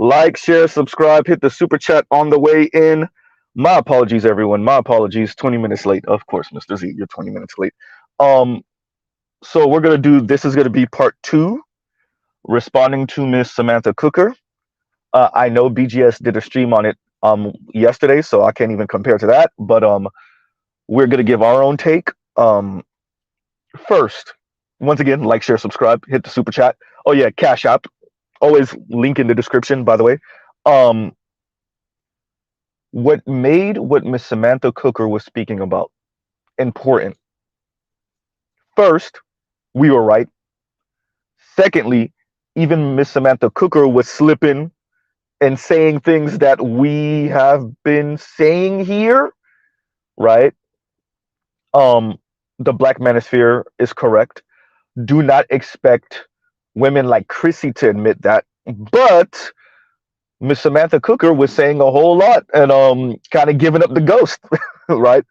Like, share, subscribe, hit the super chat on the way in. My apologies, everyone. My apologies. 20 minutes late. Of course, Mr. Z, you're 20 minutes late. Um, so we're gonna do this is gonna be part two, responding to Miss Samantha Cooker. I know BGS did a stream on it yesterday, so I can't even compare to that. But we're gonna give our own take. First, once again, like, share, subscribe, hit the super chat. Oh yeah, Cash App. Always link in the description, by the way. Um, what made what Miss Samantha Cooker was speaking about important? First, we were right. Secondly, even Miss Samantha Cooker was slipping and saying things that we have been saying here, right? Um, the Black Manosphere is correct. Do not expect women like Chrissy to admit that, but Miss Samantha Cooker was saying a whole lot and kind of giving up the ghost, right?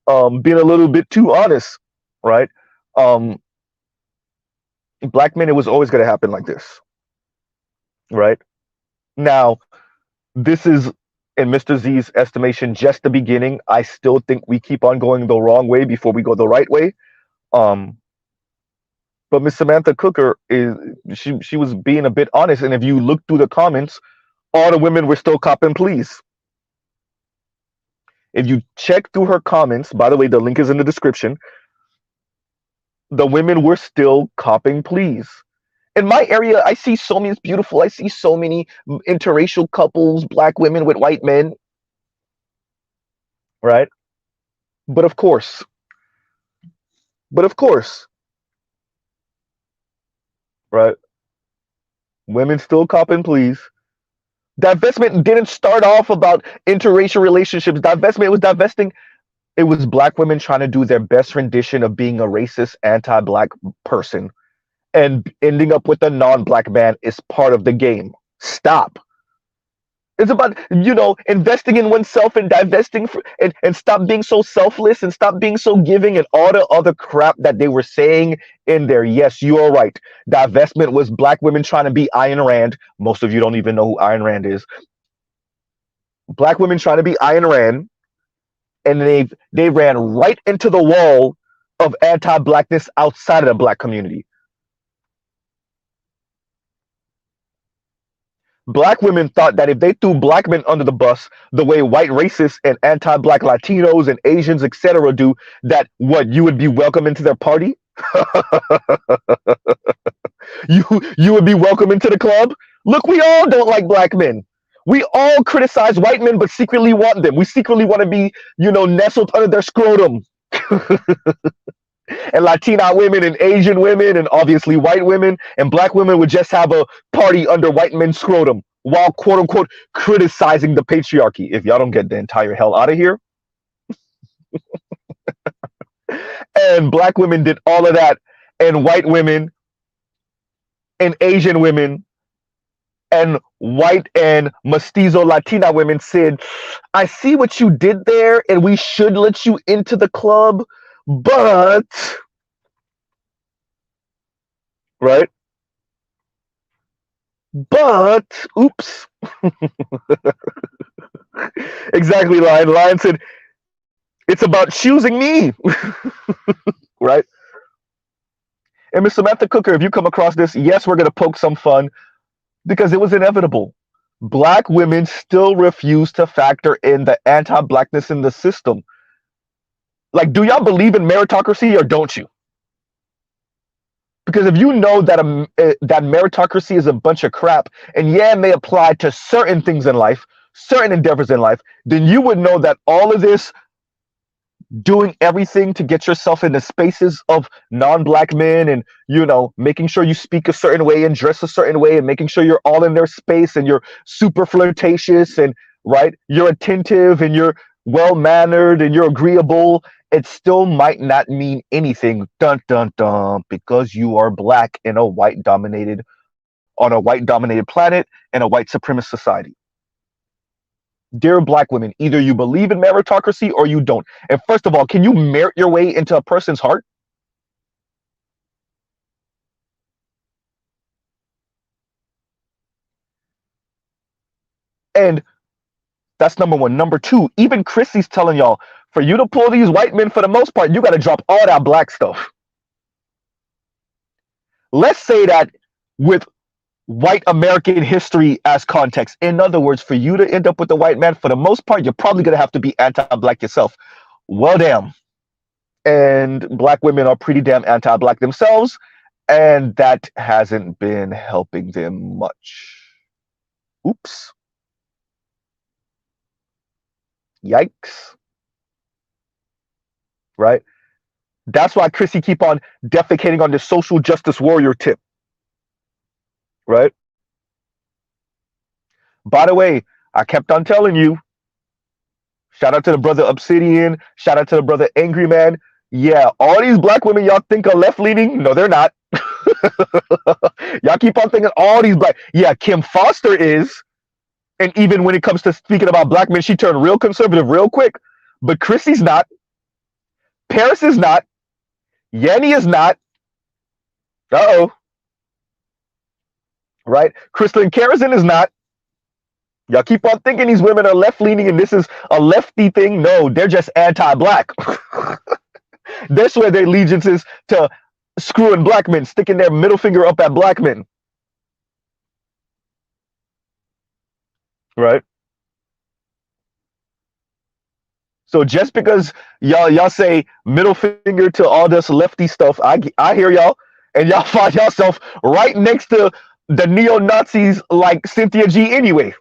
Being a little bit too honest, right? Um, Black men, it was always going to happen like this, right? Now, this is, in Mr. Z's estimation, just the beginning. I still think we keep on going the wrong way before we go the right way. Um, but Miss Samantha Cooker is she was being a bit honest, and if you look through the comments, all the women were still copping please. If you check through her comments, by the way, the link is in the description. The women were still copping please. In my area, I see so many, it's beautiful. I see so many interracial couples, Black women with white men, right? But of course, but of course, right? Women still copping please. Divestment didn't start off about interracial relationships. Divestment was divesting. It was Black women trying to do their best rendition of being a racist, anti-Black person, and ending up with a non-Black man is part of the game. Stop. It's about, investing in oneself and divesting and stop being so selfless and stop being so giving and all the other crap that they were saying in there. Yes, you are right. Divestment was Black women trying to be Ayn Rand. Most of you don't even know who Ayn Rand is. Black women trying to be Ayn Rand, and they ran right into the wall of anti-Blackness outside of the Black community. Black women thought that if they threw Black men under the bus the way white racists and anti-Black Latinos and Asians, etc., do, that what, you would be welcome into their party? you would be welcome into the club? Look, we all don't like Black men. We all criticize white men, but secretly want them. We secretly want to be, nestled under their scrotum. And Latina women and Asian women and obviously white women and Black women would just have a party under white men's scrotum while quote unquote criticizing the patriarchy. If y'all don't get the entire hell out of here. And Black women did all of that, and white women and Asian women and white and mestizo Latina women said, I see what you did there and we should let you into the club, but, right? But, oops. Exactly, Lion. Lion said, it's about choosing me, right? And Miss Samantha Cooker, if you come across this, yes, we're going to poke some fun because it was inevitable. Black women still refuse to factor in the anti-Blackness in the system. Like, do y'all believe in meritocracy or don't you? Because if you know that that meritocracy is a bunch of crap, and yeah, it may apply to certain things in life, certain endeavors in life, then you would know that all of this doing everything to get yourself in the spaces of non-Black men and, making sure you speak a certain way and dress a certain way and making sure you're all in their space and you're super flirtatious and, right, you're attentive and you're well-mannered and you're agreeable, it still might not mean anything, dun dun dun, because you are Black in a white-dominated planet and a white supremacist society. Dear Black women, either you believe in meritocracy or you don't. And first of all, can you merit your way into a person's heart? And that's number one. Number two, even Chrissy's telling y'all, for you to pull these white men, for the most part, you got to drop all that black stuff. Let's say that with white American history as context. In other words, for you to end up with a white man, for the most part, you're probably going to have to be anti-black yourself. Well, damn. And black women are pretty damn anti-black themselves, and that hasn't been helping them much. Oops. Yikes. Right? That's why Chrissy keep on defecating on the social justice warrior tip. Right? By the way, I kept on telling you, shout out to the brother Obsidian, shout out to the brother Angry Man. Yeah, all these black women y'all think are left-leaning, no, they're not. Y'all keep on thinking all these black, yeah, Kim Foster is, and even when it comes to speaking about black men, she turned real conservative real quick. But Chrissy's not. Paris is not. Yanni is not. Uh-oh. Right? Crystalline Karazin is not. Y'all keep on thinking these women are left-leaning and this is a lefty thing. No, they're just anti-black. They swear their allegiances to screwing black men, sticking their middle finger up at black men. Right? So just because y'all say middle finger to all this lefty stuff, I hear y'all, and y'all find yourself right next to the neo-Nazis like Cynthia G anyway.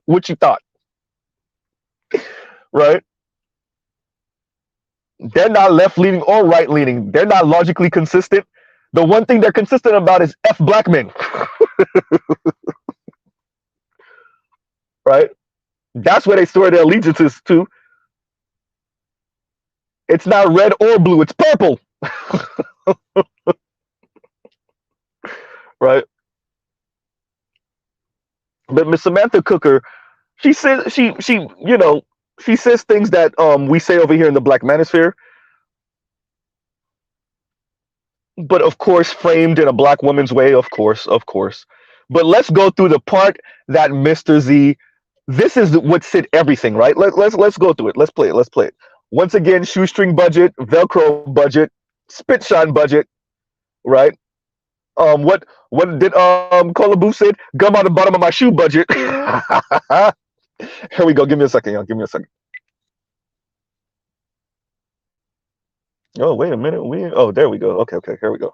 What you thought? Right? They're not left-leaning or right-leaning. They're not logically consistent. The one thing they're consistent about is F black men. Right? That's where they swear their allegiances to. It's not red or blue, it's purple. Right? But Miss Samantha Cooker, she says she says things that we say over here in the Black Manosphere, but of course framed in a black woman's way, of course. But let's go through the part that Mr. Z. This is what said everything, right? Let's go through it. Let's play it. Once again, shoestring budget, Velcro budget, spit shine budget, right? What did Colaboo said? Gum on the bottom of my shoe budget. Here we go. Give me a second, y'all. Give me a second. Oh, wait a minute. Oh, there we go. Okay, here we go.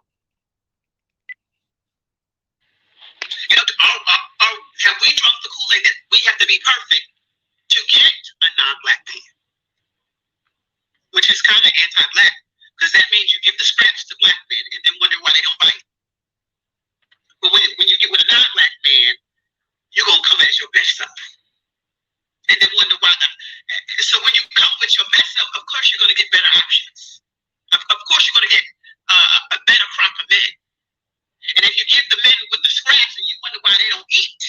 Have we drunk the Kool-Aid that we have to be perfect to get a non-black man? Which is kind of anti-black, because that means you give the scraps to black men and then wonder why they don't bite. But when you get with a non-black man, you're going to come as your best self. And then wonder why not. So when you come with your best self, of course you're going to get better options. Of course you're going to get a better crop of men. And if you give the men with the scraps and you wonder why they don't eat,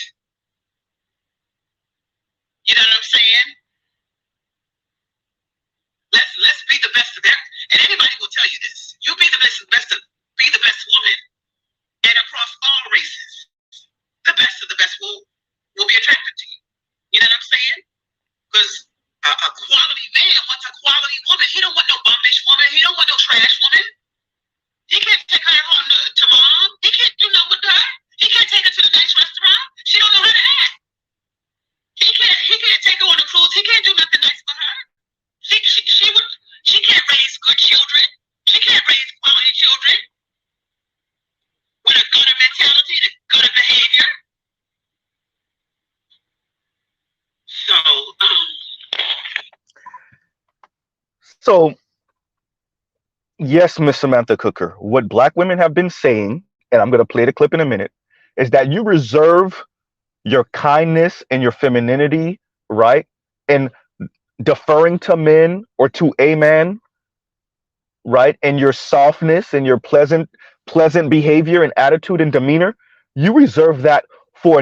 you know what I'm saying? Let's be the best of them. And anybody will tell you this. You be the best woman, and across all races, the best of the best will be attracted to you. You know what I'm saying? Because a quality man wants a quality woman. He don't want no bumbish woman. He don't want no trash woman. He can't take her home to mom. He can't do nothing with her. He can't take her to the nice restaurant. She don't know how to act. He can't take her on a cruise. He can't do nothing nice for her. She can't raise good children. She can't raise quality children with a gutter mentality, the gutter behavior. So, yes, Miss Samantha Cooker, what black women have been saying, and I'm going to play the clip in a minute, is that you reserve your kindness and your femininity, right? And deferring to men or to a man, right? And your softness and your pleasant behavior and attitude and demeanor, you reserve that for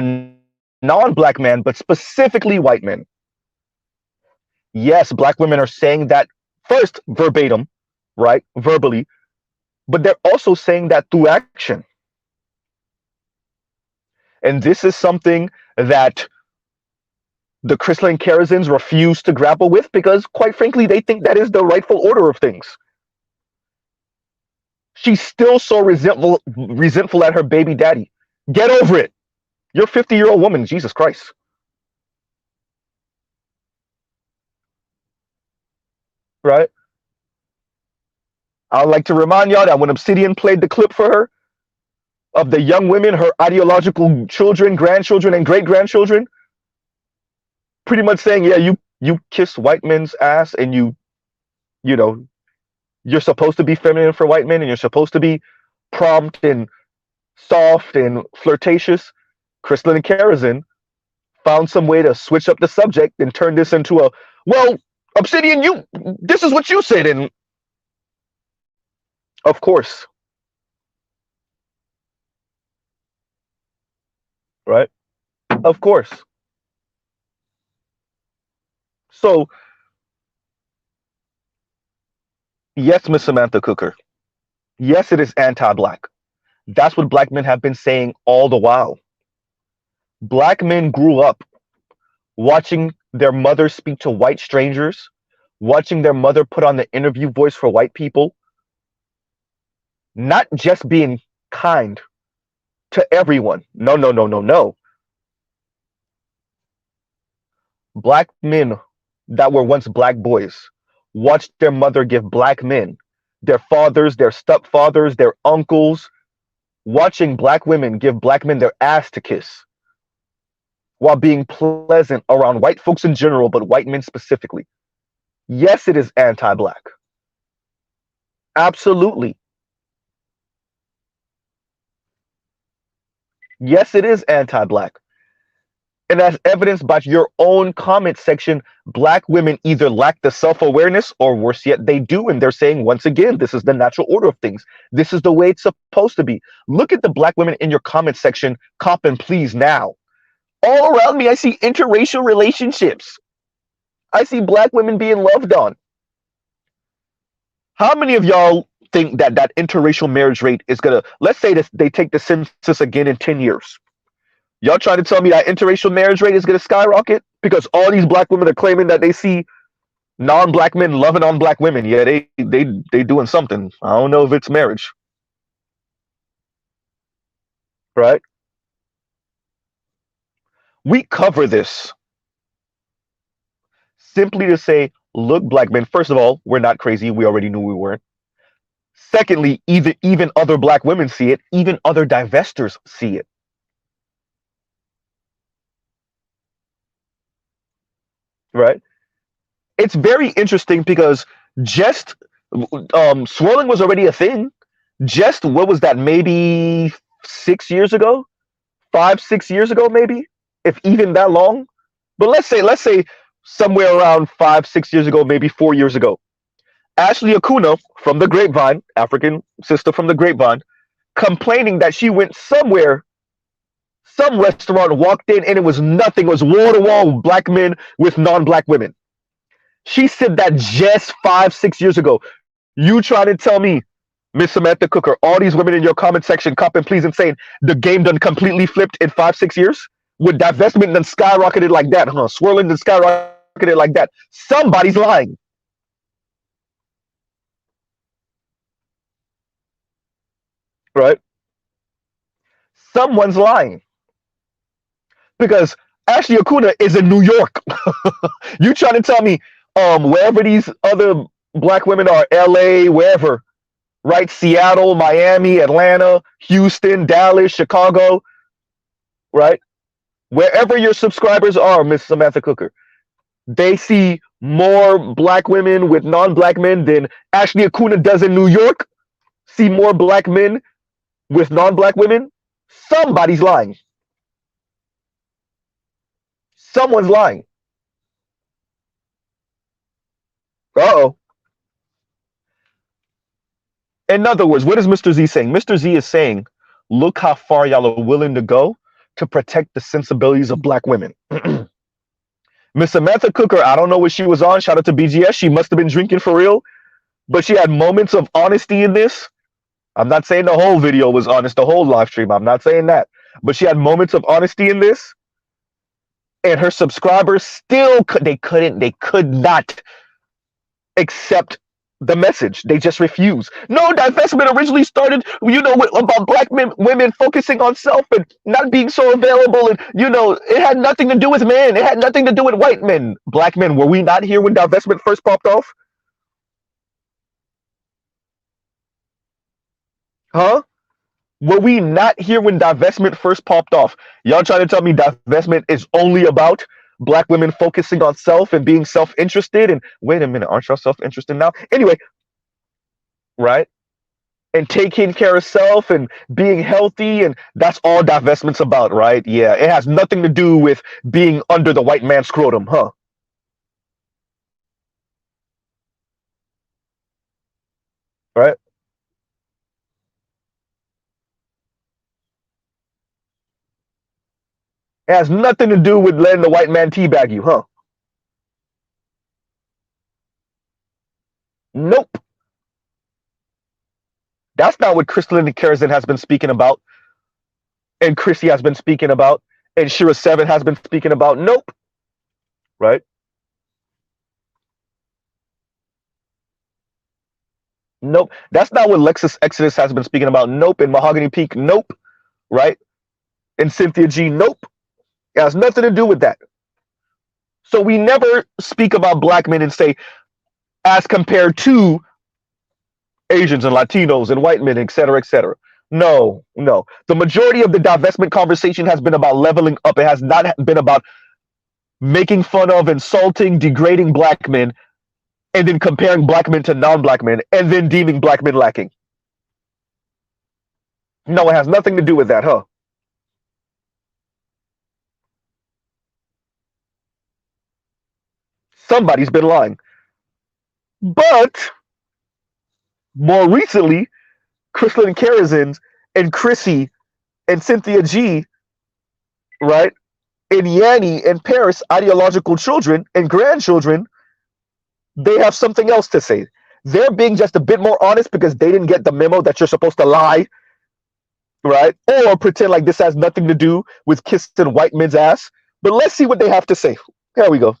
non-black men, but specifically white men. Yes, black women are saying that first verbatim, right? Verbally, but they're also saying that through action. And this is something that the crystalline Karazins refuse to grapple with because, quite frankly, they think that is the rightful order of things. She's still so resentful at her baby daddy. Get over it. You're a 50-year-old woman, Jesus Christ. Right? I'd like to remind y'all that when Obsidian played the clip for her of the young women, her ideological children, grandchildren, and great-grandchildren, pretty much saying, yeah, you kiss white men's ass and you know, you're supposed to be feminine for white men and you're supposed to be prompt and soft and flirtatious. Crystalline Karazin found some way to switch up the subject and turn this into a, well, Obsidian, this is what you said, and of course. Right? Of course. So, yes, Miss Samantha Cooker. Yes, it is anti-black. That's what black men have been saying all the while. Black men grew up watching their mother speak to white strangers, watching their mother put on the interview voice for white people, not just being kind to everyone. No, no, no, no, no. Black men that were once black boys watched their mother give black men, their fathers, their stepfathers, their uncles, watching black women give black men their ass to kiss while being pleasant around white folks in general, but white men specifically. Yes, it is anti-black. Absolutely. Yes, it is anti-black. And as evidenced by your own comment section, black women either lack the self-awareness or worse yet, they do. And they're saying, once again, this is the natural order of things. This is the way it's supposed to be. Look at the black women in your comment section. Cop and please now. All around me, I see interracial relationships. I see black women being loved on. How many of y'all think that that interracial marriage rate is going to, let's say that they take the census again in 10 years. Y'all trying to tell me that interracial marriage rate is going to skyrocket because all these black women are claiming that they see non-black men loving on black women? Yeah, they doing something. I don't know if it's marriage. Right? We cover this simply to say, look, black men, first of all, we're not crazy. We already knew we weren't. Secondly, even other black women see it. Even other divestors see it. Right? It's very interesting because just swirling was already a thing. Just what was that? Maybe 6 years ago, 5, 6 years ago, maybe, if even that long. But let's say somewhere around 5, 6 years ago, maybe 4 years ago. Ashley Acuna from the Grapevine, African sister from the Grapevine, complaining that she went somewhere, some restaurant, walked in, and it was nothing. It was wall-to-wall black men with non-black women. She said that just 5, 6 years ago. You trying to tell me, Miss Samantha Cooker, all these women in your comment section, cop and please, and saying the game done completely flipped in 5, 6 years? With divestment done skyrocketed like that, huh? Swirling done skyrocketed like that. Somebody's lying. Right? Someone's lying. Because Ashley Acuna is in New York. You trying to tell me wherever these other black women are, LA, wherever, right? Seattle, Miami, Atlanta, Houston, Dallas, Chicago, right? Wherever your subscribers are, Miss Samantha Cooker, they see more black women with non-black men than Ashley Acuna does in New York. See more black men with non-black women. Somebody's lying. Someone's lying. Uh-oh. In other words, what is Mr. Z saying? Mr. Z is saying, look how far y'all are willing to go to protect the sensibilities of black women. Miss Samantha Cooker, I don't know what she was on. Shout out to BGS. She must have been drinking for real. But she had moments of honesty in this. I'm not saying the whole video was honest, the whole live stream. I'm not saying that. but she had moments of honesty in this, and her subscribers still they could not accept the message. They just refuse. No, divestment originally started, about black women focusing on self and not being so available, and it had nothing to do with men. It had nothing to do with white men. Black men, were we not here when divestment first popped off? Huh? Were we not here when divestment first popped off? Y'all trying to tell me divestment is only about black women focusing on self and being self-interested? And wait a minute, aren't y'all self-interested now? Anyway, right? And taking care of self and being healthy, and that's all divestment's about, right? Yeah, it has nothing to do with being under the white man's scrotum, huh? Right? It has nothing to do with letting the white man teabag you, huh? Nope. That's not what Crystalline Kerosene has been speaking about, and Chrissy has been speaking about, and Shira 7 has been speaking about. Nope. Right? Nope. That's not what Lexus Exodus has been speaking about. Nope. And Mahogany Peak. Nope. Right? And Cynthia G. Nope. It has nothing to do with that. So we never speak about black men and say, as compared to Asians and Latinos and white men, et cetera, et cetera. No, no. The majority of the divestment conversation has been about leveling up. It has not been about making fun of, insulting, degrading black men, and then comparing black men to non-black men, and then deeming black men lacking. No, it has nothing to do with that, huh? Somebody's been lying. But more recently, Crystalline Kerosene and Chrissy and Cynthia G, right? And Yanni and Paris, ideological children and grandchildren, they have something else to say. They're being just a bit more honest because they didn't get the memo that you're supposed to lie, right? Or pretend like this has nothing to do with kissing white men's ass. But let's see what they have to say. Here we go.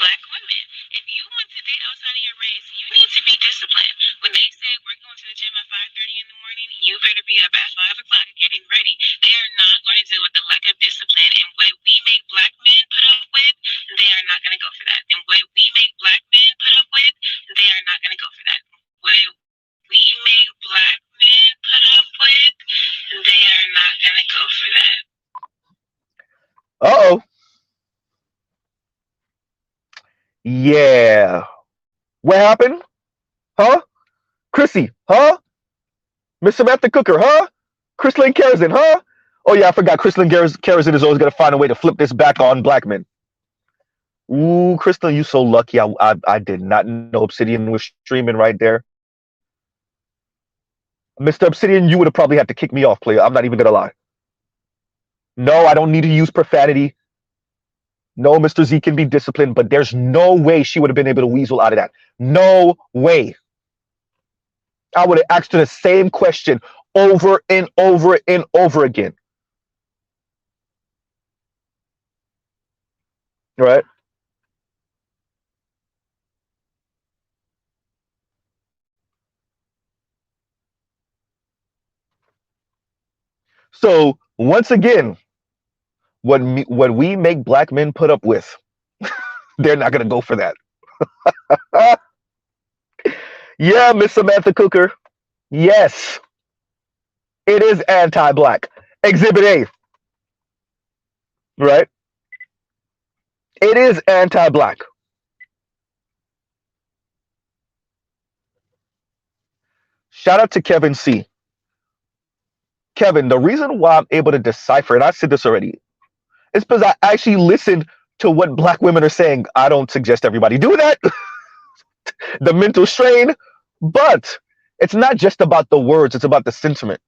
Black women, if you want to date outside of your race, you need to be disciplined. When they say we're going to the gym at 5:30 in the morning, you better be up at 5 o'clock getting ready. They are not going to deal with the lack of discipline. And what we make black men put up with, they are not going to go for that. And what we make black men put up with, they are not going to go for that. What we make black men put up with, they are not going to go for that. Uh-oh. Yeah. What happened? Huh? Chrissy, huh? Miss Samantha Cooker, huh? Crystalline Kerosene, huh? Oh yeah, I forgot. Crystalline Kerosene is always gonna find a way to flip this back on black men. Ooh, Crystal, you so lucky. I did not know Obsidian was streaming right there. Mr. Obsidian, you would have probably had to kick me off, player. I'm not even gonna lie. No, I don't need to use profanity. No, Mr. Z can be disciplined, but there's no way she would have been able to weasel out of that. No way. I would have asked her the same question over and over and over again. Right? So once again, what we make black men put up with, they're not gonna go for that. Yeah, Miss Samantha Cooker. Yes, it is anti-black. Exhibit A. Right? It is anti-black. Shout out to Kevin C. Kevin, the reason why I'm able to decipher, and I said this already, is because I actually listened to what black women are saying. I don't suggest everybody do that. The mental strain, but it's not just about the words, it's about the sentiment.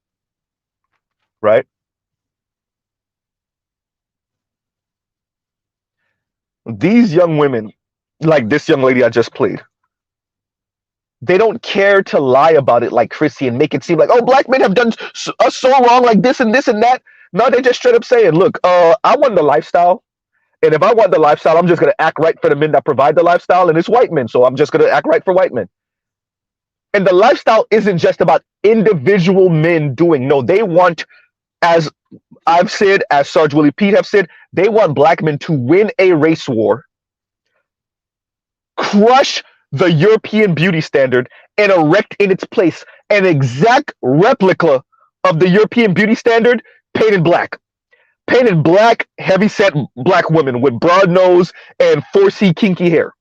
Right? These young women, like this young lady I just played, They don't care to lie about it like Chrissy and make it seem like, oh, black men have done us so wrong, like this and that. No, they just straight up saying, look, I want the lifestyle. And if I want the lifestyle, I'm just going to act right for the men that provide the lifestyle. And it's white men. So I'm just going to act right for white men. And the lifestyle isn't just about individual men doing. No, they want, as I've said, as Sarge Willie Pete have said, they want black men to win a race war, crush the European beauty standard, and erect in its place an exact replica of the European beauty standard painted black. Painted black, heavy-set black women with broad nose and 4C kinky hair.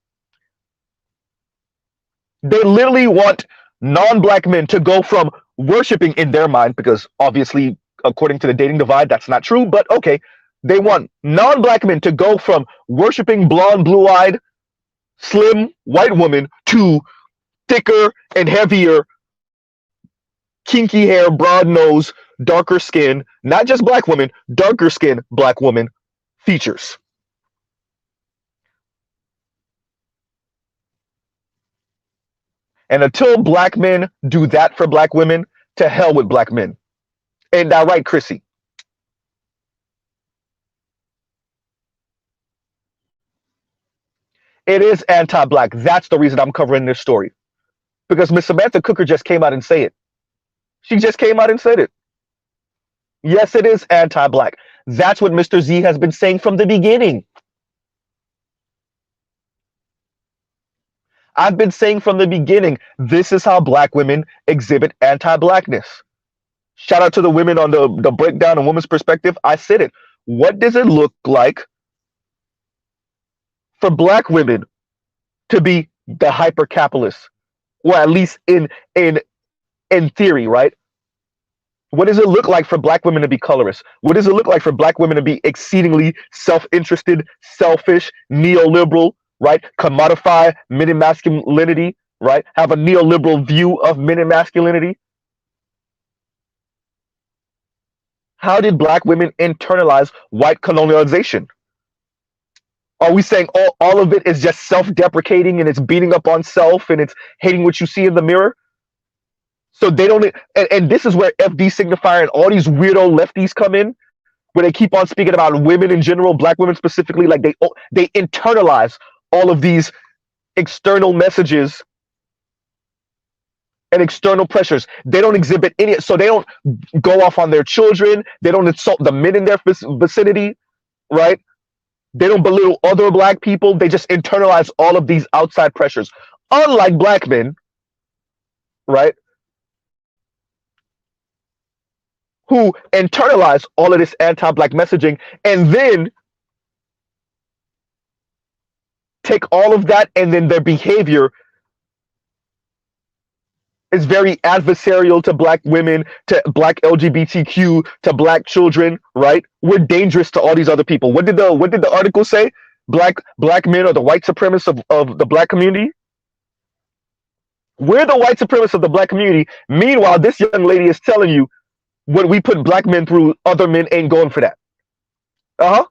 They literally want non-black men to go from worshiping in their mind, because obviously, according to the dating divide, that's not true, but okay. They want non-black men to go from worshiping blonde, blue-eyed, slim white women to thicker and heavier, kinky hair, broad nose, darker skin, not just black women, darker skin black woman features. And until black men do that for black women, to hell with black men. Ain't that right, Chrissy? It is anti-black. That's the reason I'm covering this story. Because Miss Samantha Cooker just came out and said it. She just came out and said it. Yes, it is anti-black. That's what Mr. Z has been saying from the beginning. I've been saying from the beginning, this is how black women exhibit anti-blackness. Shout out to the women on the breakdown and women's perspective. I said it. What does it look like for black women to be the hyper-capitalists? Or at least in theory, right? What does it look like for black women to be colorists? What does it look like for black women to be exceedingly self-interested, selfish, neoliberal, right? Commodify men and masculinity, right? Have a neoliberal view of men and masculinity. How did black women internalize white colonialization? Are we saying all of it is just self-deprecating and it's beating up on self and it's hating what you see in the mirror? So they don't, and this is where FD signifier and all these weirdo lefties come in, where they keep on speaking about women in general, black women specifically, like they internalize all of these external messages and external pressures. They don't exhibit any, so they don't go off on their children. They don't insult the men in their vicinity, right? They don't belittle other black people. They just internalize all of these outside pressures. Unlike black men, right? Who internalize all of this anti-black messaging and then take all of that, and then their behavior is very adversarial to black women, to black LGBTQ, to black children, right? We're dangerous to all these other people. What did the article say? Black men are the white supremacists of the black community. We're the white supremacists of the black community. Meanwhile, this young lady is telling you, what we put black men through, other men ain't going for that. Oh,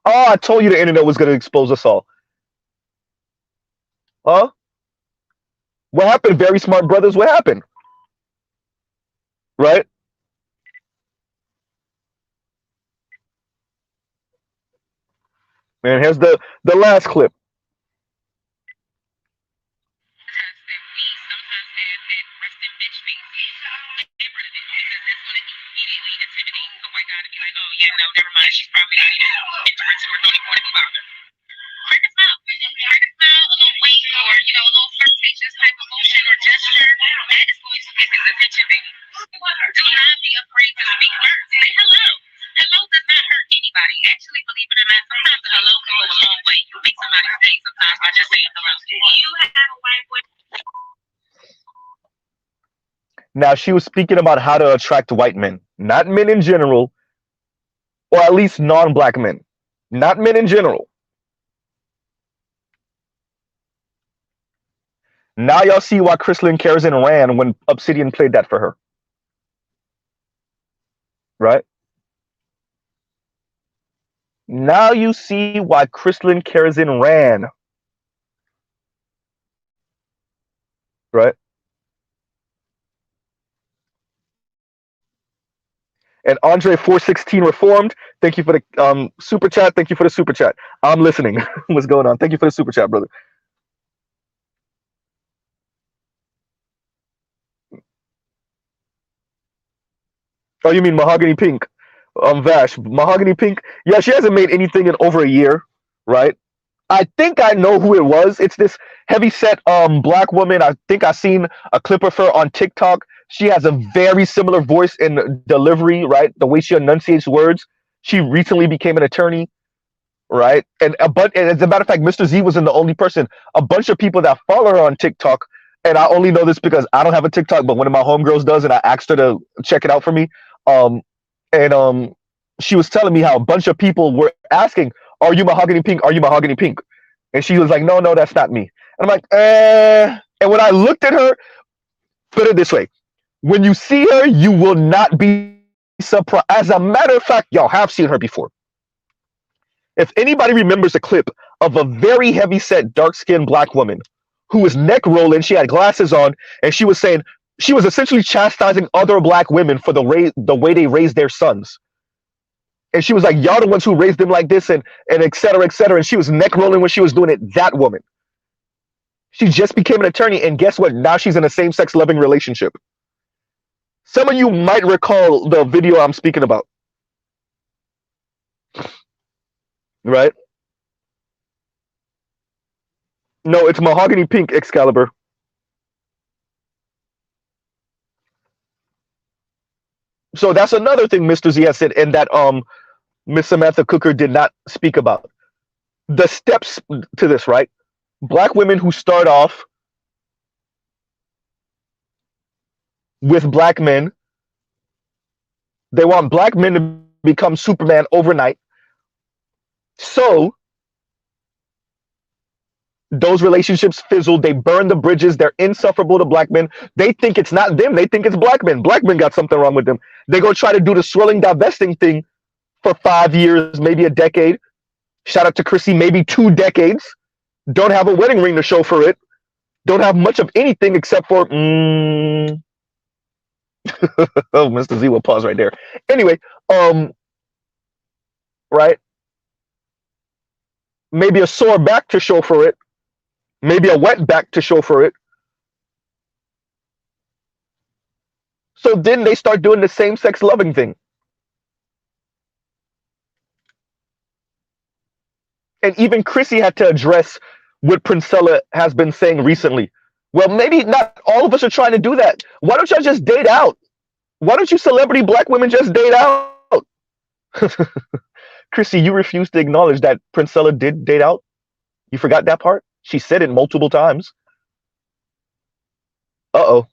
I told you the internet was going to expose us all. Huh? What happened? Very smart brothers. What happened? Right? And here's the last clip. Yeah, no, never mind. She's probably not even interested or don't even want to be bothered. Crack a smile. Crack a smile, a little wink, or, a little flirtatious type of motion or gesture. That is going to get his attention, baby. Do not be afraid to speak first. Say hello. Hello does not hurt anybody. Actually, believe it or not, sometimes a hello can go a long way. You make somebody's day sometimes by just saying hello. You have a white boy. Now, she was speaking about how to attract white men, not men in general, or at least non-black men, not men in general. Now y'all see why Crystalline Kerosene ran when Obsidian played that for her. Right? Now you see why Crystalline Kerosene ran. right? And Andre 416 Reformed, thank you for the super chat. Thank you for the super chat. I'm listening. What's going on? Thank you for the super chat, brother. Oh, you mean Mahogany Pink? Vash, Mahogany Pink. Yeah, she hasn't made anything in over a year, right? I think I know who it was. It's this heavy set black woman. I think I seen a clip of her on TikTok. She has a very similar voice and delivery, right? The way she enunciates words. She recently became an attorney, right? And as a matter of fact, Mr. Z wasn't the only person. A bunch of people that follow her on TikTok, and I only know this because I don't have a TikTok, but one of my homegirls does, and I asked her to check it out for me. Um, and she was telling me how a bunch of people were asking, "Are you Mahogany Pink? Are you Mahogany Pink?" And she was like, "No, no, that's not me." And I'm like, eh. And when I looked at her, put it this way: when you see her, you will not be surprised. As a matter of fact, y'all have seen her before. If anybody remembers a clip of a very heavy set, dark skinned black woman who was neck rolling, she had glasses on, and she was saying, she was essentially chastising other black women for the way they raised their sons. And she was like, y'all the ones who raised them like this, and et cetera, et cetera. And she was neck rolling when she was doing it. That woman. She just became an attorney, and guess what? Now she's in a same-sex loving relationship. Some of you might recall the video I'm speaking about. Right? No, it's Mahogany Pink, Excalibur. So that's another thing Mr. Z has said, and that Miss Samantha Cooker did not speak about. The steps to this, right? Black women who start off with black men, they want black men to become Superman overnight. So those relationships fizzle. They burn the bridges. They're insufferable to black men. They think it's not them. They think it's black men. Black men got something wrong with them. They go try to do the swirling divesting thing for 5 years, maybe a decade. Shout out to Chrissy, maybe 2 decades. Don't have a wedding ring to show for it. Don't have much of anything except for oh, Mr. Z will pause right there. Anyway, right? Maybe a sore back to show for it. Maybe a wet back to show for it. So then they start doing the same-sex loving thing. And even Chrissy had to address what Princella has been saying recently. Well, maybe not all of us are trying to do that. Why don't y'all just date out? Why don't you celebrity black women just date out? Chrissy, you refuse to acknowledge that Princella did date out? You forgot that part? She said it multiple times. Uh-oh.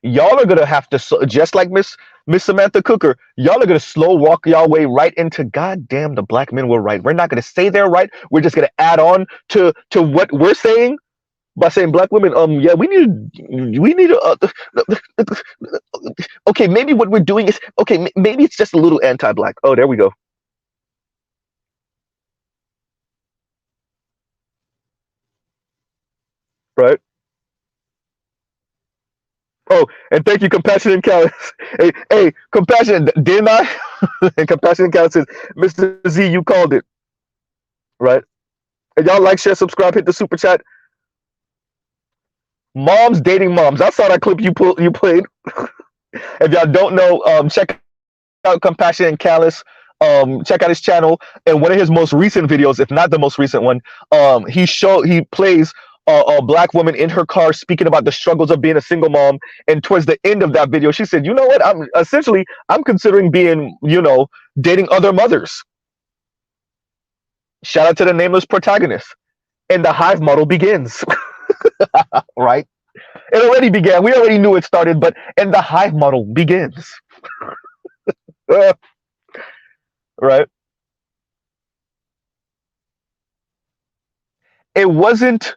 Y'all are going to have to, just like Miss Samantha Cooker, y'all are going to slow walk y'all way right into, goddamn, the black men were right. We're not going to say they're right. We're just going to add on to what we're saying by saying black women, yeah, we need okay, maybe what we're doing is, okay, maybe it's just a little anti-black. Oh, there we go. Right? Oh, and thank you, Compassionate Callus. Hey, Compassion, didn't I? And Compassionate Callus says, Mr. Z, you called it. Right? And y'all like, share, subscribe, hit the super chat. Moms dating moms. I saw that clip you played. If y'all don't know, check out Compassionate Callus. Check out his channel. And one of his most recent videos, if not the most recent one, he plays a black woman in her car speaking about the struggles of being a single mom. And towards the end of that video, she said, you know what? I'm considering being, dating other mothers. Shout out to the nameless protagonist. And the hive model begins. Right? It already began. We already knew it started, and the hive model begins. Right? It wasn't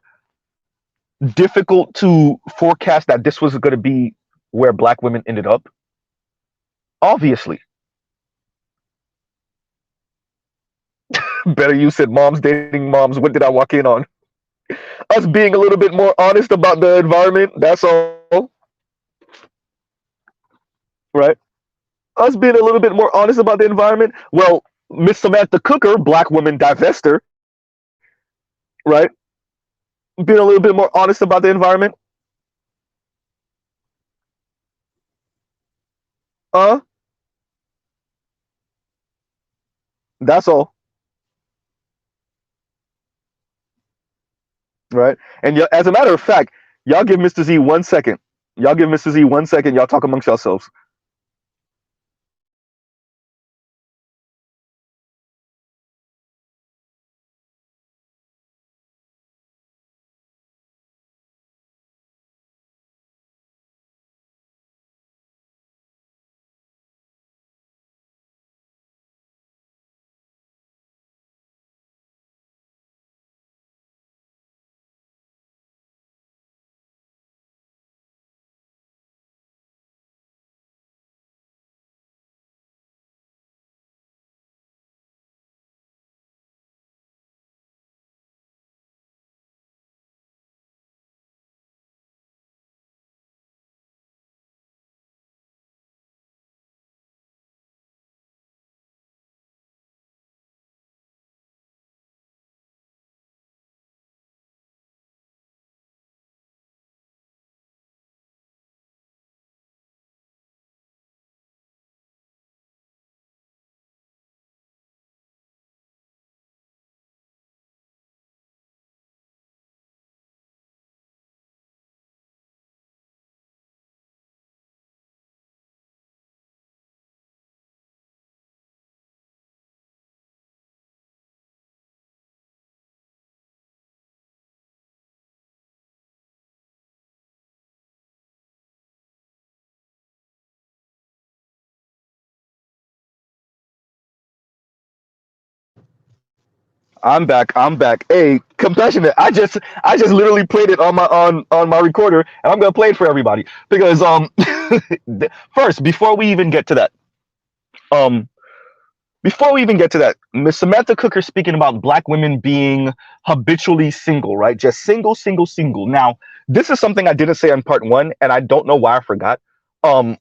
difficult to forecast that this was going to be where black women ended up. Obviously. Better you said moms dating moms. What did I walk in on? Us being a little bit more honest about the environment. That's all, right? Us being a little bit more honest about the environment. Well, Miss Samantha Cooker, black woman divester, right? Being a little bit more honest about the environment. Uh, that's all, right? And as a matter of fact, y'all give Mr. Z 1 second. Y'all give Mr. Z 1 second. Y'all talk amongst yourselves. I'm back. I'm back. Hey, compassionate. I just literally played it on my recorder, and I'm gonna play it for everybody because first um before we even get to that, Miss Samantha Cooker speaking about black women being habitually single, right? Just single, single, single. Now, this is something I didn't say on part one, and I don't know why I forgot. Um,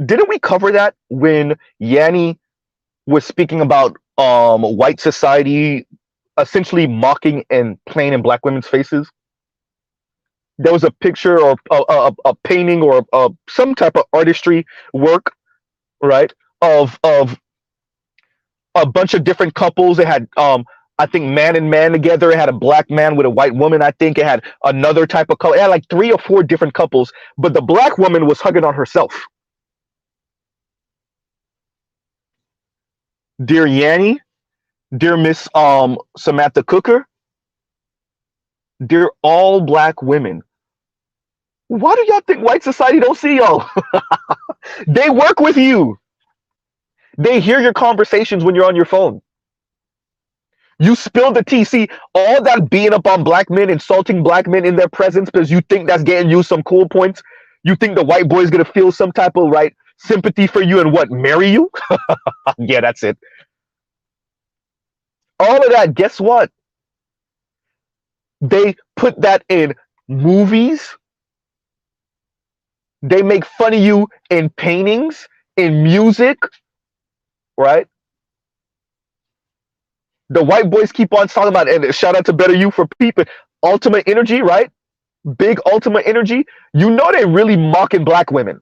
didn't we cover that when Yanni was speaking about white society essentially mocking and playing in black women's faces? There was a picture or a painting or some type of artistry work, right? Of a bunch of different couples. It had I think man and man together. It had a black man with a white woman. I think it had another type of couple. It had like 3 or 4 different couples, but the black woman was hugging on herself. Dear Yanni, dear Miss Samantha Cooker, dear all black women. Why do y'all think white society don't see y'all? They work with you. They hear your conversations when you're on your phone. You spill the tea. See, all that being up on black men, insulting black men in their presence because you think that's getting you some cool points. You think the white boy is going to feel some type of right sympathy for you and what, marry you? Yeah, that's it. All of that, guess what? They put that in movies. They make fun of you in paintings, in music, right? The white boys keep on talking about, and shout out to Better You for peeping. Ultimate Energy, right? Big Ultimate Energy. You know they really mocking black women.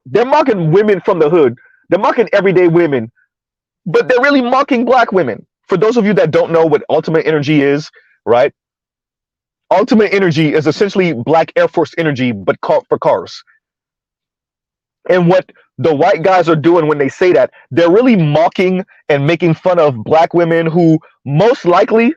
They're mocking women from the hood. They're mocking everyday women, but they're really mocking black women. For those of you that don't know what Ultimate Energy is, right? Ultimate Energy is essentially Black Air Force Energy, but for cars. And what the white guys are doing when they say that, they're really mocking and making fun of black women who most likely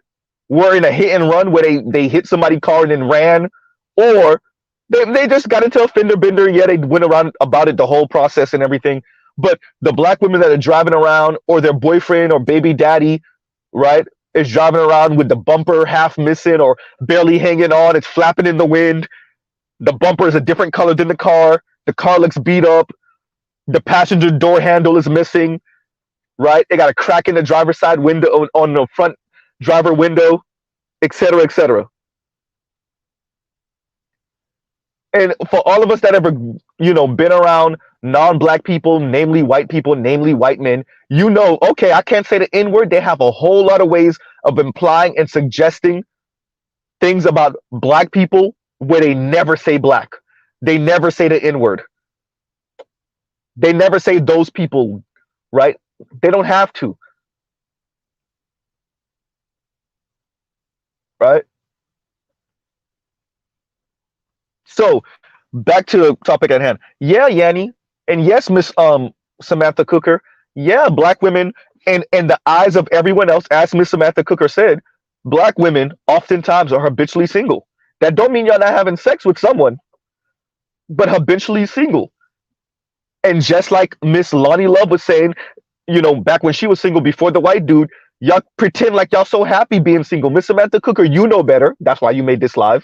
were in a hit and run where they hit somebody's car and then ran, or they just got into a fender bender. Yeah, they went around about it, the whole process and everything. But the black women that are driving around, or their boyfriend or baby daddy, right, is driving around with the bumper half missing or barely hanging on, it's flapping in the wind. The bumper is a different color than the car. The car looks beat up. The passenger door handle is missing, right? They got a crack in the driver's side window on the front driver window, etc., etc. And for all of us that ever, been around non-black people, namely white people, namely white men, okay, I can't say the N-word. They have a whole lot of ways of implying and suggesting things about black people where they never say black. They never say the N-word. They never say those people, right? They don't have to, right? So back to the topic at hand. Yeah, Yanni, and yes, Miss Samantha Cooker. Yeah, black women, and in the eyes of everyone else, as Miss Samantha Cooker said, black women oftentimes are habitually single. That don't mean y'all not having sex with someone, but habitually single. And just like Miss Lonnie Love was saying, back when she was single before the white dude, y'all pretend like y'all so happy being single. Miss Samantha Cooker, you know better. That's why you made this live.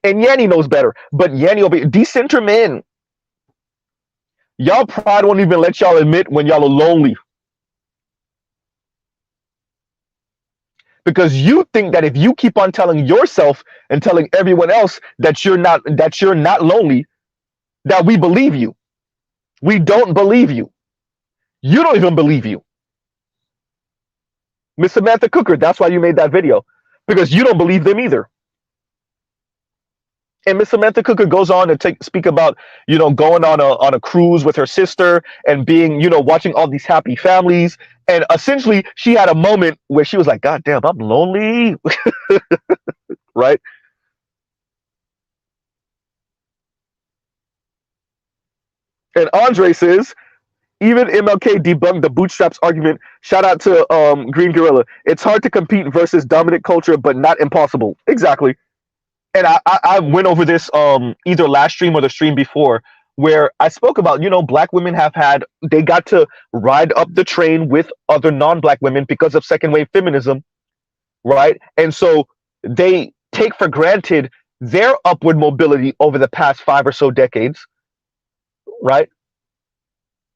And Yanni knows better. But Yanni will be decenter men. Y'all pride won't even let y'all admit when y'all are lonely. Because you think that if you keep on telling yourself and telling everyone else that you're not lonely, that we believe you. We don't believe you. You don't even believe you. Miss Samantha Cooker, that's why you made that video. Because you don't believe them either. And Miss Samantha Cooker goes on to speak about, going on a cruise with her sister and being, watching all these happy families. And essentially, she had a moment where she was like, God damn, I'm lonely. Right? And Andre says, even MLK debunked the bootstraps argument. Shout out to Green Gorilla. It's hard to compete versus dominant culture, but not impossible. Exactly. And I went over this either last stream or the stream before, where I spoke about, black women they got to ride up the train with other non-black women because of second wave feminism, right? And so they take for granted their upward mobility over the past 5 or so decades, right?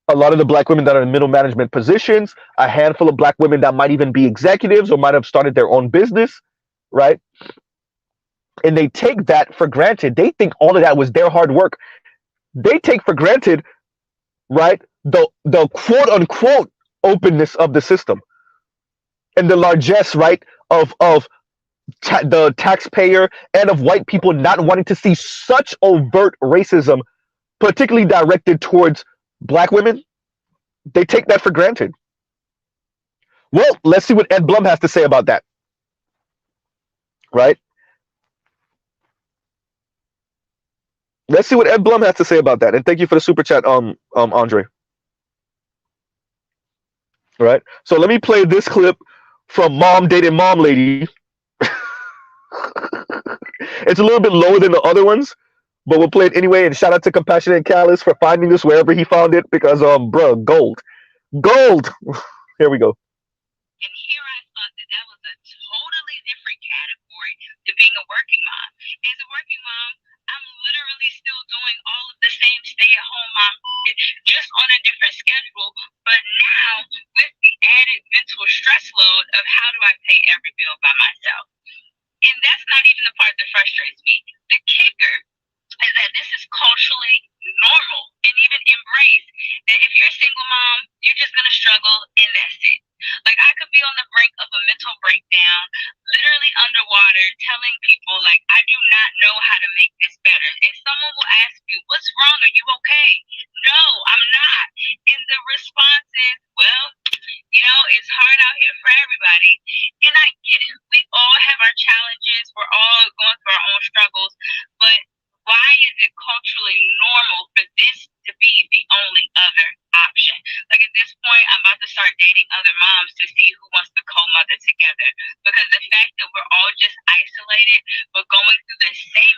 A lot of the black women that are in middle management positions, a handful of black women that might even be executives or might have started their own business, right? And they take that for granted. They think all of that was their hard work. They take for granted, right, the quote unquote openness of the system and the largesse, right, of the taxpayer and of white people not wanting to see such overt racism, particularly directed towards black women. They take that for granted. Well, let's see what Ed Blum has to say about that, right? Let's see what Ed Blum has to say about that. And thank you for the super chat, Andre. All right. So let me play this clip from Mom Dated Mom Lady. It's a little bit lower than the other ones, but we'll play it anyway. And shout out to Compassionate Callus for finding this wherever he found it, because bro, gold. Here we go. And here I thought that was a totally different category to being a working mom. As a working mom, I'm literally still doing all of the same stay-at-home mom, just on a different schedule. But now, with the added mental stress load of how do I pay every bill by myself? And that's not even the part that frustrates me. The kicker is that this is culturally normal and even embraced. That if you're a single mom, you're just going to struggle and that's it. Like, I could be on the brink of a mental breakdown, literally underwater, telling people, like, I do not know how to make this better. And someone will ask you, what's wrong? Are you okay? No, I'm not. And the response is, well, it's hard out here for everybody. And I get it. We all have our challenges. We're all going through our own struggles. But why is it culturally normal for this to be the only other option? Like, at this point, I'm about to start dating other moms to see who wants to co-mother together. Because the fact that we're all just isolated, but going through the same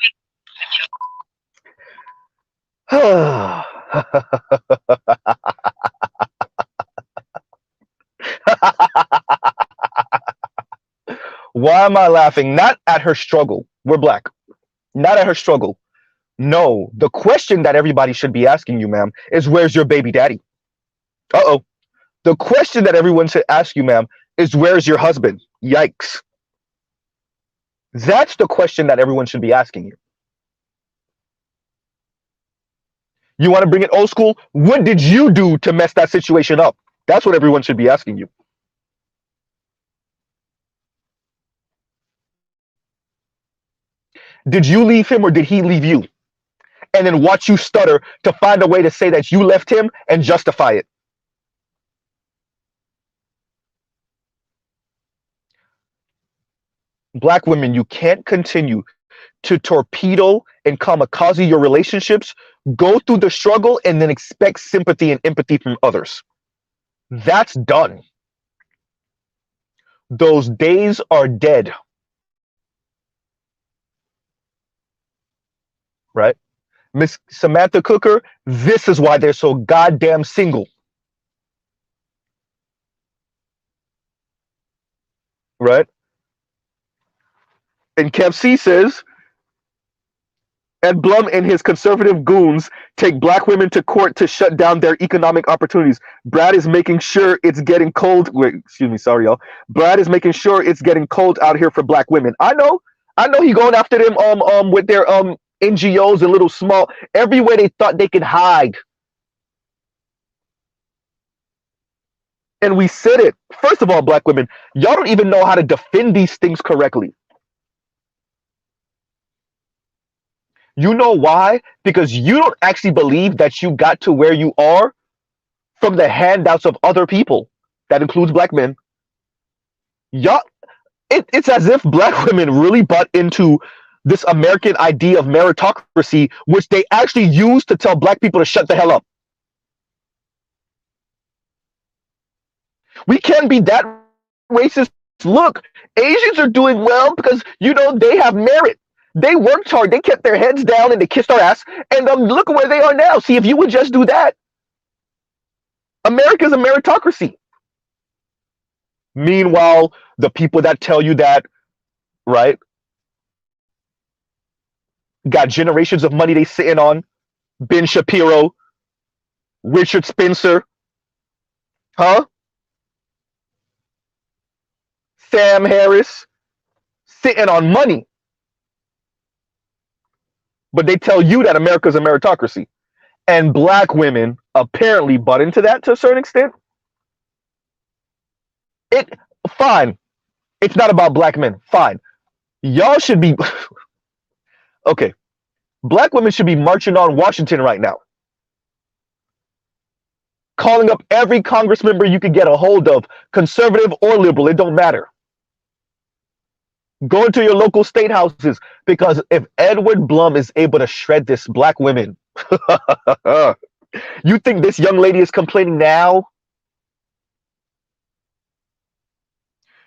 Why am I laughing? Not at her struggle. We're black. Not at her struggle. No, the question that everybody should be asking you, ma'am, is where's your baby daddy? Uh-oh. The question that everyone should ask you, ma'am, is where's your husband? Yikes. That's the question that everyone should be asking you. You want to bring it old school? What did you do to mess that situation up? That's what everyone should be asking you. Did you leave him or did he leave you? And then watch you stutter to find a way to say that you left him and justify it. Black women, you can't continue to torpedo and kamikaze your relationships, go through the struggle, and then expect sympathy and empathy from others. That's done. Those days are dead. Right? Miss Samantha Cooker, this is why they're so goddamn single. Right? And Kev C says, Ed Blum and his conservative goons take black women to court to shut down their economic opportunities. Brad is making sure it's getting cold. Wait, excuse me, sorry, y'all. Brad is making sure it's getting cold out here for black women. I know he going after them with their NGOs and little small everywhere they thought they could hide. And we said it. First of all, black women, y'all don't even know how to defend these things correctly. You know why? Because you don't actually believe that you got to where you are from the handouts of other people. That includes black men. Y'all, it's as if black women really bought into this American idea of meritocracy, which they actually use to tell black people to shut the hell up. We can't be that racist. Look, Asians are doing well because, they have merit. They worked hard. They kept their heads down and they kissed our ass. And look where they are now. See, if you would just do that, America's a meritocracy. Meanwhile, the people that tell you that, right, got generations of money they sitting on. Ben Shapiro, Richard Spencer, huh? Sam Harris, sitting on money. But they tell you that America's a meritocracy. And black women apparently butt into that to a certain extent. Fine. It's not about black men. Fine. Y'all should be okay. Black women should be marching on Washington right now. Calling up every Congress member you could get a hold of, conservative or liberal, it don't matter. Go into your local state houses, because if Edward Blum is able to shred this black women, you think this young lady is complaining now?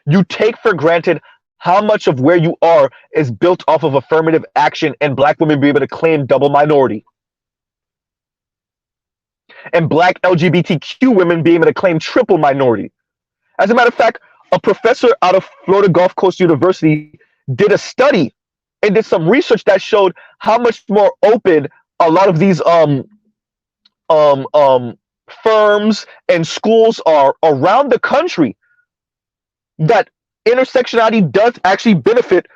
You take for granted how much of where you are is built off of affirmative action and black women be able to claim double minority. And black LGBTQ women being able to claim triple minority. As a matter of fact, a professor out of Florida Gulf Coast University did a study and did some research that showed how much more open a lot of these firms and schools are around the country, that intersectionality does actually benefit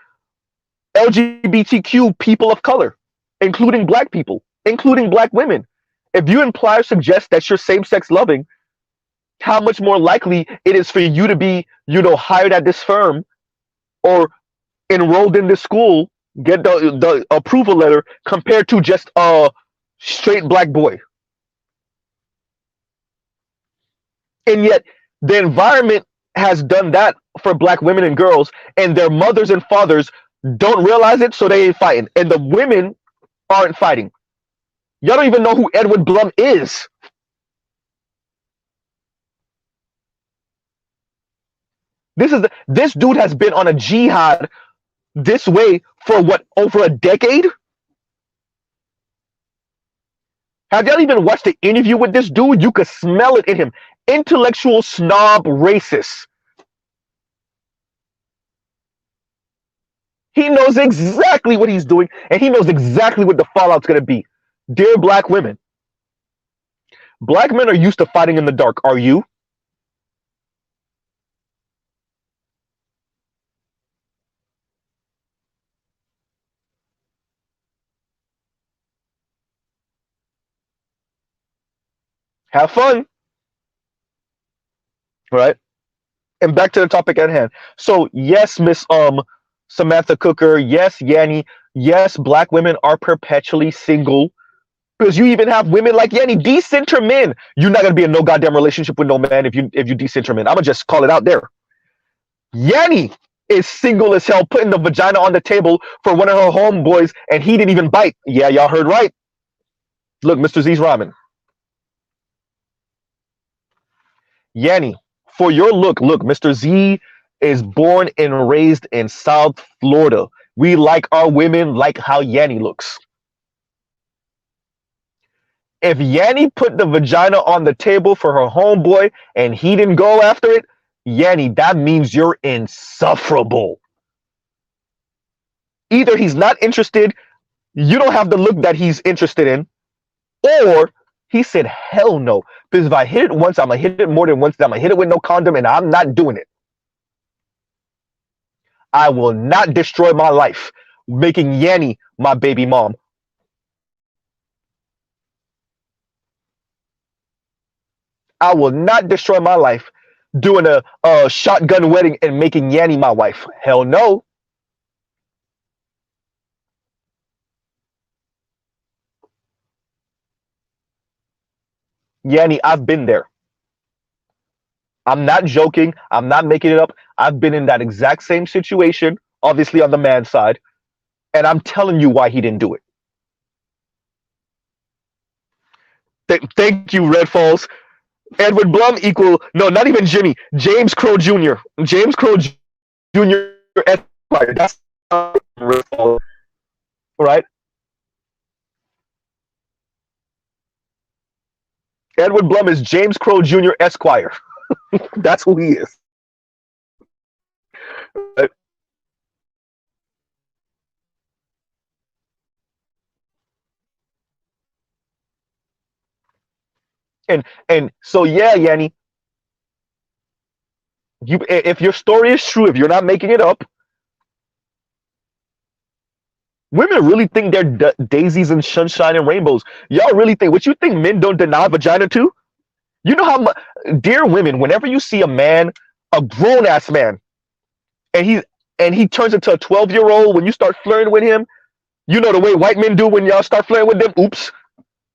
LGBTQ people of color, including black people, including black women. If you imply or suggest that you're same-sex loving, how much more likely it is for you to be, hired at this firm or enrolled in this school, get the approval letter, compared to just a straight black boy. And yet the environment has done that for black women and girls, and their mothers and fathers don't realize it, so they ain't fighting. And the women aren't fighting. Y'all don't even know who Edward Blum is. This dude has been on a jihad this way for what, over a decade? Have y'all even watched the interview with this dude? You could smell it in him. Intellectual snob racist. He knows exactly what he's doing, and he knows exactly what the fallout's going to be. Dear black women, black men are used to fighting in the dark. Are you? Have fun, right? And back to the topic at hand. So yes, Miss Samantha Cooker, yes, Yanni, yes, black women are perpetually single. Because you even have women like Yanni, decenter men. You're not gonna be in no goddamn relationship with no man if you decenter men. I'm gonna just call it out there. Yanni is single as hell, putting the vagina on the table for one of her homeboys, and he didn't even bite. Yeah, y'all heard right. Look, Mr. Z's Ramen. Yanni, for your look, Mr. Z is born and raised in South Florida. We like our women like how Yanni looks. If Yanni put the vagina on the table for her homeboy and he didn't go after it, Yanni, that means you're insufferable. Either he's not interested, you don't have the look that he's interested in, or he said, hell no. Because if I hit it once, I'm going to hit it more than once. I'm going to hit it with no condom, and I'm not doing it. I will not destroy my life making Yanni my baby mom. I will not destroy my life doing a shotgun wedding and making Yanni my wife. Hell no. Yanni, I've been there. I'm not joking. I'm not making it up. I've been in that exact same situation, obviously on the man's side, and I'm telling you why he didn't do it. Thank you, Red Falls. Edward Blum equal, no, not even Jimmy. James Crow Jr. James Crow Jr. Esquire. That's Red Falls, right? Edward Blum is James Crow Jr. Esquire. That's who he is. Right? And so yeah, Yanni, if your story is true, if you're not making it up, women really think they're daisies and sunshine and rainbows. Y'all really think what you think men don't deny vagina too? You know how much, dear women, whenever you see a man, a grown ass man, and he turns into a 12-year-old when you start flirting with him, you know the way white men do when y'all start flirting with them. Oops.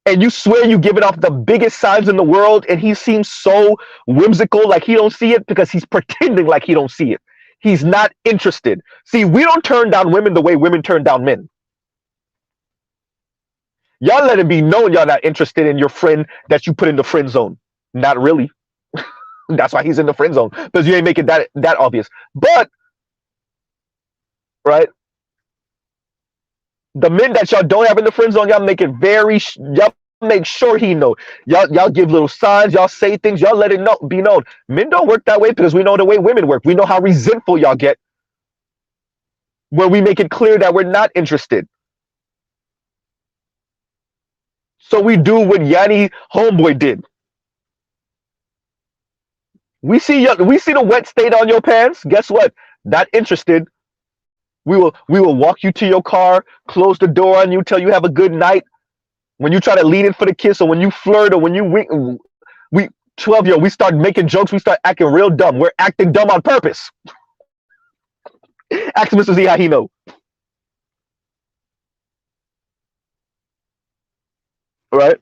And you swear you give it off the biggest signs in the world, and he seems so whimsical, like he don't see it because he's pretending like he don't see it. He's not interested. See, we don't turn down women the way women turn down men. Y'all let it be known y'all not interested in your friend that you put in the friend zone. Not really. That's why he's in the friend zone, because you ain't making that obvious. But right, the men that y'all don't have in the friend zone, y'all make it y'all make sure he know. Y'all give little signs, y'all say things, y'all let it be known. Men don't work that way because we know the way women work. We know how resentful y'all get when we make it clear that we're not interested. So we do what Yanni homeboy did. We see the wet stain on your pants. Guess what? Not interested. We will walk you to your car, close the door on you, tell you have a good night. When you try to lean in for the kiss, or when you flirt, or when you we 12-year-old, we start making jokes, we start acting real dumb. We're acting dumb on purpose. Ask Mr. Z how he know. Right?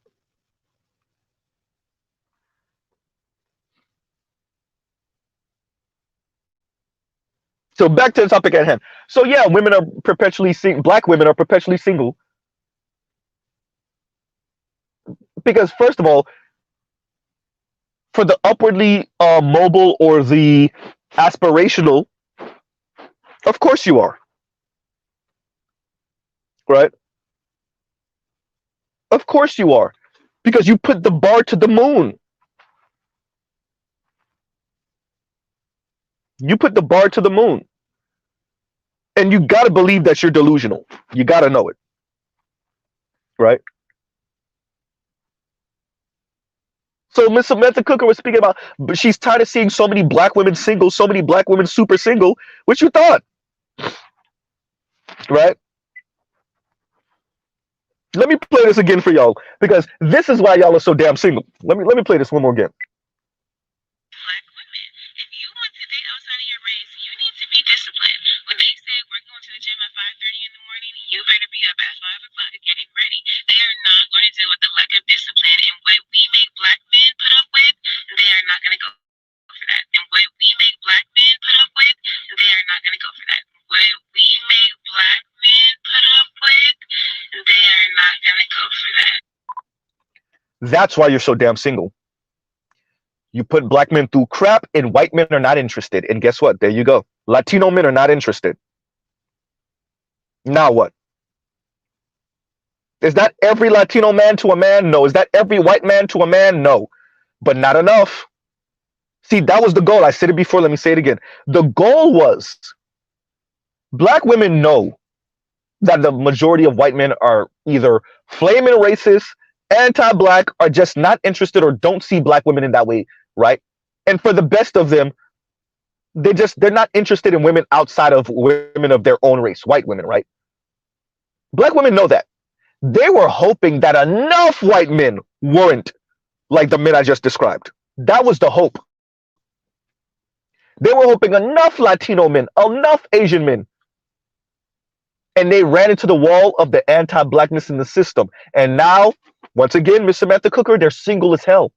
So back to the topic at hand. So yeah, women are perpetually black women are perpetually single. Because first of all, for the upwardly mobile or the aspirational, of course you are. Right? Of course you are. Because you put the bar to the moon. You put the bar to the moon. And you got to believe that you're delusional. You got to know it. Right? So Miss Samantha Cooker was speaking about, but she's tired of seeing so many black women single, so many black women super single. What you thought? Right? Let me play this again for y'all because this is why y'all are so damn single. Let me play this one more again. Black women, if you want to date outside of your race, you need to be disciplined. When they say we're going to the gym at 5:30 in the morning, you better be up at 5 o'clock getting ready. They are not going to deal with the lack of discipline, and what we make black men put up with, they are not going to go for that. And what we make black men put up with, they are not going to go for that. What we make black men put up with, they are not going to go for that. That's why you're so damn single. You put black men through crap, and white men are not interested. And guess what? There you go. Latino men are not interested. Now what? Is that every Latino man to a man? No. Is that every white man to a man? No. But not enough. See, that was the goal. I said it before. Let me say it again. The goal was black women know that the majority of white men are either flaming racist, anti-black, or just not interested or don't see black women in that way, right? And for the best of them, they're not interested in women outside of women of their own race, white women, right? Black women know that. They were hoping that enough white men weren't like the men I just described. That was the hope. They were hoping enough Latino men, enough Asian men. And they ran into the wall of the anti-blackness in the system. And now, once again, Miss Samantha Cooker, they're single as hell.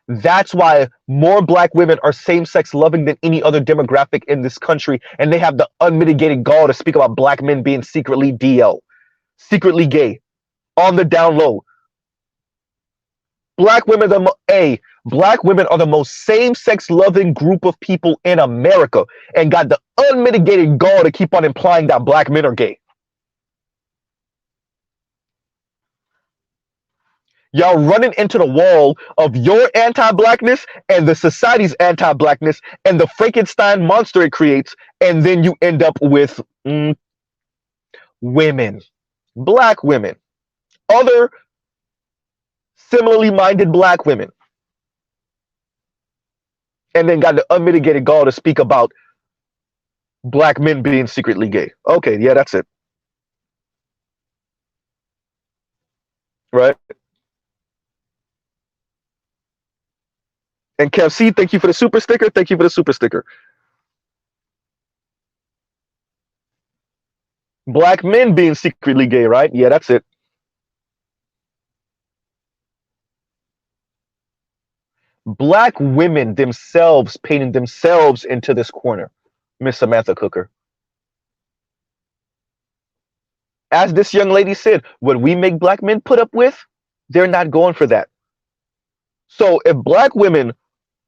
That's why more black women are same-sex loving than any other demographic in this country. And they have the unmitigated gall to speak about black men being secretly DL, secretly gay, on the down low. Black women are the most same-sex loving group of people in America and got the unmitigated gall to keep on implying that black men are gay. Y'all running into the wall of your anti-blackness and the society's anti-blackness and the Frankenstein monster it creates, and then you end up with women, black women, other similarly minded black women, and then got the unmitigated gall to speak about black men being secretly gay. Okay, yeah, that's it. Right? And Kev C, thank you for the super sticker. Thank you for the super sticker. Black men being secretly gay, right? Yeah, that's it. Black women themselves painting themselves into this corner, Miss Samantha Cooker. As this young lady said, what we make black men put up with, they're not going for that. So if black women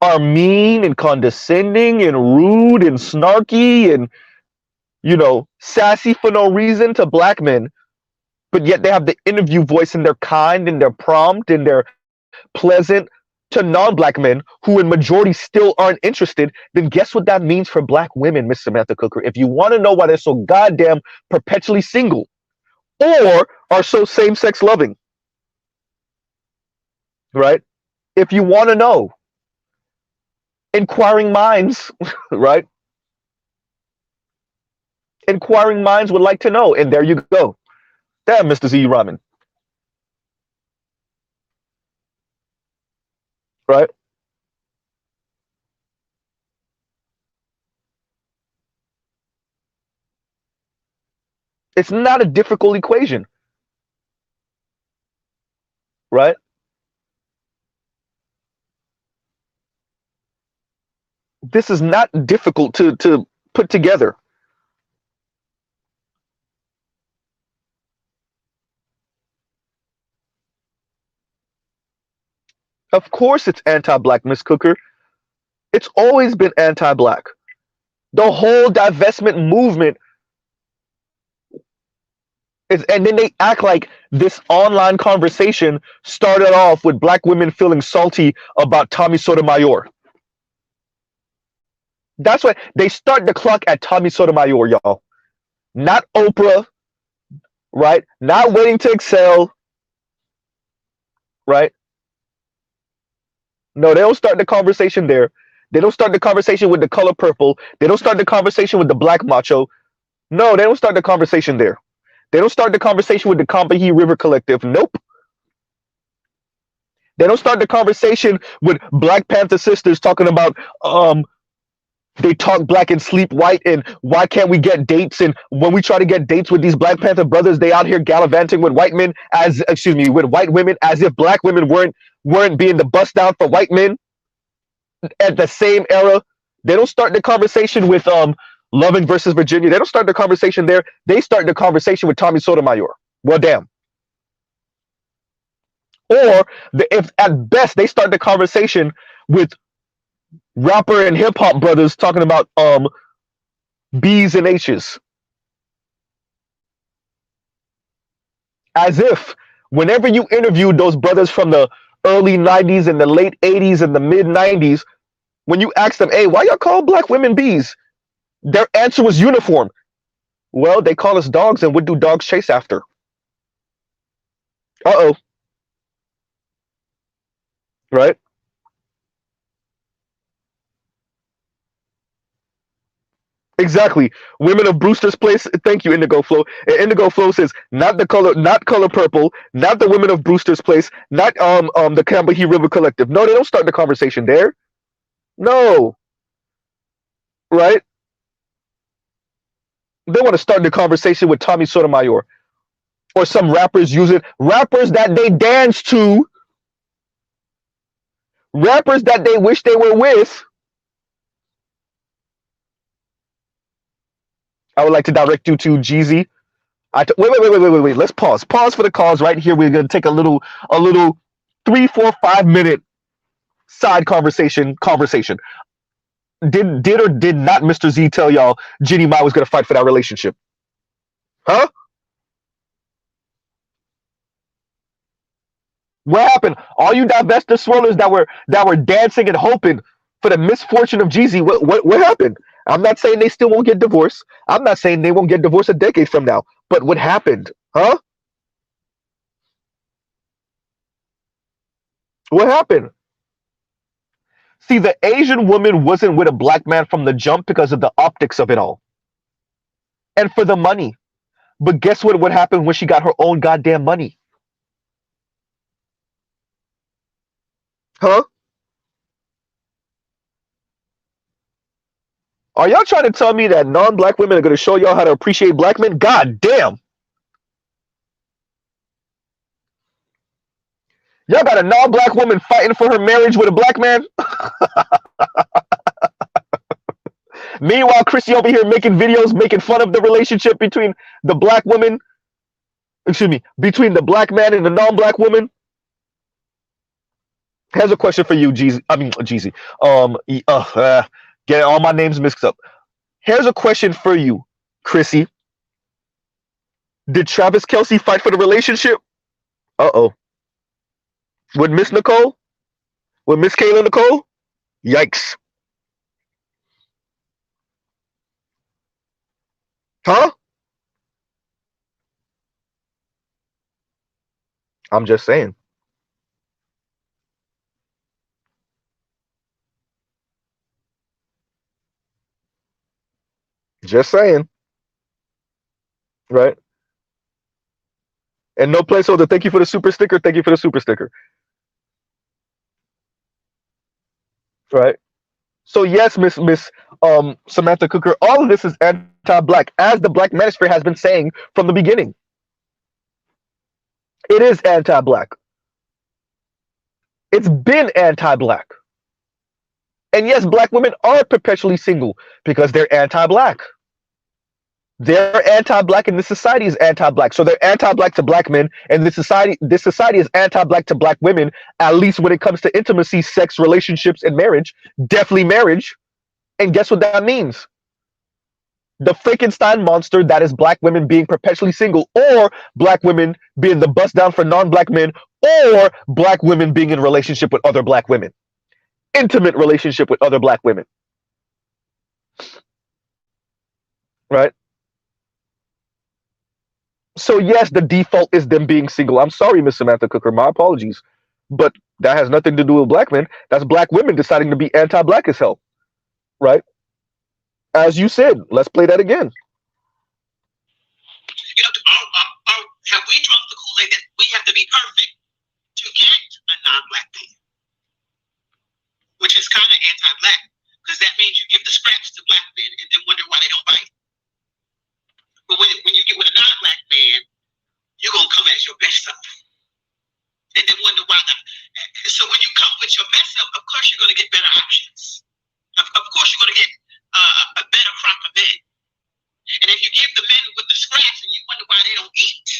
are mean and condescending and rude and snarky and, you know, sassy for no reason to black men, but yet they have the interview voice and they're kind and they're prompt and they're pleasant to non-black men who in majority still aren't interested, then guess what that means for black women, Miss Samantha Cooker? If you want to know why they're so goddamn perpetually single or are so same-sex loving, right? If you want to know, inquiring minds, right? Inquiring minds would like to know, and there you go. Damn, Mr. Z Ramen. Right? It's not a difficult equation. Right? This is not difficult to put together. Of course it's anti-black, Miss Cooker. It's always been anti-black. The whole divestment movement is, and then they act like this online conversation started off with black women feeling salty about Tommy Sotomayor. That's why they start the clock at Tommy Sotomayor, y'all. Not Oprah, right? Not waiting to excel, right? No, they don't start the conversation there. They don't start the conversation with the color purple. They don't start the conversation with the black macho. No, they don't start the conversation there. They don't start the conversation with the Combahee River Collective. Nope. They don't start the conversation with Black Panther sisters talking about they talk black and sleep white, and why can't we get dates? And when we try to get dates with these Black Panther brothers, they out here gallivanting with white men as with white women, as if black women weren't being the bust down for white men at the same era. They don't start the conversation with Loving versus Virginia. They don't start the conversation there. They start the conversation with Tommy Sotomayor. Well, damn. Or if at best they start the conversation with rapper and hip hop brothers talking about B's and H's. As if whenever you interviewed those brothers from the early 90s and the late 80s and the mid 90s, when you asked them, hey, why y'all call black women B's? Their answer was uniform. Well, they call us dogs, and what do dogs chase after? Uh-oh. Right? Exactly. Women of Brewster's Place. Thank you, Indigo Flow. And Indigo Flow says, not color purple, not the women of Brewster's Place, not the Combahee River Collective. No, they don't start the conversation there. No. Right? They want to start the conversation with Tommy Sotomayor. Or some rappers use it. Rappers that they dance to. Rappers that they wish they were with. I would like to direct you to Jeezy. Wait. Let's pause. Pause for the cause right here. We're gonna take a little 3, 4, 5 minute side conversation. Did or did not Mr. Z tell y'all Jeannie Mai was gonna fight for that relationship? Huh? What happened? All you divested swirlers that were dancing and hoping for the misfortune of Jeezy. What happened? I'm not saying they still won't get divorced. I'm not saying they won't get divorced a decade from now. But what happened? Huh? What happened? See, the Asian woman wasn't with a black man from the jump because of the optics of it all. And for the money. But guess what happened when she got her own goddamn money? Huh? Are y'all trying to tell me that non-black women are going to show y'all how to appreciate black men? God damn. Y'all got a non-black woman fighting for her marriage with a black man? Meanwhile, Chrissy over here making videos, making fun of the relationship between the black woman, between the black man and the non-black woman. Here's a question for you, Jeezy. Getting all my names mixed up. Here's a question for you, Chrissy. Did Travis Kelce fight for the relationship? Uh-oh. With Miss Nicole? With Miss Kayla Nicole? Yikes. Huh? I'm just saying. Just saying. Right? And no placeholder. Thank you for the super sticker. Thank you for the super sticker. Right? So yes, Miss Samantha Cooker, all of this is anti-black, as the Black Manosphere has been saying from the beginning. It is anti-black. It's been anti-black. And yes, black women are perpetually single because they're anti-black. They're anti-black, and this society is anti-black. So they're anti-black to black men, and this society is anti-black to black women, at least when it comes to intimacy, sex, relationships, and marriage. Definitely marriage. And guess what that means? The Frankenstein monster that is black women being perpetually single, or black women being the bust down for non-black men, or black women being in relationship with other black women. Intimate relationship with other black women. Right? So yes, the default is them being single. I'm sorry, Miss Samantha Cooker. My apologies. But That has nothing to do with black men. That's black women deciding to be anti-black as hell, right? As you said, let's play that again. Have we drunk the Kool-Aid that we have to be perfect to get a non-black man? Which is kind of anti-black, because that means you give the scraps to black men and then wonder why they don't bite. But when you get with a non-black man, you're going to come as your best self. And then wonder why not. So when you come with your best self, of course you're going to get better options. Of course you're going to get a better crop of men. And if you give the men with the scraps and you wonder why they don't eat,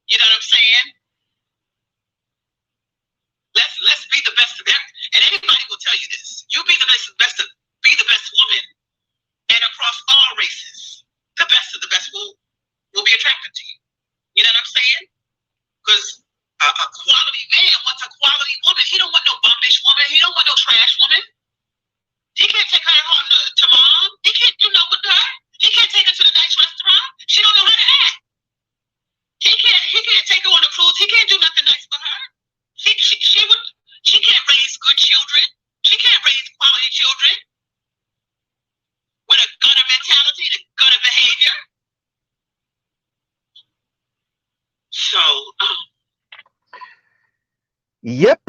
you know what I'm saying? Let's be the best of them. And anybody will tell you this. You be the best be the best woman. And across all races, the best of the best will be attracted to you. You know what I'm saying? Because a quality man wants a quality woman. He don't want no bumbish woman. He don't want no trash woman. He can't take her home to mom. He can't do nothing with her. He can't take her to the nice restaurant. She don't know how to act. He can't take her on a cruise. He can't do nothing nice for her. She can't raise good children. She can't raise quality children with a gutter mentality, the gutter behavior. So, Yep.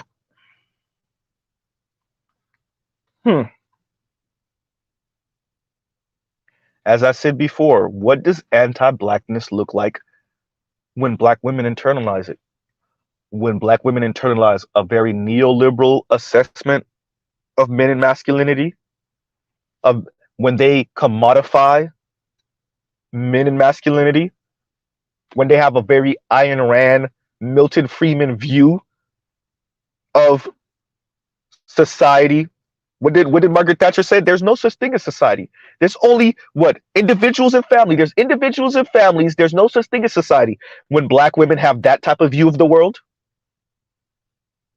As I said before, what does anti-blackness look like when black women internalize it? When black women internalize a very neoliberal assessment of men and masculinity, of when they commodify men and masculinity, when they have a very Ayn Rand, Milton Friedman view of society. What did Margaret Thatcher say? There's no such thing as society. There's only individuals and family. There's individuals and families. There's no such thing as society. When black women have that type of view of the world.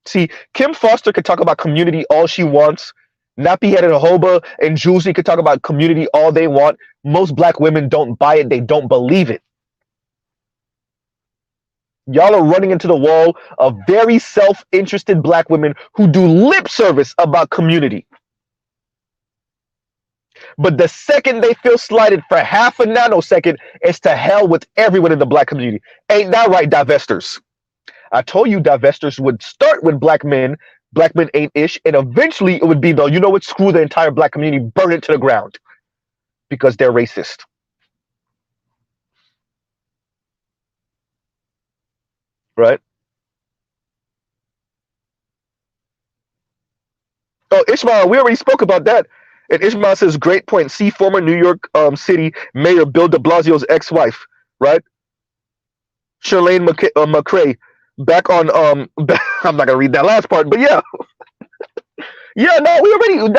See, Kim Foster could talk about community all she wants. Nappy Headed Hoba and Juicy could talk about community all they want. Most black women don't buy it. They don't believe it. Y'all are running into the wall of very self-interested black women who do lip service about community. But the second they feel slighted for half a nanosecond, it's to hell with everyone in the black community. Ain't that right, divestors? I told you divestors would start with black men ain't ish, and eventually it would be you know what, screw the entire black community, burn it to the ground. Because they're racist. Right? Oh, Ishmael, we already spoke about that. And Ishmael says, great point. See former New York City Mayor Bill de Blasio's ex-wife, right? Charlene McCray, back on, I'm not going to read that last part, but yeah. Yeah, no,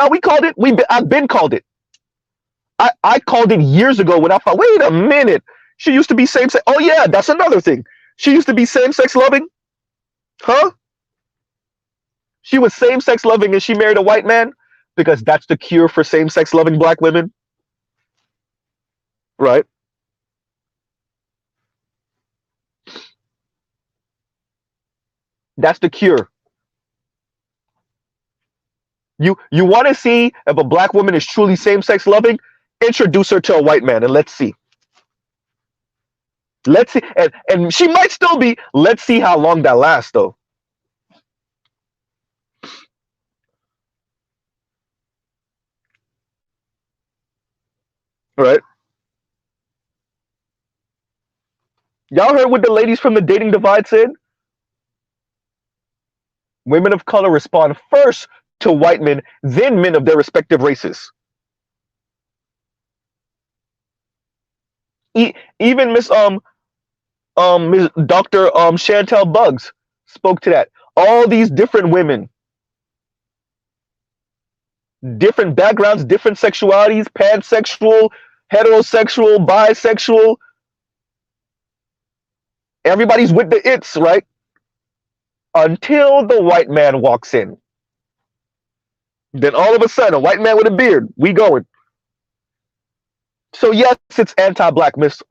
we called it. I've been called it. I called it years ago when I thought, wait a minute. She used to be same-sex. Oh, yeah, that's another thing. She used to be same-sex loving? Huh? She was same-sex loving and she married a white man? Because that's the cure for same-sex loving black women? Right? That's the cure. You want to see if a black woman is truly same-sex loving? Introduce her to a white man and let's see. Let's see. And she might still be. Let's see how long that lasts, though. Right? Y'all heard what the ladies from the Dating Divide said? Women of color respond first to white men, then men of their respective races. Even Miss Miss Dr. Chantel Bugs spoke to that. All these different women, different backgrounds, different sexualities, pansexual, heterosexual, bisexual. Everybody's with the its, right? Until the white man walks in. Then all of a sudden, a white man with a beard, we going. So yes, it's anti-black, Miss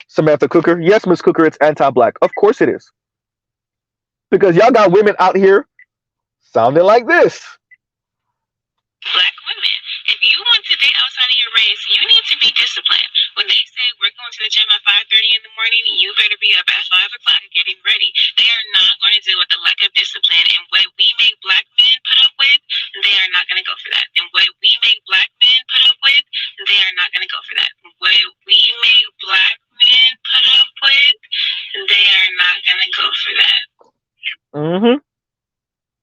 Samantha Cooker. Yes, Miss Cooker, it's anti-black. Of course it is. Because y'all got women out here sounding like this. Black women, if you want to date outside of your race, you need to be disciplined. When they say we're going to the gym at 5:30 in the morning, you better be up at 5 o'clock getting ready. They are not going to deal with the lack of discipline. And what we make black men put up with, they are not going to go for that. And what we make black men put up with, they are not going to go for that. What we make black men put up with, they are not going to go for that. Mm-hmm.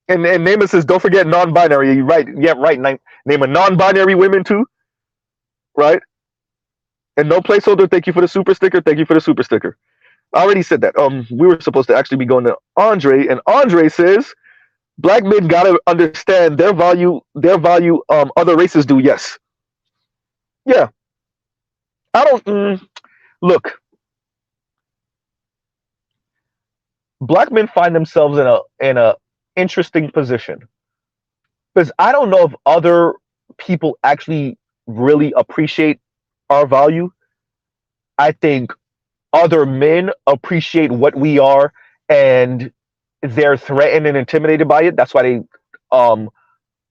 And Namus says, don't forget non-binary. You're right. Yeah, right. Name a non-binary women too. Right? And no placeholder. Thank you for the super sticker. Thank you for the super sticker. I already said that. We were supposed to actually be going to Andre, and Andre says, black men gotta understand their value. Other races do. Yes. Yeah. I don't look. Black men find themselves in a interesting position because I don't know if other people actually really appreciate our value. I think other men appreciate what we are and they're threatened and intimidated by it. That's why they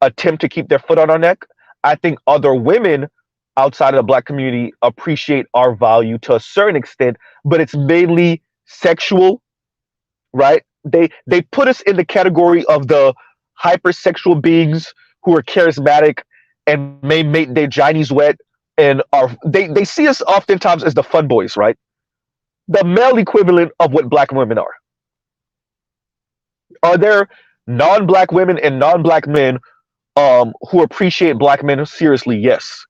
attempt to keep their foot on our neck. I think other women outside of the black community appreciate our value to a certain extent, but it's mainly sexual, right? They put us in the category of the hypersexual beings who are charismatic and may make their johnnies wet, and they see us oftentimes as the fun boys, right? The male equivalent of what black women are. Are there non-black women and non-black men who appreciate black men seriously? Yes,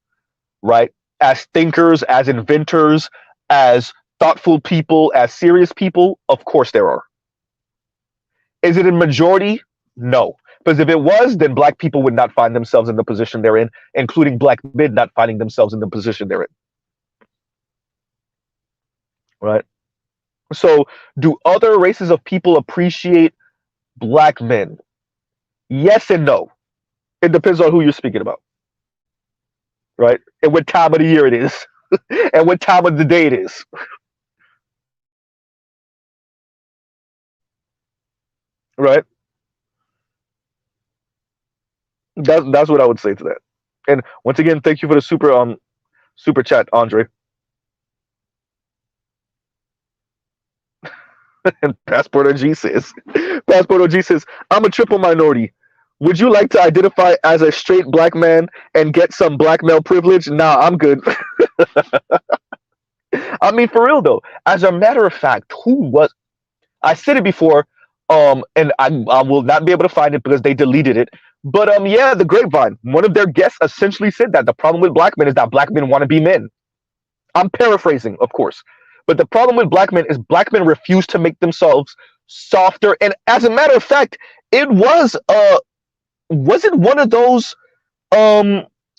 right? As thinkers, as inventors, as thoughtful people, as serious people, of course there are. Is it a majority? No. Because if it was, then black people would not find themselves in the position they're in, including black men not finding themselves in the position they're in. Right? So, do other races of people appreciate black men? Yes and no. It depends on who you're speaking about. Right? And what time of the year it is. And what time of the day it is. Right? That's what I would say to that. And once again, thank you for the super chat, Andre. And Passport OG says, I'm a triple minority. Would you like to identify as a straight black man and get some black male privilege? Nah, I'm good. I mean, for real though, as a matter of fact, I said it before, and I will not be able to find it because they deleted it. But yeah, the Grapevine, one of their guests essentially said that the problem with black men is that black men want to be men. I'm paraphrasing, of course. But the problem with black men is black men refuse to make themselves softer. And as a matter of fact, it was it one of those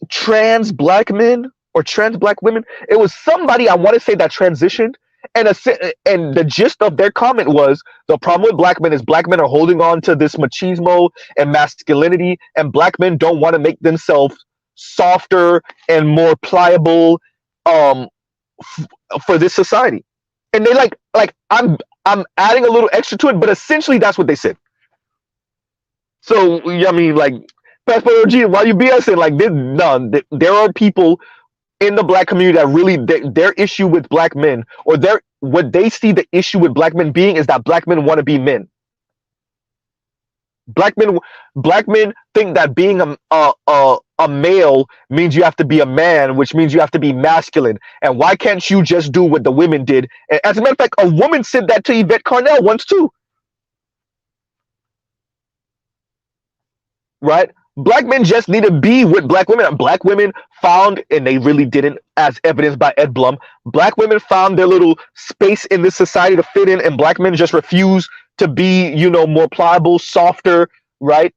trans black men or trans black women? It was somebody, I want to say, that transitioned. And the gist of their comment was the problem with black men is black men are holding on to this machismo and masculinity, and black men don't want to make themselves softer and more pliable for this society. And they like I'm adding a little extra to it, but essentially that's what they said. So I mean, like, Passport OG, why you BSing? Like, there are people in the black community that really their issue with black men, or what they see the issue with black men being, is that black men want to be men. Black men think that being a male means you have to be a man, which means you have to be masculine. And why can't you just do what the women did? And as a matter of fact, a woman said that to Yvette Carnell once too. Right? Black men just need to be with black women. And black women found, and they really didn't, as evidenced by Ed Blum, black women found their little space in this society to fit in, and black men just refuse to be, more pliable, softer, right?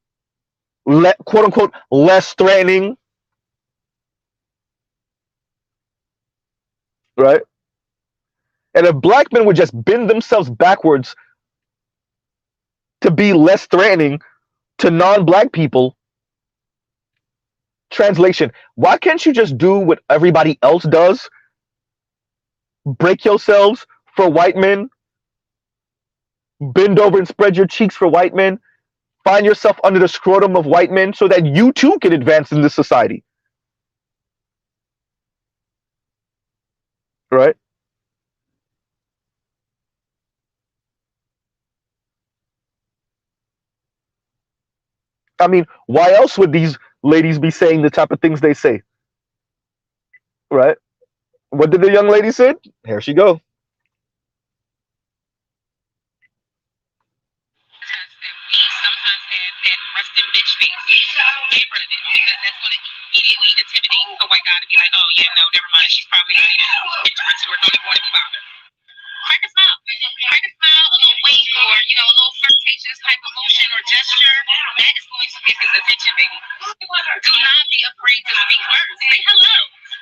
Quote unquote, less threatening. Right? And if black men would just bend themselves backwards to be less threatening to non-black people, translation, why can't you just do what everybody else does? Break yourselves for white men, Bend over and spread your cheeks for white men. Find yourself under the scrotum of white men so that you too can advance in this society. Right? I mean, why else would these ladies be saying the type of things they say? Right? What did the young lady say? Here she go. We sometimes have that resting bitch face. Get rid of it because that's going to immediately intimidate a white guy to be like, oh yeah, no, never mind. She's probably not even interested or don't even want to be bothered. Crack a smile. Crack a smile, a little wink, or a little flirtatious type of motion or gesture. That is going to get his attention, baby. Do not be afraid to speak first. Say hello.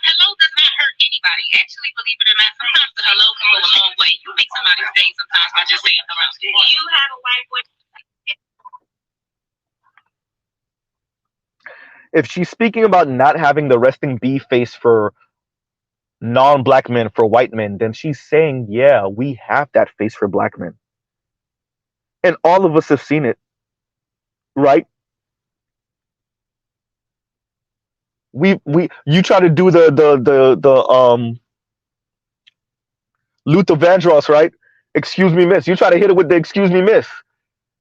Hello does not hurt anybody. Actually, believe it or not, sometimes the hello can go a long way. You make somebody's day sometimes by just saying hello. You have a white boy. If she's speaking about not having the resting bee face for non-black men, for white men, then she's saying, yeah, we have that face for black men. And all of us have seen it, right? You try to do the Luther Vandross, right? Excuse me, miss. You try to hit it with the excuse me, miss.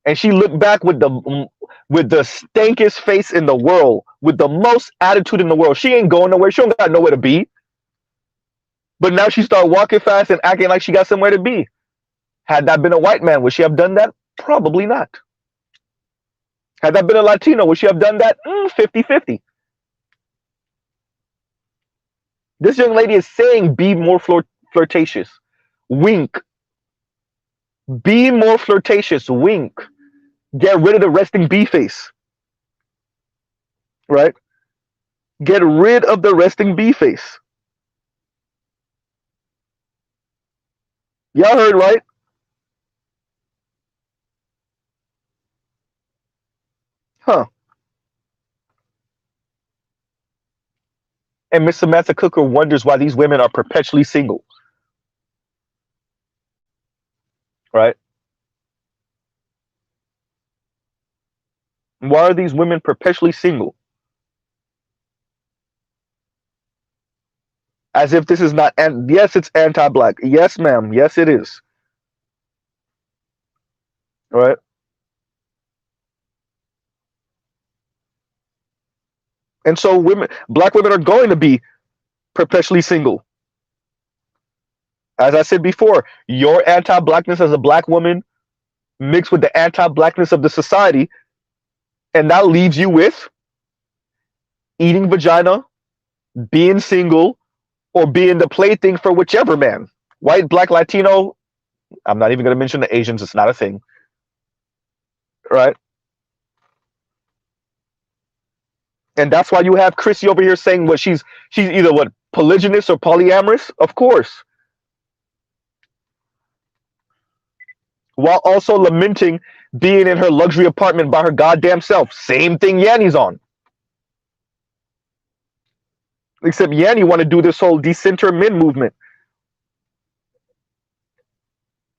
And she looked back with the stankest face in the world, with the most attitude in the world. She ain't going nowhere. She don't got nowhere to be. But now she started walking fast and acting like she got somewhere to be. Had that been a white man, would she have done that? Probably not. Had that been a Latino, would she have done that? 50-50. This young lady is saying be more flirtatious. Wink. Be more flirtatious. Wink. Get rid of the resting bee face. Right? Get rid of the resting bee face. Y'all heard, right? Huh. And Miss Samantha Cooker wonders why these women are perpetually single. Right? Why are these women perpetually single? As if this is not, and yes, it's anti-black. Yes, ma'am. Yes, it is. Right? And so black women are going to be perpetually single. As I said before, your anti-blackness as a black woman mixed with the anti-blackness of the society, and that leaves you with eating vagina, being single, or being the plaything for whichever man. White, black, Latino. I'm not even going to mention the Asians. It's not a thing. Right? And that's why you have Chrissy over here saying what she's either what, polygynous or polyamorous, of course. While also lamenting being in her luxury apartment by her goddamn self. Same thing Yanni's on. Except Yanni want to do this whole decenter men movement.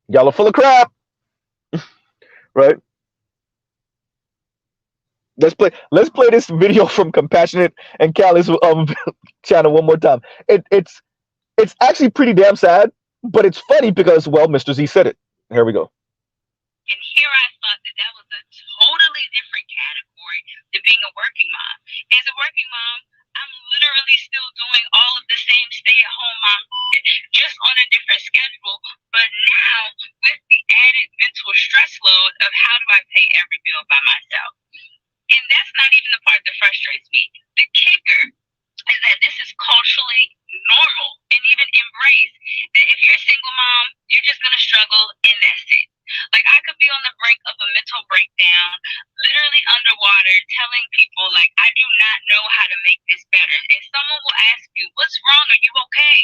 Y'all are full of crap. Right? Let's play this video from Compassionate and Callie's channel one more time. It's actually pretty damn sad, but it's funny because, well, Mr. Z said it. Here we go. And here I thought that was a totally different category to being a working mom. As a working mom, I'm literally still doing all of the same stay-at-home mom, just on a different schedule. But now, with the added mental stress load of how do I pay every bill by myself. And that's not even the part that frustrates me. The kicker is that this is culturally normal and even embraced. That if you're a single mom, you're just going to struggle and that's it. Like, I could be on the brink of a mental breakdown, literally underwater, telling people, like, I do not know how to make this better. And someone will ask you, what's wrong? Are you okay?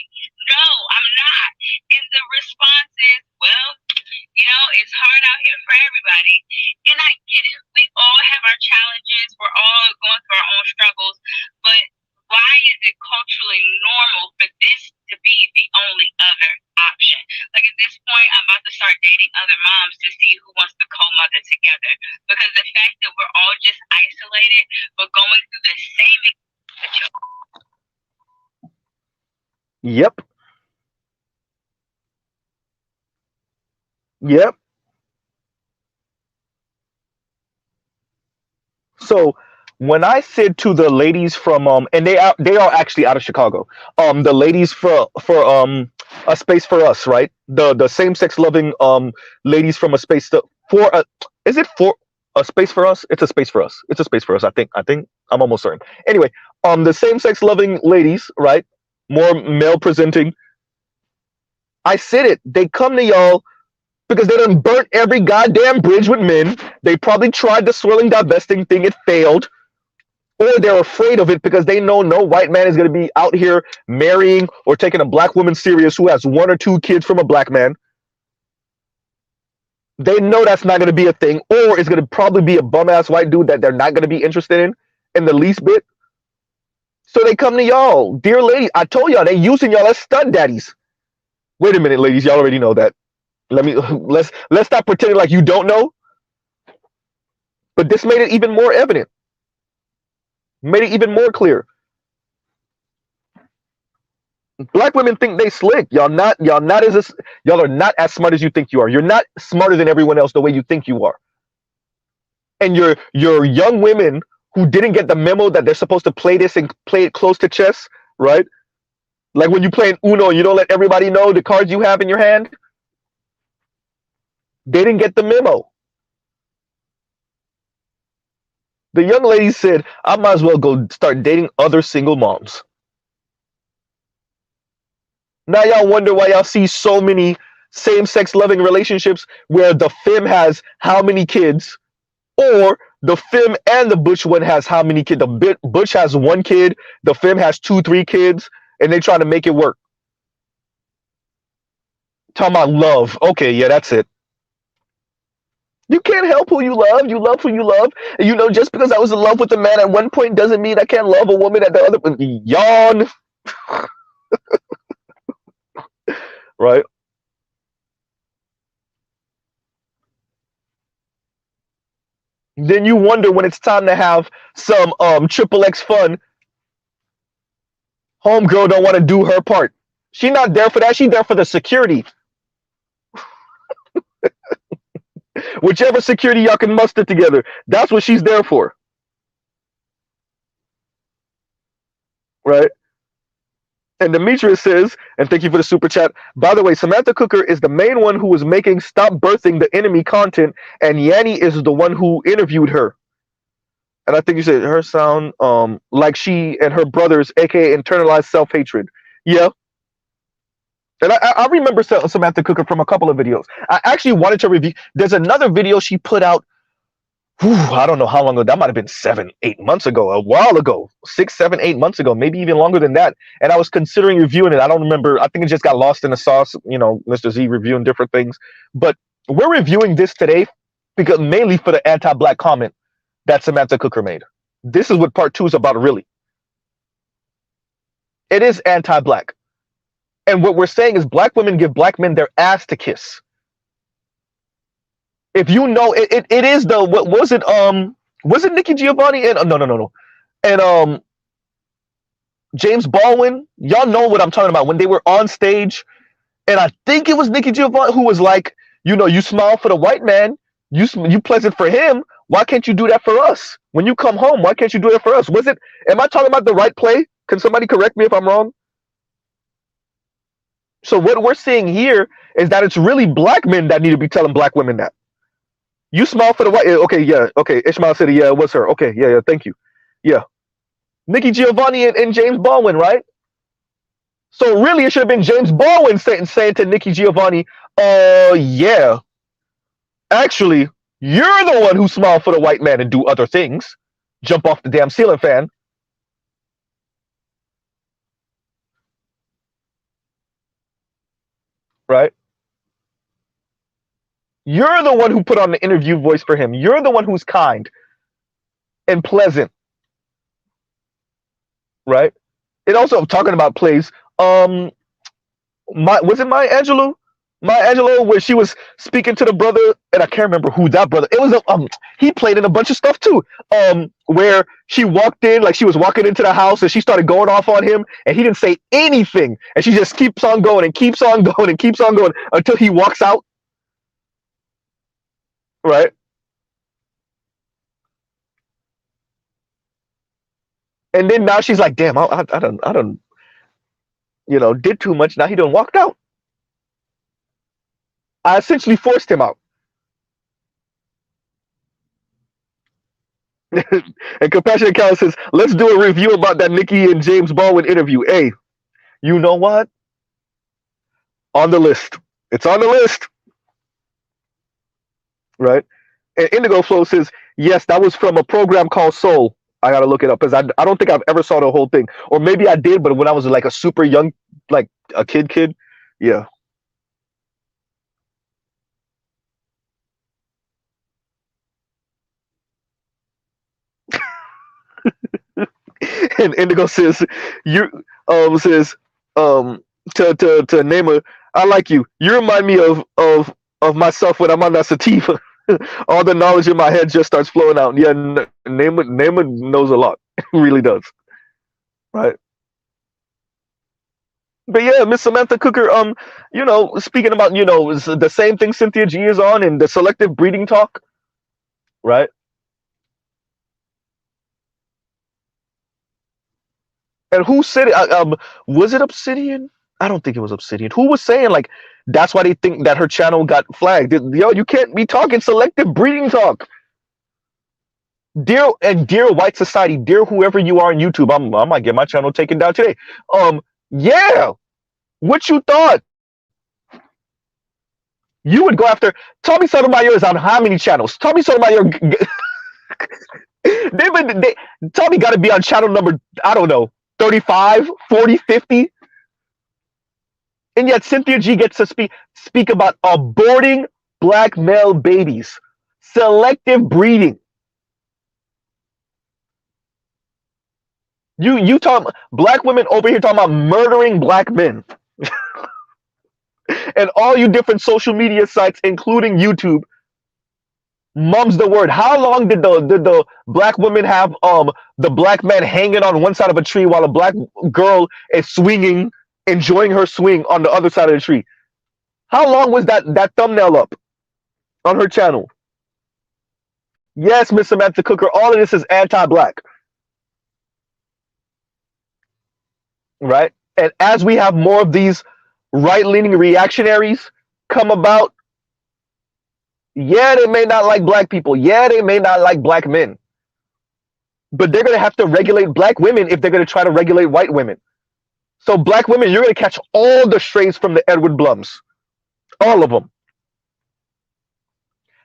No, I'm not. And the response is, well, it's hard out here for everybody. And I get it. We all have our challenges. We're all going through our own struggles. But why is it culturally normal for this to be the only other option? Like, if this point, I'm about to start dating other moms to see who wants to co-mother together. Because the fact that we're all just isolated, but going through the same. Yep. Yep. So when I said to the ladies from and they are actually out of Chicago, the ladies for a space for us, right? The same sex loving ladies from a space for a, is it for a space for us? It's a space for us. It's a space for us. I think I'm almost certain. Anyway, the same sex loving ladies, right? More male presenting. I said it. They come to y'all because they done burnt every goddamn bridge with men. They probably tried the swirling divesting thing. It failed. Or they're afraid of it because they know no white man is going to be out here marrying or taking a black woman serious who has one or two kids from a black man. They know that's not going to be a thing, or it's going to probably be a bum ass white dude that they're not going to be interested in the least bit. So they come to y'all, dear lady. I told y'all they using y'all as stud daddies. Wait a minute, ladies, y'all already know that. Let's stop pretending like you don't know. But this made it even more evident. Made it even more clear. Black women think they slick. Y'all are not as smart as you think you are. You're not smarter than everyone else the way you think you are. And your young women who didn't get the memo that they're supposed to play this and play it close to chess, right? Like when you play in Uno, you don't let everybody know the cards you have in your hand. They didn't get the memo. The young lady said, I might as well go start dating other single moms. Now y'all wonder why y'all see so many same-sex loving relationships where the femme has how many kids, or the femme and the butch one has how many kids. The butch has one kid, the femme has 2-3 kids, and they try to make it work. Talking about love. Okay, yeah, that's it. You can't help who you love. You love who you love. And you know, just because I was in love with a man at one point doesn't mean I can't love a woman at the other point. Yawn. Right? Then you wonder when it's time to have some triple X fun. Homegirl don't want to do her part. She not there for that. She there for the security. Whichever security y'all can muster together, that's what she's there for. Right? And Demetrius says, and thank you for the super chat, by the way, Samantha Cooker is the main one who was making Stop Birthing the Enemy content, and Yanni is the one who interviewed her. And I think you said her sound like she and her brothers, aka internalized self-hatred. Yeah. And I remember Samantha Cooker from a couple of videos. I actually wanted to review. There's another video she put out. I don't know how long ago. That might have been 7-8 months ago, a while ago, 6-7-8 months ago, maybe even longer than that. And I was considering reviewing it. I don't remember. I think it just got lost in the sauce. You know, Mr. Z reviewing different things. But we're reviewing this today because mainly for the anti-black comment that Samantha Cooker made. This is what part 2 is about, really. It is anti-black. And what we're saying is black women give black men their ass to kiss. If you know, it is the, what was it Nikki Giovanni and no. And James Baldwin, y'all know what I'm talking about, when they were on stage, and I think it was Nikki Giovanni who was like, you know, you smile for the white man, you pleasant for him, why can't you do that for us? When you come home, why can't you do that for us? Am I talking about the right play? Can somebody correct me if I'm wrong? So what we're seeing here is that it's really black men that need to be telling black women that. You smile for the white. Okay, yeah. Okay, Ishmael said, yeah, it was her. Okay, yeah, thank you. Yeah. Nikki Giovanni and James Baldwin, right? So really, it should have been James Baldwin saying to Nikki Giovanni, yeah. Actually, you're the one who smile for the white man and do other things. Jump off the damn ceiling fan. Right? You're the one who put on the interview voice for him. You're the one who's kind and pleasant. Right? And also talking about plays, was it Maya Angelou? Maya Angelou, where she was speaking to the brother, and I can't remember who that brother. It was he played in a bunch of stuff too. Where she walked in, like she was walking into the house, and she started going off on him, and he didn't say anything, and she just keeps on going and keeps on going and keeps on going until he walks out. Right. And then now she's like, damn, I don't, did too much. Now he done walked out. I essentially forced him out. And Compassionate Cal says, let's do a review about that Nikki and James Baldwin interview. Hey, you know what? On the list. It's on the list. Right? And Indigo Flow says, yes, that was from a program called Soul. I gotta look it up because I don't think I've ever saw the whole thing. Or maybe I did, but when I was like a super young, like a kid. Yeah. And Indigo says, you says to Namer, I like you. You remind me of myself when I'm on that sativa. All the knowledge in my head just starts flowing out. Yeah, Namer knows a lot. Really does. Right. But yeah, Miss Samantha Cooker, speaking about, the same thing Cynthia G is on and the selective breeding talk. Right. And who said it? Was it Obsidian? I don't think it was Obsidian. Who was saying like that's why they think that her channel got flagged? Yo, you can't be talking selective breeding talk. Dear White Society, dear whoever you are on YouTube, I might get my channel taken down today. Yeah, what you thought? You would go after Tommy Sotomayor is on how many channels? Tommy Sotomayor, Tommy got to be on channel number, I don't know, 35, 40, 50. And yet Cynthia G gets to speak about aborting black male babies, selective breeding. You talk black women over here talking about murdering black men. And all you different social media sites, including YouTube, mum's the word. How long did the black women have the black man hanging on one side of a tree while a black girl is swinging, enjoying her swing on the other side of the tree? How long was that thumbnail up on her channel? Yes, Miss Samantha Cooker, all of this is anti-black. Right? And as we have more of these right-leaning reactionaries come about, yeah, they may not like black people. Yeah, they may not like black men. But they're going to have to regulate black women if they're going to try to regulate white women. So black women, you're going to catch all the strays from the Edward Blums. All of them.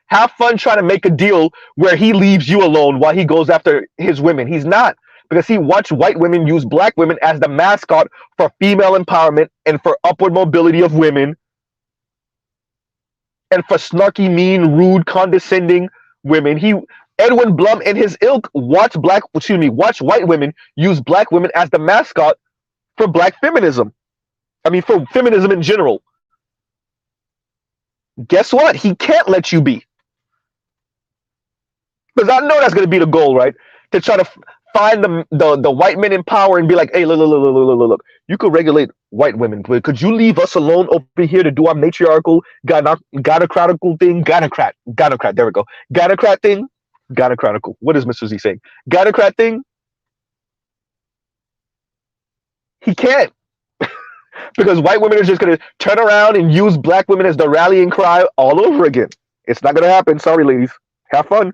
Have fun trying to make a deal where he leaves you alone while he goes after his women. He's not. Because he watched white women use black women as the mascot for female empowerment and for upward mobility of women and for snarky, mean, rude, condescending women. Edwin Blum and his ilk watch white women use black women as the mascot for black feminism. I mean, for feminism in general. Guess what? He can't let you be. Because I know that's going to be the goal, right? To try to find the white men in power and be like, hey, look, you could regulate white women, but could you leave us alone over here to do our matriarchal, gynocratical thing? Gynocrat, there we go. Gynocrat thing, gynocratical. What is Mr. Z saying? Gynocrat thing? He can't. Because white women are just going to turn around and use black women as the rallying cry all over again. It's not going to happen. Sorry, ladies. Have fun.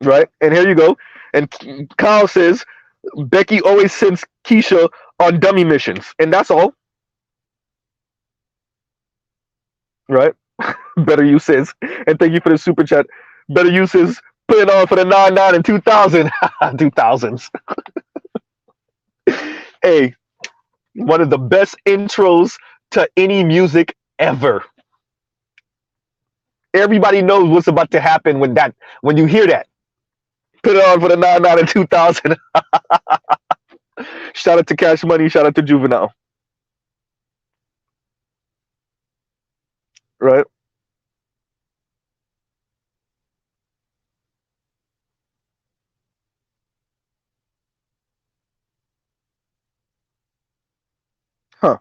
Right? And here you go. And Kyle says, Becky always sends Keisha on dummy missions. And that's all. Right? Better You says, and thank you for the super chat. Better You says, put it on for the 99 and 2000. 2000s. Hey, one of the best intros to any music ever. Everybody knows what's about to happen when you hear that. Put it on for the 99 and 2000. Shout out to Cash Money. Shout out to Juvenile. Right? Huh.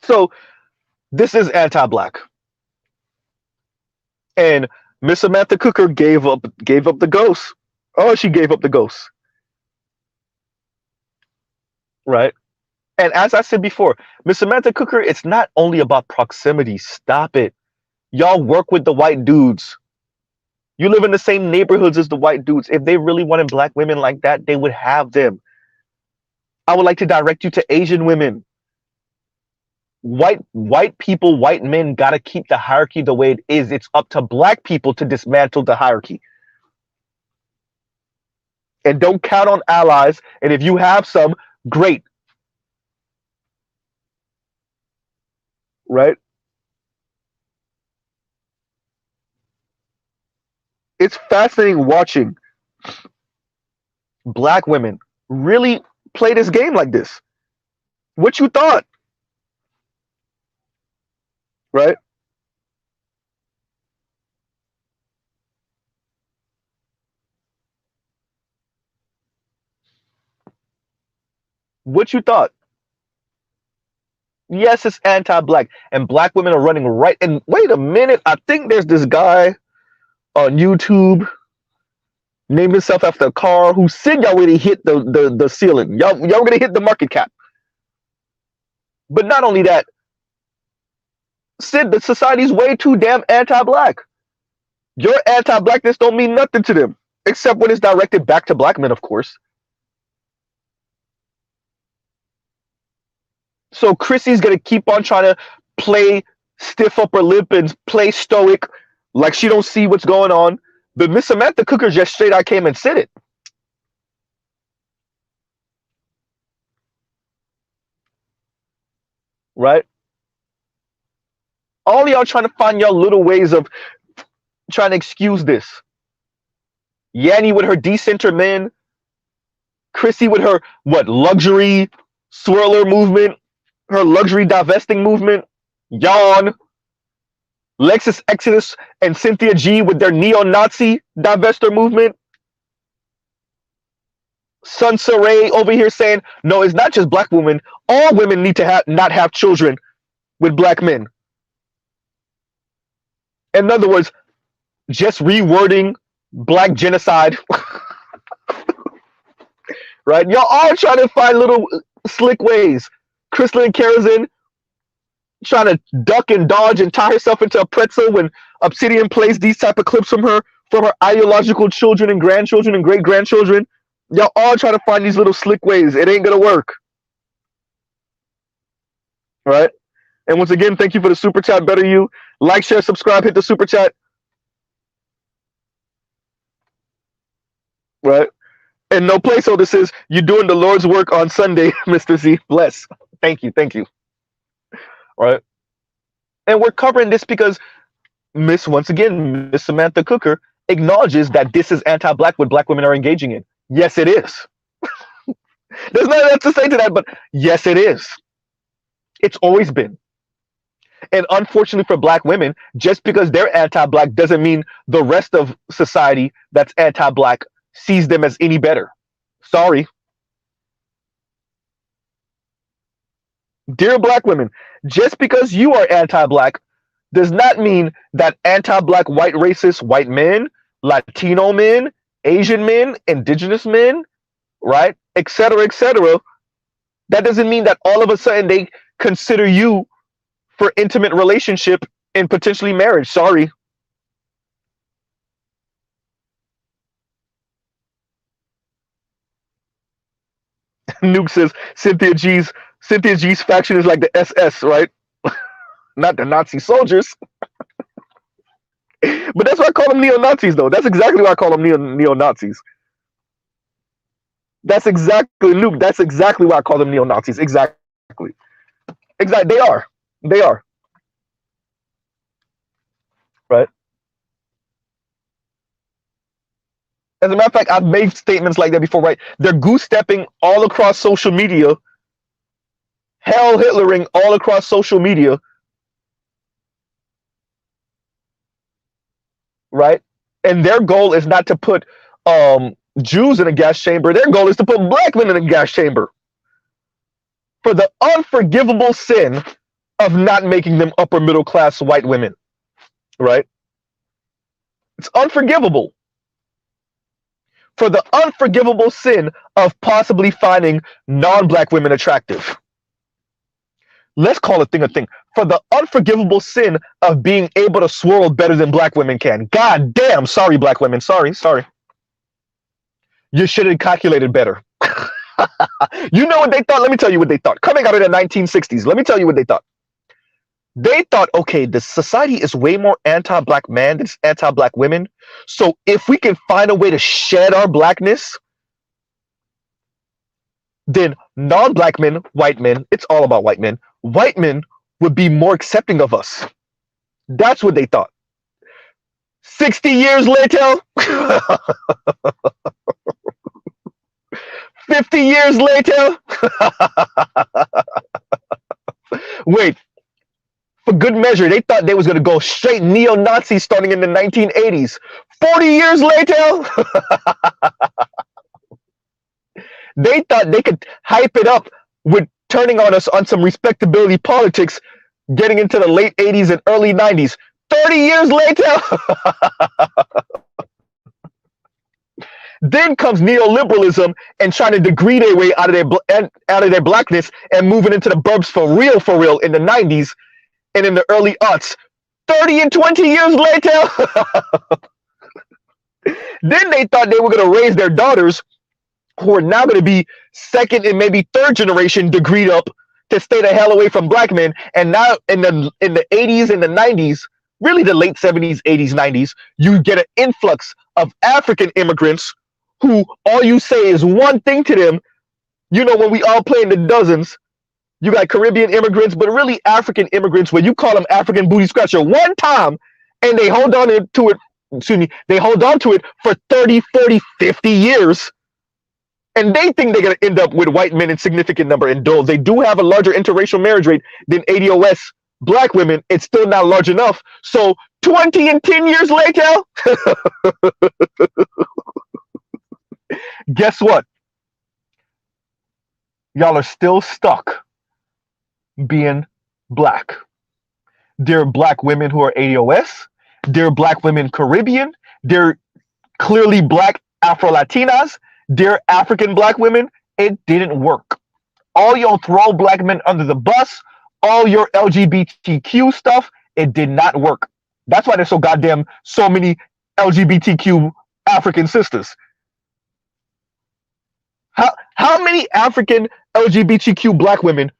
So this is anti-black, and Miss Samantha Cooker gave up the ghost. Oh, she gave up the ghost. Right? And as I said before, Miss Samantha Cooker, it's not only about proximity. Stop it. Y'all work with the white dudes. You live in the same neighborhoods as the white dudes. If they really wanted black women like that, they would have them. I would like to direct you to Asian women. White people, white men gotta keep the hierarchy the way it is. It's up to black people to dismantle the hierarchy. And don't count on allies. And if you have some, great. Right? It's fascinating watching black women really play this game like this. What you thought? Right? What you thought? Yes, it's anti-black, and black women are running right. And wait a minute, I think there's this guy on YouTube named himself after a car who said y'all already hit the ceiling. Y'all gonna hit the market cap. But not only that, said the society's way too damn anti-black. Your anti-blackness don't mean nothing to them, except when it's directed back to black men, of course. So Chrissy's gonna keep on trying to play stiff upper lip and play stoic, like she don't see what's going on. But Miss Samantha Cooker just straight out came and said it. Right? All y'all trying to find y'all little ways of trying to excuse this. Yanni with her decenter men, Chrissy with her what luxury swirler movement, her luxury divesting movement, Yawn, Lexus Exodus and Cynthia G with their neo-Nazi divester movement. Sansa Ray over here saying, no, it's not just black women. All women need to not have children with black men. In other words, just rewording black genocide. Right? Y'all all trying to find little slick ways. Crystalline Kerosene trying to duck and dodge and tie herself into a pretzel when Obsidian plays these type of clips from her ideological children and grandchildren and great grandchildren. Y'all all trying to find these little slick ways. It ain't gonna work. Right? And once again, thank you for the super chat. Better you. Like, share, subscribe, hit the super chat. Right? And no placeholder says you're doing the Lord's work on Sunday, Mr. Z. Bless. Thank you. Thank you. Right? And we're covering this because Miss Samantha Cooker acknowledges that this is anti-black what black women are engaging in. Yes, it is. There's nothing else to say to that, but yes, it is. It's always been. And unfortunately for black women, just because they're anti-black doesn't mean the rest of society that's anti-black sees them as any better. Sorry. Dear black women, just because you are anti-black does not mean that anti-black white racist white men, Latino men, Asian men, indigenous men, right, etc., that doesn't mean that all of a sudden they consider you for intimate relationship and potentially marriage. Sorry. Nuke says Cynthia G's faction is like the SS, right? Not the Nazi soldiers. But that's why I call them neo-Nazis, though. That's exactly why I call them neo-Nazis. That's exactly, Nuke, that's exactly why I call them neo-Nazis. Exactly. They are. Right? As a matter of fact, I've made statements like that before, right? They're goose stepping all across social media, hell Hitlering all across social media, right? And their goal is not to put Jews in a gas chamber. Their goal is to put black men in a gas chamber for the unforgivable sin of not making them upper middle class white women, right? It's unforgivable. For the unforgivable sin of possibly finding non-black women attractive. Let's call a thing a thing. For the unforgivable sin of being able to swirl better than black women can. God damn, sorry, black women. Sorry. You should have calculated better. You know what they thought? Let me tell you what they thought. Coming out of the 1960s, let me tell you what they thought. They thought, okay, the society is way more anti-black man than anti-black women. So if we can find a way to shed our blackness, then non-black men, white men, it's all about white men would be more accepting of us. That's what they thought. 60 years later, 50 years later, wait, for good measure, they thought they was going to go straight neo-Nazi starting in the 1980s. 40 years later, they thought they could hype it up with turning on us on some respectability politics, getting into the late 80s and early 90s. 30 years later, then comes neoliberalism and trying to degrade their way out of their blackness and moving into the burbs for real in the 90s and in the early aughts. 30 and 20 years later, then they thought they were going to raise their daughters, who are now going to be second and maybe third generation degreed up, to stay the hell away from black men. And now in the 80s and the 90s, really the late 70s, 80s, 90s, you get an influx of African immigrants who all you say is one thing to them. You know, when we all play in the dozens, you got Caribbean immigrants, but really African immigrants, when you call them African booty scratcher one time and they hold on to it, they hold on to it for 30, 40, 50 years. And they think they're going to end up with white men in significant number. And though they do have a larger interracial marriage rate than ADOS black women, it's still not large enough. So 20 and 10 years later, guess what? Y'all are still stuck being black. There are black women who are ADOS. There are black women Caribbean. They're clearly black Afro-Latinas. They're African black women. It didn't work. All y'all throw black men under the bus, all your LGBTQ stuff, it did not work. That's why there's so many LGBTQ African sisters. How many African LGBTQ black women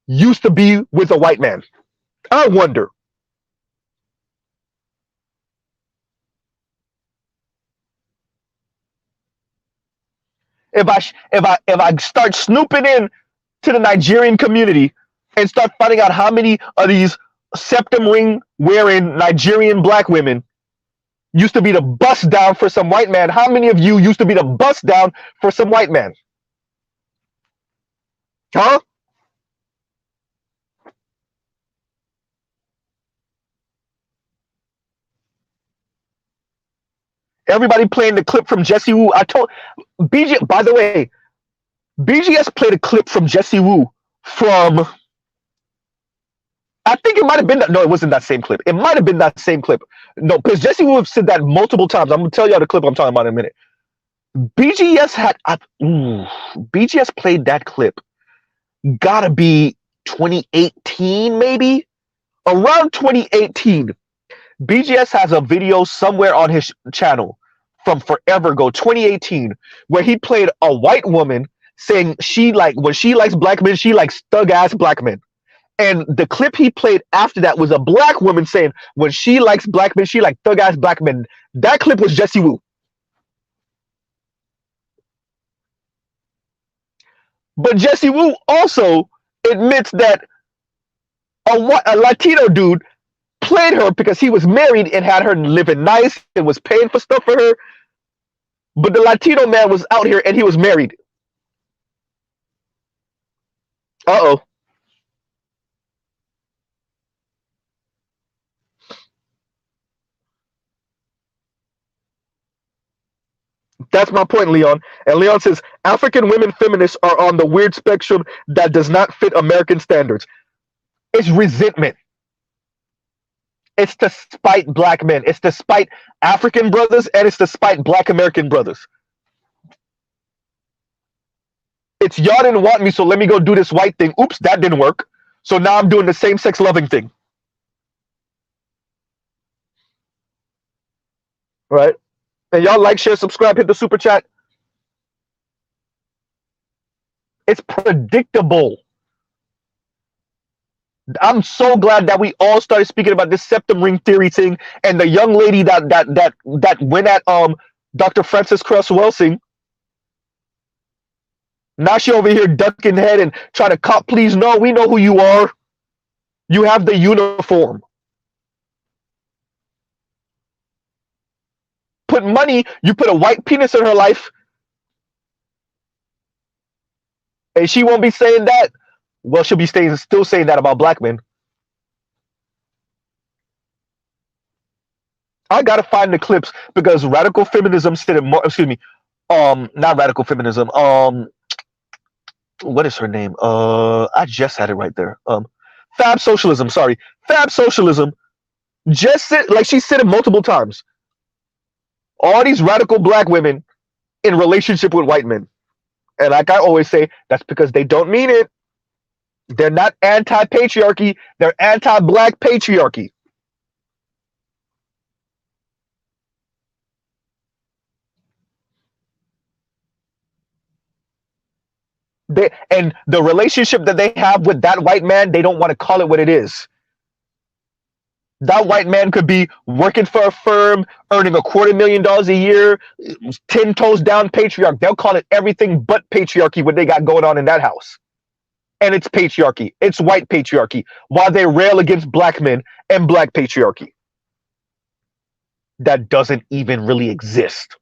used to be with a white man? I wonder. If I start snooping in to the Nigerian community and start finding out how many of these septum ring wearing Nigerian black women used to be the bust down for some white man, how many of you used to be the bust down for some white man? Huh? Everybody playing the clip from Jesse Wu. I told BG, by the way, BGS played a clip from Jesse Wu from, I think it might have been that. No, it wasn't that same clip. It might have been that same clip. No, because Jesse Wu have said that multiple times. I'm going to tell y'all the clip I'm talking about in a minute. BGS played that clip. Gotta be 2018, maybe? Around 2018. BGS has a video somewhere on his channel from forever ago, 2018, where he played a white woman saying when she likes black men, she likes thug ass black men. And the clip he played after that was a black woman saying when she likes black men, she likes thug ass black men. That clip was Jesse Wu. But Jesse Wu also admits that a Latino dude played her because he was married and had her living nice and was paying for stuff for her. but the Latino man was out here and he was married. Uh-oh. That's my point, Leon. And Leon says African women feminists are on the weird spectrum that does not fit American standards. It's resentment. It's to spite black men. It's to spite African brothers, and it's to spite black American brothers. It's y'all didn't want me, so let me go do this white thing. Oops, that didn't work. So now I'm doing the same-sex loving thing. Right? And y'all like, share, subscribe, hit the super chat. It's predictable. I'm so glad that we all started speaking about this septum ring theory thing, and the young lady that went at Dr. Frances Cress Welsing. Now she over here ducking head and trying to cop. Please, no, we know who you are. You have the uniform. Put money. You put a white penis in her life, and she won't be saying that. Well, she'll be still saying that about black men. I gotta find the clips because radical feminism said it more. Excuse me, not radical feminism. What is her name? I just had it right there. Fab socialism. Sorry, Fab socialism. Just said, like she said it multiple times. All these radical black women in relationship with white men, and like I always say, that's because they don't mean it. They're not anti-patriarchy. They're anti-black patriarchy. And the relationship that they have with that white man, they don't want to call it what it is. That white man could be working for a firm, earning $250,000 a year, 10 toes down patriarch. They'll call it everything but patriarchy what they got going on in that house. And it's patriarchy. It's white patriarchy. While they rail against black men and black patriarchy. That doesn't even really exist.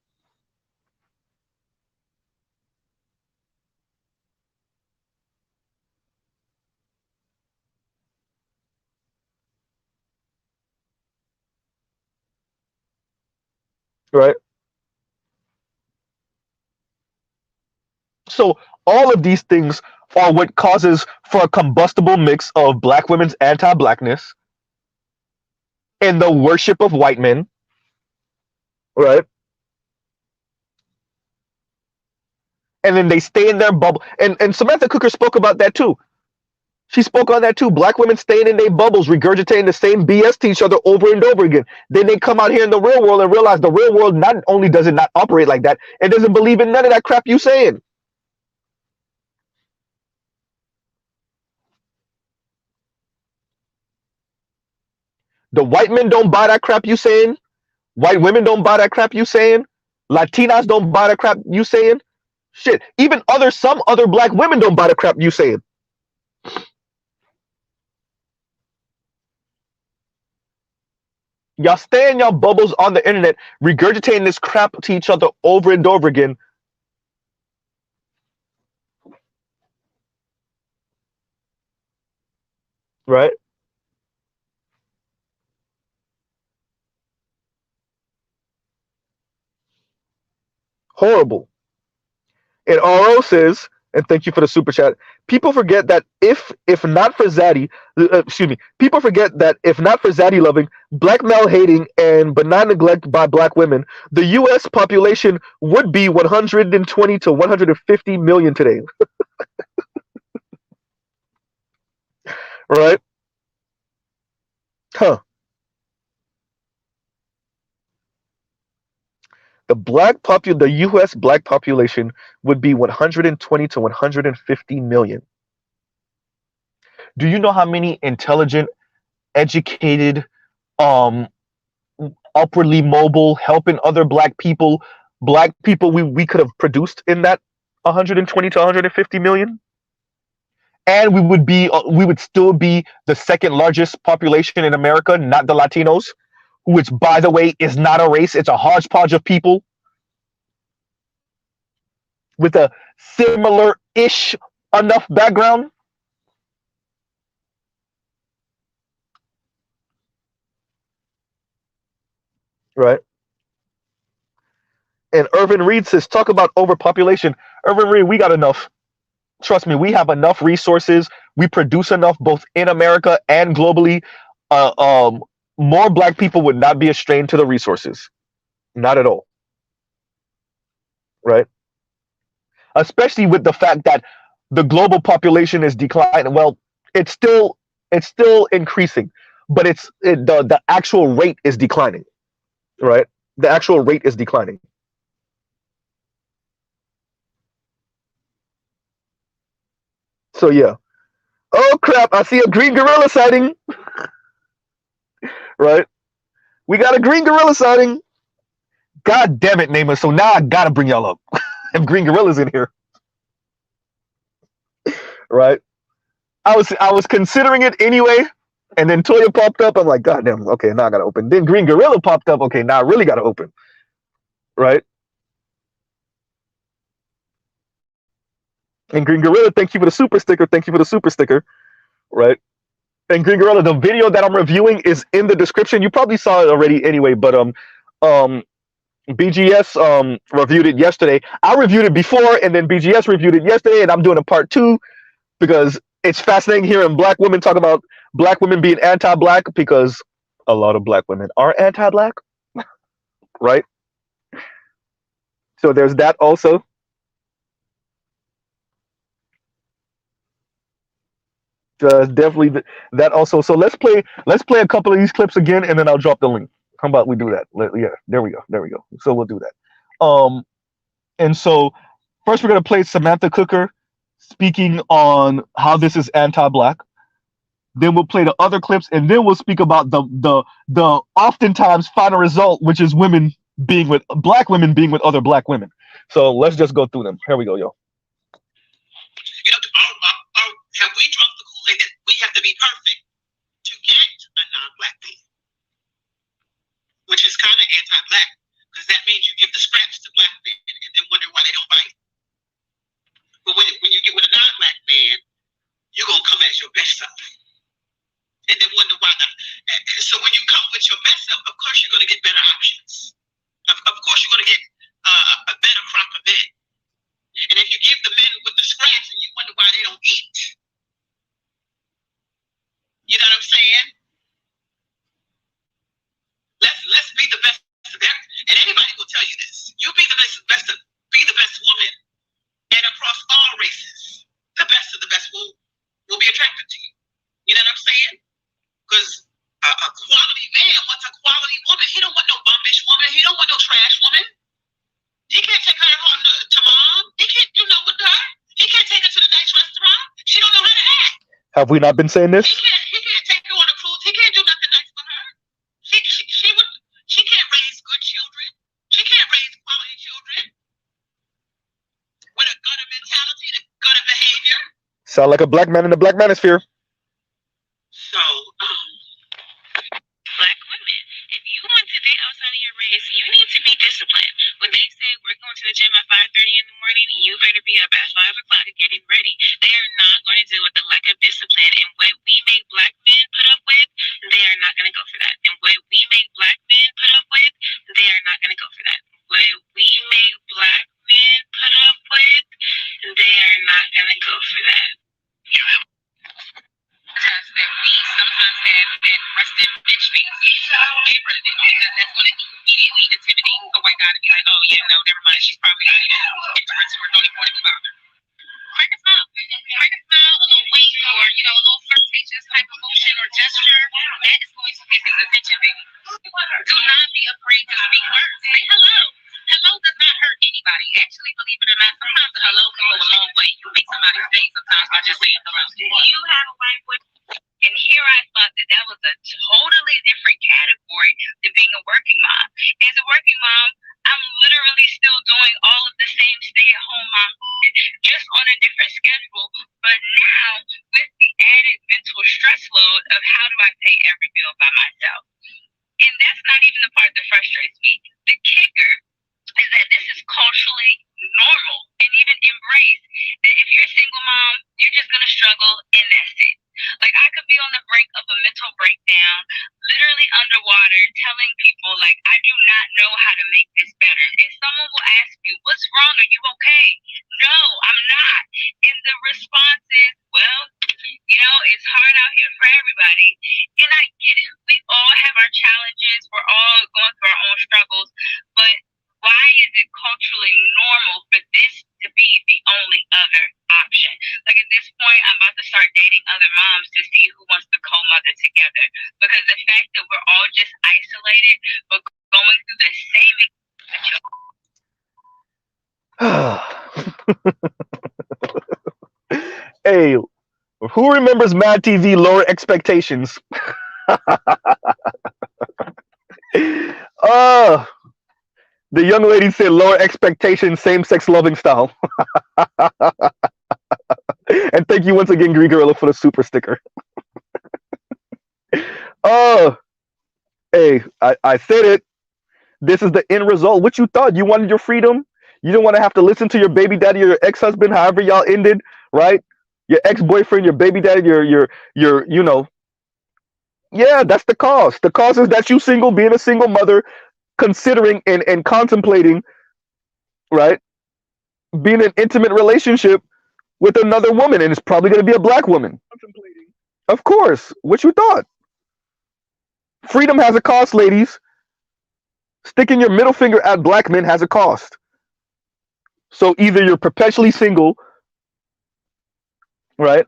Right? So all of these things are what causes for a combustible mix of black women's anti-blackness and the worship of white men. Right? And then they stay in their bubble. And Samantha Cooker spoke about that too. She spoke on that too. Black women staying in their bubbles, regurgitating the same BS to each other over and over again. Then they come out here in the real world and realize the real world not only does it not operate like that, it doesn't believe in none of that crap you saying. The white men don't buy that crap you saying. White women don't buy that crap you saying. Latinas don't buy that crap you saying. Shit. Even some other black women don't buy the crap you saying. Y'all stay in y'all bubbles on the internet, regurgitating this crap to each other over and over again. Right? Horrible. And RO says, and thank you for the super chat. People forget that if not for Zaddy, people forget that if not for Zaddy loving, black male hating, and benign neglect by black women, the U.S. population would be 120 to 150 million today. Right? Huh. The U.S. black population would be 120 to 150 million. Do you know how many intelligent, educated, upwardly mobile, helping other black people we could have produced in that 120 to 150 million? And we would still be the second largest population in America, not the Latinos, which, by the way, is not a race. It's a hodgepodge of people. with a similar-ish enough background. Right. And Irvin Reed says, talk about overpopulation. Irvin Reed, we got enough. Trust me, we have enough resources. We produce enough both in America and globally. Uh, um, More black people would not be a strain to the resources. Not at all. Right. Especially with the fact that the global population is declining. Well, it's still increasing, but the actual rate is declining. Right. The actual rate is declining. So yeah. Oh crap! I see a green gorilla sighting. Right. We got a green gorilla sighting. God damn it, Namer. So now I gotta bring y'all up. If green gorillas in here. Right. I was considering it anyway, and then Toya popped up. I'm like, God damn. Okay, now I gotta open. Then green gorilla popped up. Okay, now I really gotta open. Right. And green gorilla, thank you for the super sticker. Thank you for the super sticker. Right. And green gorilla, the video that I'm reviewing is in the description. You probably saw it already anyway, but BGS reviewed it yesterday. I reviewed it before, and then BGS reviewed it yesterday, and I'm doing a part 2 because it's fascinating hearing black women talk about black women being anti-black, because a lot of black women are anti-black, right? So there's that also. Definitely that also. So let's play a couple of these clips again, and then I'll drop the link. How about we do that? Yeah, there we go. So we'll do that. And so first we're gonna play Samantha Cooker speaking on how this is anti-black. Then we'll play the other clips, and then we'll speak about the oftentimes final result, which is black women being with other black women. So let's just go through them. Here we go, yo. Have we drunk the Kool-Aid that we have to be perfect to get a non-black man? Which is kind of anti-black, because that means you give the scraps to black men and then wonder why they don't bite. But when you get with a non-black man, you're going to come as your best self. And then wonder why not. So when you come with your best self, of course you're going to get better options. Of course you're going to get a better crop of men. And if you give the men with the scraps and you wonder why they don't eat, you know what I'm saying? Let's be the best of that. And anybody will tell you this. You be the best woman, and across all races, the best of the best will be attracted to you. You know what I'm saying? Because a quality man wants a quality woman. He don't want no bumpish woman. He don't want no trash woman. He can't take her home to mom. He can't do nothing with her. He can't take her to the nice restaurant. She don't know how to act. Have we not been saying this? He can't take her on a cruise. He can't do nothing nice for her. She can't raise good children. She can't raise quality children with a gutter mentality, a gutter behavior. Sound like a black man in the black manosphere. So, black women, if you want to date outside of your race, you need to be disciplined. When they say we're going to the gym at 5:30 in the morning, you better be up at 5 o'clock getting ready. They are not going to deal with the lack of discipline. And what we make black men put up with, they are not going to go for that. And what we make black men put up with, they are not going to go for that. What we make black men put up with, they are not going to go for that. That we sometimes have that rusted bitch face in front of them, because that's going to immediately intimidate a white guy to be like, oh yeah, no, never mind, she's probably interested or don't even want to be bothered. Crack a smile, a little wink, or a little flirtatious type of motion or gesture. That is going to get his attention, baby. Do not be afraid to speak words. Say hello. Hello does not hurt anybody. Actually, believe it or not, sometimes a hello can go a long way. You make somebody's day sometimes by just saying hello. You have a wife with. And here I thought that was a totally different category than being a working mom. As a working mom, I'm literally still doing all of the same stay-at-home mom, just on a different schedule. But now, with the added mental stress load of how do I pay every bill by myself. And that's not even the part that frustrates me. The kicker is that this is culturally normal. And even they'll ask you, what's wrong? Are you okay? No, I'm not. And the response is, well, it's hard out here for everybody. And I get it. We all have our challenges. We're all going through our own struggles. But why is it culturally normal for this to be the only other option? Like at this point, I'm about to start dating other moms to see who wants to co-mother together. Because the fact that we're all just isolated, but going through the same Hey, who remembers Mad TV Lower Expectations? The young lady said Lower Expectations, same-sex loving style. And thank you once again, Green Gorilla, for the super sticker. Hey, I said it. This is the end result. What you thought? You wanted your freedom? You didn't want to have to listen to your baby daddy or your ex-husband, however y'all ended, right? Your ex-boyfriend, your baby daddy, your yeah, that's the cost. The cost is that you single, being a single mother, considering and contemplating, right, being in an intimate relationship with another woman, and it's probably going to be a black woman. Of course. What you thought? Freedom has a cost, ladies. Sticking your middle finger at black men has a cost. So either you're perpetually single, right?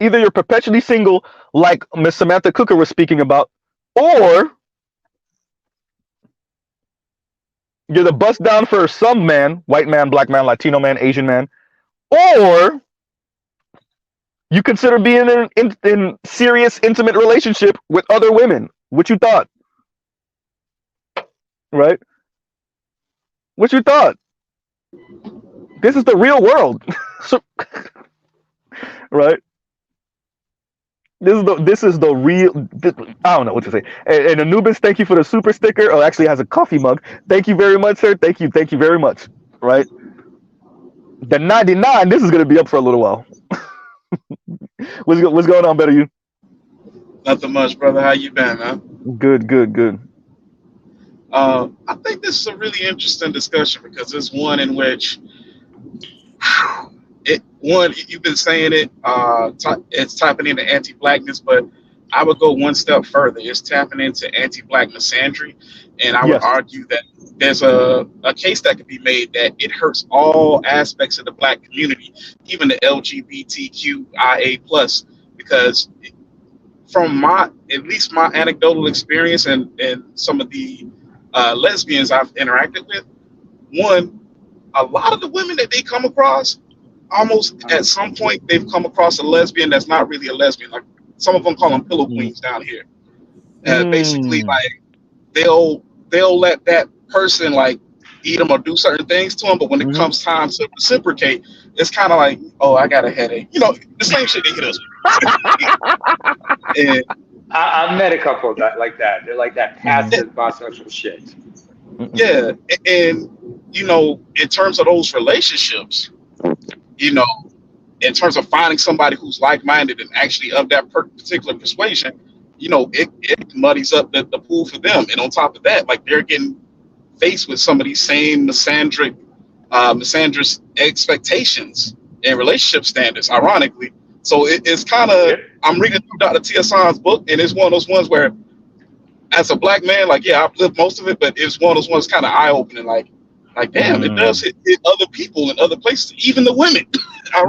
Either you're perpetually single, like Miss Samantha Cooker was speaking about, or you're the bust down for some man, white man, black man, Latino man, Asian man, or you consider being in serious, intimate relationship with other women. What you thought? Right? What you thought? This is the real world. So, right? This is the real. I don't know what to say. And Anubis, thank you for the super sticker. Oh, actually has a coffee mug. Thank you very much, sir. Thank you very much. Right? The 99. This is gonna be up for a little while. What's going on, better you? Nothing much, brother. How you been, man? Good. I think this is a really interesting discussion because it's one in which you've been saying it. It's tapping into anti-blackness, but I would go one step further. It's tapping into anti-black misandry, and I would argue that there's a case that could be made that it hurts all aspects of the black community, even the LGBTQIA plus, because from at least my anecdotal experience and some of the lesbians I've interacted with, a lot of the women that they come across, almost at some point they've come across a lesbian that's not really a lesbian. Like some of them call them pillow queens down here. Basically, like they'll let that person like eat them or do certain things to them, but when it comes time to reciprocate, it's kind of like, oh, I got a headache. The same shit they hit us with. And I've met a couple of that like that. They're like that passive bisexual shit. Yeah, and in terms of those relationships, in terms of finding somebody who's like-minded and actually of that particular persuasion, it muddies up the pool for them. And on top of that, like they're getting faced with some of these same misandrous expectations and relationship standards, ironically. So it's kind of, I'm reading through Dr. Tia San's book, and it's one of those ones where, as a black man, like, yeah, I've lived most of it, but it's one of those ones kind of eye-opening, like damn, it does hit other people in other places, even the women.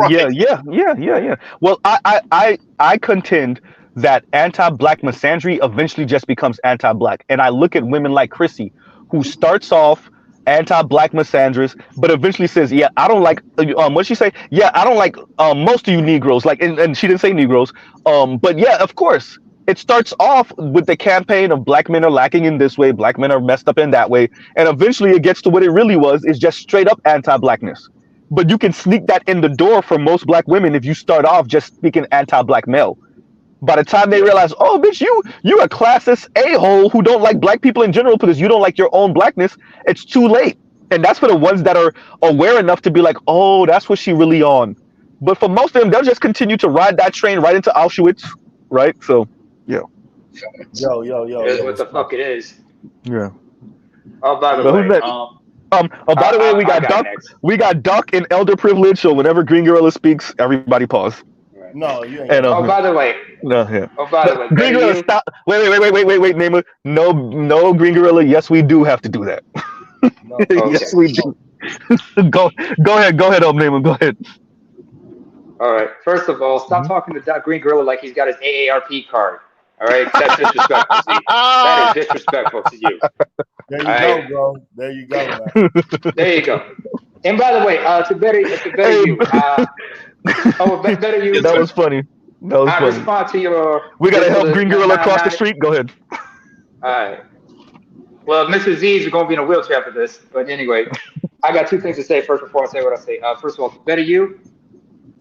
Yeah. Well, I contend that anti-black misandry eventually just becomes anti-black, and I look at women like Chrissy, who starts off anti-black misandrous, but eventually says, yeah, I don't like, what'd she say? Yeah, I don't like most of you Negroes, like, and she didn't say Negroes, but yeah, of course, it starts off with the campaign of black men are lacking in this way, black men are messed up in that way, and eventually it gets to what it really was, is just straight up anti-blackness. But you can sneak that in the door for most black women if you start off just speaking anti-black male. By the time they realize, oh, bitch, you a classist a-hole who don't like black people in general because you don't like your own blackness, it's too late. And that's for the ones that are aware enough to be like, oh, that's what she really on. But for most of them, they'll just continue to ride that train right into Auschwitz, right? So, yeah. Yo. It is what the fuck it is. Yeah. Oh, by the way, By the way, we got Duck. Next. We got Duck in Elder Privilege. So whenever Green Gorilla speaks, everybody pause. Right. No, you ain't. And, by the way. No, yeah. Oh, by the way, Green Gorilla, stop. Wait, Namer. No, Green Gorilla. Yes, we do have to do that. No. Okay. Yes, we do. Go ahead, Namer. Go ahead. All right. First of all, stop talking to that Green Gorilla like he's got his AARP card. All right, that's disrespectful. See, that is disrespectful to you. There you go, bro. There you go, man. There you go. And by the way, to better you. Better you. That was funny. I respond to your. We gotta help Green Gorilla across the street. Go ahead. All right. Well, Mr. Z's is gonna be in a wheelchair for this, but anyway, I got two things to say first before I say what I say. First of all, better you.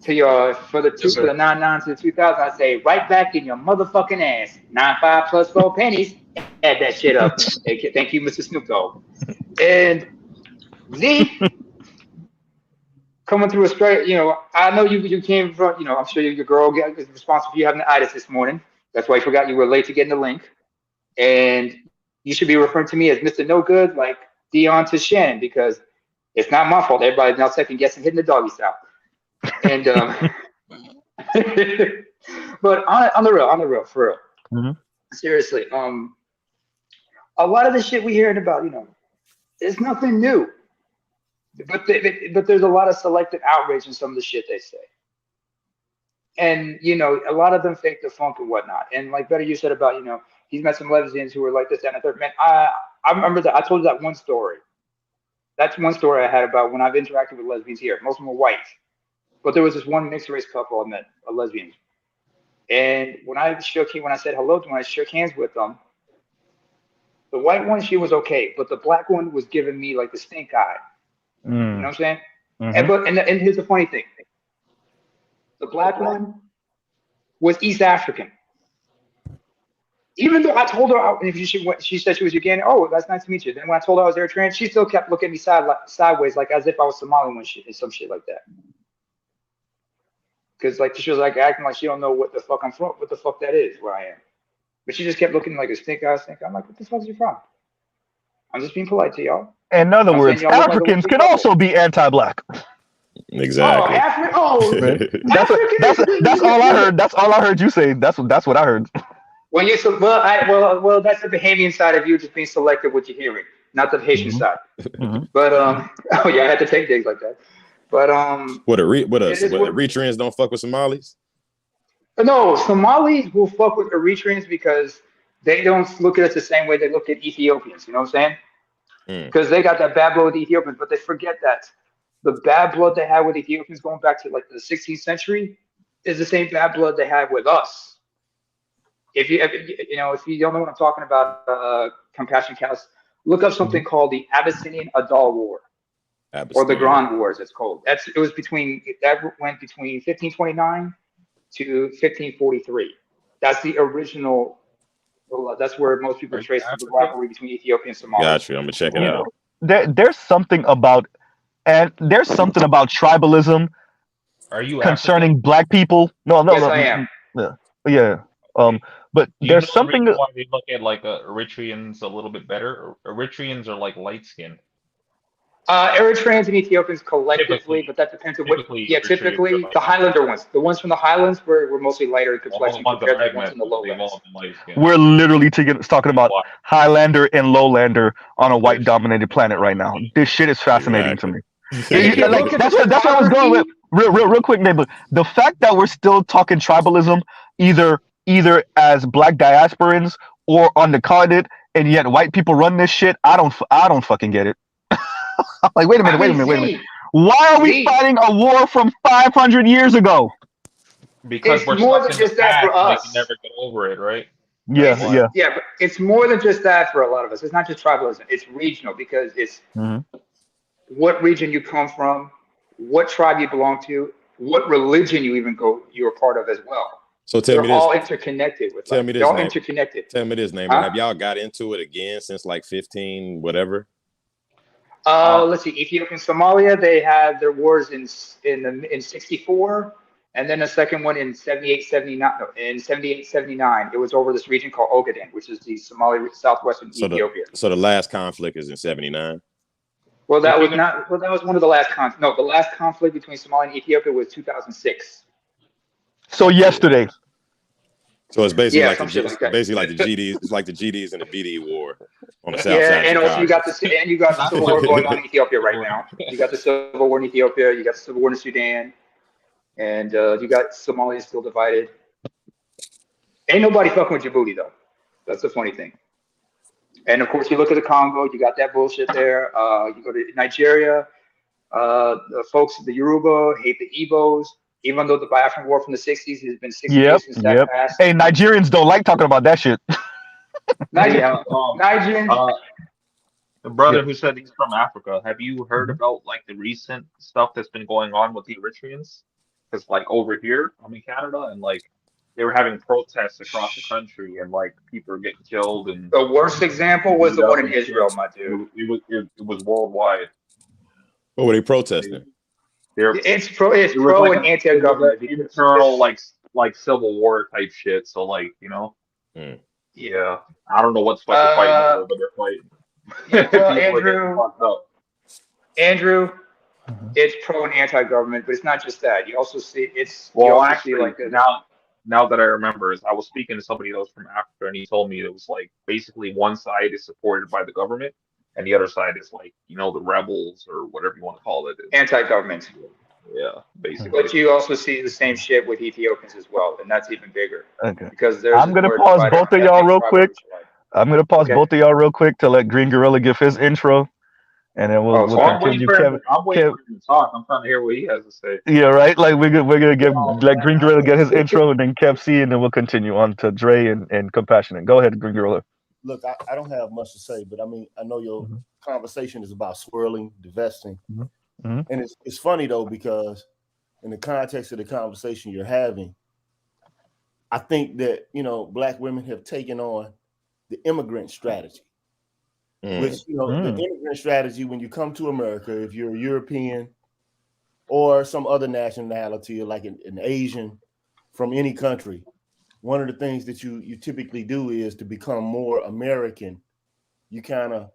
To your for the 99 to the 2000, I say right back in your motherfucking ass. 9.5 plus 4 pennies. Add that shit up. Thank you, Mr. Snoop Dogg. And Z coming through a straight. I know you came from. I'm sure your girl is responsible for you having the itis this morning. That's why I forgot you were late to getting the link. And you should be referring to me as Mr. No Good, like Dion to Shannon, because it's not my fault. Everybody's now second guessing hitting the doggy style. And but on the real, for real, seriously, a lot of the shit we hearing about, it's nothing new. But there's a lot of selective outrage in some of the shit they say, and a lot of them fake the funk and whatnot. And like Better you said about he's met some lesbians who were like this, that, and the third. Man, I remember that I told you that one story. That's one story I had about when I've interacted with lesbians here. Most of them were white. But there was this one mixed race couple I met, a lesbian. And when I said hello to them, I shook hands with them. The white one, she was okay, but the black one was giving me like the stink eye. You know what I'm saying? And here's the funny thing. The black one was East African. Even though I told her, she said she was Ugandan. Oh, that's nice to meet you. Then when I told her I was Eritrean, she still kept looking at me sideways, like as if I was Somalian and some shit like that. Because like she was like acting like she don't know what the fuck I'm from, what the fuck that is, where I am. But she just kept looking like a stink eye. I'm like, what the fuck is you from? I'm just being polite to y'all. In other words, Africans can also be anti-black. Exactly. That's all I heard. That's all I heard you say. That's what I heard. When you well, that's the Bahamian side of you just being selective with your hearing, not the Haitian side. But I had to take things like that. But Eritreans don't fuck with Somalis? No, Somalis will fuck with Eritreans because they don't look at us the same way they look at Ethiopians. You know what I'm saying? Because they got that bad blood with the Ethiopians, but they forget that the bad blood they had with Ethiopians going back to like the 16th century is the same bad blood they had with us. If you don't know what I'm talking about, Compassion Callous, look up something called the Abyssinian Adal War. Or the Grand Wars, it's called. That went between 1529 to 1543. That's the original. That's where most people trace the rivalry between Ethiopia and Somalia. Gotcha. I'm gonna check it out. There's something about tribalism. Are you concerning African? Black people? No. Yes, I am. Yeah. But there's something the why they look at like Eritreans a little bit better. Eritreans are like light skinned. Eritreans and Ethiopians collectively, but that depends on what. Yeah, typically the Highlander ones, the ones from the Highlands were mostly lighter in complexion compared to the ones in the lowlands. We're literally talking about Highlander and Lowlander on a white-dominated planet right now. This shit is fascinating to me. That's what I was going with. Real quick, neighbor. The fact that we're still talking tribalism, either as Black diasporans or on the continent, and yet white people run this shit. I don't fucking get it. I'm like, wait a minute. Why are we fighting a war from 500 years ago? Because it's more than just that for us. You never get over it, right? Yeah. Yeah, but it's more than just that for a lot of us. It's not just tribalism. It's regional because it's what region you come from, what tribe you belong to, what religion you're a part of as well. So tell me this. They're all interconnected. They're all interconnected. Tell me this, name. Have y'all got into it again since like 15 whatever? Let's see. Ethiopia and Somalia, they had their wars in 64, and then a second one in 78, 79. No, in 78, 79. It was over this region called Ogaden, which is the Somali southwestern Ethiopia. So the last conflict is in 79. Well, that was not. Well, that was one of the last No, the last conflict between Somalia and Ethiopia was 2006. So yesterday. So it's basically Yeah, like some shit like that. basically like the GDs. It's like the GDs and the BD war on the south Yeah, side of and also Chicago. you got the civil war going on in Ethiopia right now. You got the civil war in Ethiopia. You got the civil war in Sudan, and you got Somalia still divided. Ain't nobody fucking with Djibouti though. That's the funny thing. And of course, you look at the Congo. You got that bullshit there. You go to Nigeria. The folks, the Yoruba, hate the Igbos. Even though the Biafran War from the 60s has been 6 years since that passed. Hey, Nigerians don't like talking about that shit. Nigerians. The brother who said he's from Africa, have you heard about like the recent stuff that's been going on with the Eritreans? Because like over here, I'm in Canada, and like they were having protests across the country, and like people are getting killed. And the worst example was the one in Israel, my dude. It was worldwide. What were they protesting? It's pro and anti-government. Internal like civil war type shit. So like, you know, yeah, I don't know what's fucking fighting over, but they're fighting. Well, Andrew, it's pro and anti-government, but it's not just that. You also see now that I remember, is I was speaking to somebody that was from Africa, and he told me it was like basically one side is supported by the government, and the other side is like, you know, the rebels or whatever you want to call it. Anti-government. Yeah, basically. But you also see the same shit with Ethiopians as well, and that's even bigger. Okay. Because I'm gonna pause both of y'all real quick. I'm gonna pause both of y'all real quick to let Green Gorilla give his intro, and then we'll continue. I'm waiting for him to talk. I'm trying to hear what he has to say. Yeah, right. Like we're gonna let Green Gorilla get his intro, and then Kev C, and then we'll continue on to Dre and Compassionate. Go ahead, Green Gorilla. Look, I don't have much to say, but I mean, I know your conversation is about swirling, divesting, and it's funny though, because in the context of the conversation you're having, I think that, you know, Black women have taken on the immigrant strategy, which, you know, the immigrant strategy, when you come to America, if you're a European or some other nationality, like an Asian from any country, one of the things that you typically do is to become more American. You kind of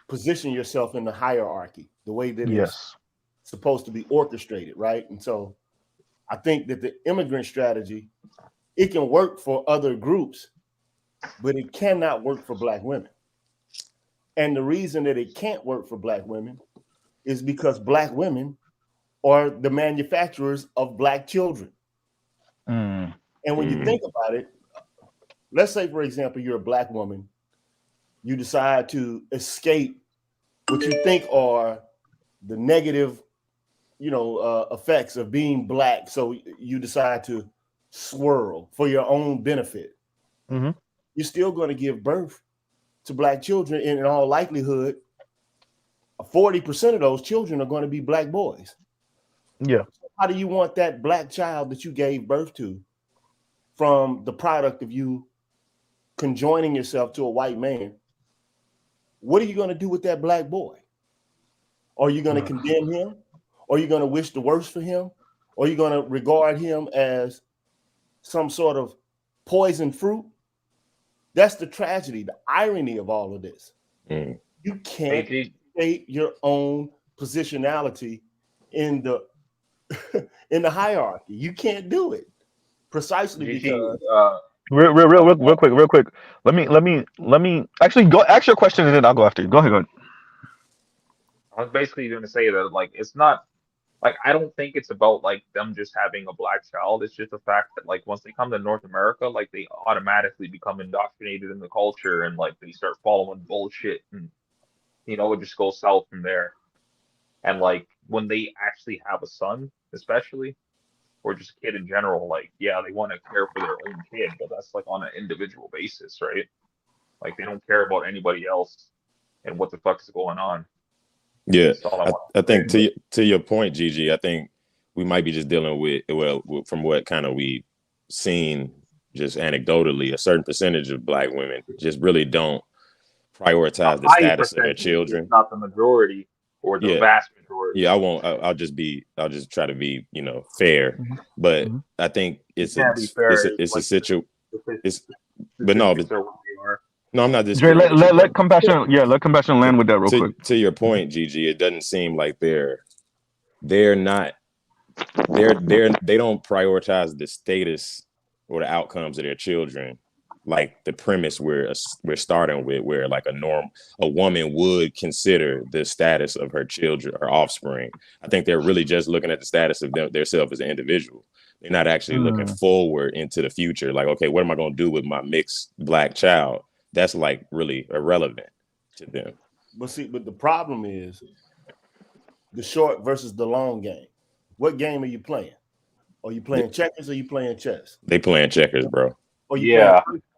position yourself in the hierarchy, the way that it's supposed to be orchestrated, right? And so I think that the immigrant strategy, it can work for other groups, but it cannot work for Black women. And the reason that it can't work for Black women is because Black women are the manufacturers of Black children. And when you think about it, let's say, for example, you're a Black woman, you decide to escape what you think are the negative, you know, effects of being Black. So you decide to swirl for your own benefit. You're still going to give birth to Black children, and in all likelihood, 40% of those children are going to be Black boys. Yeah. How do you want that Black child that you gave birth to from the product of you conjoining yourself to a white man? What are you going to do with that Black boy? Are you going to condemn him? Or are you going to wish the worst for him? Or are you going to regard him as some sort of poison fruit? That's the tragedy, the irony of all of this. You can't create your own positionality in the hierarchy. You can't do it, precisely because real quick. Let me actually go ask your question, and then I'll go after you. Go ahead. I was basically going to say that, like, it's not like, I don't think it's about like them just having a Black child. It's just the fact that like once they come to North America, like they automatically become indoctrinated in the culture, and like they start following bullshit, and you know, it just goes south from there. And like when they actually have a son, especially, or just a kid in general, like, yeah, they want to care for their own kid, but that's like on an individual basis, right? Like they don't care about anybody else and what the fuck is going on. Yeah, I think to your point, Gigi, I think we might be just dealing with, well, from what kind of we've seen just anecdotally, a certain percentage of Black women just really don't prioritize the status of their children. Not the majority or the vast majority. Yeah, I'll just try to be, you know, fair. But I think it's a situation. But no, No, I'm not Dre, disagreeing. let compassion. Yeah, let compassion land with that real quick. To your point, Gigi, it doesn't seem like they don't prioritize the status or the outcomes of their children, like the premise we're starting with, where like a woman would consider the status of her children, her offspring. I think they're really just looking at the status of themselves as an individual. They're not actually looking forward into the future. Like, okay, what am I going to do with my mixed Black child? That's like really irrelevant to them. But the problem is the short versus the long game. What game are you playing? Are you playing checkers or are you playing chess? They playing checkers, bro. Or you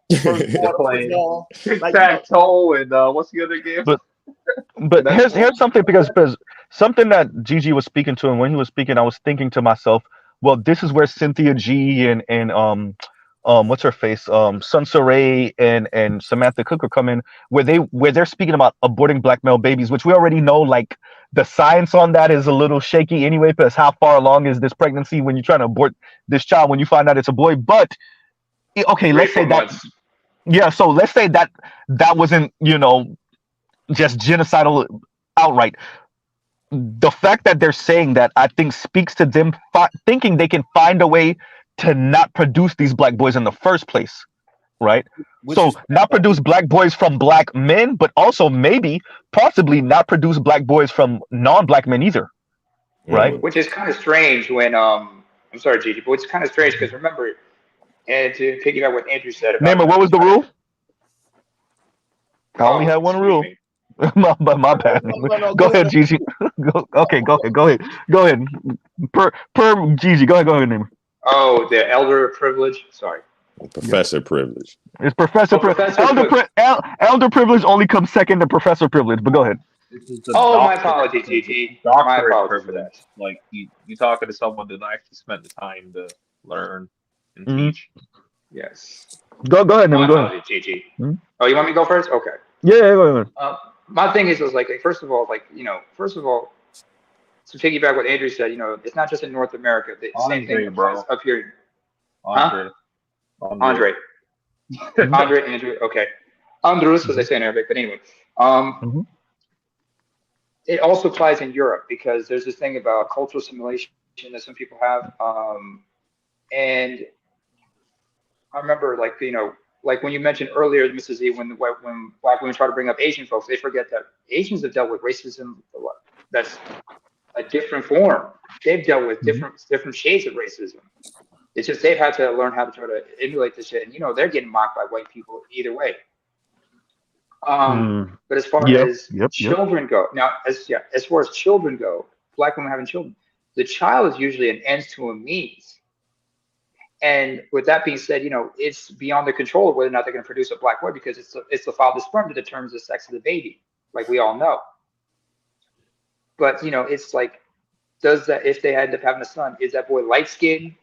playing tic-tac-toe and what's the other game? But here's something, because something that Gigi was speaking to, and when he was speaking, I was thinking to myself, well, this is where Cynthia G and what's her face, Sansa Ray and Samantha Cooker come in, where they're speaking about aborting Black male babies, which we already know, like, the science on that is a little shaky anyway, because how far along is this pregnancy when you're trying to abort this child when you find out it's a boy? But okay, let's say that, so let's say that wasn't, just genocidal outright. The fact that they're saying that, I think, speaks to them thinking they can find a way to not produce these Black boys in the first place, right? So not produce Black boys from Black men, but also possibly not produce Black boys from non-Black men either, right? Which is kind of strange when I'm sorry, Gigi, but it's kind of strange because remember, and to piggyback what Andrew said about Naaman, what was the rule? I only had one rule. my bad. No, go ahead, Gigi. Go ahead. Per Gigi, go ahead, Naaman. Oh, the elder privilege. Sorry. Professor privilege. It's professor privilege. Elder privilege only comes second to professor privilege, but go ahead. My apologies, Gigi. My apologies for that. Like you talking to someone that actually spent the time to learn and teach. Yes. Go ahead, Naaman. Go ahead. Gigi. Oh, you want me to go first? Okay. Yeah, go ahead. My thing is like, first of all, to piggyback what Andrew said, it's not just in North America. The same thing applies up here. Andre, Andrew. Okay. Andrus, as I say in Arabic, but anyway. It also applies in Europe because there's this thing about cultural assimilation that some people have. And I remember, like when you mentioned earlier, Mrs. Z, when Black women try to bring up Asian folks, they forget that Asians have dealt with racism that's a different form. They've dealt with different shades of racism. It's just they've had to learn how to try to emulate this shit, and they're getting mocked by white people either way. But as far as children go, now as far as children go, Black women having children, the child is usually an ends to a means. And with that being said, it's beyond the control of whether or not they're going to produce a Black boy because it's the father's sperm that determines the sex of the baby, like we all know. But it's like, if they end up having a son, is that boy light skinned?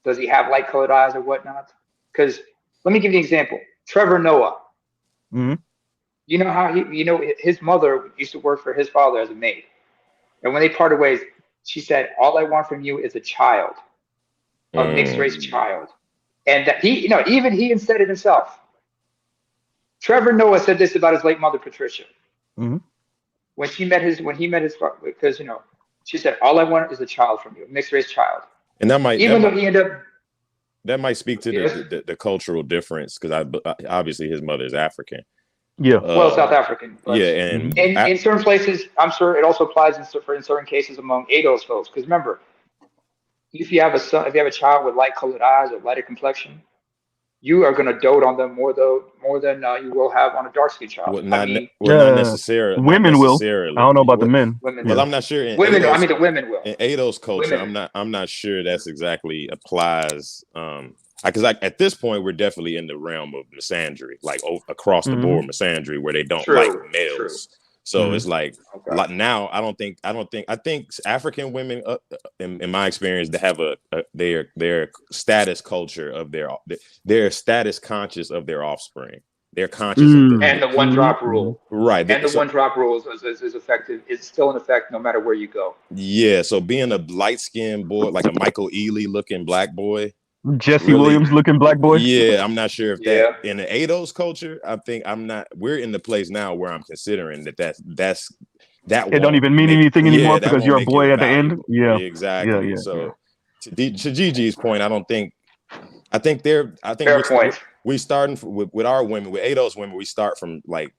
Does he have light colored eyes or whatnot? Because let me give you an example. Trevor Noah. You know how his mother used to work for his father as a maid, and when they parted ways, she said, "All I want from you is a child." A mixed race child, and that even he said it himself. Trevor Noah said this about his late mother Patricia. When he met his father, because she said, "All I want is a child from you, a mixed race child." And that might that might speak to the cultural difference because obviously his mother is African. Yeah, South African. And in certain places, I'm sure it also applies in certain cases among ADOS folks. Because remember, if you have a child with light colored eyes or lighter complexion, you are going to dote on them more than you will have on a dark skinned child. Well, not necessarily. Women will. I don't know about the men. Well, I'm not sure. The women will. In ADOS culture, I'm not sure that's exactly applies. Because at this point, we're definitely in the realm of misandry, like across the board misandry, where they don't like males. True. So it's like now I think African women, in my experience, they have their status culture of their status conscious of their offspring. They're conscious of and the one drop rule, right? And the one drop rule is effective. It's still in effect no matter where you go. Yeah. So being a light skinned boy, like a Michael Ealy looking Black boy, Jesse really, Williams looking black boy. Yeah, I'm not sure if Yeah. that in the ADOS culture. I think I'm not. We're in the place now where I'm considering that It don't even mean anything anymore because you're a boy at the end. Yeah, exactly. yeah. So to Gigi's point, I think Fair point. we starting with our women, with ADOS women, we start from like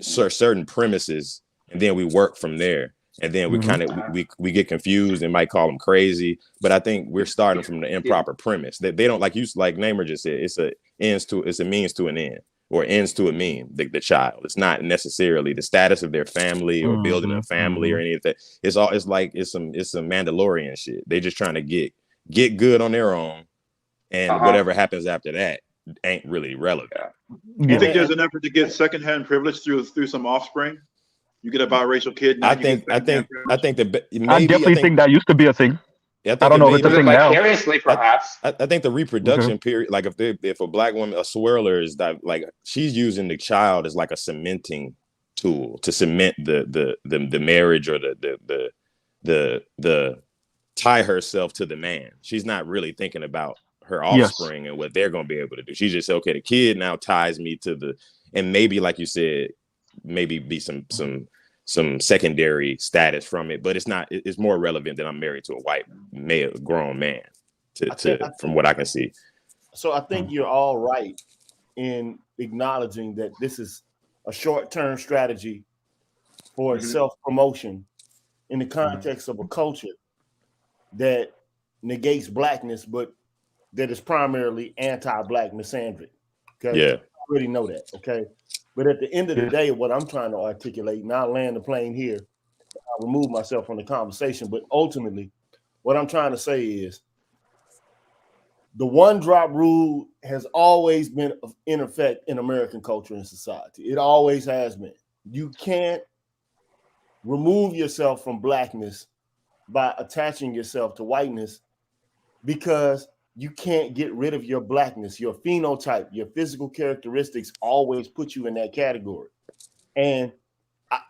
certain premises, and then we work from there. And then we kind of we get confused and might call them crazy, but I think we're starting from the improper premise that they don't like Namer just said. It's a means to an end, or ends to a mean. The child. It's not necessarily the status of their family or building a family or anything. It's some Mandalorian shit. They just trying to get good on their own, and whatever happens after that ain't really relevant. You think there's an effort to get secondhand privilege through some offspring? You get a biracial kid. I think that maybe, I definitely think that used to be a thing. Yeah, I don't know if it's a thing now. Vicariously, perhaps. I think the reproduction period, like if a black woman, a swirler, is that like she's using the child as like a cementing tool to cement the marriage or the tie herself to the man. She's not really thinking about her offspring and what they're going to be able to do. She just said, okay, the kid now ties me to and maybe like you said, maybe be some secondary status from it, but it's more relevant that I'm married to a white male grown man from what I can see. So I think you're all right in acknowledging that this is a short-term strategy for self-promotion in the context of a culture that negates blackness, but that is primarily anti-black misandry. Okay. Yeah. I already know that. Okay. But at the end of the day, what I'm trying to articulate, and I'll land the plane here, I'll remove myself from the conversation, but ultimately, what I'm trying to say is the one-drop rule has always been in effect in American culture and society. It always has been. You can't remove yourself from blackness by attaching yourself to whiteness because you can't get rid of your blackness. Your phenotype, your physical characteristics always put you in that category. And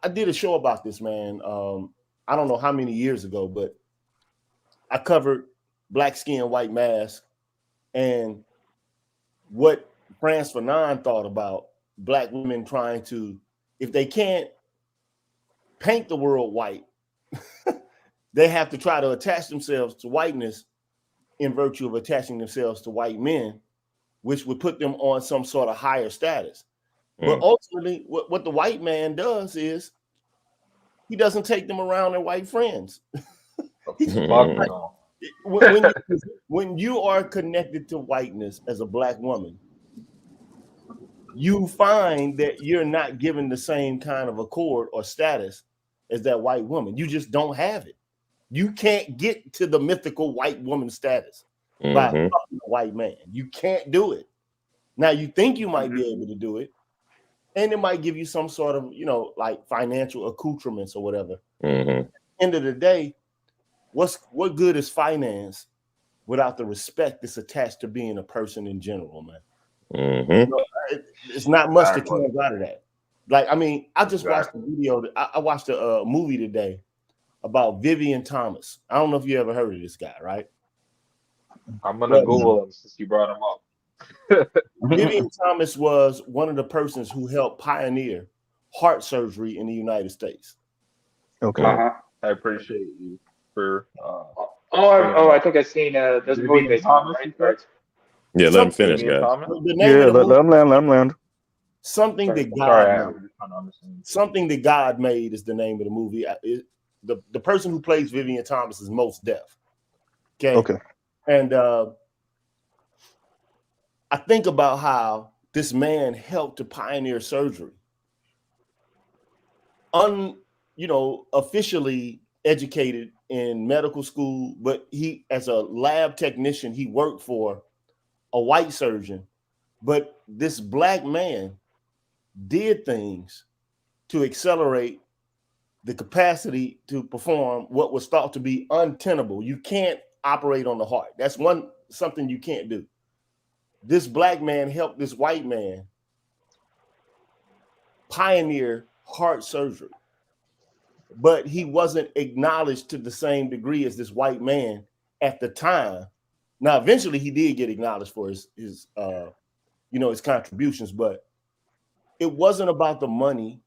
I did a show about this, man. I don't know how many years ago, but I covered black skin, white mask, and what Frantz Fanon thought about black women trying to, if they can't paint the world white, they have to try to attach themselves to whiteness in virtue of attaching themselves to white men, which would put them on some sort of higher status. But ultimately, what the white man does he doesn't take them around their white friends. When you are connected to whiteness as a black woman, you find that you're not given the same kind of accord or status as that white woman. You just don't have it. You can't get to the mythical white woman status by fucking a white man. You can't do it. Now you think you might be able to do it, and it might give you some sort of, like financial accoutrements or whatever. At the end of the day, what good is finance without the respect that's attached to being a person in general, man? It's not much that comes out of that. Like, I mean, I just watched a video. I watched a movie today about Vivian Thomas. I don't know if you ever heard of this guy, right? I'm gonna Google him since you brought him up. Vivian Thomas was one of the persons who helped pioneer heart surgery in the United States. Okay. I appreciate you for. I think I've seen there's a movie based on it, right? Yeah, let him finish, guys. Let him land. Something that God made is the name of the movie. The person who plays Vivian Thomas is Mos Def. Okay. And I think about how this man helped to pioneer surgery. Officially educated in medical school, but he, as a lab technician, he worked for a white surgeon. But this black man did things to accelerate the capacity to perform what was thought to be untenable. You can't operate on the heart. That's something you can't do. This black man helped this white man pioneer heart surgery, but he wasn't acknowledged to the same degree as this white man at the time Now, eventually, he did get acknowledged for his his contributions, but it wasn't about the money.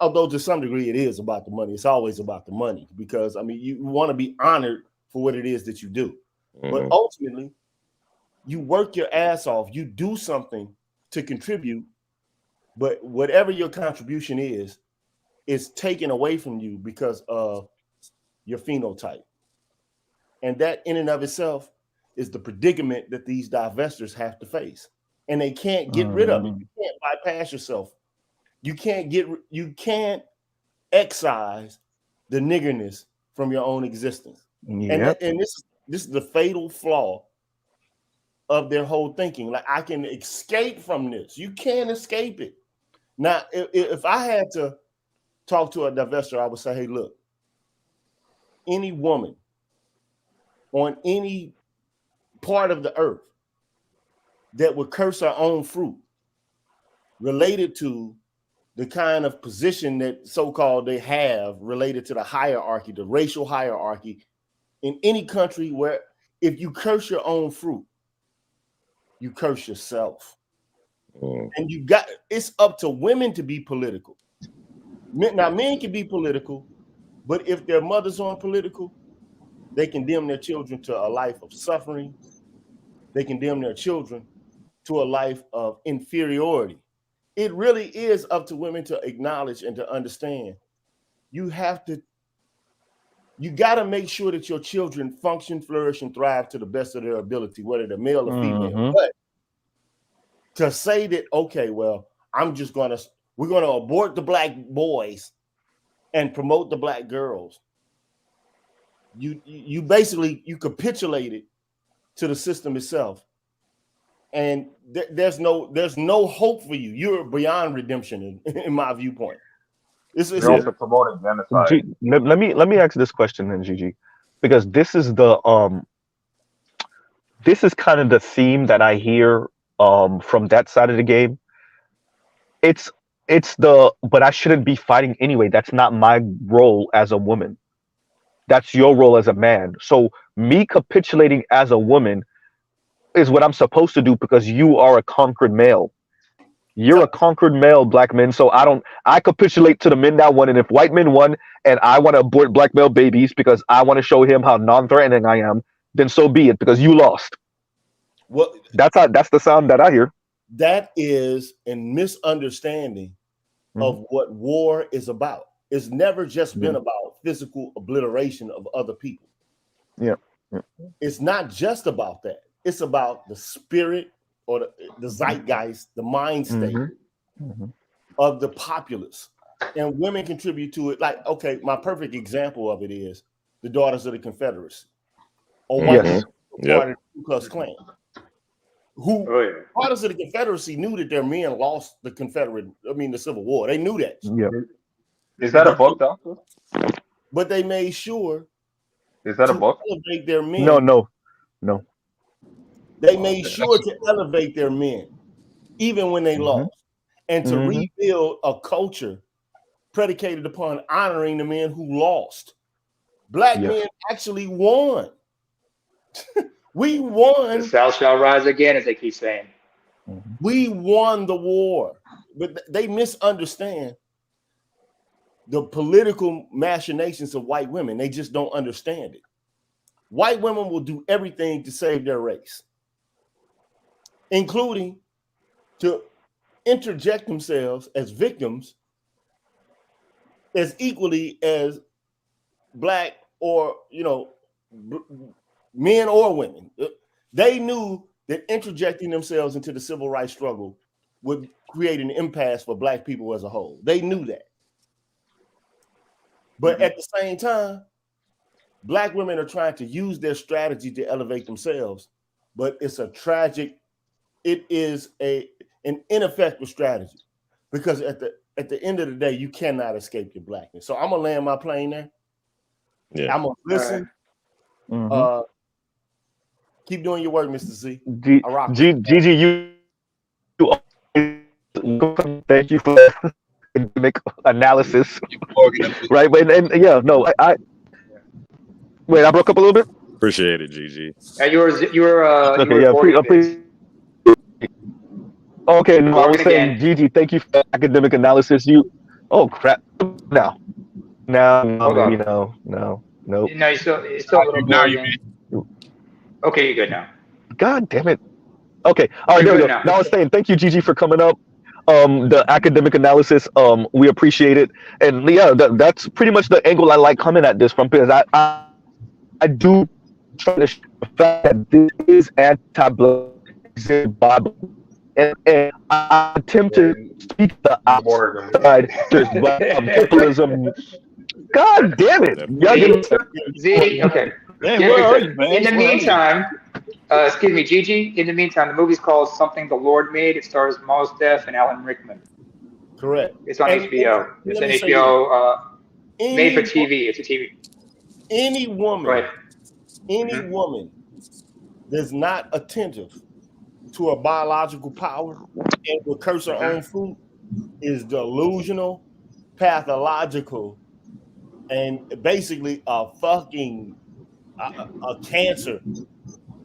Although to some degree it is about the money. It's always about the money because I mean you want to be honored for what it is that you do. But ultimately, you work your ass off. You do something to contribute, but whatever your contribution is taken away from you because of your phenotype. And that in and of itself is the predicament that these divestors have to face. And they can't get rid of it. You can't bypass yourself. You can't excise the niggerness from your own existence. Yep. And this is the fatal flaw of their whole thinking. Like, I can escape from this. You can't escape it. Now, if I had to talk to a divestor, I would say, hey, look, any woman on any part of the earth that would curse her own fruit related to the kind of position that so-called they have related to the hierarchy, the racial hierarchy in any country where if you curse your own fruit, you curse yourself. And it's up to women to be political. Now, men can be political, but if their mothers aren't political, they condemn their children to a life of suffering. They condemn their children to a life of inferiority. It really is up to women to acknowledge and to understand. You got to make sure that your children function, flourish, and thrive to the best of their ability, whether they're male or female. But to say that, okay, well, we're going to abort the black boys and promote the black girls. You basically capitulated to the system itself. And there's no hope for you. You're beyond redemption, in my viewpoint. You're also promoting genocide. Let me ask this question then, Gigi, because this is kind of the theme that I hear from that side of the game. It's but I shouldn't be fighting anyway. That's not my role as a woman. That's your role as a man. So me capitulating as a woman is what I'm supposed to do because you are a conquered male. You're a conquered male, black men. So I capitulate to the men that won. And if white men won and I want to abort black male babies because I want to show him how non-threatening I am, then so be it, because you lost. Well, that's the sound that I hear. That is a misunderstanding of what war is about. It's never just been about physical obliteration of other people. Yeah. It's not just about that. It's about the spirit or the zeitgeist, the mind state of the populace. And women contribute to it. Like, okay, my perfect example of it is the Daughters of the Confederacy. Or part of the Ku Klux Klan. Daughters of the Confederacy knew that their men lost the Civil War. They knew that. Yeah. Is that a book, Doctor? But they made sure. Is that a book? Elevate their men. No. They made sure to elevate their men, even when they lost, and to rebuild a culture predicated upon honoring the men who lost. Black men actually won. We won. The South shall rise again, as they keep saying. We won the war, but they misunderstand the political machinations of white women. They just don't understand it. White women will do everything to save their race, including to interject themselves as victims as equally as black or, men or women. They knew that interjecting themselves into the civil rights struggle would create an impasse for black people as a whole. They knew that. But at the same time, black women are trying to use their strategy to elevate themselves, but it is an ineffective strategy because at the end of the day, you cannot escape your blackness. So I'm gonna land my plane there. Yeah. I'm gonna listen. Right. Keep doing your work, Mr. Z. Gigi, you thank you for make analysis, right? But I broke up a little bit. Appreciate it, Gigi. You were Okay, yeah, please. Okay, no, I was saying, again. Gigi, thank you for the academic analysis. Oh crap! Now, maybe no. No, you're still a little blurry. Okay, you're good now. God damn it. Okay, all right, there we go. Now I was saying, thank you, Gigi, for coming up. The academic analysis, we appreciate it, and yeah, that's pretty much the angle I like coming at this from, because I do try to show the fact that this is anti-black Bible. And I attempt to speak the outside. There's capitalism. God damn it! Z, okay. Man, where are you, man? In the meantime, excuse me, Gigi. In the meantime, the movie's called Something the Lord Made. It stars Mos Def and Alan Rickman. Correct. It's on HBO. It's an HBO made for TV. It's a TV. Any woman that's not attentive to a biological power and will curse her own fruit is delusional, pathological, and basically a fucking a cancer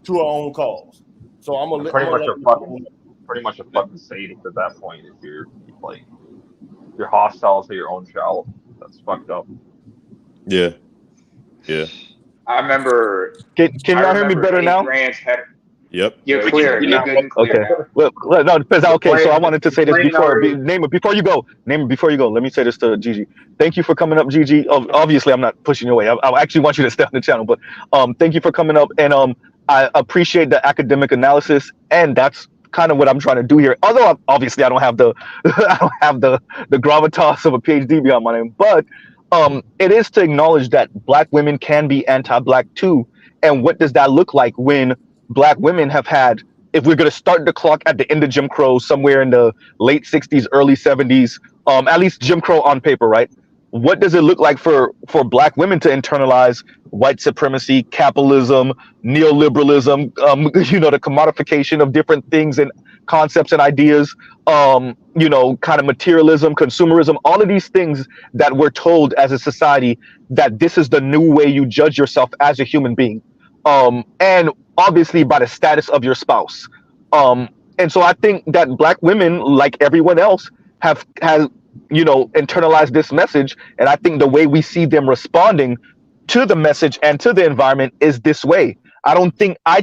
to her own cause. So I'm gonna pretty much a fucking sadist at that point if you're like you're hostile to your own child. That's fucked up. Yeah. I remember. Can y'all hear me better now? Yep. You're clear. You're good and clear. Okay. Well, no, because okay. So I wanted to say this before you go. Let me say this to Gigi. Thank you for coming up, Gigi. Obviously, I'm not pushing your way. I actually want you to stay on the channel, but thank you for coming up, and I appreciate the academic analysis, and that's kind of what I'm trying to do here. Although obviously I don't have the the gravitas of a PhD behind my name, but it is to acknowledge that Black women can be anti-Black too, and what does that look like when Black women have had, if we're going to start the clock at the end of Jim Crow, somewhere in the late 60s, early 70s, at least Jim Crow on paper, right? What does it look like for Black women to internalize white supremacy, capitalism, neoliberalism, the commodification of different things and concepts and ideas, kind of materialism, consumerism, all of these things that we're told as a society that this is the new way you judge yourself as a human being. And obviously by the status of your spouse. And so I think that Black women, like everyone else, have internalized this message. And I think the way we see them responding to the message and to the environment is this way. I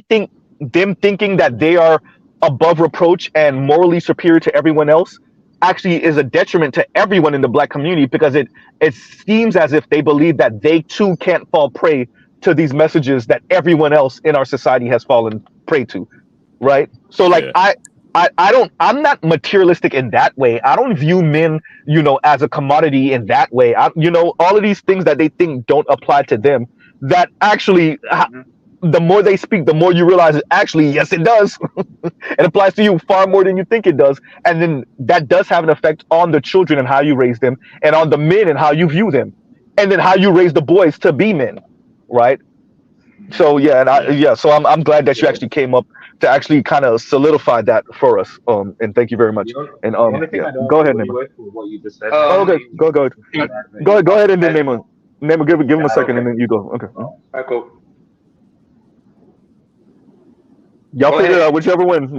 think them thinking that they are above reproach and morally superior to everyone else actually is a detriment to everyone in the Black community, because it seems as if they believe that they too can't fall prey to these messages that everyone else in our society has fallen prey to, right? So like, yeah. I'm not materialistic in that way. I don't view men, as a commodity in that way. All of these things that they think don't apply to them, that actually, the more they speak, the more you realize that actually, yes, it does. It applies to you far more than you think it does. And then that does have an effect on the children and how you raise them, and on the men and how you view them, and then how you raise the boys to be men. Right. So yeah, so I'm glad that you actually came up to actually kind of solidify that for us. And thank you very much. And go ahead, Nema. What you just said. Okay, go ahead and then Nema, give him a second and then you go. Okay. All right, cool. Y'all figure it out, whichever one.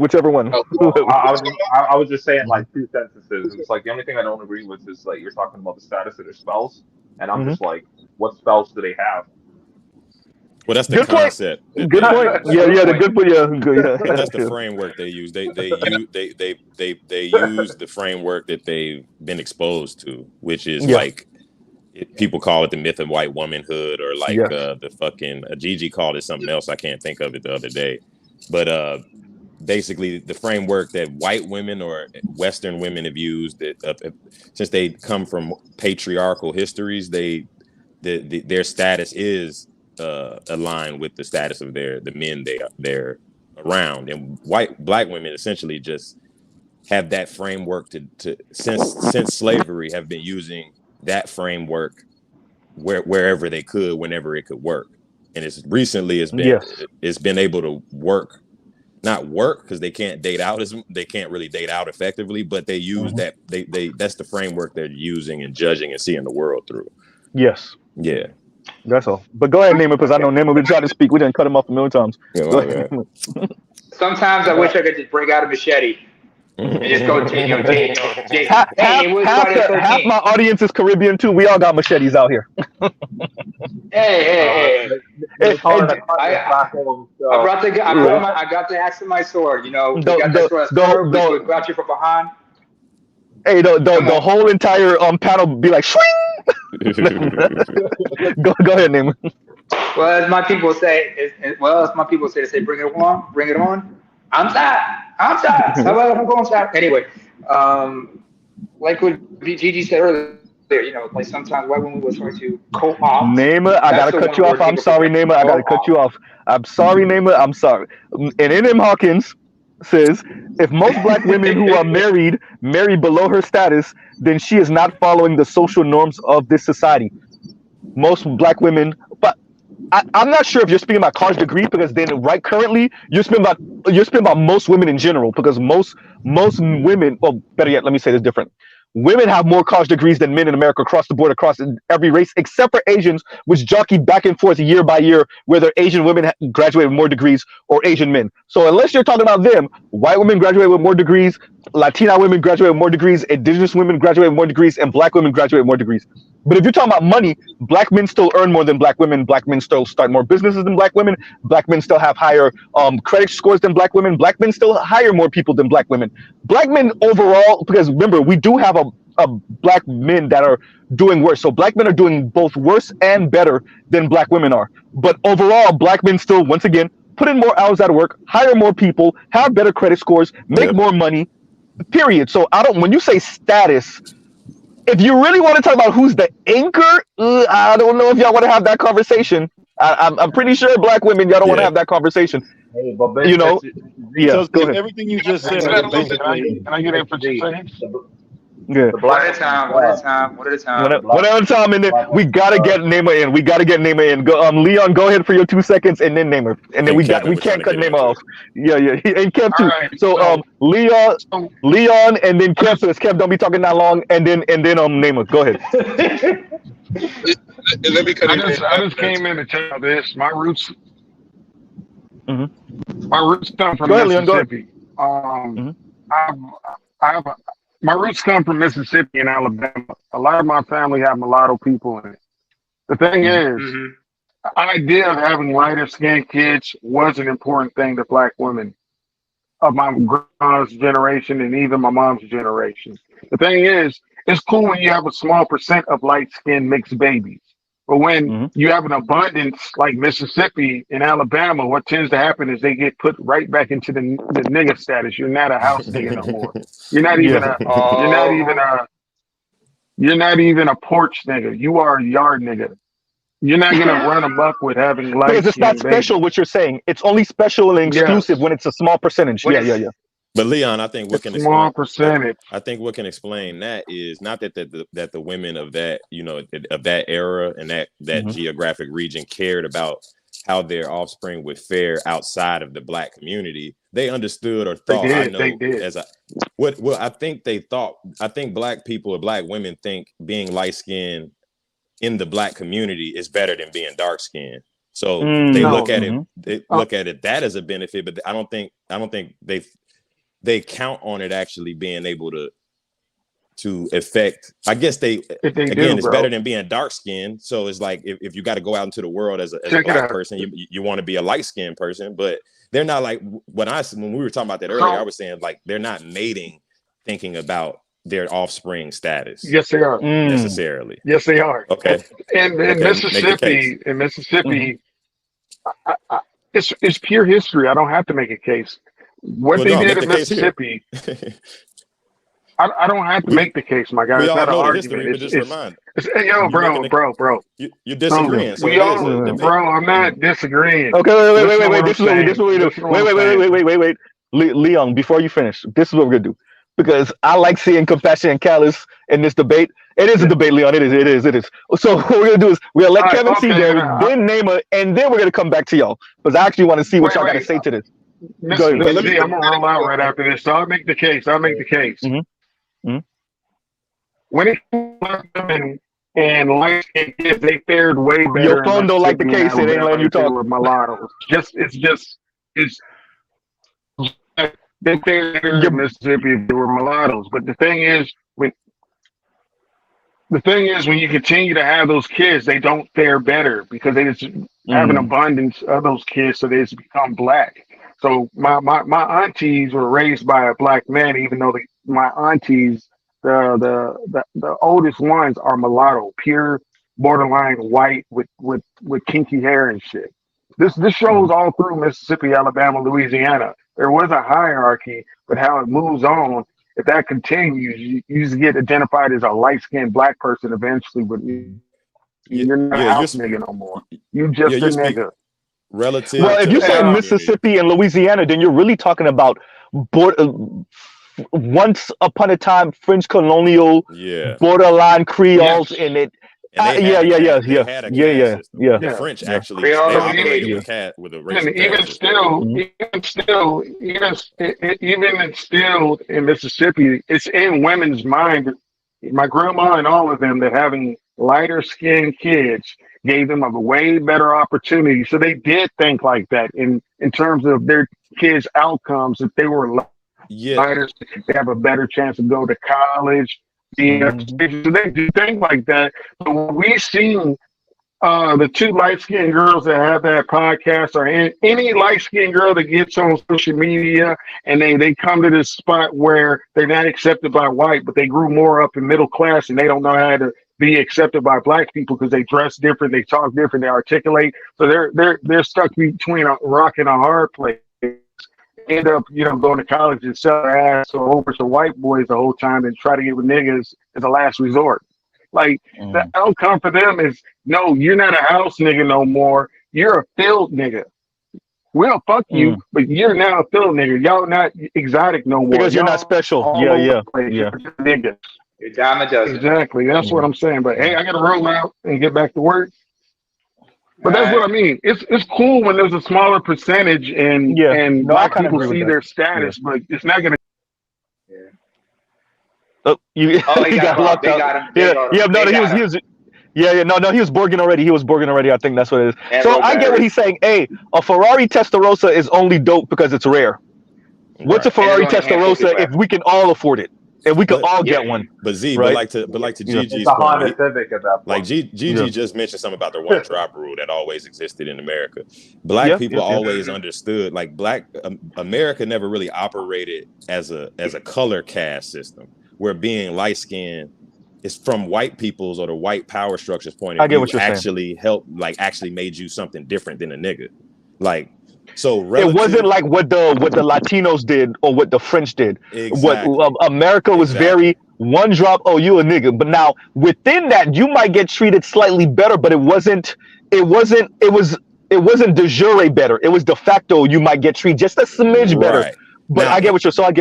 I was just saying like two sentences. It's like the only thing I don't agree with is like you're talking about the status of their spouse, and I'm just like, what spouse do they have? Well, that's the good concept. Good point. Yeah, the good point. Yeah. That's the framework they use. They use the framework that they've been exposed to, which is like people call it the myth of white womanhood, or like the fucking Gigi called it something else. I can't think of it the other day, but basically the framework that white women or Western women have used, since they come from patriarchal histories, their status is aligned with the status of the men they're around, and Black women essentially just have that framework to since slavery have been using that framework wherever they could, whenever it could work, and it's been able to not work because they can't really date out effectively, but they use that that's the framework they're using and judging and seeing the world through. Yes. Yeah. That's all. But go ahead, Nemo, because I know Nemo been trying to speak. We didn't cut him off a million times. Go ahead. Sometimes I wish I could just break out a machete and just go half my audience is Caribbean too. We all got machetes out here. Hey. I got the axe in my sword. You know, got you from behind. Hey, the whole entire panel be like, swing. go ahead, Nemo. Well, as my people say, they say, bring it on. I'm tired. Anyway, like what Gigi said earlier, you know, like sometimes white women will try to co-opt. Namer, I gotta cut you off. I'm sorry, Namer. I gotta cut you off. I'm sorry, Namer. I'm sorry. And N.M. Hawkins says, if most black women who are married marry below her status, then she is not following the social norms of this society. Most black women, but I'm not sure if you're speaking about college degree, because then currently you're speaking about most women in general, because most women, well, better yet, let me say this different. Women have more college degrees than men in America across the board, across every race, except for Asians, which jockey back and forth year by year, whether Asian women graduate with more degrees or Asian men. So unless you're talking about them, white women graduate with more degrees, Latina women graduate with more degrees, indigenous women graduate with more degrees, and black women graduate with more degrees. But if you're talking about money, black men still earn more than black women. Black men still start more businesses than black women. Black men still have higher credit scores than black women. Black men still hire more people than black women. Black men overall, because remember, we do have a black men that are doing worse. So black men are doing both worse and better than black women are. But overall, black men still, once again, put in more hours at work, hire more people, have better credit scores, make more money, period. So when you say status, if you really want to talk about who's the anchor, I don't know if y'all want to have that conversation. I'm pretty sure black women, y'all don't want to have that conversation. Hey, but you know, So go ahead. everything you just said. Can I get in for 2 seconds? Yeah. One at a time. One at a time, and then we gotta get Namer in. Go, Leon, go ahead for your 2 seconds, and then Namer, and then we can't cut Namer off. Yeah, and Kev too. Right, so Leon, and then Kev. So Kev, don't be talking that long, and then Namer, go ahead. Let me cut I just came in to tell this. My roots come from Mississippi. My roots come from Mississippi and Alabama. A lot of my family have mulatto people in it. The thing is, the idea of having lighter skinned kids was an important thing to black women of my grandma's generation and even my mom's generation. The thing is, it's cool when you have a small percent of light skinned mixed babies. But when you have an abundance like Mississippi and Alabama, what tends to happen is they get put right back into the nigga status. You're not a house nigga no more. You're not even a porch nigga. You are a yard nigga. You're not gonna run amok with having light. Because it's not special. What you're saying, it's only special and exclusive when it's a small percentage. Yeah. But Leon, I think what can small percentage. I think what can explain that is not that the women of that, you know, of that era and that geographic region cared about how their offspring would fare outside of the black community. They understood or thought. They did. I think they thought. I think black people or black women think being light skinned in the black community is better than being dark skinned. So they look at it. They look at it that as a benefit, but I don't think they count on it actually being able to affect. I guess it's better than being dark skinned. So it's like if you got to go out into the world as a black person, you want to be a light skinned person, but they're not like when we were talking about that earlier, I was saying like they're not mating thinking about their offspring status. Yes, they are necessarily. Yes, they are. Okay. And in Mississippi, it's pure history. I don't have to make a case. What they did in Mississippi, I don't have to make the case, my guy. It's not an argument. Bro. You're disagreeing. I'm not disagreeing. Okay, wait. This is what we do. Wait. Leon, before you finish, this is what we're gonna do. Because I like seeing compassion and callous in this debate. It is a debate, Leon. It is. So what we're gonna do is we're gonna let Kevin see there, then Namer, and then we're gonna come back to y'all. Because I actually want to see what y'all gotta say to this. I'm gonna roll out right after this. So I'll make the case. When it comes to black women and light skinned kids, they fared way better. Your phone don't like the case, it ain't letting you talk. With mulattoes. They fared better in Mississippi if they were mulattoes. But the thing is, when you continue to have those kids, they don't fare better because they just have an abundance of those kids, so they just become black. So my aunties were raised by a black man, even though my aunties, the oldest ones are mulatto, pure borderline white with kinky hair and shit. This shows all through Mississippi, Alabama, Louisiana. There was a hierarchy, but how it moves on, if that continues, you just get identified as a light-skinned black person eventually, but you're not a house nigga no more. You just a nigga. Relative. Well, if you say Mississippi and Louisiana, then you're really talking about once upon a time French colonial borderline Creoles in it. The French actually they operated with a racial even still in Mississippi, it's in women's mind. My grandma and all of them, that having lighter skinned kids gave them a way better opportunity. So they did think like that in terms of their kids' outcomes. If they were lighter, they have a better chance to go to college. So they do think like that. But when we seen the two light-skinned girls that have that podcast, or any light-skinned girl that gets on social media and they come to this spot where they're not accepted by white, but they grew more up in middle class and they don't know how to be accepted by black people because they dress different, they talk different, they articulate. So they're stuck between a rock and a hard place. End up, going to college and sell their ass over to white boys the whole time and try to get with niggas as a last resort. Like, the outcome for them is, no, you're not a house nigga no more. You're a field nigga. We'll fuck you, but you're now a field nigga. Y'all not exotic no more. Because you're not special. Niggas. You're dime a dozen. Exactly. That's what I'm saying. But hey, I got to roll out and get back to work. But that's what I mean. It's cool when there's a smaller percentage and black people see their status, but it's not gonna. He got locked out. He was Borging already. He was Borging already. I think that's what it is. So I get what he's saying. Hey, a Ferrari Testarossa is only dope because it's rare. What's a Ferrari Testarossa if we can all afford it? And we could all get one. But like to Gigi's point, like Gigi just mentioned something about the one drop rule that always existed in America. Black people always understood, like America never really operated as a color caste system, where being light skinned is from white people's or the white power structure's point of view actually helped, like actually made you something different than a nigga. Like, so it wasn't like what the Latinos did or what the French did. Exactly. What America was very one drop. Oh, you a nigga. But now within that, you might get treated slightly better, but it wasn't de jure better. It was de facto. You might get treated just a smidge better. But now, I get what you're saying.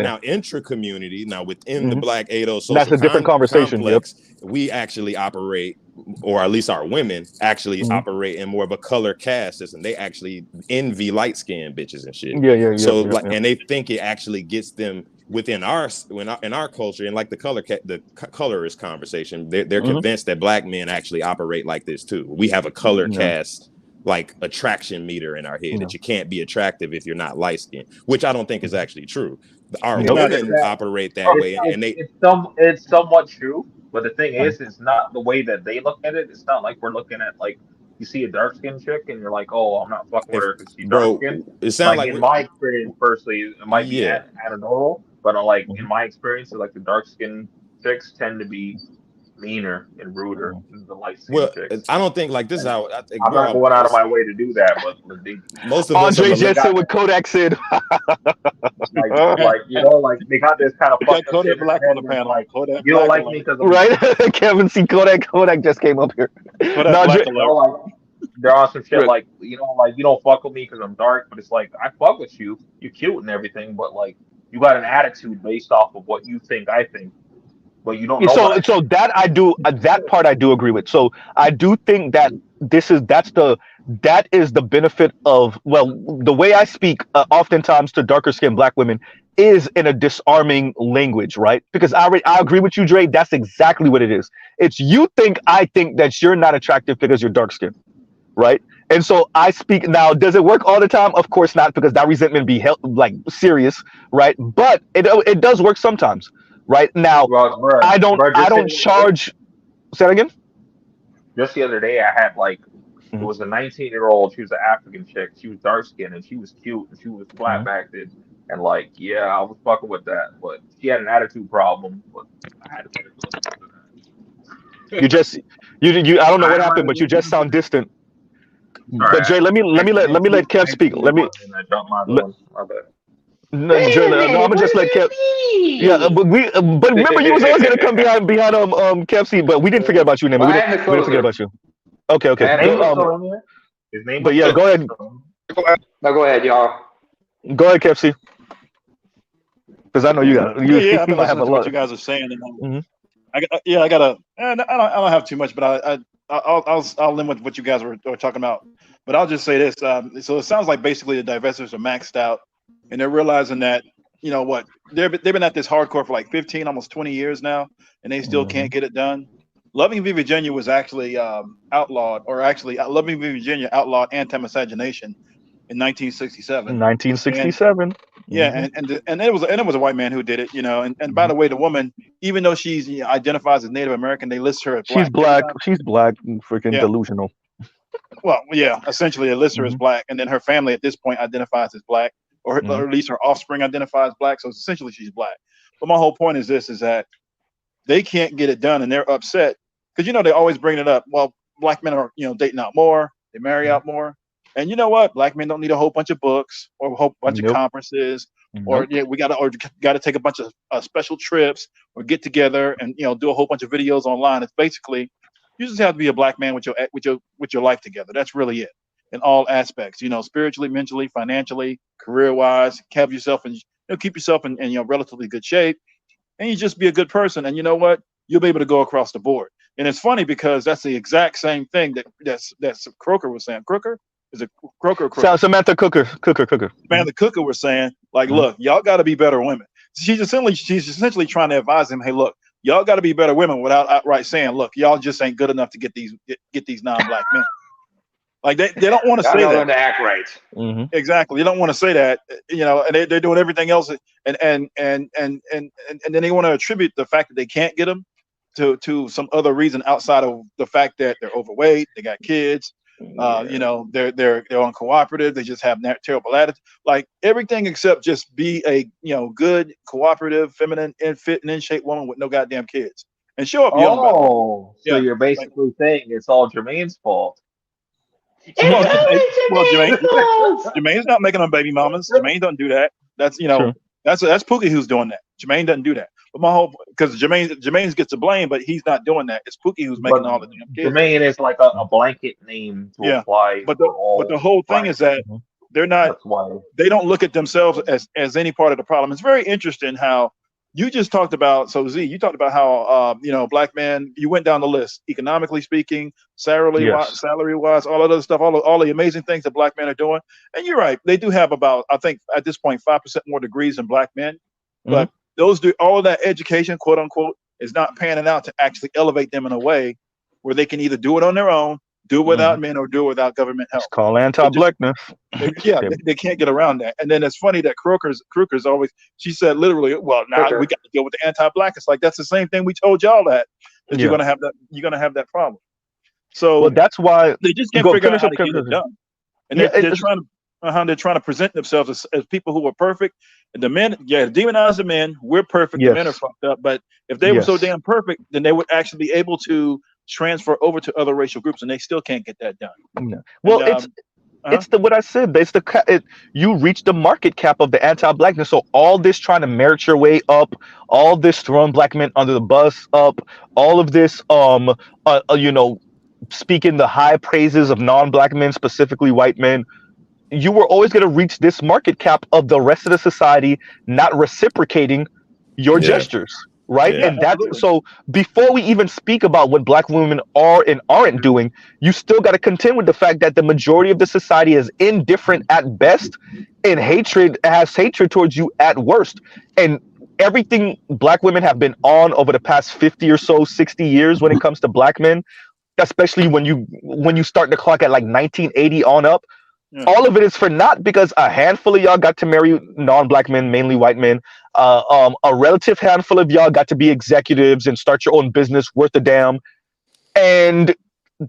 Now, intra-community, within the Black ADO social that's a different conversation. Complex, we actually operate, or at least our women actually operate in more of a color caste system. They actually envy light-skinned bitches and shit. And they think it actually gets them within our culture, and like the colorist conversation. They're convinced that black men actually operate like this too. We have a color caste, like attraction meter in our head that you can't be attractive if you're not light skinned, which I don't think is actually true. Our women operate that way, and it's somewhat true. But the thing is, it's not the way that they look at it. It's not like we're looking at, like, you see a dark skinned chick and you're like, oh, I'm not fucking with her because she's dark skinned. It sounds like in my experience, personally, it might be anecdotal, but like in my experience, like the dark skinned chicks tend to be meaner and ruder than the light skinned chicks. I don't think, like, this is how I think. I'm not going out of my way to do that, but most of Andre Jensen with Kodak Sid. like they got this kind of fucked up shit black on the panel. Like, Kodak, you don't like me because Kevin C. Kodak just came up here. There are some shit like you don't fuck with me because I'm dark, but it's like I fuck with you. You're cute and everything, but like you got an attitude based off of what you think I think. But you don't know that part I do agree with. So I do think that that is the benefit of, well, the way I speak oftentimes to darker skinned black women is in a disarming language, right? Because I agree with you, Dre. That's exactly what it is. It's you think I think that you're not attractive because you're dark skinned, right? And so I speak now. Does it work all the time? Of course not, because that resentment be like serious, right? But it does work sometimes, right? Now I don't charge. Say that again. Just the other day, I had like it was a 19-year-old. She was an African chick. She was dark skinned and she was cute and she was flat backed. And like, yeah, I was fucking with that, but she had an attitude problem. But I had to let her go. You I don't know what happened, but you just sound distant. Sorry, but Jay, let me let Kev speak. Let me. No, Jay, no, I'm gonna just let Kev. Yeah, but remember you was always gonna come behind Kev seat, but we didn't forget about you, Name. We didn't forget about you. Okay. His name. But yeah, go ahead. No, go ahead, y'all. Go ahead, Kev C. Because I know you got I've been listening to what you guys are saying. And, I don't have too much, but I'll limit what you guys were talking about. But I'll just say this. So it sounds like basically the divestors are maxed out, and they're realizing that, you know what, they've been at this hardcore for like 15, almost 20 years now, and they still can't get it done. Loving v. Virginia was actually outlawed, or actually Loving v. Virginia outlawed anti-miscegenation in 1967. 1967. And it was a white man who did it, you know. And by the way, the woman, even though she's identifies as Native American, they list her as black. She's black, freaking delusional. Well, yeah, essentially they list her as black, and then her family at this point identifies as black, or at least her offspring identifies black. So essentially she's black. But my whole point is this: is that they can't get it done, and they're upset because they always bring it up. Well, black men are dating out more, they marry out more. And you know what? Black men don't need a whole bunch of books or a whole bunch of conferences, or we got to take a bunch of special trips or get together and do a whole bunch of videos online. It's basically you just have to be a black man with your life together. That's really it in all aspects. Spiritually, mentally, financially, career wise. Have yourself and keep yourself in relatively good shape, and you just be a good person. And you know what? You'll be able to go across the board. And it's funny because that's the exact same thing that's Croker was saying. Croker. Is it Croker? Samantha Cooker. Samantha Cooker was saying, like, look, y'all got to be better women. She's essentially trying to advise him, hey, look, y'all got to be better women, without outright saying, look, y'all just ain't good enough to get these non-black men. Like they don't want to say that. To act right. Exactly. They don't want to say that, and they're doing everything else, and then they want to attribute the fact that they can't get them to some other reason outside of the fact that they're overweight, they got kids. They're uncooperative. They just have terrible attitude. Like everything except just be a good, cooperative, feminine, and fit and in shape woman with no goddamn kids and show up. So you're basically saying it's all Jermaine's fault. Jermaine's not making them baby mamas. Jermaine doesn't do that. That's that's Pookie who's doing that. Jermaine doesn't do that. But my whole because Jermaine gets the blame, but he's not doing that. It's Pookie who's making all the damn kids. Jermaine is like a blanket name to apply. But the whole thing is that they're not. They don't look at themselves as any part of the problem. It's very interesting how you just talked about. So Z, you talked about how black men. You went down the list, economically speaking, salary wise, all that other stuff, all the amazing things that black men are doing. And you're right, they do have about, I think at this point, 5% more degrees than black men, but those do all of that education, quote unquote, is not panning out to actually elevate them in a way where they can either do it on their own, do it without men, or do it without government help. It's called anti-blackness. They can't get around that. And then it's funny that Crooker's always, she said literally, well, now we got to deal with the anti-black. It's like that's the same thing we told y'all that you're gonna have that problem. So that's why they just can't figure out how to get it done. And they're trying to present themselves as people who are perfect. And the men, demonize the men. We're perfect. The men are fucked up. But if they were so damn perfect, then they would actually be able to transfer over to other racial groups, and they still can't get that done. Yeah. Well, it's what I said. You reach the market cap of the anti-blackness. So all this trying to merit your way up, all this throwing black men under the bus up, all of this, speaking the high praises of non-black men, specifically white men. You were always going to reach this market cap of the rest of the society not reciprocating your gestures, right? Yeah. And that's so before we even speak about what black women are and aren't doing, you still got to contend with the fact that the majority of the society is indifferent at best and has hatred towards you at worst. And everything black women have been on over the past 50 or so 60 years when it comes to black men, especially when you start the clock at like 1980 on up, all of it is for naught because a handful of y'all got to marry non-black men, mainly white men. A relative handful of y'all got to be executives and start your own business worth a damn, and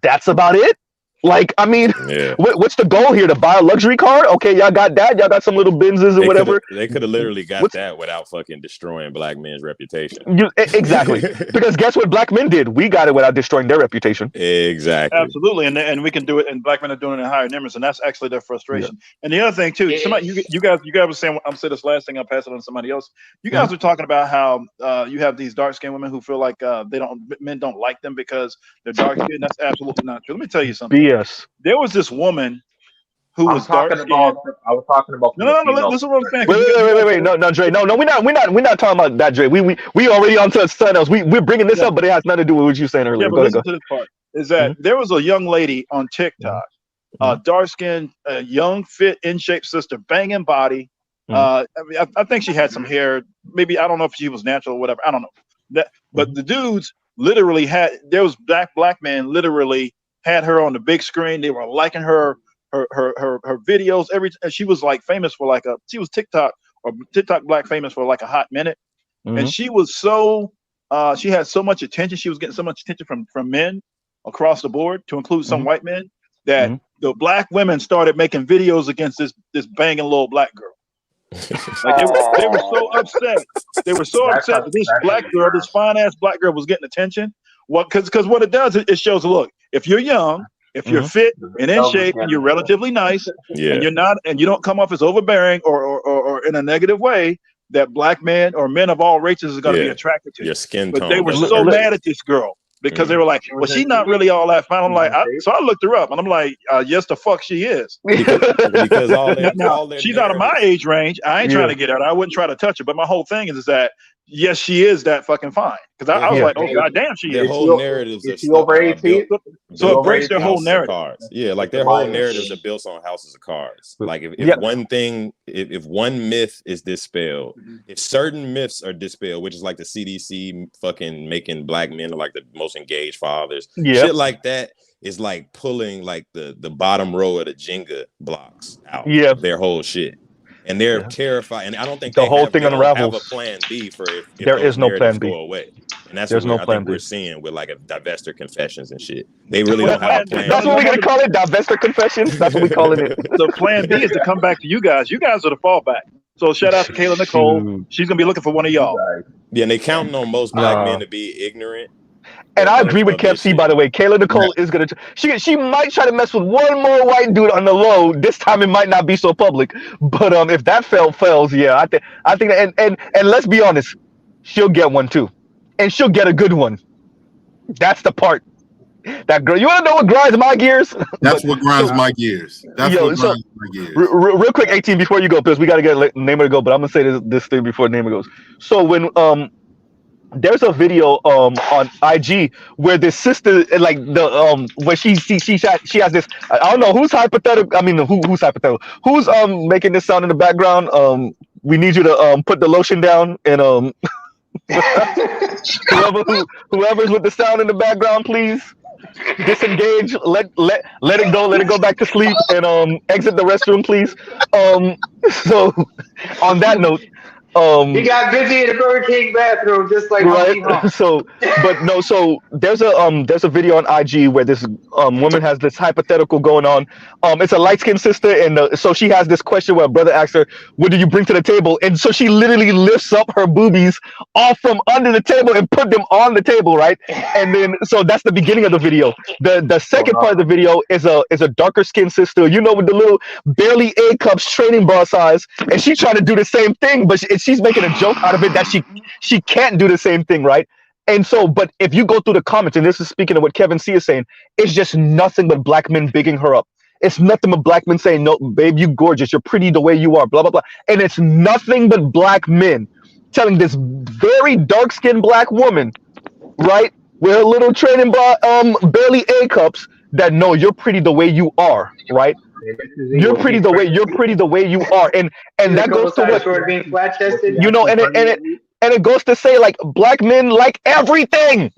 that's about it. Like, I mean, what's the goal here? To buy a luxury car? Okay, y'all got that. Y'all got some little Benzes or whatever. They could have literally got that without fucking destroying black men's reputation. Exactly. Because guess what black men did? We got it without destroying their reputation. Exactly. Absolutely. And we can do it, and black men are doing it in higher numbers, and that's actually their frustration. Yeah. And the other thing too, somebody, you guys were saying, I'm saying this last thing, I'll pass it on to somebody else. You guys were talking about how you have these dark-skinned women who feel like men don't like them because they're dark-skinned. That's absolutely not true. Let me tell you something. BS. There was this woman who was dark-skinned. I was talking about. No. Listen to what I'm saying. Wait. No, Dre. No. We're not talking about that, Dre. We already on to something else. We're bringing this up, but it has nothing to do with what you were saying earlier. Yeah, but listen to this part. Is that there was a young lady on TikTok, dark-skinned, young, fit, in shape sister, banging body. I think she had some hair. Maybe, I don't know if she was natural or whatever. I don't know. But the dudes literally there was black men literally had her on the big screen. They were liking her videos. She was like famous for she was TikTok black famous for like a hot minute. And she was she had so much attention. She was getting so much attention from men across the board, to include some white men, that the black women started making videos against this banging little black girl. Like they were so upset. They were so upset that this black girl, this fine ass black girl, was getting attention. Because what it does, it shows, look, if you're young, if you're fit and in shape and you're relatively nice, and you don't come off as overbearing or in a negative way, that black men or men of all races is going to be attracted to. Your skin tone. But they were so so mad at this girl because they were like, well, she's not really all that fine. I'm like, so I looked her up and I'm like, yes, the fuck she is. Because she's out of my age range. I ain't trying to get her. I wouldn't try to touch her. But my whole thing is that, yes, she is that fucking fine. Because I was like, oh, goddamn, she is. Their whole narratives are over 18. So it breaks their whole narrative. Cards. Yeah, like their whole narratives are built on houses of cards. Like if one thing, if one myth is dispelled, if certain myths are dispelled, which is like the CDC fucking making black men like the most engaged fathers, shit like that is like pulling like the bottom row of the Jenga blocks out of their whole shit. And they're terrified, and I don't think the whole thing unravels. Have a plan B for if there is no plan B. Go away. And that's what I think we're seeing with like a divestor confessions and shit. They really don't have a plan. That's what we're gonna call it, divestor confessions. That's what we're calling it. So plan B is to come back to you guys. You guys are the fallback. So shout out to Kayla Nicole. She's gonna be looking for one of y'all. Yeah, and they counting on most black men to be ignorant. And I agree with Kev C, by the way. Kayla Nicole is gonna. She might try to mess with one more white dude on the low. This time it might not be so public. But if that fails, yeah, I think and let's be honest, she'll get one too, and she'll get a good one. That's the part. That girl, you want to know what grinds my gears? That's what grinds my gears. That's what grinds my gears. Real quick, 18 before you go, because we gotta get Namer to go. But I'm gonna say this thing before Namer goes. So when there's a video on IG where this sister, like the where she has this, I don't know who's hypothetical. I mean, who's hypothetical? Who's making this sound in the background? We need you to put the lotion down and whoever's with the sound in the background, please disengage. Let it go back to sleep and exit the restroom, please. So on that note. He got busy in the Burger King bathroom, just like right. So there's a video on IG where this woman has this hypothetical going on. It's a light-skinned sister, and so she has this question where a brother asks her, "What do you bring to the table?" And so she literally lifts up her boobies off from under the table and put them on the table, right? And then so that's the beginning of the video. The second part of the video is a darker-skinned sister, with the little barely A cups training bra size, and she's trying to do the same thing, but she's making a joke out of it that she can't do the same thing, right? And so, but if you go through the comments, and this is speaking of what Kevin C is saying, it's just nothing but black men bigging her up. It's nothing but black men saying, "No, babe, you gorgeous, you're pretty the way you are," blah blah blah. And it's nothing but black men telling this very dark-skinned black woman, right, with her little training barely A cups, that no, you're pretty the way you are, right? You're pretty the way you are, and that goes to what, being flat-chested. you know, and it goes to say like black men like everything.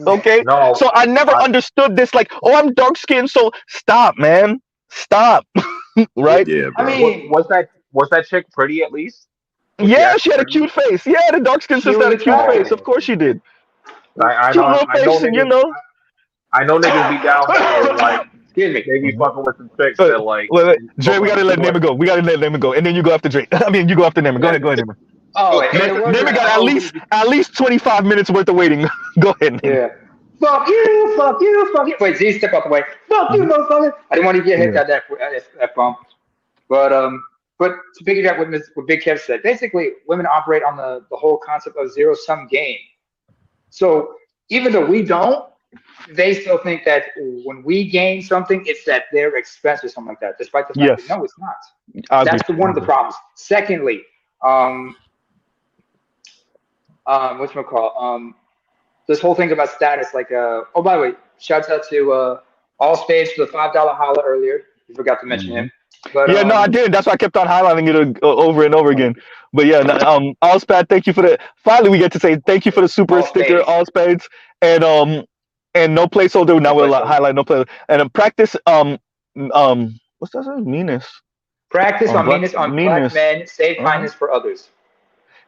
Okay, No, so I never understood this. Like, oh, I'm dark skinned, so stop, man, stop. Right? Yeah, bro. I mean, was that chick pretty at least? Yeah, she had a cute face. Yeah, the dark skinned sister had a cute face. Of course she did. I Cute know, little I know face, and you niggas, know. I know niggas be down for like, excuse me. they be fucking with some chicks that like. Wait, Dre, we gotta let Naaman go. We gotta let Naaman go, and then you go after Dre. I mean, you go after Naaman. Go ahead, Naaman. Oh, Naaman got at least 25 minutes worth of waiting. Go ahead, Naaman. Yeah. Fuck you, fuck you, fuck you. Wait, Z, step out the way. Fuck you, motherfucker. I didn't want to get hit at that bump. But to piggyback what Big Kev said, basically women operate on the whole concept of zero-sum game. So even though we don't, they still think that when we gain something, it's at their expense or something like that, despite the fact that no, it's not. That's one of the problems. Secondly, whatchamacall, this whole thing about status, like, oh, by the way, shouts out to All Spades for the $5 holla earlier. You forgot to mention him. But, yeah, no, I didn't. That's why I kept on highlighting it over and over again. But yeah, Allspad, thank you for the. Finally, we get to say thank you for the super sticker, Allspades, and no placeholder. Now we'll highlight no placeholder and practice. What's that? Meanness. Practice on meanness on black men. Save kindness for others.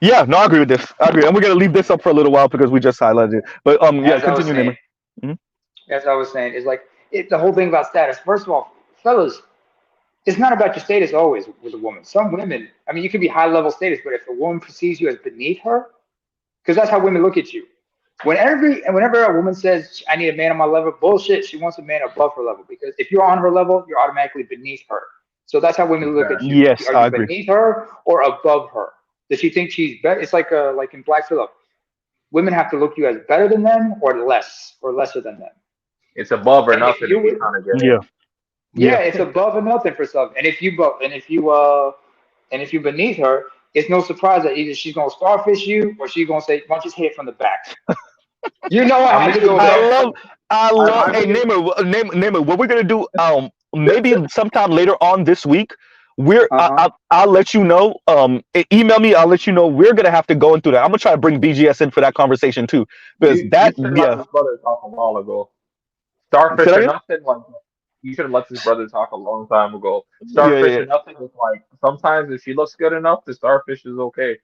Yeah, no, I agree with this. I agree, and we're gonna leave this up for a little while because we just highlighted it. But yeah, continue, Naaman. As I was saying, is like the whole thing about status. First of all, fellas. It's not about your status always with a woman. Some women, I mean, you can be high level status, but if a woman perceives you as beneath her, because that's how women look at you. Whenever a woman says, I need a man on my level, bullshit, she wants a man above her level. Because if you're on her level, you're automatically beneath her. So that's how women look at you. Yes, Are you beneath her or above her? Does she think she's better? It's like in Black Phillip. Women have to look you as better than them or lesser than them. It's above or nothing. Yeah, it's above or nothing for some. And if you beneath her, it's no surprise that either she's gonna starfish you or she's gonna say, "Why don't you just hit it from the back?" You know I have to go there. I love. Hey, name it. What we're gonna do? Maybe sometime later on this week. I'll let you know. Email me. I'll let you know. We're gonna have to go into that. I'm gonna try to bring BGS in for that conversation too, because you should let this brother talk a while ago. Starfish or nothing like. You should have let this brother talk a long time ago. Starfish or nothing is like sometimes if she looks good enough, the starfish is okay.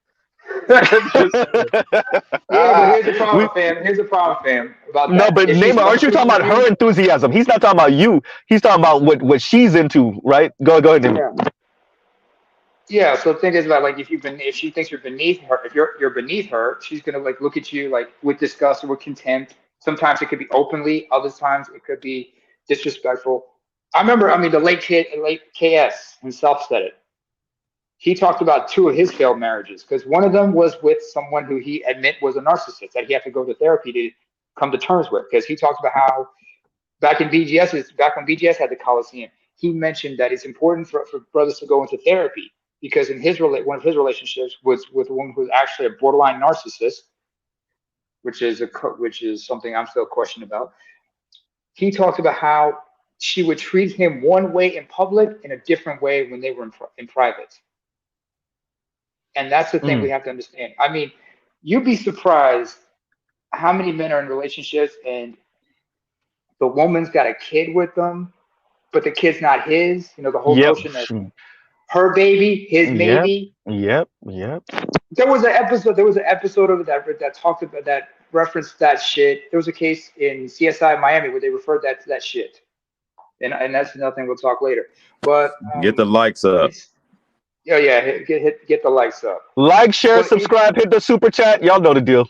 But here's the problem, fam. Here's the problem, fam. About no, but Neymar, aren't you talking about her enthusiasm? He's not talking about you. He's talking about what she's into, right? Go ahead, Neymar. Yeah. So the thing is about like if she thinks you're beneath her, if you're beneath her, she's gonna like look at you like with disgust or with contempt. Sometimes it could be openly. Other times it could be disrespectful. I remember, the late KS himself said it. He talked about 2 of his failed marriages because one of them was with someone who he admit was a narcissist that he had to go to therapy to come to terms with. Because he talked about how back when BGS had the Coliseum, he mentioned that it's important for brothers to go into therapy because in one of his relationships was with a woman who was actually a borderline narcissist, which is something I'm still questioning about. He talked about how she would treat him one way in public and a different way when they were in private. And that's the thing we have to understand. I mean, you'd be surprised how many men are in relationships and the woman's got a kid with them, but the kid's not his. The whole notion of her baby, his maybe. Yep. There was an episode of that talked about that. Referenced that shit. There was a case in CSI Miami where they referred to that shit, and that's nothing. We'll talk later. But get the likes up. Get the likes up. Like, share, subscribe, hit the super chat. Y'all know the deal.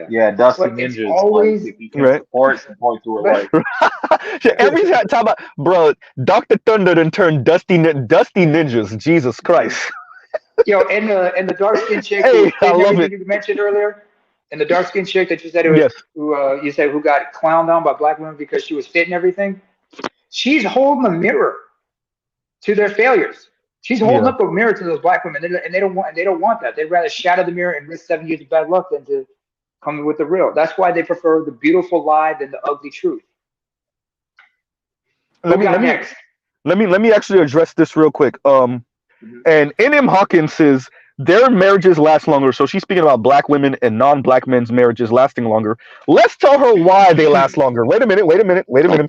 Yeah, Dusty Ninjas. Always like, if you can support to it, like every time about bro, Dr. Thunder then turned Dusty Ninjas. Jesus Christ. Yo, and the dark skin chick I love it. You mentioned earlier. And the dark skinned chick that you said who got clowned on by black women because she was fit and everything, she's holding a mirror to their failures. She's holding up the mirror to those black women, and they don't want that. They'd rather shatter the mirror and risk 7 years of bad luck than to come with the real. That's why they prefer the beautiful lie than the ugly truth. Let me actually address this real quick. And N.M. Hawkins says their marriages last longer. So she's speaking about black women and non-black men's marriages lasting longer. Let's tell her why they last longer. Wait a minute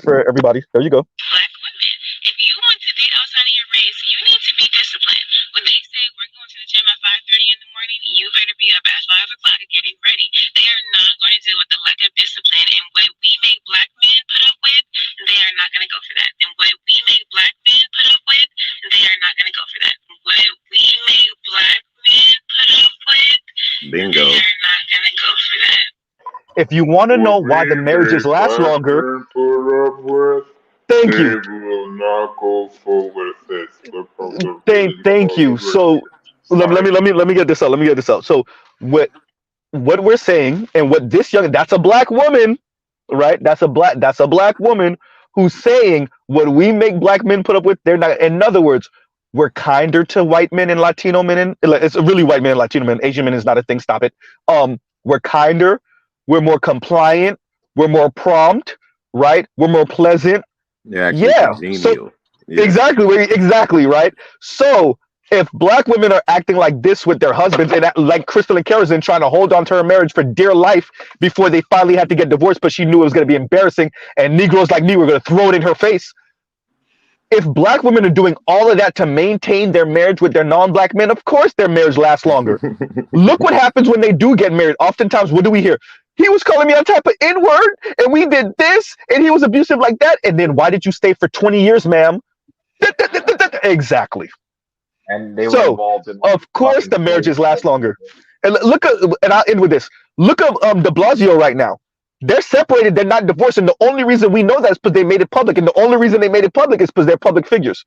for everybody. There you go. Black women, if you want to date outside of your race, you need to be disciplined. When they say we're going to the gym at 5:30 in the morning, you better be up at 5 o'clock getting ready. They are not going to deal with the lack of discipline. And what we make black men put up with, they are not going to go for that. And what we make black men put up with, they are not going to go for that. What we make black men put up with, bingo, they are not going to go for that. If you want to know why the marriages last longer, thank you. Thank you. So let me get this out. So what we're saying, and what this that's a black woman, right? That's a black woman who's saying what we make black men put up with, they're not. In other words, we're kinder to white men and Latino men. It's really white men and Latino men. Asian men is not a thing. Stop it. We're kinder. We're more compliant. We're more prompt, right? We're more pleasant. So, exactly, right? So if black women are acting like this with their husbands, and like Crystal and Kerosene trying to hold on to her marriage for dear life before they finally had to get divorced, but she knew it was going to be embarrassing, and Negroes like me were going to throw it in her face. If black women are doing all of that to maintain their marriage with their non-black men, of course their marriage lasts longer. Look what happens when they do get married. Oftentimes, what do we hear? He was calling me a type of N-word, and we did this, and he was abusive like that. And then why did you stay for 20 years, ma'am? Exactly. And they were involved in, of course, the marriages last longer. And look at, and I'll end with this. Look at de Blasio right now. They're separated. They're not divorced. And the only reason we know that is because they made it public. And the only reason they made it public is because they're public figures.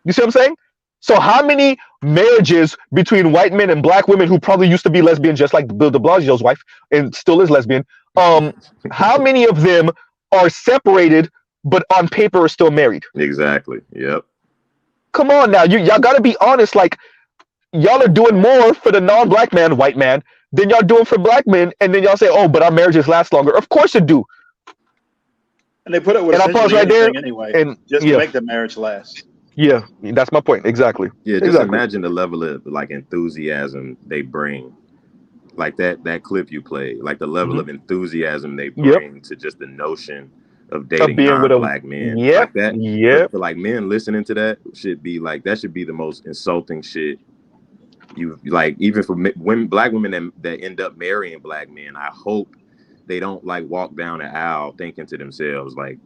You see what I'm saying? So how many marriages between white men and black women who probably used to be lesbian, just like Bill de Blasio's wife, and still is lesbian, how many of them are separated, but on paper are still married? Exactly. Yep. Come on now. Y'all got to be honest. Like, y'all are doing more for the non-black man, white man, than y'all doing for black men, and then y'all say, "Oh, but our marriages last longer." Of course it do. And they put it with and I pause right there anyway, and just to make the marriage last. Yeah, that's my point. Exactly. Yeah, just imagine the level of like enthusiasm they bring, like that clip you played, like the level of enthusiasm they bring to just the notion of dating non-black men. Like that. Yeah. For like men listening to that should be like, that should be the most insulting shit. You like, even for women, black women that end up marrying black men, I hope they don't like walk down an aisle thinking to themselves like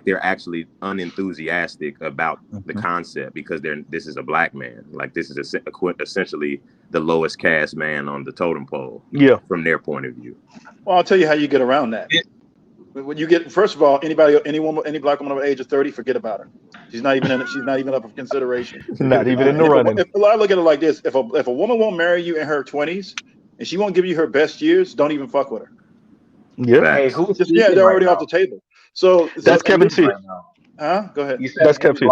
they're actually unenthusiastic about the concept because this is a black man. Like, this is essentially the lowest caste man on the totem pole. Yeah. From their point of view. Well, I'll tell you how you get around that. When you get, first of all, any black woman over the age of 30, forget about her. She's not even up for consideration. Not even in the running. I look at it like this: if a woman won't marry you in her 20s and she won't give you her best years, don't even fuck with her. Yeah. Hey, who's they're already off the table. So that's Kevin C. Right now. Huh? Go ahead. You said that's Kevin C.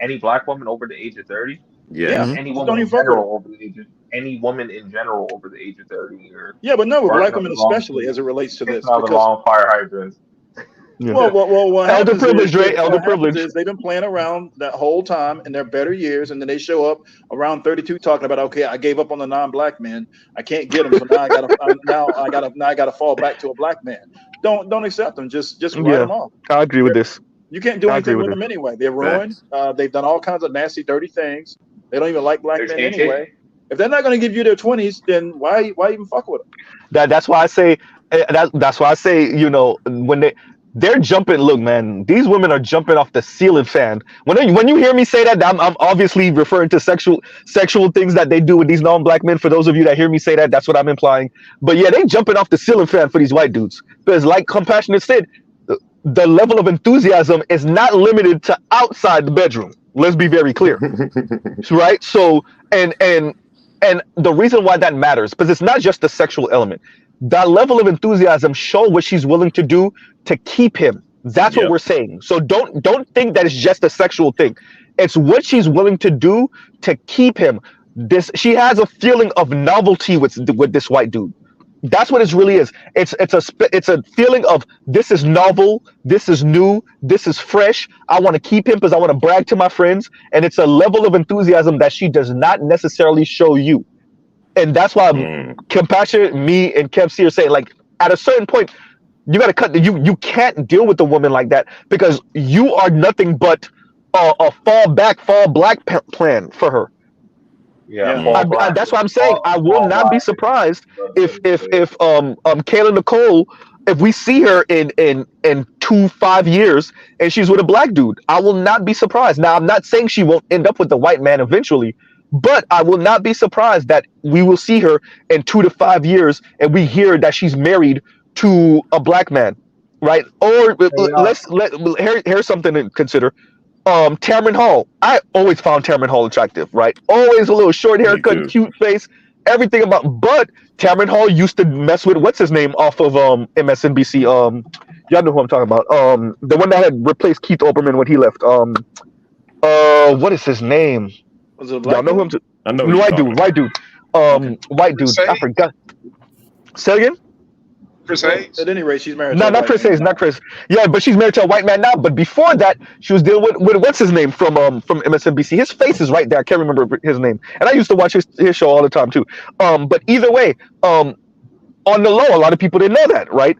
Any black woman over the age of 30? Yeah. Any woman in general over the age of, any woman in general over the age of 30, or but no, with black women especially as it relates to this. Because, long fire hydrants. Yeah. Well, what elder privilege, Dre. Elder privilege. They've been playing around that whole time in their better years, and then they show up around 32 talking about, okay, I gave up on the non-black men. I can't get them, so now I gotta fall back to a black man. Don't accept them. Just write them off. I agree with this. You can't do anything with them anyway. They're ruined. They've done all kinds of nasty, dirty things. They don't even like black men anyway. If they're not going to give you their 20s, then why even fuck with them? That's why I say that's why I say, you know, when they're jumping. Look, man, these women are jumping off the ceiling fan. When you hear me say that, I'm obviously referring to sexual things that they do with these non-black men. For those of you that hear me say that, that's what I'm implying. But yeah, they jumping off the ceiling fan for these white dudes because, like Compassionate said, the level of enthusiasm is not limited to outside the bedroom. Let's be very clear, right? So, and the reason why that matters, because it's not just the sexual element. That level of enthusiasm show what she's willing to do to keep him, That's what we're saying. So don't think that it's just a sexual thing. It's what she's willing to do to keep him. She has a feeling of novelty with this white dude. That's what it really is. It's a feeling of, this is novel, this is new, this is fresh. I want to keep him because I want to brag to my friends, and it's a level of enthusiasm that she does not necessarily show you. And that's why Compassionate, me, and Kev C are saying, like, at a certain point, you got to cut. You can't deal with a woman like that, because you are nothing but a fall black plan for her. Yeah, that's what I'm saying. I will not be surprised if Kayla Nicole, if we see her in 5 years and she's with a black dude. I will not be surprised. Now, I'm not saying she won't end up with the white man eventually, but I will not be surprised that we will see her in 2 to 5 years and we hear that she's married to a black man, right? Or here's something to consider. Tamron Hall. I always found Tamron Hall attractive, right? Always a little short haircut, cute face, everything about. But Tamron Hall used to mess with what's his name off of MSNBC. Y'all know who I'm talking about. The one that had replaced Keith Olbermann when he left. What is his name? Was it a black Y'all know who I'm talking? I know. White dude. White dude. I forgot. Say again. Chris Hayes? At any rate, she's married. No, not Chris Hayes, not Chris. Yeah, but she's married to a white man now. But before that, she was dealing with what's his name from MSNBC. His face is right there. I can't remember his name. And I used to watch his show all the time too. But either way, on the low, a lot of people didn't know that, right?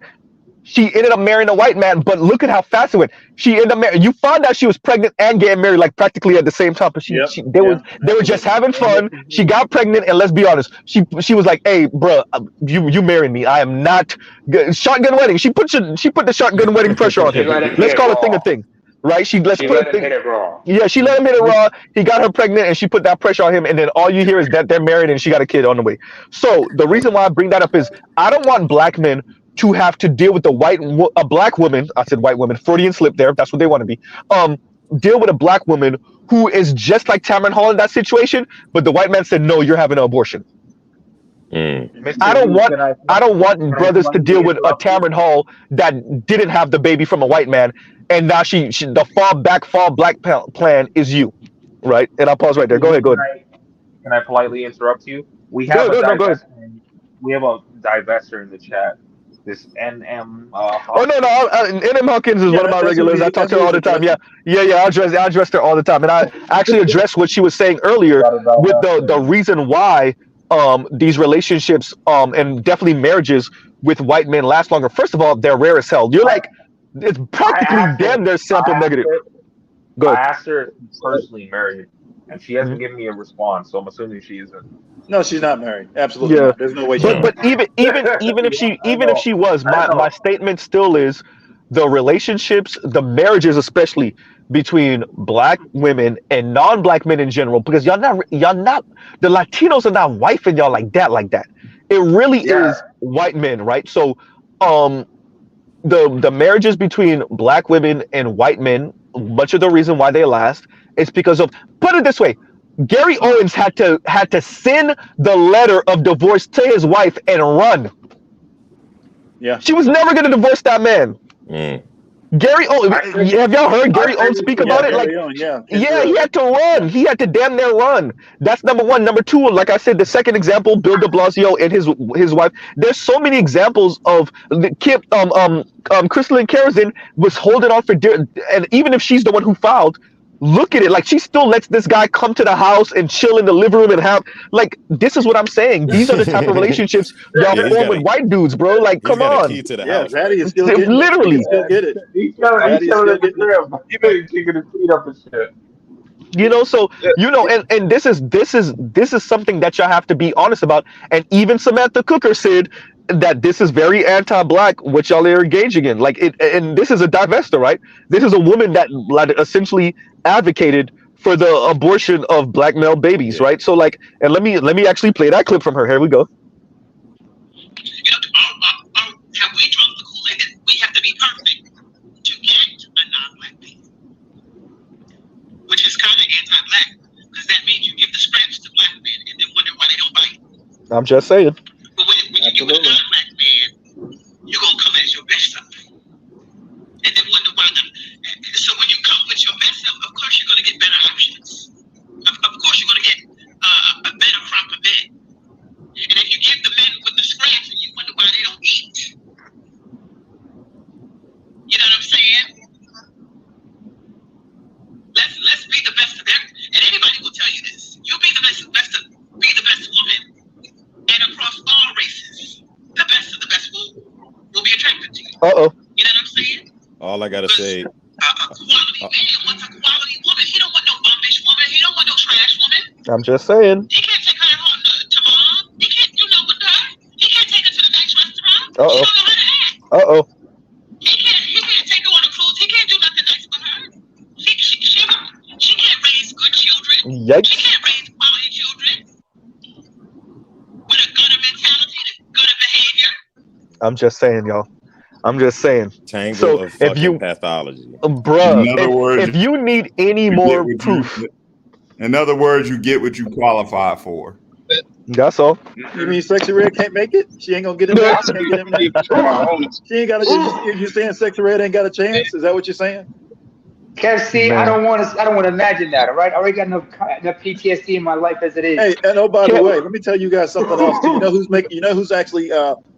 She ended up marrying a white man, but look at how fast it went. She ended up marrying. You found out she was pregnant and getting married like practically at the same time. But they were just having fun. She got pregnant, and let's be honest, she was like, "Hey, bro, you married me. I am not shotgun wedding." She put the shotgun wedding pressure on him. Let's call a thing, right? She let him hit it raw. Yeah, she let him hit it raw. He got her pregnant, and she put that pressure on him. And then all you hear is that they're married and she got a kid on the way. So the reason why I bring that up is I don't want black men to have to deal with a black woman. I said white woman, Freudian slip there. That's what they want to be. Deal with a black woman who is just like Tamron Hall in that situation, but the white man said, "No, you're having an abortion." I don't want brothers to deal with a Tamron Hall that didn't have the baby from a white man, and now the fall black plan is you, right? And I'll pause right there. Go ahead. Can I politely interrupt you? We have we have a divester in the chat. This NM. NM Hawkins is one of my regulars. I talk to her all the time. Yeah. I addressed her all the time, and I actually addressed what she was saying earlier with the reason why these relationships and definitely marriages with white men last longer. First of all, they're rare as hell. You're like, it's practically damn near sample negative. Go ahead. I asked her if she's personally married, and she hasn't given me a response, so I'm assuming she isn't. No, she's not married. Absolutely not. There's no way. But even if she was, my statement still is the relationships, the marriages, especially between black women and non-black men in general, because y'all not the Latinos are not wifing y'all like that. It really is white men, right? So the marriages between black women and white men, much of the reason why they last is because of, put it this way, Gary Owens had to send the letter of divorce to his wife and run. Yeah, she was never going to divorce that man. Gary Owens, have y'all heard Gary Owens speak about it? Like, he had to run. He had to damn near run. That's number one. Number two, like I said, the second example, Bill de Blasio and his wife. There's so many examples of the kid. Crystalline Karazin was holding on for dear, and even if she's the one who filed, look at it, like she still lets this guy come to the house and chill in the living room and have, like, this is what I'm saying. These are the type of relationships y'all form with white dudes, bro. Like, come on. Key to the house. Zaddy is still getting literally. He still get it. He's chilling at the crib. He's been kicking his feet up and shit. You know, so and this is something that y'all have to be honest about. And even Samantha Cooker said that this is very anti-black, what y'all are engaging in. Like, and this is a divester, right? This is a woman that essentially advocated for the abortion of black male babies, right? So, like, and let me actually play that clip from her. Here we go. Have we drunk the Kool-Aid that we have to be perfect to get a non-black baby? Which is kind of anti-black, because that means you give the scraps to black men and then wonder why they don't bite. I'm just saying. But when you give a non-black man, you're going to come as your best stuff. And then wonder Uh-oh. You know what I'm saying? All I gotta say. A quality man wants a quality woman. He don't want no bumbish woman. He don't want no trash woman. I'm just saying. He can't take her home to mom. He can't do nothing with her. He can't take her to the nice restaurant. Uh-oh. He don't know how to act. Uh-oh. He can't take her on a cruise. He can't do nothing nice with her. She can't raise good children. Yikes. She can't raise quality children with a gunner mentality, gunner behavior. I'm just saying, y'all. I'm just saying. Tangle of fucking pathology. Bruh, if you need any more proof. In other words, you get what you qualify for. That's all. You mean Sexy Red can't make it? She ain't gonna get in there. She ain't get in there. She ain't got a. You saying Sexy Red ain't got a chance? Is that what you're saying? Kev, see, I don't want to imagine that. All right, I already got enough PTSD in my life as it is. Hey, and oh, by the way, let me tell you guys something else. Too. You know who's actually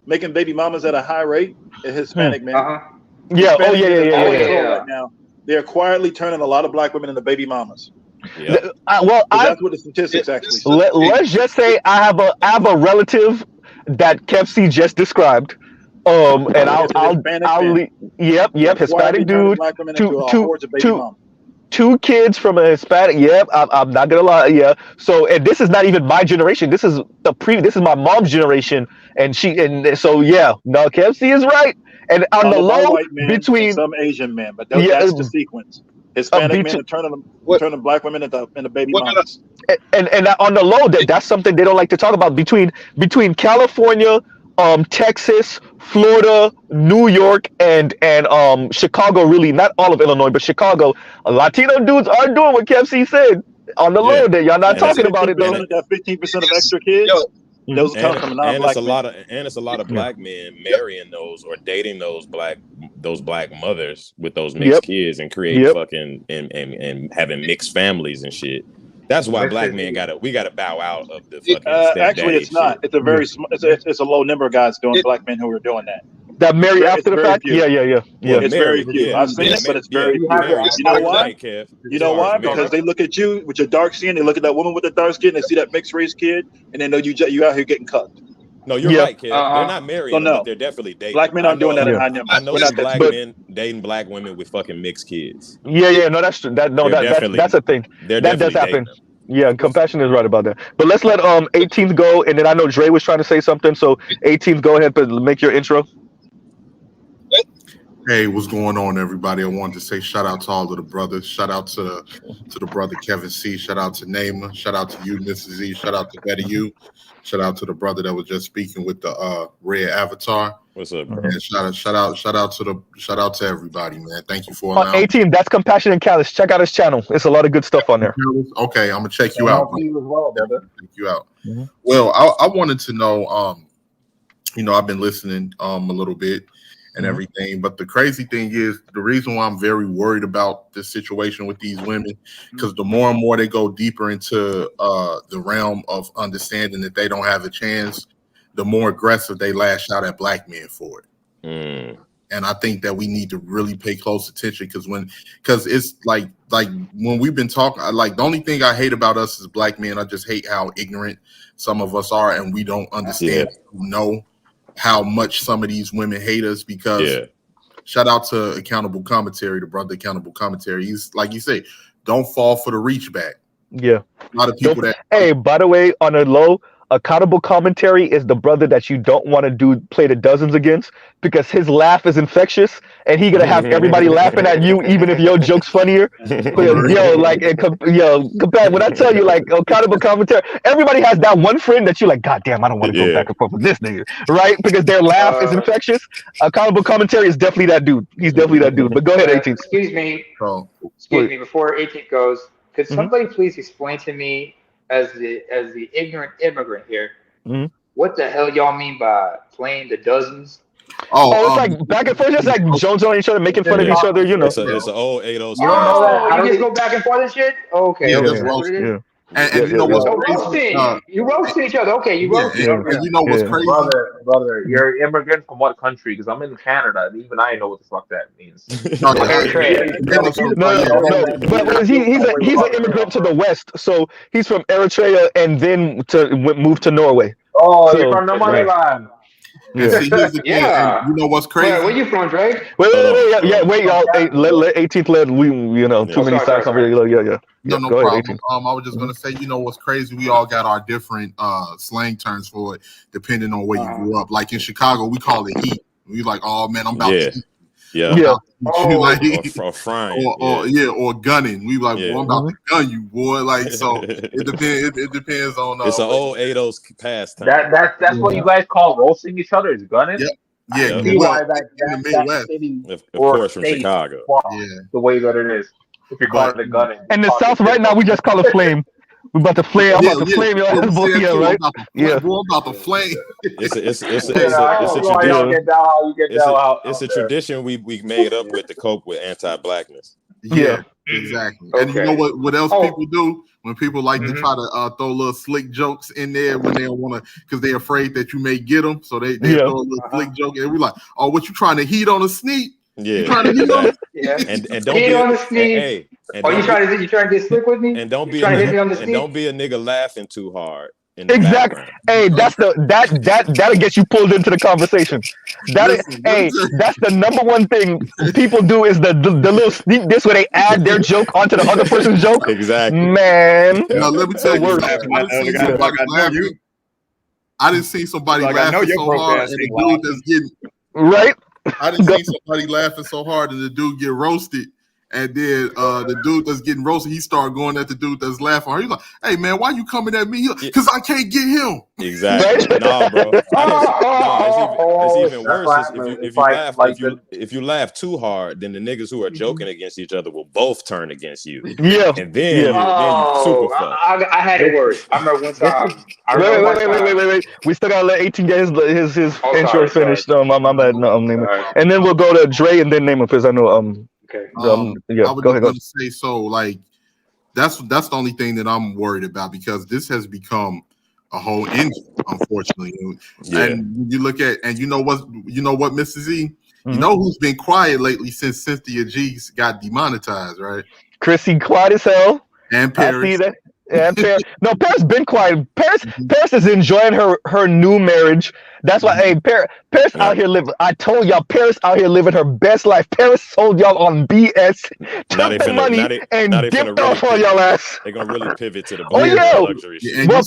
making baby mamas at a high rate? A Hispanic man. Yeah. Hispanic Yeah. Right now, they're quietly turning a lot of black women into baby mamas. Yeah. That's what the statistics actually say. Let's just say I have a relative that Kev C just described. And I'll Hispanic dude, two kids from a Hispanic. Yep, I'm not gonna lie. Yeah. So, and this is not even my generation. This is this is my mom's generation, and so yeah. No, Kev C is right. And on the low, between some Asian men, but that's the sequence. Hispanic men turning black women into baby mamas. And on the low, that's something they don't like to talk about. Between California, Texas, Florida, New York, and Chicago. Really, not all of Illinois, but Chicago. Latino dudes are doing what Kev C said on the low. That y'all not talking about it though. That 15% of extra kids. Those come from non-black men. It's a lot of black men marrying those or dating those black mothers with those mixed kids and creating fucking and having mixed families and shit. That's why black men gotta bow out of the fucking actually it's not. It's a very it's a low number of guys doing black men who are doing that. That marry after the fact? Few. Yeah. It's very few. I've seen it, but it's very few. You know why? You know why? Because they look at you with your dark skin, they look at that woman with the dark skin, they see that mixed race kid, and they know you out here getting cucked. No, you're right, kid. They're not marrying, but they're definitely dating. Black men aren't doing that in high numbers. I know some black men dating black women with fucking mixed kids. Yeah. No, that's true. That's a thing. That does happen. Yeah, Compassion is right about that. But let's let 18th go, and then I know Dre was trying to say something. So 18th, go ahead, but make your intro. Hey, what's going on, everybody? I wanted to say shout out to all of the brothers. Shout out to the brother Kevin C. Shout out to Naima. Shout out to you, Mrs. Z. Shout out to Betty U. Shout out to the brother that was just speaking with the red avatar. What's up, bro? And shout out to everybody, man. Thank you for allowing 18. That's Compassion and Callous. Check out his channel. It's a lot of good stuff on there. Okay, I'm gonna check you out. Check you out. Mm-hmm. Well, I wanted to know. I've been listening a little bit and everything, but the crazy thing is the reason why I'm very worried about this situation with these women, because the more and more they go deeper into the realm of understanding that they don't have a chance, the more aggressive they lash out at black men for it. And I think that we need to really pay close attention because it's like when we've been talking, like the only thing I hate about us as black men, I just hate how ignorant some of us are, and we don't understand, know how much some of these women hate us. Because shout out to Accountable Commentary, the brother Accountable Commentary. He's like you say, don't fall for the reach back. Yeah, a lot of people Hey, by the way, on a low, Accountable Commentary is the brother that you don't want to play the dozens against, because his laugh is infectious and he gonna have everybody laughing at you even if your joke's funnier. When I tell you, like, Accountable Commentary, everybody has that one friend that you're like, God damn, I don't want to go back and forth with this nigga, right? Because their laugh is infectious. Accountable Commentary is definitely that dude. He's definitely that dude. But go ahead, 18. Excuse me, before 18 goes, could somebody please explain to me, as the ignorant immigrant here, what the hell y'all mean by playing the dozens? It's like back and forth, just like Jones on each other, making fun of each other, you know. It's an old 80s. You don't know that? You just go back and forth and shit? Okay. And you know what's crazy? You roasting each other. Okay, you roasting. And you know what's crazy? Brother, you're an immigrant from what country? Because I'm in Canada, and even I know what the fuck that means. But he's an immigrant to the West, so he's from Eritrea and then moved to Norway. Oh, so, you're from the money line. And see, here's the thing. And you know what's crazy? Where you from, Drake? Wait, y'all. Let 18th let we, too many facts over here. Yeah. No go problem. Ahead, I was just gonna say, you know what's crazy? We all got our different slang terms for it, depending on where you grew up. Like in Chicago, we call it heat. We like, oh man, I'm about to eat. Yeah. Or frying. Or gunning. We like, well, I'm about to gun you, boy. Like, so it depends. It depends on. It's an old 80s pastime. That's what you guys call roasting each other, is gunning. Yeah. I see why that city of course, from Chicago. The way that it is. If you're calling it gunning. And the South right now, we just call it flame. We about to flame. I'm about to flame your ass, right? We're about to flame. It's a tradition we made up with to cope with anti-blackness. Yeah, exactly. Okay. And you know what else people do when people like to try to throw little slick jokes in there when they don't want to, because they're afraid that you may get them, so they throw a little slick joke, and we're like, oh, what you trying to heat on a sneak? Yeah, and don't be on the sneak. You trying to get slick with me? And don't be a nigga laughing too hard. Exactly. Hey, that'll get you pulled into the conversation. That's the number one thing people do is the little sneak this where they add their joke onto the other person's joke. Exactly. Man. Now let me tell you, I didn't see somebody laughing so hard and the dude that's getting right. I didn't see somebody laughing so hard and the dude get roasted. And then the dude that's getting roasted, he started going at the dude that's laughing. He's like, "Hey man, why you coming at me? Because I can't get him." Exactly. No, bro. It's even worse. If you laugh too hard, then the niggas who are joking against each other will both turn against you. Yeah. And then you super fuck. I had it worse. I remember one time. Wait. We still gotta let 18 get his intro finished. My bad. No, name it. And then we'll go to Dre and then name him because I know Okay. I was just going to say, so like that's the only thing that I'm worried about, because this has become a whole engine, unfortunately. And you look at, and you know what, Mr. Z, you know who's been quiet lately since Cynthia G's got demonetized, right? Chrissy quiet as hell. And Paris. I see that. And Paris, no, Paris been quiet. Paris is enjoying her new marriage. That's why, hey, Paris out here living. I told y'all, Paris out here living her best life. Paris sold y'all on BS, took the money, and dipped off on y'all ass. They're gonna really pivot to the luxury shit. Well,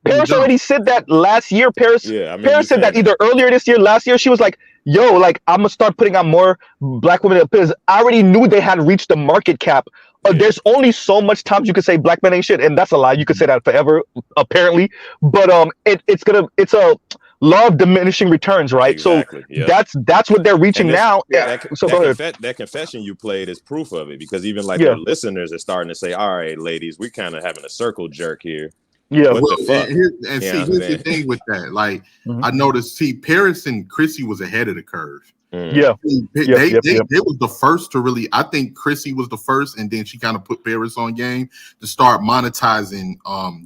Paris already said that last year. Paris said that either earlier this year, last year. She was like, "Yo, like I'm gonna start putting out more black women," because I already knew they had reached the market cap. There's only so much times you could say black men ain't shit, and that's a lie. You could say that forever, apparently. But it's a law of diminishing returns, right? Exactly. So that's what they're reaching now. That confession you played is proof of it, because even like our listeners are starting to say, "All right, ladies, we're kind of having a circle jerk here." Yeah. What the fuck? Here's the thing with that. Like I noticed, Paris and Chrissy was ahead of the curve. They was the first to really. I think Chrissy was the first, and then she kind of put Paris on game to start monetizing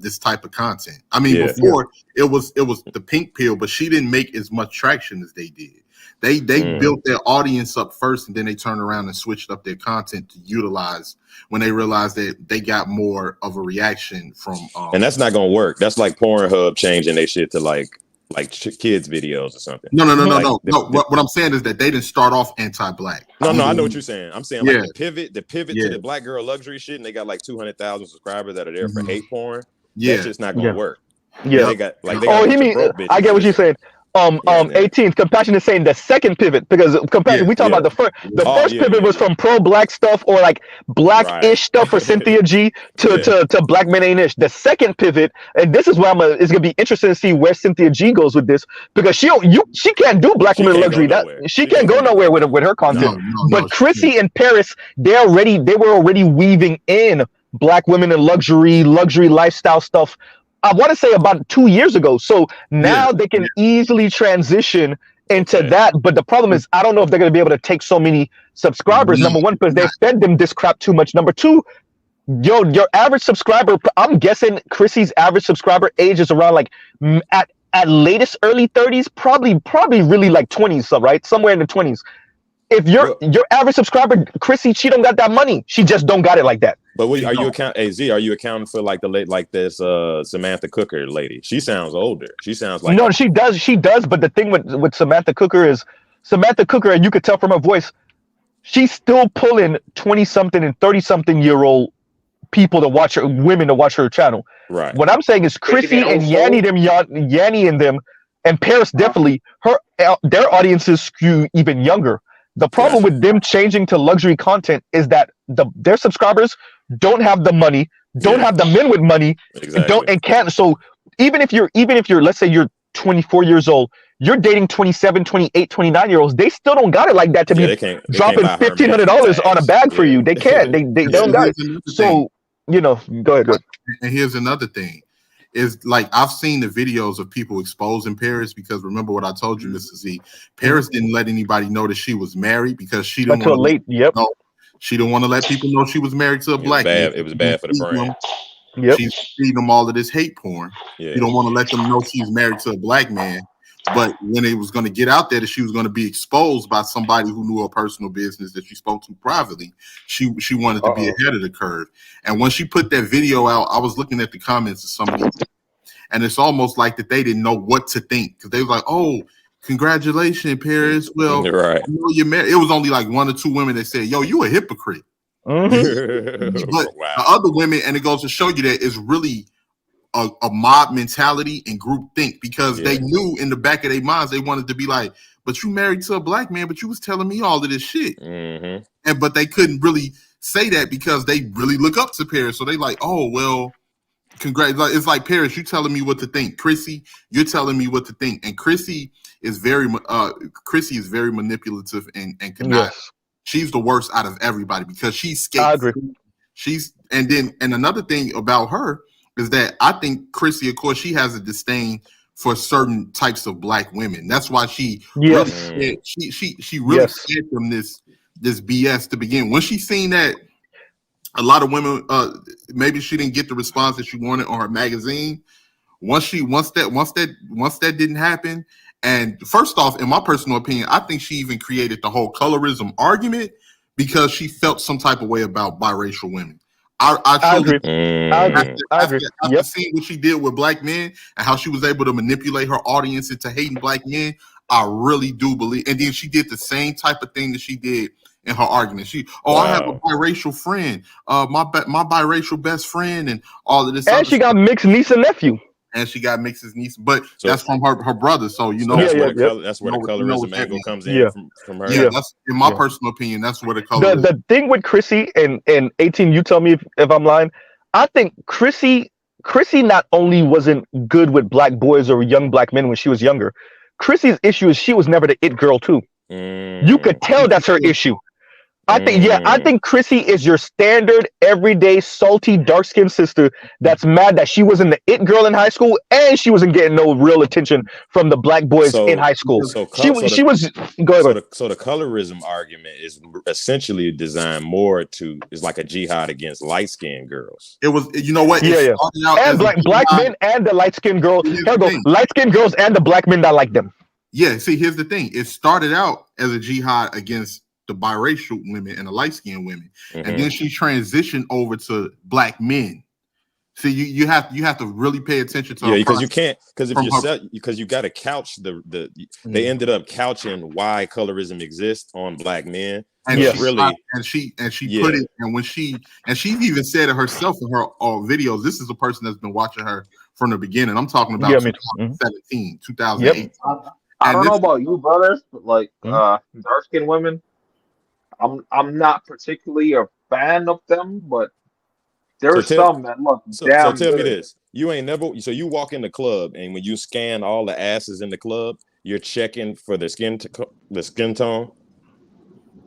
this type of content. I mean, before it was the pink pill, but she didn't make as much traction as they did. They built their audience up first, and then they turned around and switched up their content to utilize when they realized that they got more of a reaction from. And that's not gonna work. That's like Pornhub changing their shit to like kids videos or something. No. What I'm saying is that they didn't start off anti-black. No, I know what you're saying. I'm saying like the pivot to the black girl luxury shit, and they got like 200,000 subscribers that are there for hate porn. That's just not gonna work. Yeah, they got I get what you're saying. 18th Compassion is saying the second pivot, because Compassion we talk about the first pivot was from pro-black stuff or like black-ish stuff for Cynthia G to black men ain't ish. The second pivot, and this is where it's gonna be interesting to see where Cynthia G goes with this, because she can't do black women luxury. She can't go nowhere with her content. But Chrissy and Paris, they were already weaving in black women and luxury lifestyle stuff. I want to say about 2 years ago. So now they can easily transition into that. But the problem is, I don't know if they're going to be able to take so many subscribers. Number one, because they fed them this crap too much. Number two, your average subscriber, I'm guessing Chrissy's average subscriber age is around like at latest early 30s, probably really like 20s, right? Somewhere in the 20s. If your average subscriber, Chrissy, she don't got that money. She just don't got it like that. But what, are you are you accounting for like the late, like this Samantha Cooker lady? She sounds older. She sounds like she does. But the thing with Samantha Cooker is and you could tell from her voice, she's still pulling 20-something and 30-something-year-old people to watch her, women to watch her channel. Right. What I'm saying is Chrissy and Yanni and them, and Paris definitely, their audiences skew even younger. The problem with them changing to luxury content is that their subscribers don't have the money, don't have the men with money, and can't. So even if you're, let's say you're 24 years old, you're dating 27, 28, 29-year-olds. They still don't got it like that to be dropping $1,500 on a bag for you. They can't. They don't got it. So go ahead. And here's another thing. Is like I've seen the videos of people exposing Paris, because remember what I told you, Mr. Z. Paris didn't let anybody know that she was married because she didn't want to she didn't want to let people know she was married to a black man. It was bad for the brand. She's feeding them all of this hate porn. You don't want to let them know she's married to a black man. But when it was going to get out there that she was going to be exposed by somebody who knew her personal business that she spoke to privately, she wanted to be ahead of the curve. And when she put that video out, I was looking at the comments of somebody, and it's almost like that they didn't know what to think, because they were like, "Oh, congratulations, Paris. Well, I know you're married." It was only like 1 or 2 women that said, "Yo, you a hypocrite." But the other women, and it goes to show you that it's really a mob mentality and group think, because they knew in the back of their minds they wanted to be like, "But you married to a black man, but you was telling me all of this shit." But they couldn't really say that because they really look up to Paris. So they like, "Oh, well, congrats." It's like, Paris, you telling me what to think. Chrissy, you're telling me what to think. And Chrissy is very manipulative and conniving. She's the worst out of everybody because she skates. I agree. And another thing about her is that I think Chrissy, of course, she has a disdain for certain types of black women. That's why she really scared from this BS to begin. When she seen that a lot of women, maybe she didn't get the response that she wanted on her magazine. Once that didn't happen, and first off, in my personal opinion, I think she even created the whole colorism argument because she felt some type of way about biracial women. I agree. After seeing what she did with black men and how she was able to manipulate her audience into hating black men, I really do believe. And then she did the same type of thing that she did in her argument. I have a biracial friend, my biracial best friend, and all of this. And she got mixed niece and nephew. And she got mixed niece, but that's from her brother. So that's where the colorism angle comes in from her. Yeah, that's in my personal opinion. That's where the color. The thing with Chrissy and 18, you tell me if I'm lying. I think Chrissy not only wasn't good with black boys or young black men when she was younger. Chrissy's issue is she was never the it girl too. You could tell that's her issue. I think Chrissy is your standard, everyday, salty, dark-skinned sister that's mad that she wasn't the it girl in high school and she wasn't getting no real attention from the black boys in high school. So the colorism argument is essentially designed more is like a jihad against light-skinned girls. It was, you know what? And black men and the light-skinned girls. Light-skinned girls and the black men that like them. Yeah, see, here's the thing. It started out as a jihad against the biracial women and the light-skinned women, and then she transitioned over to black men. See, you have to really pay attention to because you can't, because you got to couch they ended up couching why colorism exists on black men, and she put it, and when she even said it herself in her videos. This is a person that's been watching her from the beginning. I'm talking about 2017, 2008. I don't know about you brothers, but like dark-skinned women, I'm not particularly a fan of them, but there's some that look damn. So tell me this: you ain't never. So you walk in the club, and when you scan all the asses in the club, you're checking for the skin tone.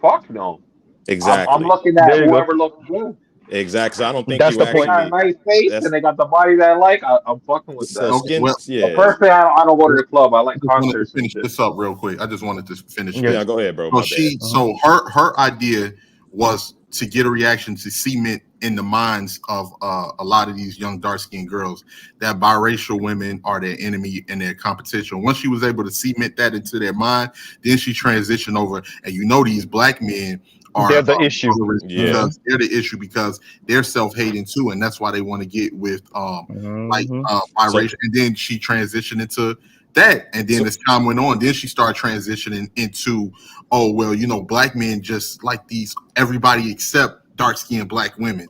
Fuck no. Exactly. I'm looking at whoever looks good. Exactly. So I don't think that's the point. They got a nice face and they got the body that I like. I'm fucking with that. First thing, I don't go to the club. I like concerts. Finish this up real quick. I just wanted to finish. Yeah, go ahead, bro. So her idea was to get a reaction to cement in the minds of a lot of these young dark-skinned girls that biracial women are their enemy and their competition. Once she was able to cement that into their mind, then she transitioned over, and these black men they're the issue. Because they're the issue because they're self-hating too, and that's why they want to get with biracial. And then she transitioned into that, and then as time went on, then she started transitioning into, oh well, you know, black men just like these everybody except dark-skinned black women.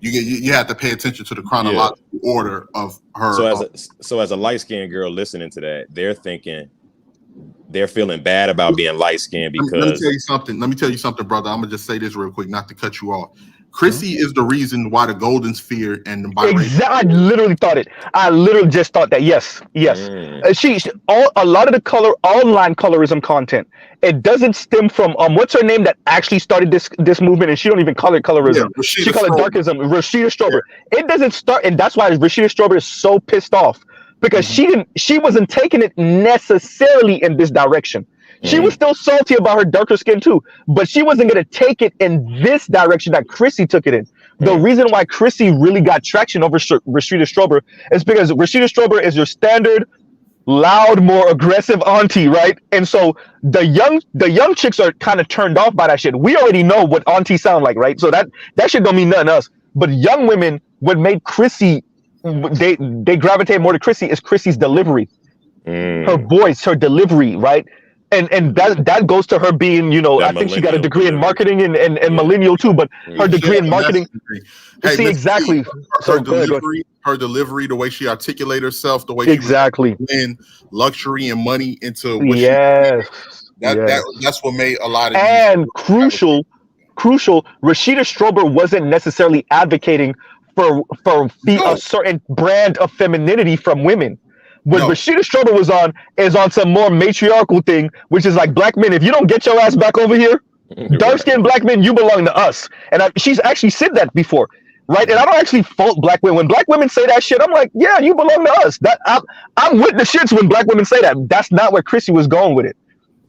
You have to pay attention to the chronological order of her. So as a light-skinned girl listening to that, they're feeling bad about being light-skinned because let me tell you something, brother. I'm gonna just say this real quick, not to cut you off. Chrissy is the reason why the golden sphere and the I literally thought it. I literally just thought that. Yes. A lot of the online colorism content, it doesn't stem from what's her name that actually started this movement, and she don't even call it colorism. She call it darkism. Rashida Strober. It doesn't start, and that's why Rashida Strober is so pissed off because she wasn't taking it necessarily in this direction. She was still salty about her darker skin too, but she wasn't going to take it in this direction that Chrissy took it in. The reason why Chrissy really got traction over Rashida Strober is because Rashida Strober is your standard loud, more aggressive auntie, right? And so the young chicks are kind of turned off by that shit. We already know what aunties sound like, right? So that shit don't mean nothing else. But young women, what made Chrissy, they gravitate more to Chrissy is Chrissy's delivery, her voice, her delivery, right? And that goes to her being, you know, I think she got a degree in marketing and millennial too, but her degree in marketing. See, exactly. Her delivery, the way she articulated herself, the way she blend luxury and money into what that's what made a lot of crucial, Rashida Strober wasn't necessarily advocating for a certain brand of femininity from women. What Rashida Strober was on is on some more matriarchal thing, which is like, black men, if you don't get your ass back over here, dark-skinned black men, you belong to us. And she's actually said that before, right? And I don't actually fault black women. When black women say that shit, I'm like, yeah, you belong to us. I'm with the shits when black women say that. That's not where Chrissy was going with it,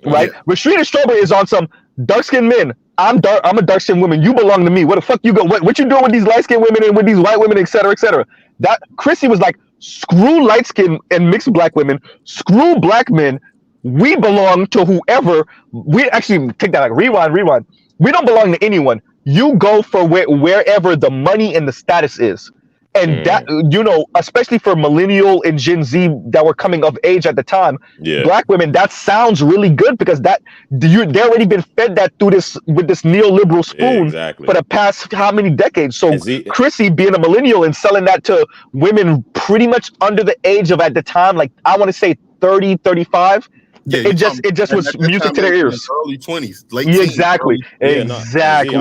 right? Yeah. Rashida Strober is on some dark-skinned men. I'm a dark-skinned woman. You belong to me. What the fuck you go? What you doing with these light-skinned women and with these white women, et cetera, et cetera? That Chrissy was like, screw light skin and mixed black women, screw black men. We belong to whoever. We actually take that, like, rewind. We don't belong to anyone. You go for wherever the money and the status is. And that, you know, especially for millennial and Gen Z that were coming of age at the time, black women, that sounds really good because they already been fed that through with this neoliberal spoon for the past how many decades. So Chrissy being a millennial and selling that to women pretty much under the age of, at the time, like, I want to say 30, 35. It just was music to their ears. Early 20s, late teens. Exactly. I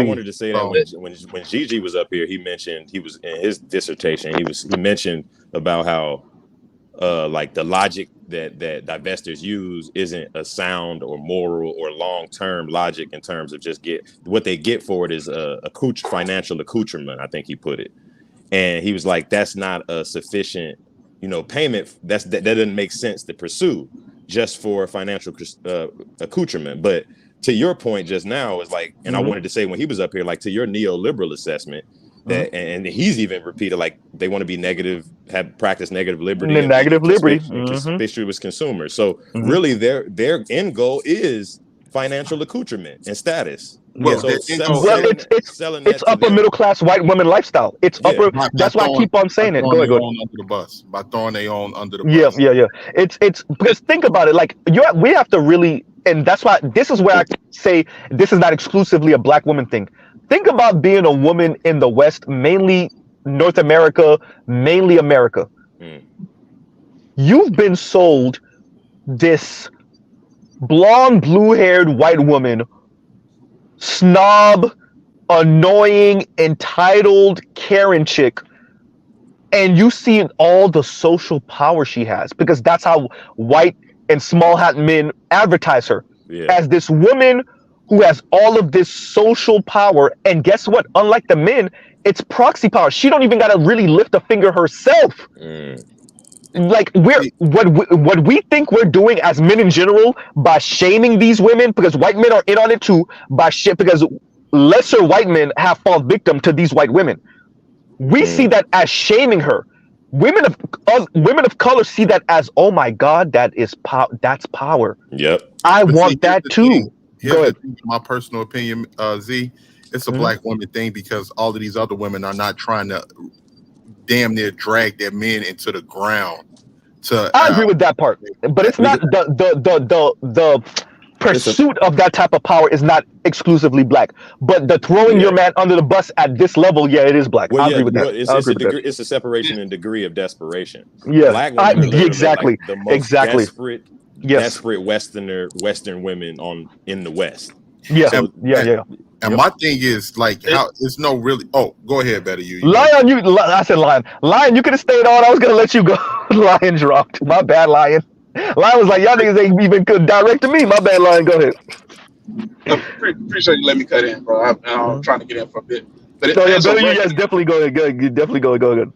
wanted to say that when Gigi was up here, he mentioned, he was in his dissertation, he mentioned about how like the logic that divestors use isn't a sound or moral or long-term logic in terms of just what they get for it is financial accoutrement, I think he put it. And he was like, that's not a sufficient, you know, payment. That doesn't make sense to pursue just for financial accoutrement. But to your point just now is like, and I wanted to say when he was up here, like, to your neoliberal assessment, that and he's even repeated, like, they want to be negative, practice negative liberty, and negative liberty, conspicuous consumers. So really their end goal is financial accoutrement and status. Well, it's upper middle class white women lifestyle. It's upper. That's why I keep on saying it. Go ahead. Under the bus by throwing their own under the bus. Yeah. It's because think about it. Like, we have to really, and that's why this is where I say this is not exclusively a black woman thing. Think about being a woman in the West, mainly North America, mainly America. You've been sold this blonde, blue-haired white woman, snob, annoying, entitled Karen chick, and you see all the social power she has, because that's how white and small hat men advertise her, as this woman who has all of this social power. And guess what? Unlike the men, it's proxy power. She don't even gotta really lift a finger herself. Like, what we think we're doing as men in general by shaming these women, because white men are in on it too, because lesser white men have fallen victim to these white women. We see that as shaming her. Women of color see that as, oh my God, that's power. Yep. I want that too. here's my personal opinion, Z. It's a black woman thing because all of these other women are not trying to damn near drag their men into the ground. I agree with that part, but it's not the pursuit of that type of power is not exclusively black. But the throwing your man under the bus at this level, it is black. I agree with that. It's a separation in degree of desperation. Yeah, black women exactly, like the most desperate Western women in the West. Yeah, so, And my thing is like how it's no really. Oh, go ahead, Better you. Lion, I said Lion. Lion, you could have stayed on. I was gonna let you go. Lion dropped. My bad, Lion. Lion was like, y'all niggas ain't even good direct to me. My bad, Lion. Go ahead. Appreciate you letting me cut in, bro. I'm trying to get in for a bit. But definitely go ahead. Definitely go ahead.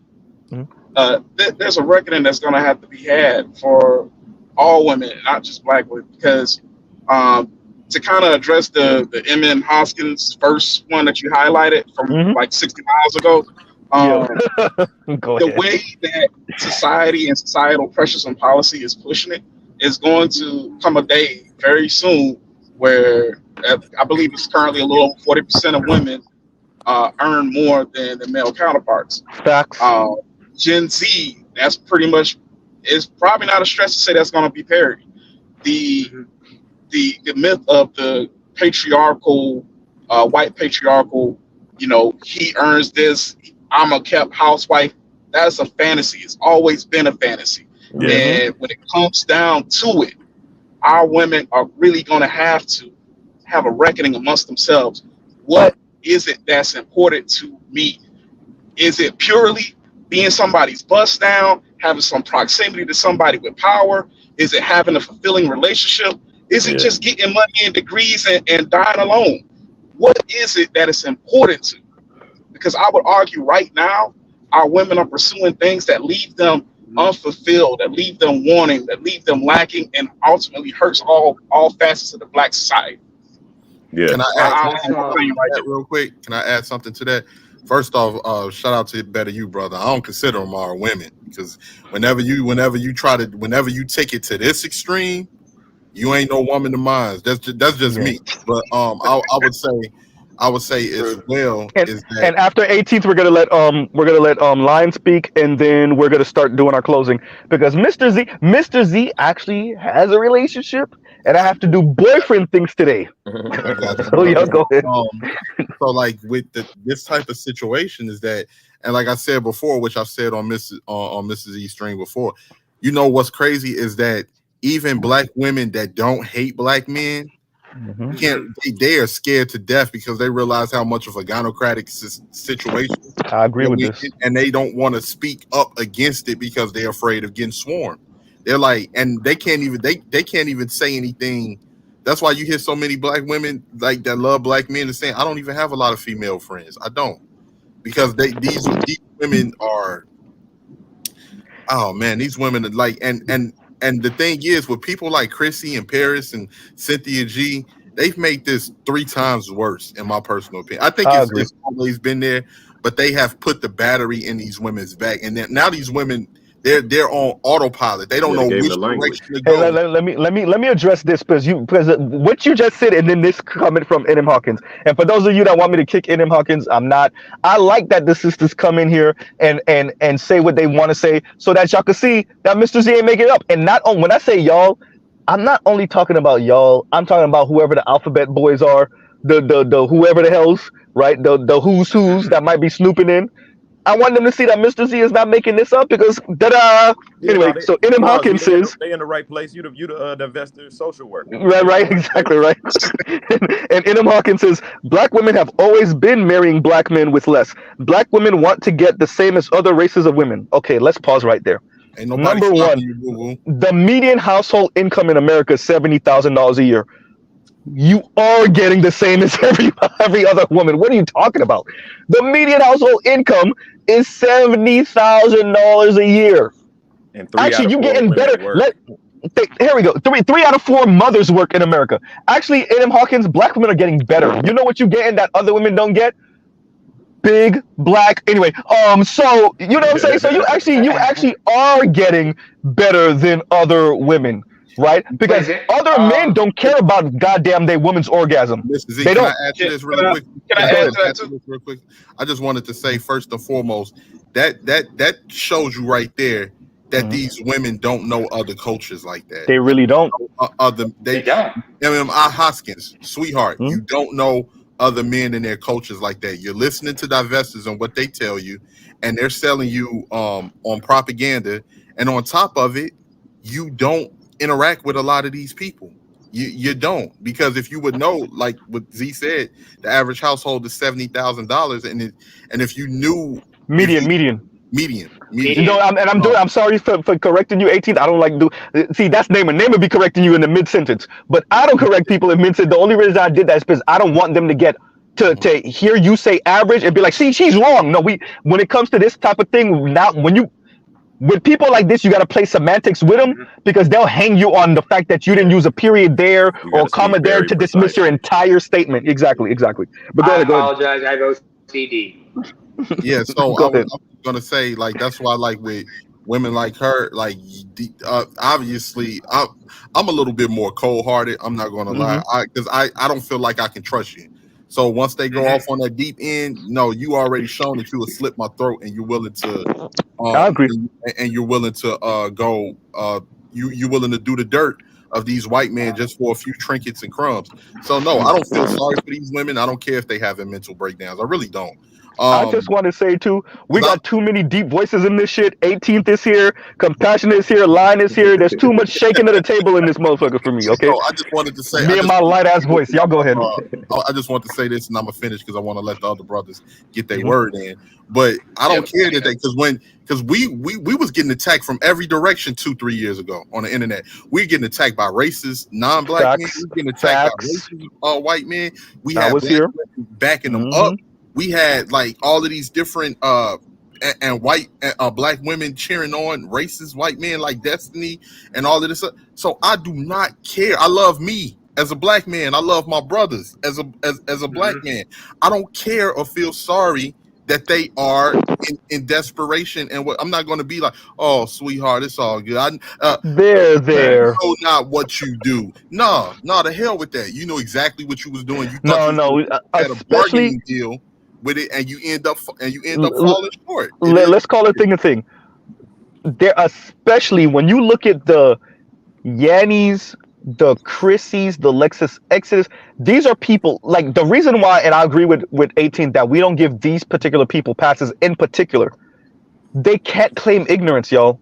There's a reckoning that's gonna have to be had for all women, not just black women, because to kind of address the M.N. Hoskins first one that you highlighted from like 60 miles ago, the way that society and societal pressures and policy is pushing it is going to come a day very soon where I believe it's currently a little over 40% of women earn more than the male counterparts. Facts. Gen Z, that's pretty much, it's probably not a stretch to say that's going to be parity. The myth of the patriarchal, white patriarchal, he earns this, I'm a kept housewife, that's a fantasy. It's always been a fantasy. And when it comes down to it, our women are really going to have a reckoning amongst themselves. What is it that's important to me? Is it purely being somebody's bust down, having some proximity to somebody with power? Is it having a fulfilling relationship? Is it just getting money and degrees and dying alone? What is it that is important to? Because I would argue right now, our women are pursuing things that leave them unfulfilled, that leave them wanting, that leave them lacking, and ultimately hurts all facets of the black society. Yeah. Can I add something real quick? Can I add something to that? First off, shout out to Better You, brother. I don't consider them our women because whenever you take it to this extreme, you ain't no woman of mine. That's just me. But I would say as well is that, and after 18th we're gonna let Lion speak, and then we're gonna start doing our closing because Mr. Z actually has a relationship, and I have to do boyfriend things today. So y'all go ahead. So like with this type of situation is that, and like I said before, which I've said on Mrs. Z stream before, what's crazy is that even black women that don't hate black men they are scared to death because they realize how much of a gynocratic situation. I agree with this, and they don't want to speak up against it because they're afraid of getting swarmed. They're like, and they can't even say anything. That's why you hear so many black women like that love black men and saying, I don't even have a lot of female friends. I don't, because these women are, oh man, these women are like, and the thing is, with people like Chrissy and Paris and Cynthia G, they've made this 3 times worse, in my personal opinion. I think it's always been there, but they have put the battery in these women's back, and now these women, they're on autopilot. They don't know which direction to go. Hey, let me address this because what you just said, and then this comment from N.M. Hawkins. And for those of you that want me to kick N.M. Hawkins, I'm not. I like that the sisters come in here and say what they want to say so that y'all can see that Mr. Z ain't making it up. And not when I say y'all, I'm not only talking about y'all. I'm talking about whoever the alphabet boys are, the whoever the hell's right, the who's that might be snooping in. I want them to see that Mr. Z is not making this up because anyway, so N.M. Hawkins says they in the right place. You the investor social work. Right, exactly right. And N.M. Hawkins says black women have always been marrying black men with less. Black women want to get the same as other races of women. Okay, let's pause right there. Number one, the median household income in America is $70,000 a year. You are getting the same as every other woman. What are you talking about? The median household income is $70,000 a year. And actually, you're getting better. Here we go. Three out of 4 mothers work in America. Actually, N.M. Hawkins, black women are getting better. You know what you're getting that other women don't get? Big black. Anyway, so you know what I'm saying. So you actually are getting better than other women. right? Because other men don't care about goddamn their woman's orgasm. They don't. Can I add to this really quick? Can I add to that too? Real quick? I just wanted to say first and foremost that shows you right there that these women don't know other cultures like that. They really don't. They don't. Hoskins, sweetheart, you don't know other men in their cultures like that. You're listening to divestors and what they tell you, and they're selling you on propaganda. And on top of it, you don't interact with a lot of these people. You don't, because if you would know, like what Z said, the average household is $70,000, and if you knew median. You know, I'm sorry for correcting you, 18. I don't like see that's Naaman. Naaman be correcting you in the mid sentence, but I don't correct people in mid sentence. The only reason I did that is because I don't want them to get to hear you say average and be like, see, she's wrong. No, when it comes to this type of thing, now with people like this, you got to play semantics with them, because they'll hang you on the fact that you didn't use a period there or comma there to dismiss your entire statement. Exactly. But go ahead. I have OCD. Yeah, so I was gonna say, like, that's why, like, with women like her, like, obviously, I'm a little bit more cold-hearted. I'm not gonna lie, because I don't feel like I can trust you. So once they go off on that deep end, no, you already shown that you will slit my throat, and you're willing to. I agree. And you're willing to go. You're willing to do the dirt of these white men just for a few trinkets and crumbs. So no, I don't feel sorry for these women. I don't care if they having mental breakdowns. I really don't. I just want to say too, we got too many deep voices in this shit. 18th is here, Compassionate is here, Line is here. There's too much shaking at the table in this motherfucker for me. Okay. So I just wanted to say, me and my light ass voice. Y'all go ahead. I just want to say this, and I'm gonna finish because I want to let the other brothers get their word in. But I don't care that because we was getting attacked from every direction 2-3 years ago on the internet. We're getting attacked by racist non-black men. We're getting attacked by racist white men. We had black women backing them up. We had like all of these different and white black women cheering on racist white men like Destiny and all of this. So I do not care. I love me as a black man. I love my brothers as a black man. I don't care or feel sorry that they are in desperation. And I'm not going to be like, oh, sweetheart, it's all good. There. You know not what you do. No, the hell with that. You know exactly what you was doing. You thought you had a bargaining deal with it, and you end up falling short. Let's call it thing a thing. There, especially when you look at the Yannies, the Chrissies, the Lexus X's, these are people like the reason why, and I agree with 18 that we don't give these particular people passes in particular. They can't claim ignorance, yo.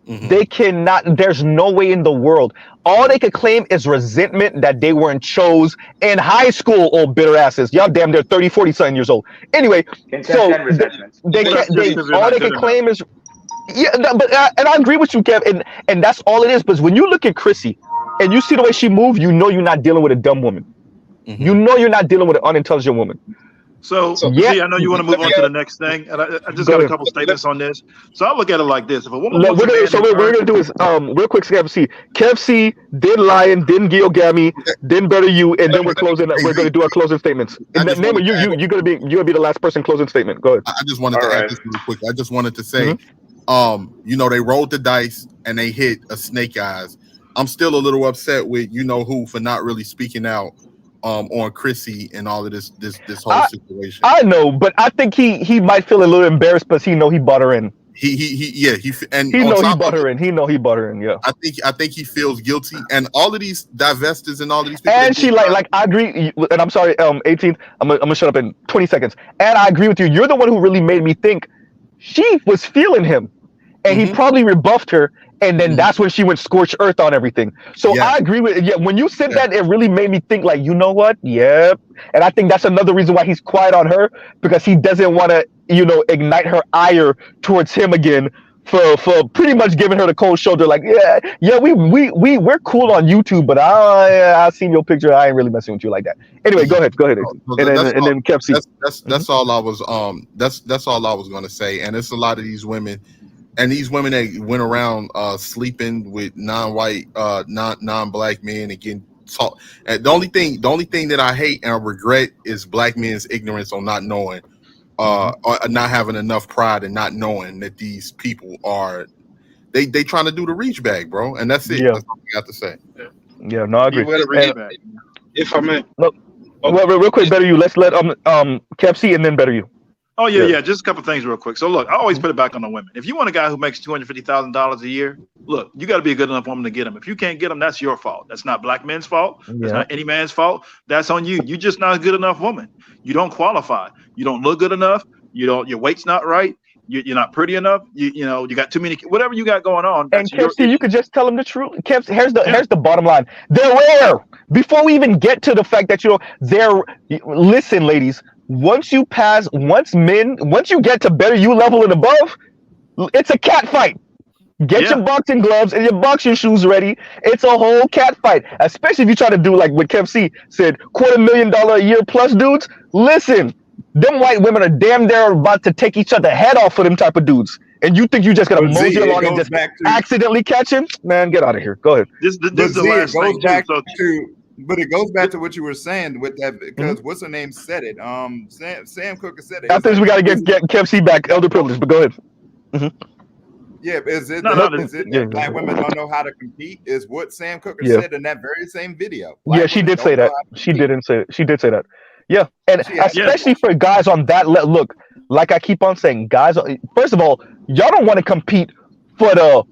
They cannot. There's no way in the world. All they could claim is resentment that they weren't chose in high school, old bitter asses. Y'all damn, they're 30, 40 something years old. Anyway, so they can't. All they can claim is, but and I agree with you, Kev, and that's all it is. But when you look at Chrissy and you see the way she moved, you know you're not dealing with a dumb woman. You know you're not dealing with an unintelligent woman. So yeah, I know you want to move on to the next thing, and I just got a couple statements on this. So I look at it like this: if a woman, what we're gonna do is real quick, Kev C, then Lion, then Gilgami, then Better You, and then we're closing. We're gonna do our closing statements. And then Naaman, you're gonna be the last person closing statement. Go ahead. I just wanted to add this real quick. I just wanted to say, you know, they rolled the dice and they hit a snake eyes. I'm still a little upset with you know who for not really speaking out on Chrissy and all of this whole situation. I know, but I think he might feel a little embarrassed because he know he bought her in. He bought her in. He know he bought her in. Yeah. I think he feels guilty, and all of these divestors and all of these people. And she like I agree, and I'm sorry, 18th. I'm gonna shut up in 20 seconds. And I agree with you. You're the one who really made me think she was feeling him, and he probably rebuffed her. And then that's when she went scorched earth on everything. So I agree with when you said that, it really made me think like, you know what? Yep. And I think that's another reason why he's quiet on her, because he doesn't want to, you know, ignite her ire towards him again for pretty much giving her the cold shoulder. Like, we're cool on YouTube, but I seen your picture. I ain't really messing with you like that. Anyway, go ahead. And then Kev C. That's all I was that's all I was gonna say. And it's a lot of these women. And these women that went around sleeping with non-white, non-black men and getting taught. And the only thing that I hate and I regret is black men's ignorance on not knowing, or not having enough pride and not knowing that these people are they trying to do the reach back, bro, and that's it. Yeah. That's all we got to say. Yeah, no, I agree. If I may, well, real quick, better you. Let's let Kev C and then better you. Oh yeah. Just a couple things real quick. So look, I always put it back on the women. If you want a guy who makes $250,000 a year, look, you got to be a good enough woman to get him. If you can't get him, that's your fault. That's not black men's fault. That's not any man's fault. That's on you. You're just not a good enough woman. You don't qualify. You don't look good enough. Your weight's not right. You're not pretty enough. You got too many. Whatever you got going on. And Kev C, you could just tell them the truth. Kev, here's the bottom line. They're rare. Before we even get to the fact that listen, ladies. Once you get to better you level and above, it's a cat fight. Get your boxing gloves and your boxing shoes ready. It's a whole cat fight. Especially if you try to do like what Kev C said, $250,000 a year plus dudes. Listen, them white women are damn near about to take each other head off for them type of dudes. And you think you're just gonna mosey along and just accidentally catch him? Man, get out of here. Go ahead. This is the last thing. But it goes back to what you were saying with that, because what's her name said it. Sam Cooker said it. After this, we gotta get Kev C back, elder privilege. But go ahead. Yeah, is it that black women don't know how to compete? Is what Sam Cooker said in that very same video. Black she did say that. She did say that. Yeah, and especially for guys on that look, like I keep on saying, guys. First of all, y'all don't want to compete for the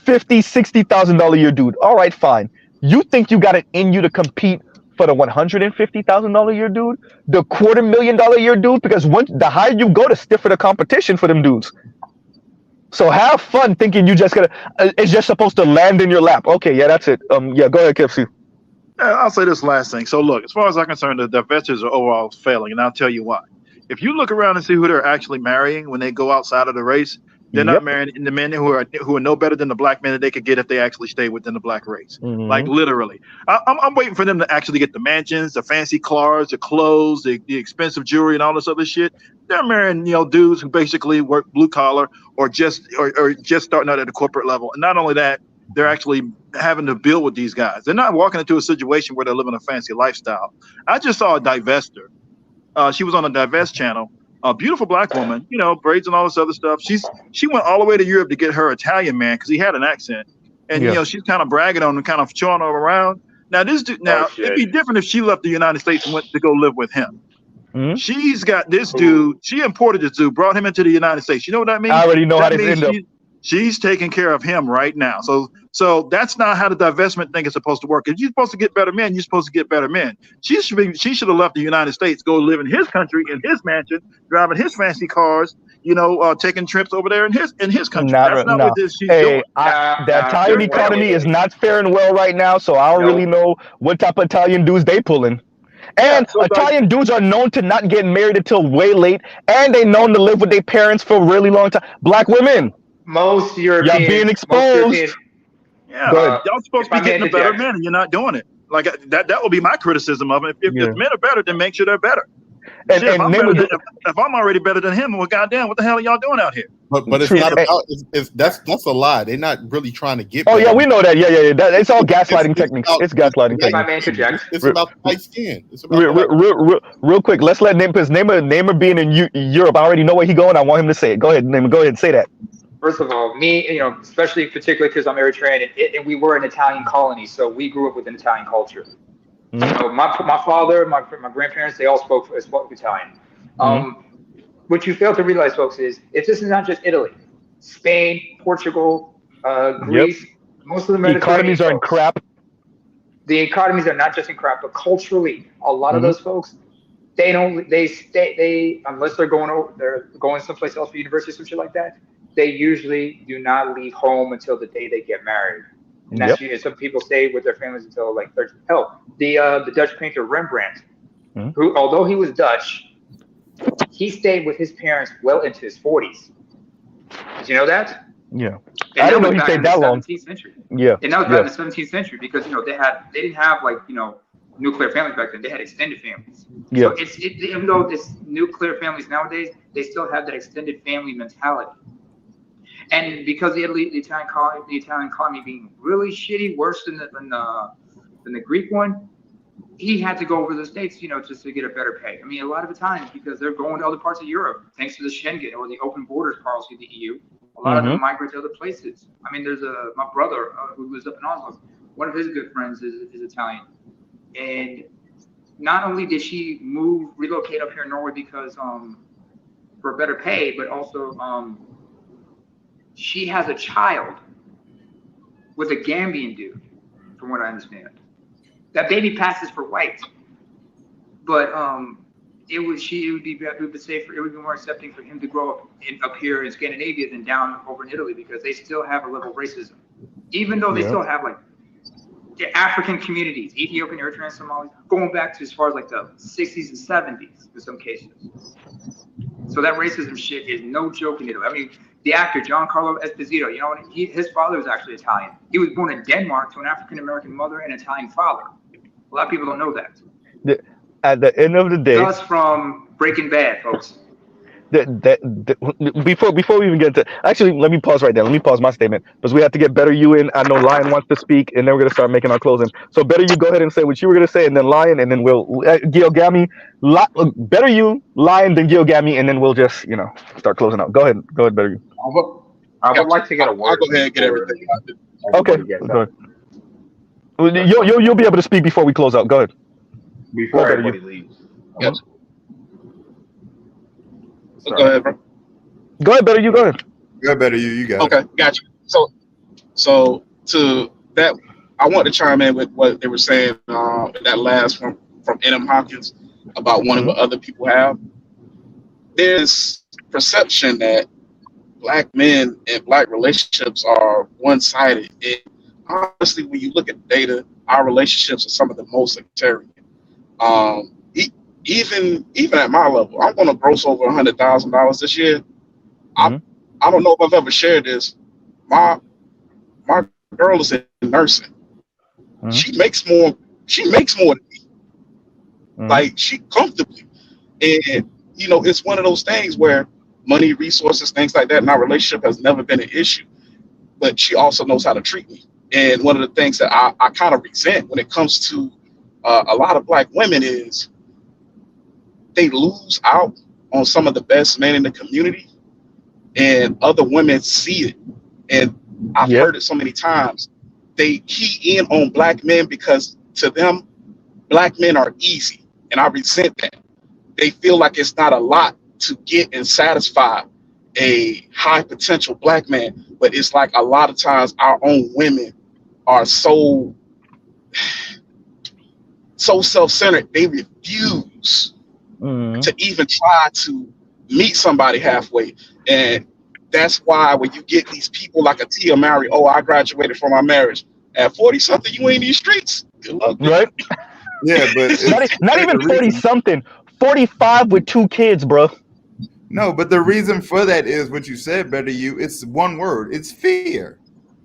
$50,000-$60,000 a year dude. All right, fine. You think you got it in you to compete for the $150,000 a year dude, the $250,000 a year dude? Because the higher you go, the stiffer the competition for them dudes. So have fun thinking it's just supposed to land in your lap. Okay, yeah, that's it. Yeah, go ahead, Kev C. I'll say this last thing. So look, as far as I'm concerned, the divestors are overall failing, and I'll tell you why. If you look around and see who they're actually marrying when they go outside of the race, they're not marrying the men who are no better than the black men that they could get if they actually stay within the black race. Like literally, I'm waiting for them to actually get the mansions, the fancy cars, the clothes, the expensive jewelry, and all this other shit. They're marrying dudes who basically work blue collar or just starting out at the corporate level. And not only that, they're actually having to build with these guys. They're not walking into a situation where they're living a fancy lifestyle. I just saw a divester. She was on the Divest channel. A beautiful black woman, braids and all this other stuff. She went all the way to Europe to get her Italian man because he had an accent, and she's kind of bragging on him, kind of showing him around. Now it'd be different if she left the United States and went to go live with him. She's got this dude. She imported this dude, brought him into the United States. You know what that means? I already know how this ends up. She's taking care of him right now. So that's not how the divestment thing is supposed to work. If you're supposed to get better men, you're supposed to get better men. She should have left the United States, go live in his country, in his mansion, driving his fancy cars, taking trips over there in his country. That's not what she's doing. The Italian economy is not faring well right now, so I don't really know what type of Italian dudes they pulling. And Italian dudes are known to not get married until way late, and they known to live with their parents for a really long time. Black women. Most European. Y'all being exposed. Y'all supposed to be getting a better man, and you're not doing it. Like that would be my criticism of it. If men are better, then make sure they're better. If I'm already better than him, well, goddamn, what the hell are y'all doing out here? But it's not about. That's a lie. They're not really trying to get. Oh yeah, we know that. Yeah. It's all gaslighting techniques. It's gaslighting techniques. It's about white skin. Real quick, let's let Namer being in Europe. I already know where he going. I want him to say it. Go ahead, Namer. Go ahead and say that. First of all, me, especially particularly because I'm Eritrean, and we were an Italian colony, so we grew up with an Italian culture. My father, my grandparents, they all spoke Italian. What you fail to realize, folks, is if this is not just Italy, Spain, Portugal, Greece, most of the Mediterranean economies are in crap. The economies are not just in crap, but culturally, a lot of those folks, they unless they're going someplace else for university or some shit like that. They usually do not leave home until the day they get married. And that's some people stay with their families until like 30. Hell, the Dutch painter Rembrandt, who, although he was Dutch, he stayed with his parents well into his 40s. Did you know that? Yeah. And I didn't know he stayed that long. 17th century. Yeah. And that was back in the 17th century because they didn't have nuclear families back then. They had extended families. Yeah. So even though it's nuclear families nowadays, they still have that extended family mentality. And because the Italian economy being really shitty, worse than the Greek one, he had to go over to the States, just to get a better pay. I mean, a lot of the times because they're going to other parts of Europe, thanks to the Schengen or the open borders policy of the EU. A lot of them migrate to other places. I mean, there's my brother who lives up in Oslo. One of his good friends is Italian, and not only did she relocate up here in Norway because for better pay, but also she has a child with a Gambian dude, from what I understand. That baby passes for white, but it would be safer. It would be more accepting for him to grow up here in Scandinavia than down over in Italy, because they still have a level of racism, even though they still have like the African communities, Ethiopian, Eritrean, Somalis, going back to as far as like the 60s and 70s in some cases. So that racism shit is no joke in Italy. I mean, the actor Giancarlo Esposito, you know what? His father was actually Italian. He was born in Denmark to an African American mother and Italian father. A lot of people don't know that. At the end of the day, that's from Breaking Bad, folks. Before we even get to, actually, let me pause right there. Let me pause my statement because we have to get Better You in. I know Lion wants to speak, and then we're gonna start making our closing. So Better You, go ahead and say what you were gonna say, and then Lion, and then we'll Gilgami, Better You, Lion, then Gilgami, and then we'll just start closing out. Go ahead, Better You. I would like to get a word. I'll go ahead and get everything. Okay, go ahead. You'll be able to speak before we close out. Go ahead. Before everybody leaves. Yes. Go ahead, bro. Go ahead, Better You. Go ahead. Go Better You. You got it. Okay, got you. So to that, I want to chime in with what they were saying in that last one from N.M. Hopkins about wanting what other people have. There's perception that Black men and Black relationships are one-sided. And honestly, when you look at data, our relationships are some of the most sectarian. Even at my level, I'm going to gross over $100,000 this year. I don't know if I've ever shared this. My girl is in nursing. She makes more than me. Like, she comfortably. And it's one of those things where money, resources, things like that in our relationship has never been an issue. But she also knows how to treat me. And one of the things that I kind of resent when it comes to a lot of Black women is they lose out on some of the best men in the community, and other women see it. And I've heard it so many times. They key in on Black men because to them, Black men are easy. And I resent that. They feel like it's not a lot to get and satisfy a high potential Black man. But it's like a lot of times our own women are so self-centered, they refuse to even try to meet somebody halfway. And that's why when you get these people like a Tia Mowry, I graduated from my marriage. At 40-something, you ain't in these streets. Good luck, right? Yeah, but not even 40-something. 45 with 2 kids, bro. No, but the reason for that is what you said, Better You. It's one word. It's fear.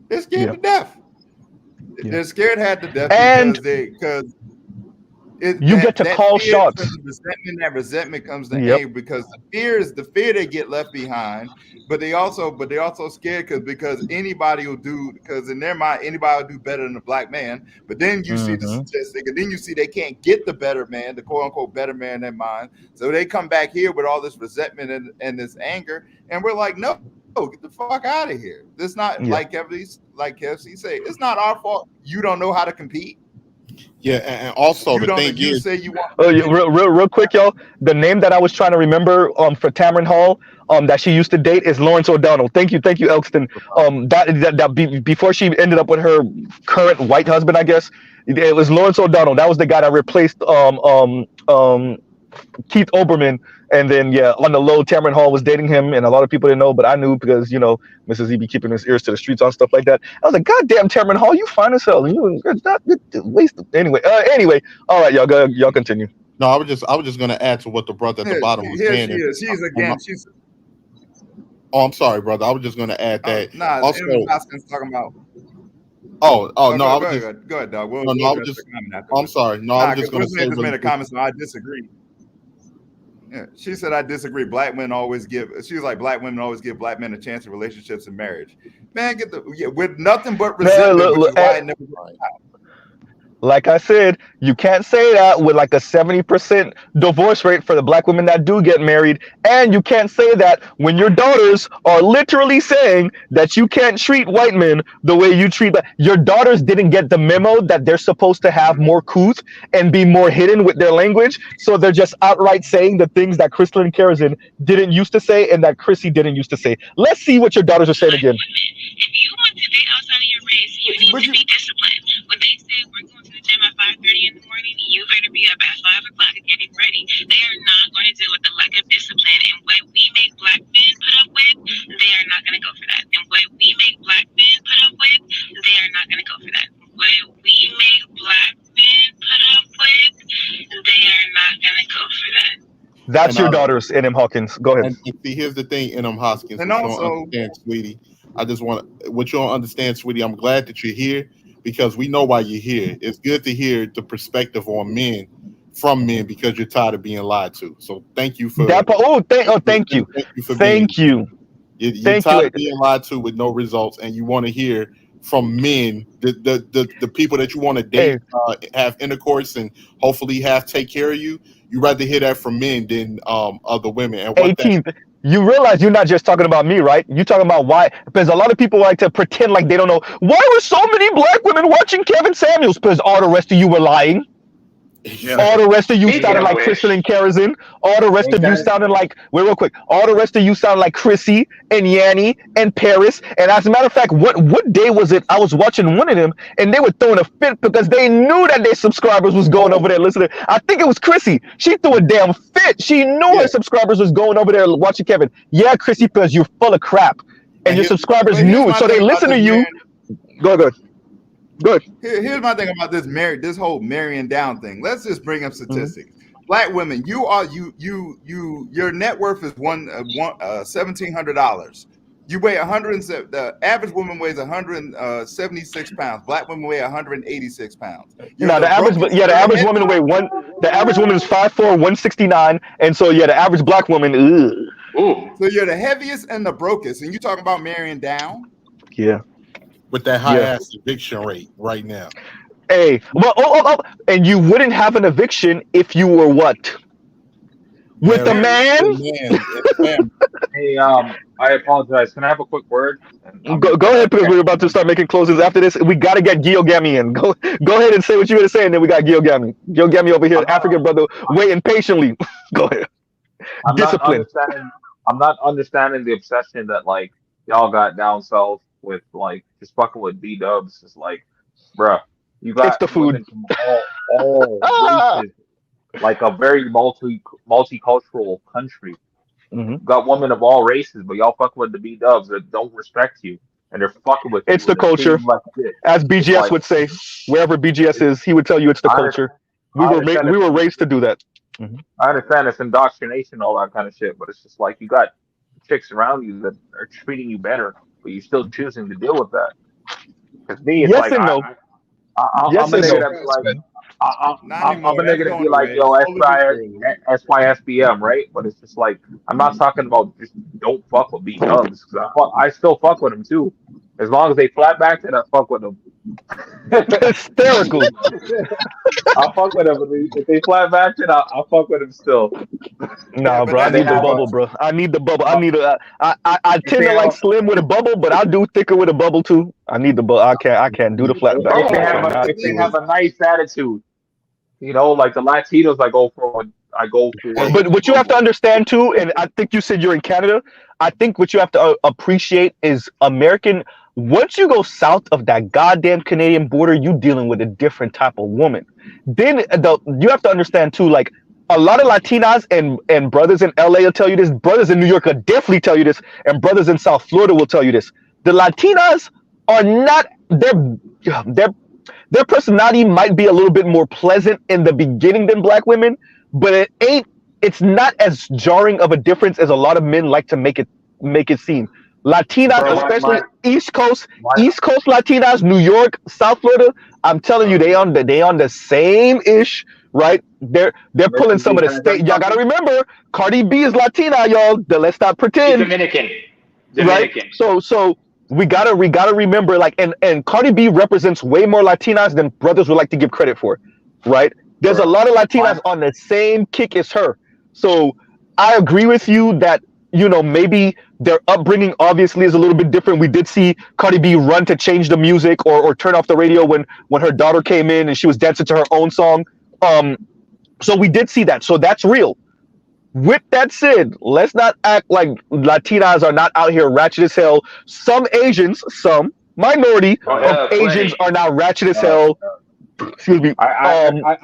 They're scared to death. They're scared half to death because you get to call shots. That resentment comes to aim because the fear they get left behind, but they also scared because anybody will do, because in their mind anybody will do better than a Black man. But then you see the statistic, and then you see they can't get the better man, the quote unquote better man in their mind. So they come back here with all this resentment and this anger, and we're like, no, get the fuck out of here. This not like KFC say, it's not our fault. You don't know how to compete. Yeah, and also the thing is, real quick, y'all. The name that I was trying to remember for Tamron Hall that she used to date is Lawrence O'Donnell. Thank you, Elkston. Before she ended up with her current white husband, I guess it was Lawrence O'Donnell. That was the guy that replaced Keith Olbermann. And then on the low, Tamron Hall was dating him, and a lot of people didn't know, but I knew because Mrs. Z be keeping his ears to the streets on stuff like that. I was like, God damn, Tamron Hall, you fine as hell. You not wasted. Anyway, all right, y'all continue. No, I was just gonna add to what the brother at the bottom was saying. She's Oh, I'm sorry, brother. I was just gonna add that. Also, talking about. No, go ahead, dog. I'm sorry. No, I was just gonna say. Made a comment, so I disagree. Yeah, she said I disagree. Black women always give. She was like, Black women always give Black men a chance in relationships and marriage. Man, with nothing but resentment. Like I said, you can't say that with like a 70% divorce rate for the black women that do get married. And you can't say that when your daughters are literally saying that you can't treat white men the way you treat your daughters didn't get the memo that they're supposed to have more couth and be more hidden with their language. So they're just outright saying the things that Crystal and Karazin didn't used to say and that Chrissy didn't used to say. Let's see what your daughters are saying again. If you want to date outside of your race, you need to be disciplined. When they say we're going to the gym at 5:30 in the morning, you better be up at 5 o'clock and getting ready. They are not going to deal with the lack of discipline. And what we make black men put up with, they are not going to go for that. And what we make black men put up with, they are not going to go for that. What we make black men put up with, they are not going to go for that. That's your daughters, N.M. Hawkins. Go ahead. And see, here's the thing, N.M. Hoskins. And you also, don't understand, sweetie. I just want what you don't understand, sweetie. I'm glad that you're here because we know why you're here. It's good to hear the perspective on men from men because you're tired of being lied to. So thank you for that. Thank you. Thank you. You're tired of being lied to with no results, and you want to hear from men, the people that you want to date, have intercourse, and hopefully take care of you. You rather hear that from men than other women. And 18th. You realize you're not just talking about me, right? You're talking about why, because a lot of people like to pretend like they don't know. Why were so many black women watching Kevin Samuels? Because all the rest of you were lying. Yeah. All the rest of you sounded like Kristen and Karazin. All the rest of you sounded like, wait real quick. All the rest of you sound like Chrissy and Yanni and Paris. And as a matter of fact, what day was it? I was watching one of them and they were throwing a fit because they knew that their subscribers was going over there listening. I think it was Chrissy. She threw a damn fit. She knew her subscribers was going over there watching Kevin. Yeah, Chrissy, because you're full of crap. And your subscribers knew. So they listen to you. Go ahead. Good. Here's my thing about this whole marrying down thing. Let's just bring up statistics. Black women, your net worth is $1,700. You weigh 107. The average woman weighs 176 pounds. Black women weigh 186 pounds. The average woman weigh the average woman is 5'4", 169, and so the average black woman. So you're the heaviest and the brokest, and you talking about marrying down? Yeah. With that high ass eviction rate right now. Hey, well, and you wouldn't have an eviction if you were what? With the man? Hey, I apologize. Can I have a quick word? Go ahead, because we're about to start making closes after this. We got to get Gilgami in. Go ahead and say what you're going to say, and then we got Gilgami. Gilgami over here, African brother, waiting patiently. Go ahead. Discipline. I'm not understanding the obsession that, like, y'all got down south with, like, just fucking with B-dubs. It's like, bruh, you got it's the food. From all races, like a very multicultural country. You got women of all races, but y'all fucking with the B-dubs that don't respect you, and they're fucking with you. It's the culture. Like as BGS would say, wherever BGS is, he would tell you it's the culture. We were raised to do that. I understand it's indoctrination, all that kind of shit, but it's just like you got chicks around you that are treating you better, but you're still choosing to deal with that. Because me, it's like, I'm a nigga that be like, yo, SYSBM, right? But it's just like, I'm not talking about just don't fuck with B-dubs. I still fuck with them too. As long as they flat back, then I fuck with them. Hysterical. I'll fuck with them. If they flat back, then I'll fuck with them still. Nah, bro, I need the bubble, bro. I need the bubble. I tend to like slim with a bubble, but I'll do thicker with a bubble too. I need the bubble. I can't do the flat back. If they have a nice attitude, you know, like the Latinos, I go for. But what you have to understand too, and I think you said you're in Canada. I think what you have to appreciate is American. Once you go south of that goddamn Canadian border, you dealing with a different type of woman. Then you have to understand too, like a lot of Latinas and brothers in LA will tell you this, brothers in New York will definitely tell you this, and brothers in South Florida will tell you this. The Latinas are not their personality might be a little bit more pleasant in the beginning than black women, but it's not as jarring of a difference as a lot of men like to make it seem. Latinas, especially East Coast Latinas, New York, South Florida, I'm telling you, they on the same ish, right? They're pulling some of the state. Y'all gotta remember, Cardi B is Latina, y'all. Let's not pretend. Dominican. Right? So we gotta remember, like, and Cardi B represents way more Latinas than brothers would like to give credit for, right? There's a lot of Latinas on the same kick as her. So I agree with you that, you know, maybe their upbringing obviously is a little bit different. We did see Cardi B run to change the music or turn off the radio when her daughter came in and she was dancing to her own song. So we did see that. So that's real. With that said, let's not act like Latinas are not out here ratchet as hell. Some Asians, some minority of Asians are now ratchet as hell. Excuse me.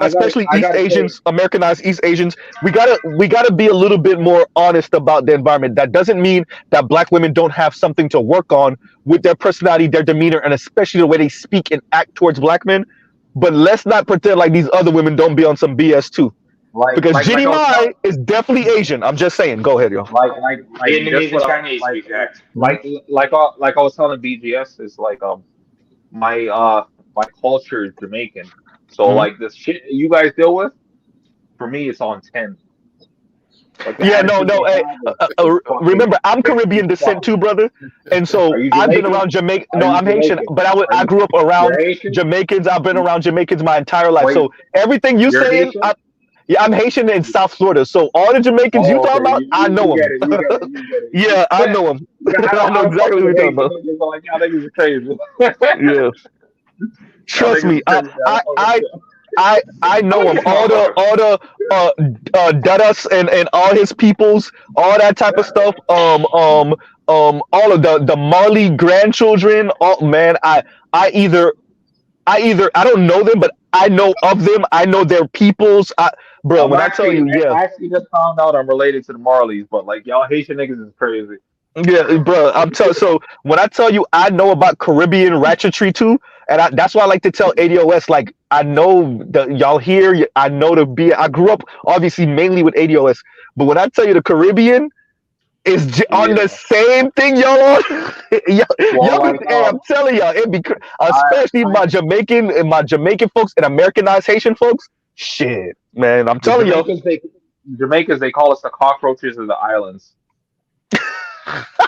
Especially East Asians, Americanized East Asians. We gotta be a little bit more honest about the environment. That doesn't mean that Black women don't have something to work on with their personality, their demeanor, and especially the way they speak and act towards Black men. But let's not pretend like these other women don't be on some BS too. Because Ginny Mai is definitely Asian. I'm just saying. Go ahead, yo. Like I was telling BGS, is like my culture is Jamaican. So like this shit you guys deal with, for me it's on 10. Like, remember, I'm Caribbean descent too, brother, and so I've been around Jamaica. No, I'm Haitian, but I grew up around Jamaicans. I've been around Jamaicans my entire life. So everything you saying, I'm Haitian in South Florida. So all the Jamaicans you talking about, I know them. Yeah, I know them. I know exactly what you're talking about. Like, y'all niggas are crazy. Yeah. Trust me, I know him. All the Dadas and all his peoples, all that type of stuff. All of the Marley grandchildren. Oh man, I don't know them, but I know of them. I know their peoples. Bro, when I tell you, I actually just found out I'm related to the Marleys, but like y'all Haitian niggas is crazy. Yeah, bro. So when I tell you I know about Caribbean ratchetry too, and that's why I like to tell ADOS, like, I know that y'all here. I know I grew up obviously mainly with ADOS, but when I tell you the Caribbean is on the same thing y'all on, I'm telling y'all, it be especially my Jamaican folks and Americanized Haitian folks. Shit, man, I'm telling y'all. Jamaicans, they call us the cockroaches of the islands.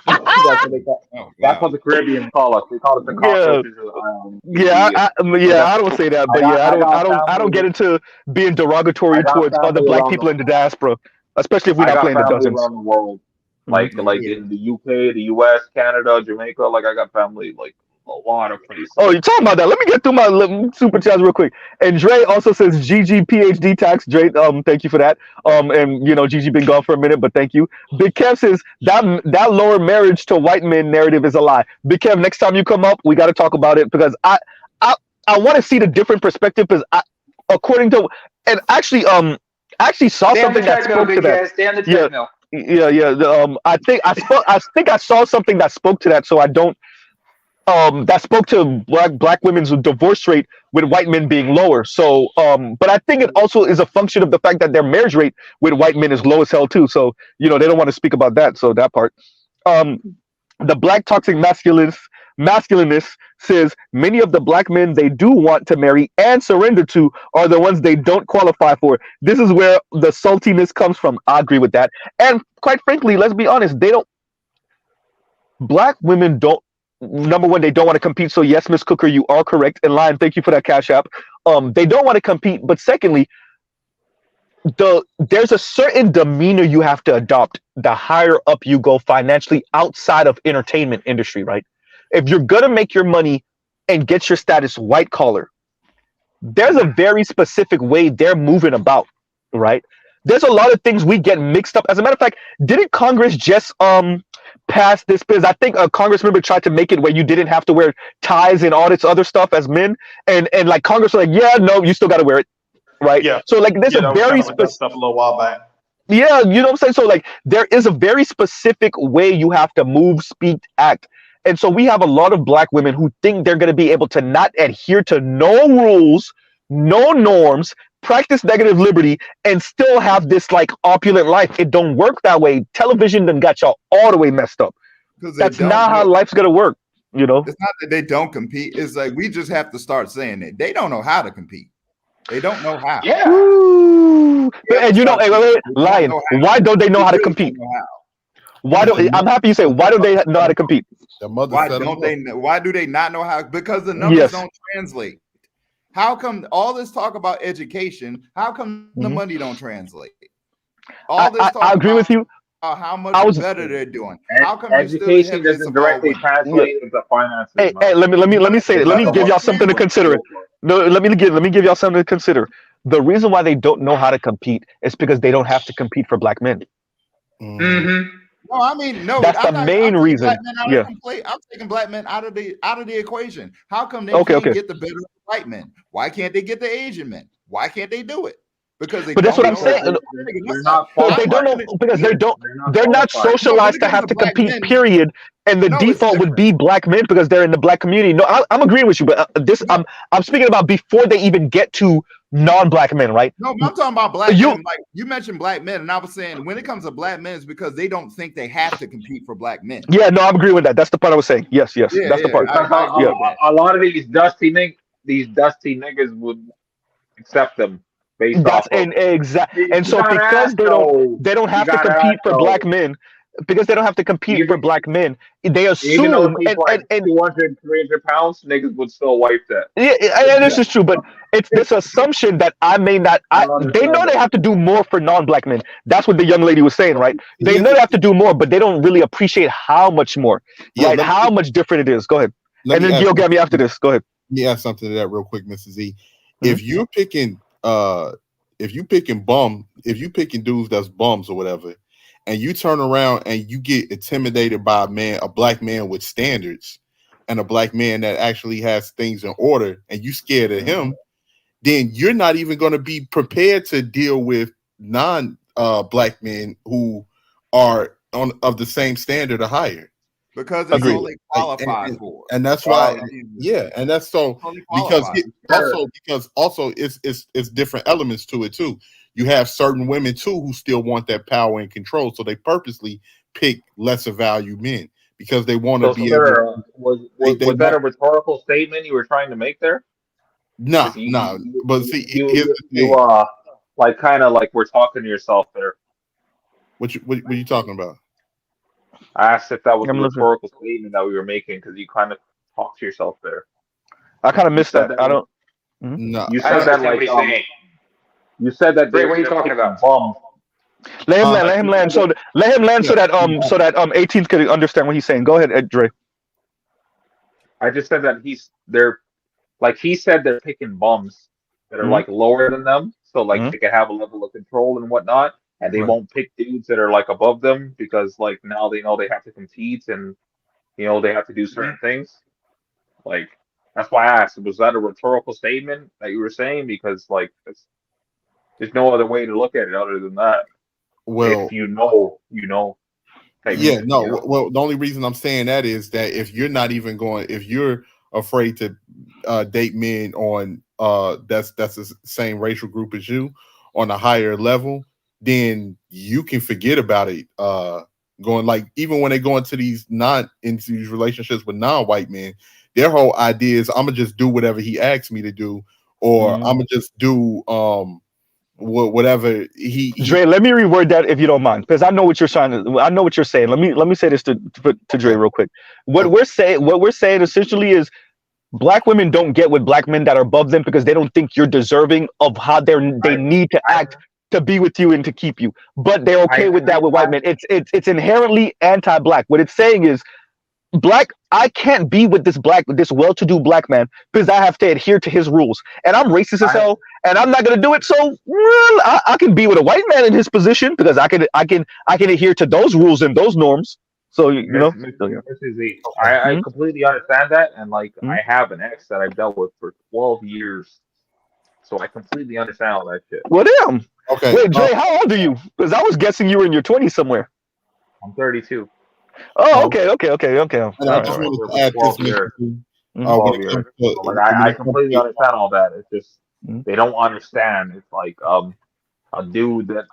That's what the Caribbean call us. They call us the cockroaches of the islands. I don't say that, but I don't get into being derogatory towards other Black people in the diaspora, especially if we're not playing the dozens. Around the world, like in the UK, the US, Canada, Jamaica. Like I got family like a lot of places. Oh, you're talking about that. Let me get through my super chats real quick. And Dre also says GG PhD tax. Dre, thank you for that. And you know, GG been gone for a minute, but thank you. Big Kev says that lower marriage to white men narrative is a lie. Big Kev, next time you come up, we got to talk about it, because I want to see the different perspective, because according to, and actually saw something that spoke to that. I think I saw something that spoke to that, so I don't. That spoke to black women's divorce rate with white men being lower. So, but I think it also is a function of the fact that their marriage rate with white men is low as hell too. So, you know, they don't want to speak about that. So that part. The Black toxic masculinist says many of the Black men they do want to marry and surrender to are the ones they don't qualify for. This is where the saltiness comes from. I agree with that. And quite frankly, let's be honest, Black women don't. Number one, they don't want to compete. So yes, Miss Cooker, you are correct. And Lion, thank you for that cash app. They don't want to compete. But secondly, there's a certain demeanor you have to adopt the higher up you go financially outside of entertainment industry, right? If you're gonna make your money and get your status white collar, there's a very specific way they're moving about, right? There's a lot of things we get mixed up. As a matter of fact, didn't Congress just pass this? Because I think a Congress member tried to make it where you didn't have to wear ties and all this other stuff as men, and like Congress was like, yeah, no, you still got to wear it, right? Yeah. So like, there's a very specific stuff a little while back. Yeah, you know what I'm saying. So like, there is a very specific way you have to move, speak, act, and so we have a lot of Black women who think they're going to be able to not adhere to no rules, no norms, practice negative liberty, and still have this like opulent life. It don't work that way. Television done got y'all all the way messed up. That's not how life's gonna work, you know. It's not that they don't compete. It's like we just have to start saying it. They don't know how to compete. They don't know how. Yeah. Ooh. And you know, wait, Lion, why don't they know how to compete? Why don't I'm happy you say why don't they know how to compete? Why don't they? Why do they not know how? Because the numbers don't translate. How come all this talk about education? How come the money don't translate? All this talk I agree with you. How much better they're doing? How come education doesn't directly translate into finances? Hey, let me say it. Let me give y'all something to consider. No, let me give y'all something to consider. The reason why they don't know how to compete is because they don't have to compete for black men. Mm-hmm. No, I mean, no. That's the main reason. Yeah, I'm taking black men out of the equation. How come they can't get the better white men? Why can't they get the Asian men? Why can't they do it? Because they. But that's what I'm saying. They don't know because they're not socialized to have to compete. Period. And the default would be black men because they're in the black community. No, I'm agreeing with you, but I'm speaking about before they even get to non-black men, right? No, I'm talking about black men. Like you mentioned black men, and I was saying when it comes to black men, it's because they don't think they have to compete for black men. Yeah, no, I'm agreeing with that. That's the part I was saying. Yes, that's the part. A lot of these dusty niggas would accept them. And so because they don't have to compete for black men, because they don't have to compete for black men, they assume even though people and 200, 300 pounds, niggas would still wipe that. Yeah, and this is true, but it's this assumption that I may not. They know they have to do more for non-black men. That's what the young lady was saying, right? They know they have to do more, but they don't really appreciate how much more, right? How much different it is. Go ahead, and then Gil get me after this. Go ahead. Let me add something to that real quick, Mrs. Z. If you're picking dudes that's bums or whatever, and you turn around and you get intimidated by a black man with standards and a black man that actually has things in order, and you scared of him, then you're not even going to be prepared to deal with non-black men who are of the same standard or higher. Because it's all they qualify for. And that's why, and that's so because it's different elements to it too. You have certain women too who still want that power and control, so they purposely pick lesser value men because they want to be able. Was that a rhetorical statement you were trying to make there? No. But see, you like kind of like we're talking to yourself there. What are you talking about? I asked if that was a rhetorical statement that we were making because you kind of talked to yourself there. I kind of missed that. I don't. No, you said that like you said that. What are you talking about? Let him land. So let him land so that 18th could understand what he's saying. Go ahead, Dre. I just said that he said they're picking bums that are like lower than them, so like they can have a level of control and whatnot. And they won't pick dudes that are like above them because like now they know they have to compete and they have to do certain things. Like that's why I asked, was that a rhetorical statement that you were saying? Because like there's no other way to look at it other than that. Well, if you know. Well, the only reason I'm saying that is that if you're afraid to date men on that's the same racial group as you on a higher level, then you can forget about it. Going like even when they go into these relationships with non-white men, their whole idea is I'm gonna just do whatever he asks me to do, or I'm gonna just do whatever he. Dre, let me reword that if you don't mind, because I know what you're saying. Let me say this to Dre real quick. What we're saying essentially is black women don't get with black men that are above them because they don't think you're deserving of how they need to act to be with you and to keep you, but they're okay with that with white men. It's inherently anti-black. What it's saying is, I can't be with this well-to-do black man because I have to adhere to his rules, and I'm racist as hell, and I'm not gonna do it. So I can be with a white man in his position because I can adhere to those rules and those norms. So I completely understand that, and like I have an ex that I've dealt with for 12 years, so I completely understand all that shit. Well, damn. Okay. Wait, Dre, how old are you? Because I was guessing you were in your 20s somewhere. I'm 32. Oh, okay. And I just wanted to add this. I completely understand all that. It's just they don't understand. It's like a dude that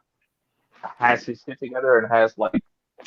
has his shit together and has like.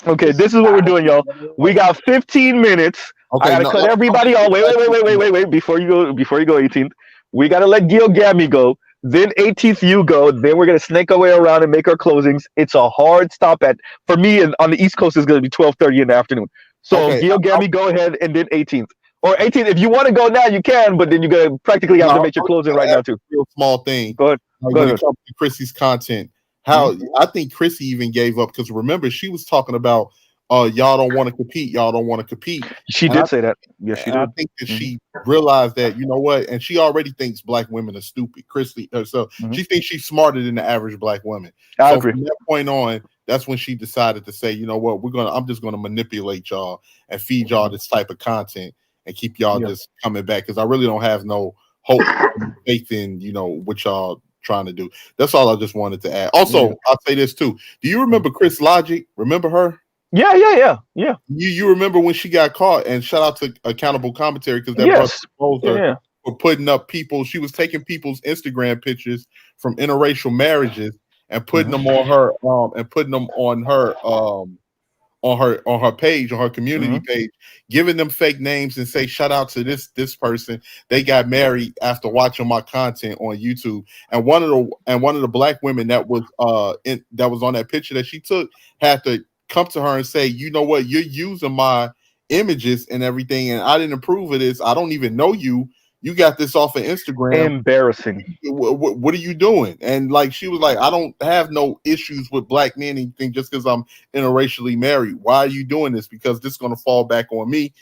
Okay, this is what we're doing, y'all. We got 15 minutes. Okay, I gotta cut everybody off. Wait. Before you go, 18th, we gotta let Gil Gammy go. Then 18th you go. Then we're gonna snake our way around and make our closings. It's a hard stop for me, and on the East Coast it's gonna be 12:30 in the afternoon. So Gil Gammy, go ahead, and then 18th. Or 18th, if you want to go now, you can, but then you're going to practically have to make your closing right now, too. Real small thing. Go ahead. When it comes to Chrissy's content, I think Chrissy even gave up, because remember, she was talking about y'all don't want to compete. Y'all don't want to compete. She did say that. Yes, she did. I think that she realized that, you know what, and she already thinks black women are stupid. Chrissy, so she thinks she's smarter than the average black woman. I agree. From that point on, that's when she decided to say, you know what, I'm just gonna manipulate y'all and feed y'all this type of content and keep y'all just coming back, because I really don't have no hope, faith in, you know, what y'all trying to do. That's all I just wanted to add. Also, I'll say this too. Do you remember Chris Logic? Remember her? Yeah. You remember when she got caught? And shout out to Accountable Commentary, because that brother exposed her for putting up people. She was taking people's Instagram pictures from interracial marriages and putting them on her on her page, on her community page, giving them fake names and say, shout out to this person. They got married after watching my content on YouTube. And one of the black women that was on that picture that she took had to come to her and say, you know what, you're using my images and everything, and I didn't approve of this. I don't even know you. You got this off of Instagram. Embarrassing. What are you doing? And like, she was like, I don't have no issues with black men, anything, just because I'm interracially married. Why are you doing this? Because this is going to fall back on me.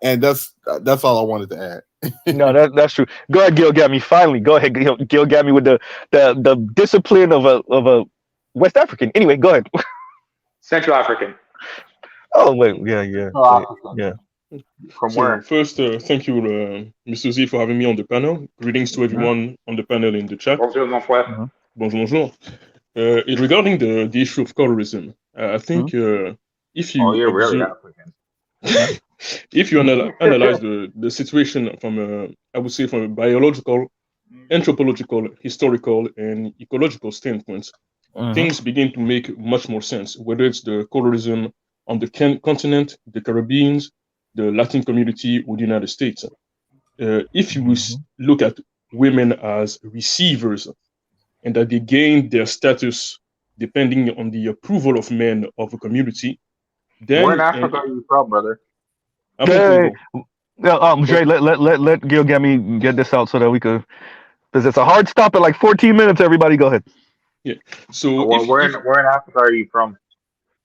And that's all I wanted to add. No, that's true. Go ahead, Gil Gammy. Finally, go ahead, Gil Gammy, with the discipline of a West African. Anyway, go ahead. Central African. Oh wait, yeah. From where? First, thank you, Mr. Z, for having me on the panel. Greetings to everyone on the panel in the chat. Bonjour, mon frère. Bonjour. Regarding the issue of colorism, I think if you you're really African. if you analyze the situation from I would say from a biological, anthropological, historical, and ecological standpoints, things begin to make much more sense. Whether it's the colorism on the continent, the Caribbean, the Latin community, or the United States. If you look at women as receivers and that they gain their status depending on the approval of men of a community, then where in Africa are you from, brother? Dre, let Gil Gammy get this out so that we could, because it's a hard stop at like 14 minutes. Everybody, go ahead. Yeah. So where in Africa are you from?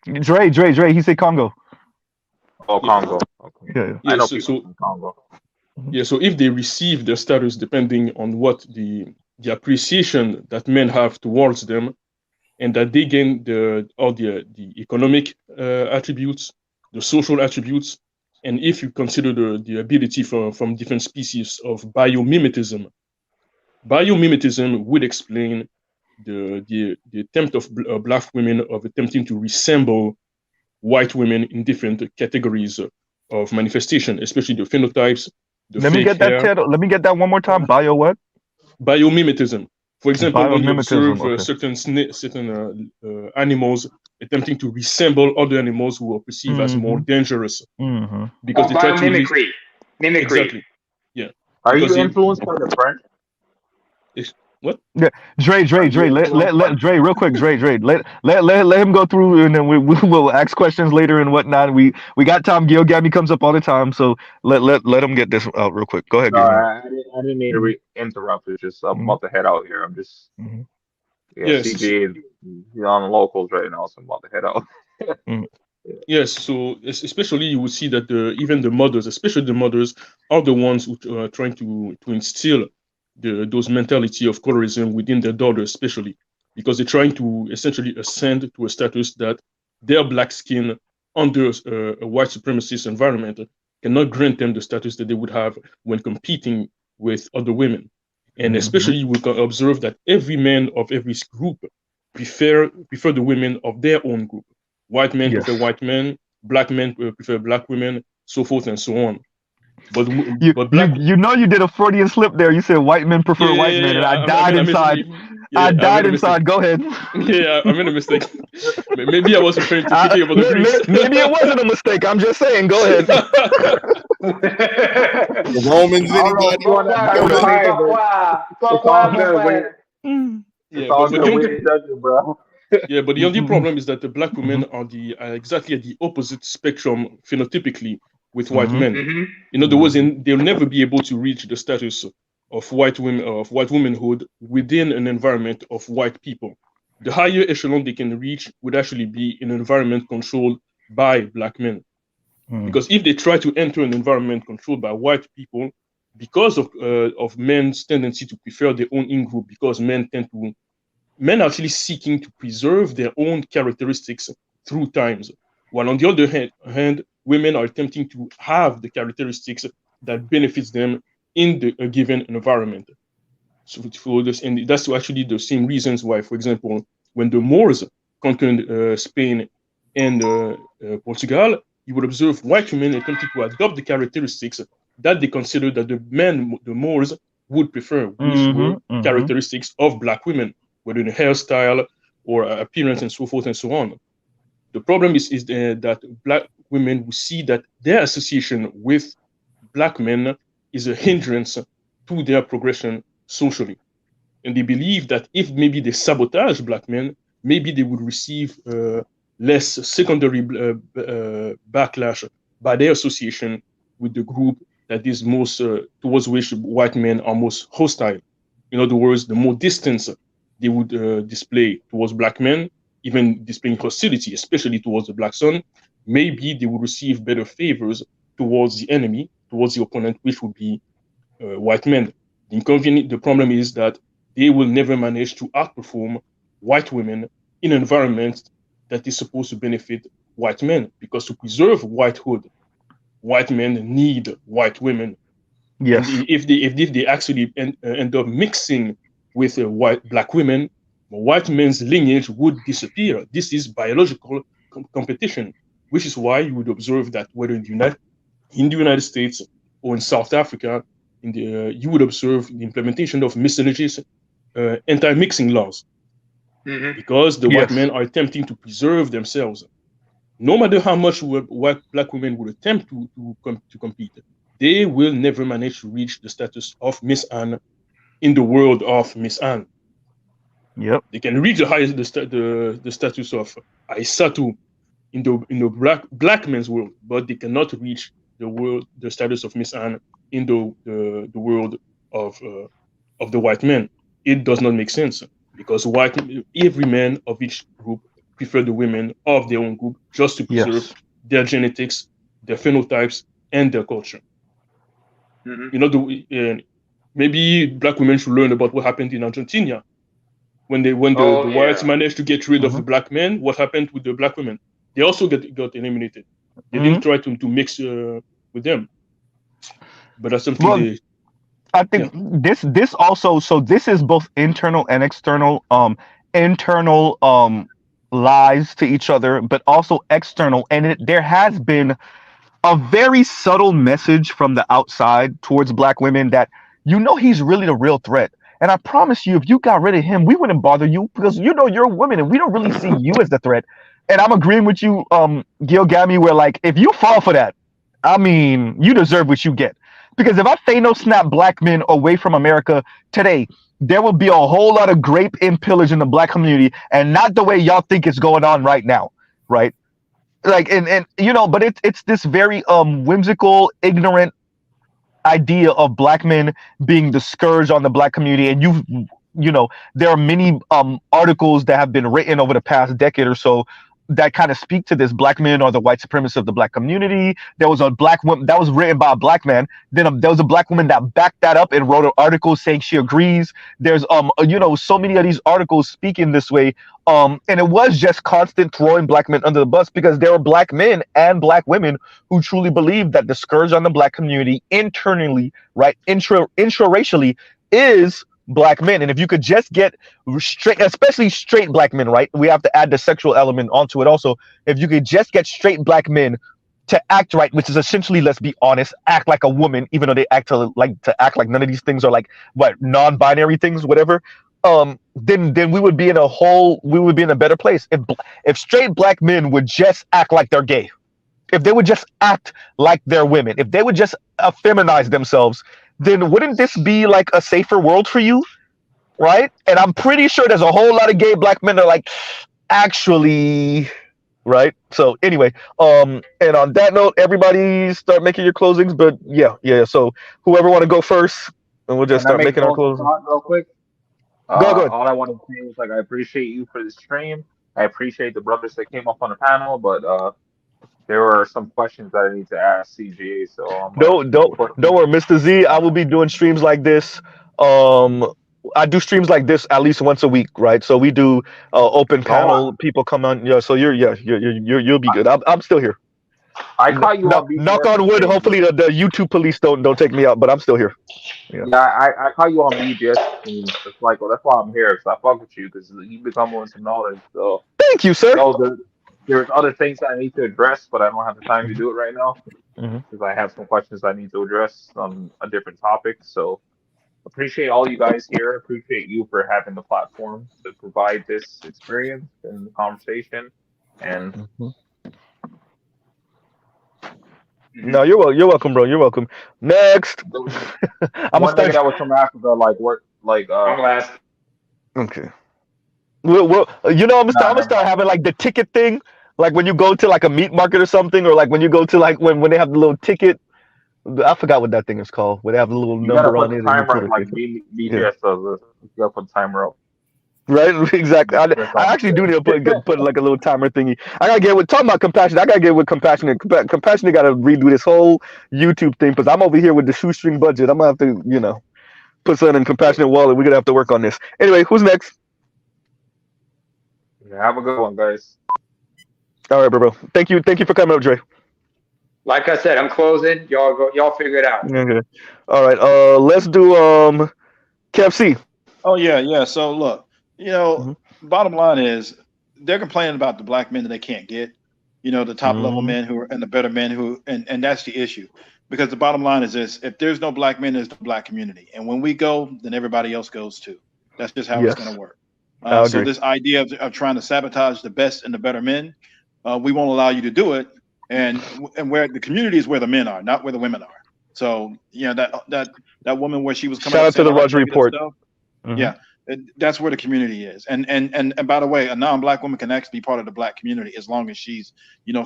Dre. He said Congo. Oh, Congo. Okay. Yeah. I know people from Congo. Yeah. So if they receive their status depending on what the appreciation that men have towards them, and that they gain the economic attributes, the social attributes, and if you consider the ability from different species of biomimetism would explain the attempt of black women of attempting to resemble white women in different categories of manifestation, especially the phenotypes. Let me get that one more time. Bio what? Biomimetism. For example, when you observe certain animals attempting to resemble other animals who are perceived as more dangerous, because they try to mimicry. Exactly. Yeah. Are you influenced by the French? What? Yeah, Dre. Let Dre real quick. Dre. Let him go through, and then we will ask questions later and whatnot. We got time. Gil Gammy comes up all the time, so let him get this out real quick. Go ahead. I didn't mean to interrupt. It's just I'm about to head out here. I'm just yes. CJ, you're on the locals right now, so I'm about to head out. Yes, so especially you will see that even the mothers, especially the mothers, are the ones who are trying to instill those mentality of colorism within their daughters, especially because they're trying to essentially ascend to a status that their black skin under a white supremacist environment cannot grant them the status that they would have when competing with other women. And especially you will observe that every man of every group prefer the women of their own group. White men prefer white men, black men prefer black women, so forth and so on. But you know you did a Freudian slip there. You said white men prefer white men, and I died inside. I died inside. Go ahead. Yeah, I made a mistake. Maybe I was referring to thinking about the Greeks. Maybe it wasn't a mistake. I'm just saying. Go ahead. The Romans, anybody? It's all good, bro. Yeah, but the only problem is that the black women are exactly at the opposite spectrum phenotypically with white men. In other words, they'll never be able to reach the status of white womanhood within an environment of white people. The higher echelon they can reach would actually be in an environment controlled by black men. Because if they try to enter an environment controlled by white people, because of men's tendency to prefer their own in-group, because men are actually seeking to preserve their own characteristics through times, while on the other hand, women are attempting to have the characteristics that benefits them in a given environment. So for this, and that's actually the same reasons why, for example, when the Moors conquered Spain and Portugal, you would observe white women attempting to adopt the characteristics that they considered that the Moors would prefer, which were characteristics of black women, whether in hairstyle or appearance and so forth and so on. The problem is that black women will see that their association with black men is a hindrance to their progression socially. And they believe that if maybe they sabotage black men, maybe they would receive less secondary backlash by their association with the group that is most towards which white men are most hostile. In other words, the more distance they would display towards black men, even displaying hostility, especially towards the black son, maybe they would receive better favors towards the enemy, towards the opponent, which would be white men. The problem is that they will never manage to outperform white women in an environment that is supposed to benefit white men, because to preserve whitehood, white men need white women. Yes. And if they actually end up mixing with black women, white men's lineage would disappear. This is biological competition, which is why you would observe that whether in the United States or in South Africa, you would observe the implementation of miscellaneous anti-mixing laws, because the white men are attempting to preserve themselves. No matter how much black women would attempt to compete, they will never manage to reach the status of Miss Anne in the world of Miss Anne. Yep. They can reach the status of Aisatu in the black men's world, but they cannot reach the status of Miss Anne in the world of the white men. It does not make sense, because every man of each group prefer the women of their own group just to preserve their genetics, their phenotypes, and their culture. You know, maybe black women should learn about what happened in Argentina when the whites managed to get rid of the black men. What happened with the black women? They also got eliminated. They didn't try to mix with them. But that's something I think this also, so this is both internal and external. Internal lies to each other, but also external. And there has been a very subtle message from the outside towards black women that, he's really the real threat. And I promise you, if you got rid of him, we wouldn't bother you, because you're a woman and we don't really see you as the threat. And I'm agreeing with you, Gil Gami, where like, if you fall for that, I mean, you deserve what you get. Because if I Thanos snap black men away from America today, there will be a whole lot of grape and pillage in the black community, and not the way y'all think it's going on right now, right? Like, and but it's this very whimsical, ignorant idea of black men being the scourge on the black community. And there are many articles that have been written over the past decade or so that kind of speak to this. Black men are the white supremacists of the black community. There was a black woman that was written by a black man. Then there was a black woman that backed that up and wrote an article saying she agrees. There's so many of these articles speaking this way. And it was just constant throwing black men under the bus, because there were black men and black women who truly believed that the scourge on the black community internally, right, intra-racially, is black men. And if you could just get straight, especially straight black men, right, we have to add the sexual element onto it also. If you could just get straight black men to act right, which is essentially, let's be honest, act like a woman, even though they act to act like none of these things are like non-binary things, whatever, then we would be in a better place. If straight black men would just act like they're gay, if they would just act like they're women, if they would just feminize themselves, then wouldn't this be like a safer world for you, right? And I'm pretty sure there's a whole lot of gay black men that are like, actually, right? So anyway, and on that note, everybody start making your closings. But yeah. So whoever want to go first, and we'll just Can I start make a making our closing closings. thought real quick? Go ahead. All I want to say is like I appreciate you for the stream. I appreciate the brothers that came up on the panel, but there were some questions that I need to ask CGA, so I'm gonna Don't put worry, Mr. Z. I will be doing streams like this. I do streams like this at least once a week, right? So we do open panel. People come on. Yeah. So you'll be good. I'm still here. I caught you on Knock BGS on wood. stream. Hopefully the YouTube police don't take me out, but I'm still here. Yeah, I caught you on BGS stream. It's like, well, that's why I'm here, because I fuck with you, because you become with some knowledge. So thank you, sir. So there's other things that I need to address, but I don't have the time to do it right now because I have some questions I need to address on a different topic. So appreciate all you guys here. Appreciate you for having the platform to provide this experience and conversation. And no, you're welcome, bro. You're welcome. Next, I'm one thing that was from Africa, like work, like last. Okay. Well, I'm gonna start having like the ticket thing, like when you go to like a meat market or something, or like when you go to like when they have the little ticket. I forgot what that thing is called. Where they have the little number on it. Timer, like BGS does. You gotta put the timer up. Right, exactly. I actually do need to put like a little timer thingy. I gotta get with talking about compassion. I gotta get with compassionate. Compassionate gotta redo this whole YouTube thing because I'm over here with the shoestring budget. I'm gonna have to, put something in compassionate wallet. We're gonna have to work on this. Anyway, who's next? Yeah, have a good one, guys. All right, bro. Thank you for coming up, Dre. Like I said, I'm closing. Y'all figure it out. Okay. All right. Let's do KFC. Oh yeah. So look. Bottom line is they're complaining about the black men that they can't get, the top level men who are and the better men who, and that's the issue. Because the bottom line is this: if there's no black men, there's the black community. And when we go, then everybody else goes too. That's just how it's going to work. So this idea of trying to sabotage the best and the better men, we won't allow you to do it. And where the community is where the men are, not where the women are. So, that woman where she was coming shout out to the Roger Report. Yeah. That's where the community is, and by the way, a non-black woman can actually be part of the black community as long as she's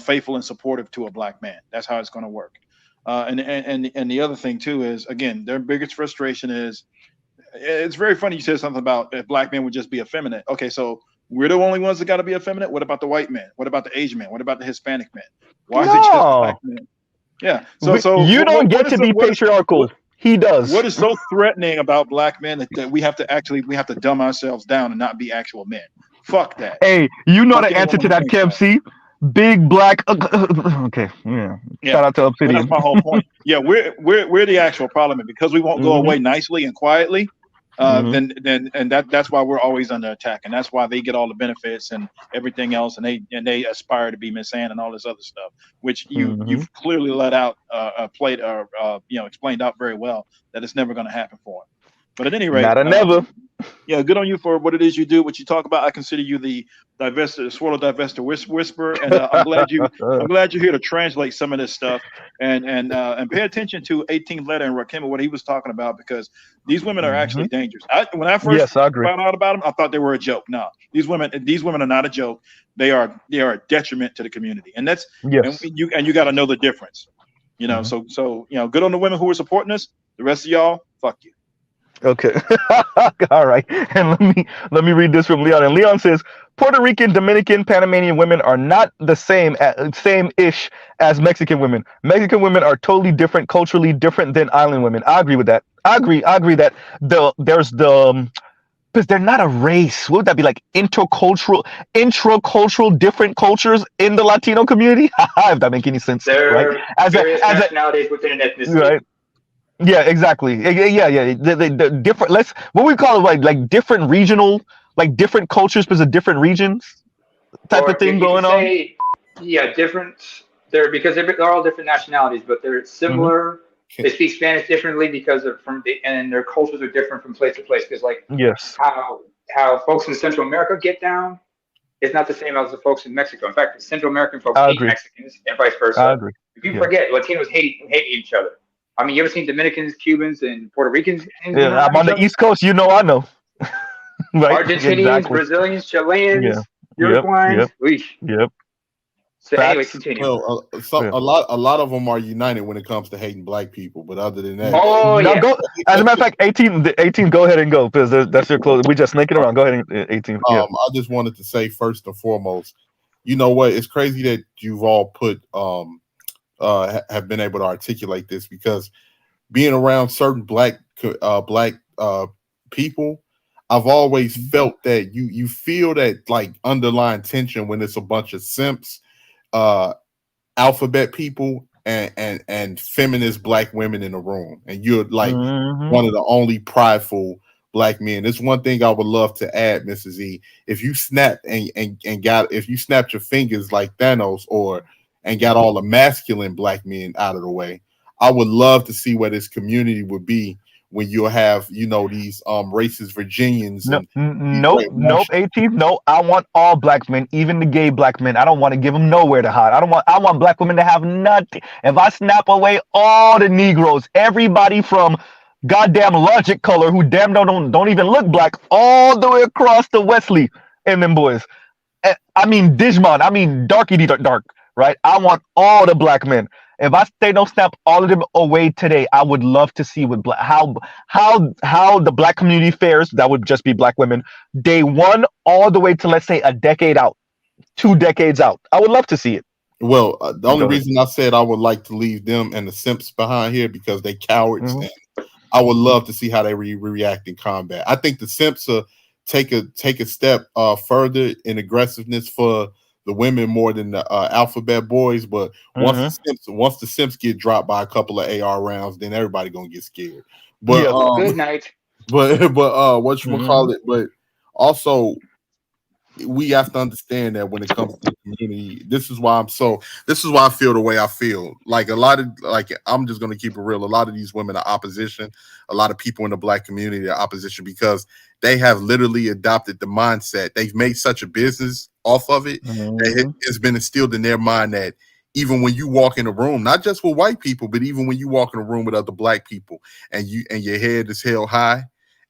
faithful and supportive to a black man. That's how it's going to work. And the other thing too is, again, their biggest frustration is, it's very funny you said something about if black men would just be effeminate. Okay, so we're the only ones that got to be effeminate. What about the white men? What about the Asian men? What about the Hispanic men? Why is it just black men? Yeah. So you don't get to be patriarchal. He does. What is so threatening about black men that we have to dumb ourselves down and not be actual men? Fuck that. Hey, the answer to that, KFC? Big black. Okay. Yeah. Shout out to Obsidian. That's my whole point. Yeah, we're the actual problem, and because we won't go away nicely and quietly, then that's why we're always under attack, and that's why they get all the benefits and everything else, and they aspire to be Miss Ann and all this other stuff, which you've clearly let out, explained out very well that it's never going to happen for them. But at any rate, never. Yeah, good on you for what it is you do, what you talk about. I consider you the swirl divester whisperer, and I'm glad you're here to translate some of this stuff and pay attention to 18th letter and Rakim, what he was talking about, because these women are actually dangerous. When I first found out about them, I thought they were a joke. No, these women are not a joke. They are a detriment to the community, and that's and you got to know the difference. So good on the women who are supporting us. The rest of y'all, fuck you. Okay. All right. And let me read this from Leon. And Leon says, Puerto Rican, Dominican, Panamanian women are not the same-ish as Mexican women. Mexican women are totally different, culturally different than island women. I agree with that. I agree that there's because they're not a race. What would that be, like intracultural different cultures in the Latino community? If that makes any sense. There are various nationalities within an ethnicity. Right. Yeah, exactly. Yeah. The different, what we call it, like different regional, like different cultures because of different regions type of thing going on. Yeah, different. Because they're all different nationalities, but they're similar. They speak Spanish differently because and their cultures are different from place to place. Because how folks in Central America get down, it's not the same as the folks in Mexico. In fact, the Central American folks hate Mexicans and vice versa. I agree. If you forget, Latinos hate each other. I mean, you ever seen Dominicans, Cubans, and Puerto Ricans? Yeah, I'm on the East Coast. I know. Right? Argentinians, Brazilians, Chileans. York wines. Yep. So anyway, continue. Well, a lot of them are united when it comes to hating black people, but other than that, go. As a matter of fact, 18, go ahead and go because that's your close. We just snaking around. Go ahead and 18. Yeah. I just wanted to say first and foremost, you know what? It's crazy that you've all put have been able to articulate this because being around certain black people, I've always felt that you feel that like underlying tension when it's a bunch of simps, alphabet people, and feminist black women in the room, and you're like one of the only prideful black men. It's one thing I would love to add, Mrs. E. If you snapped if you snapped your fingers like Thanos and got all the masculine black men out of the way, I would love to see where this community would be when you'll have, these racist Virginians. Nope, 18. No, I want all black men, even the gay black men. I don't want to give them nowhere to hide. I want black women to have nothing. If I snap away all the Negroes, everybody from goddamn Logic Color, who damn don't even look black, all the way across to Wesley and them boys. I mean Digimon. I mean dark, right? I want all the black men. If they don't snap all of them away today, I would love to see how the black community fares. That would just be black women. Day one all the way to, let's say, a decade out, 2 decades out. I would love to see it. Well, the only reason I said I would like to leave them and the simps behind here because they cowards. And I would love to see how they react in combat. I think the simps take a step further in aggressiveness for the women more than the alphabet boys, but once the simps get dropped by a couple of AR rounds, then everybody gonna get scared. But good night. But whatchamacallit, but also we have to understand that when it comes to the community, this is why I feel the way I feel. Like I'm just gonna keep it real. A lot of these women are opposition. A lot of people in the black community are opposition because they have literally adopted the mindset. They've made such a business off of it. It's been instilled in their mind that even when you walk in a room, not just with white people, but even when you walk in a room with other black people and your head is held high,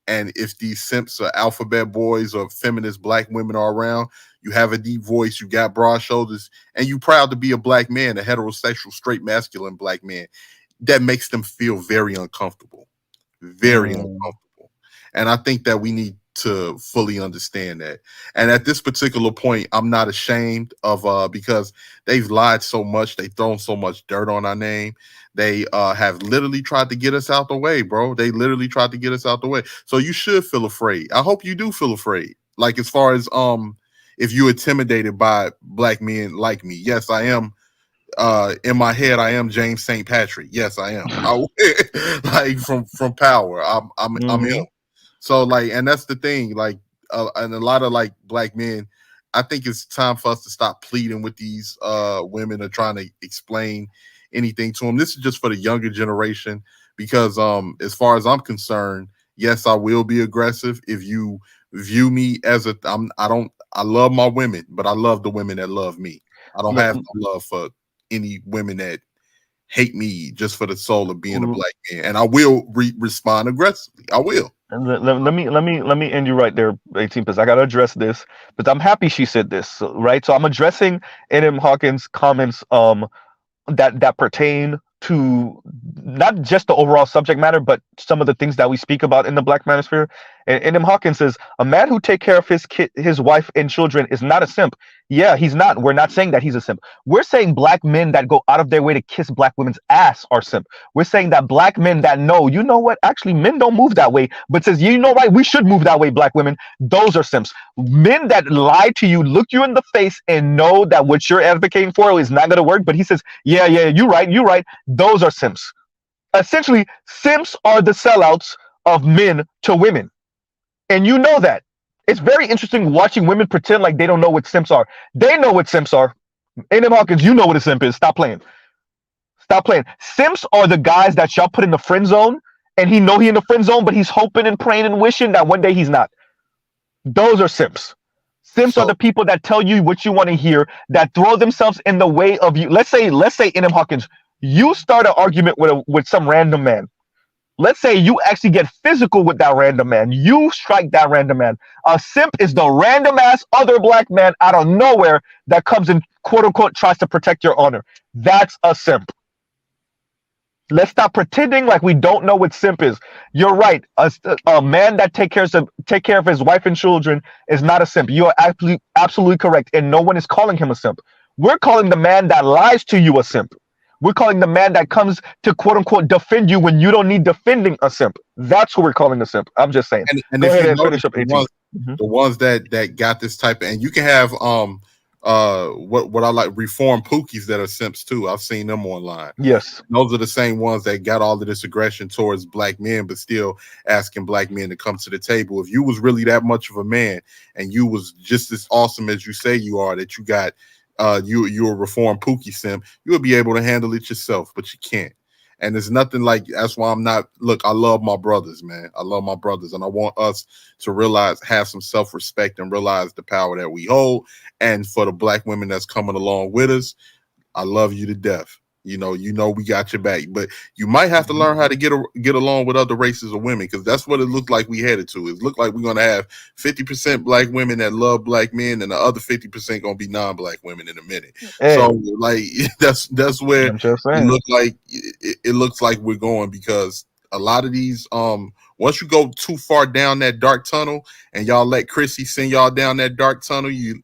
and if these simps or alphabet boys or feminist black women are around, you have a deep voice, you got broad shoulders, and you proud to be a black man, a heterosexual, straight, masculine black man, that makes them feel very uncomfortable. Very uncomfortable. And I think that we need to fully understand that. And at this particular point, I'm not ashamed of because they've lied so much, they've thrown so much dirt on our name. They have literally tried to get us out the way, bro. They literally tried to get us out the way. So you should feel afraid. I hope you do feel afraid. Like as far as if you're intimidated by black men like me, yes, I am. In my head, I am James St. Patrick. Yes, I am. Like from Power. I'm him. So like, and that's the thing, like, and a lot of like black men, I think it's time for us to stop pleading with these women or trying to explain anything to them. This is just for the younger generation because as far as I'm concerned, yes, I will be aggressive if you view me as I love my women, but I love the women that love me. I don't have no love for any women that hate me just for the soul of being a black man, and I will respond aggressively. I will. And let me end you right there, 18, because I gotta address this. But I'm happy she said this, right? So I'm addressing N.M. Hawkins' comments that pertain to not just the overall subject matter, but some of the things that we speak about in the Black Manosphere. And N.M. Hawkins says, a man who take care of his wife and children is not a simp. Yeah, he's not. We're not saying that he's a simp. We're saying black men that go out of their way to kiss black women's ass are simp. We're saying that black men that know, you know what, actually men don't move that way, but says, you know what, we should move that way, black women, those are simps. Men that lie to you, look you in the face and know that what you're advocating for is not going to work, but he says, yeah, you're right, those are simps. Essentially, simps are the sellouts of men to women. And you know that. It's very interesting watching women pretend like they don't know what simps are. They know what simps are. A.M. Hawkins, you know what a simp is. Stop playing. Stop playing. Simps are the guys that y'all put in the friend zone, and he know he in the friend zone, but he's hoping and praying and wishing that one day he's not. Those are simps. Simps are the people that tell you what you want to hear, that throw themselves in the way of you. Let's say A.M. Hawkins, you start an argument with some random man, Let's say you actually get physical with that random man. You strike that random man. A simp is the random ass other black man out of nowhere that comes and quote unquote tries to protect your honor. That's a simp. Let's stop pretending like we don't know what simp is. You're right. A man that take care of his wife and children is not a simp. You are absolutely correct. And no one is calling him a simp. We're calling the man that lies to you a simp. We're calling the man that comes to quote unquote defend you when you don't need defending a simp. That's what we're calling a simp. I'm just saying. And Go if ahead you and notice, finish up 18. the ones that got this type of, and you can have what I like reformed pookies that are simps too. I've seen them online. Yes, those are the same ones that got all of this aggression towards black men, but still asking black men to come to the table. If you was really that much of a man and you was just as awesome as you say you are, that you got you're a reformed pookie simp, you would be able to handle it yourself, but you can't. And there's nothing like, that's why I'm not, look, I love my brothers, man. I love my brothers. And I want us to realize, have some self-respect and realize the power that we hold. And for the black women that's coming along with us, I love you to death. You know, we got your back, but you might have to learn how to get along with other races of women, because that's what it looked like we headed to. It looked like we're going to have 50% black women that love black men, and the other 50% going to be non-black women in a minute. Hey. So, like, that's where it looks like we're going, because a lot of these, once you go too far down that dark tunnel, and y'all let Chrissy send y'all down that dark tunnel, you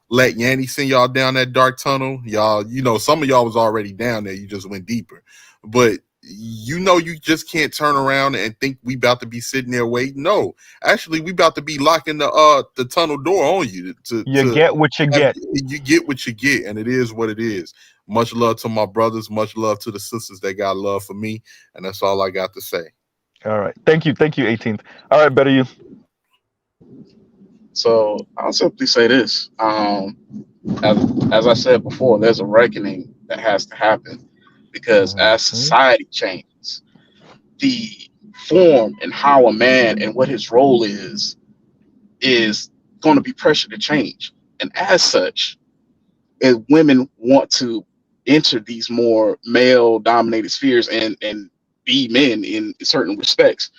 let Yanni send y'all down that dark tunnel. Y'all, some of y'all was already down there. You just went deeper. But you just can't turn around and think we about to be sitting there waiting. No, actually, we about to be locking the tunnel door on you. You get what you get. You get what you get, and it is what it is. Much love to my brothers. Much love to the sisters that got love for me. And that's all I got to say. All right. Thank you, 18th. All right, better you. So I'll simply say this. As I said before, there's a reckoning that has to happen, because as society changes, the form and how a man and what his role is going to be pressured to change. And as such, if women want to enter these more male-dominated spheres and be men in certain respects,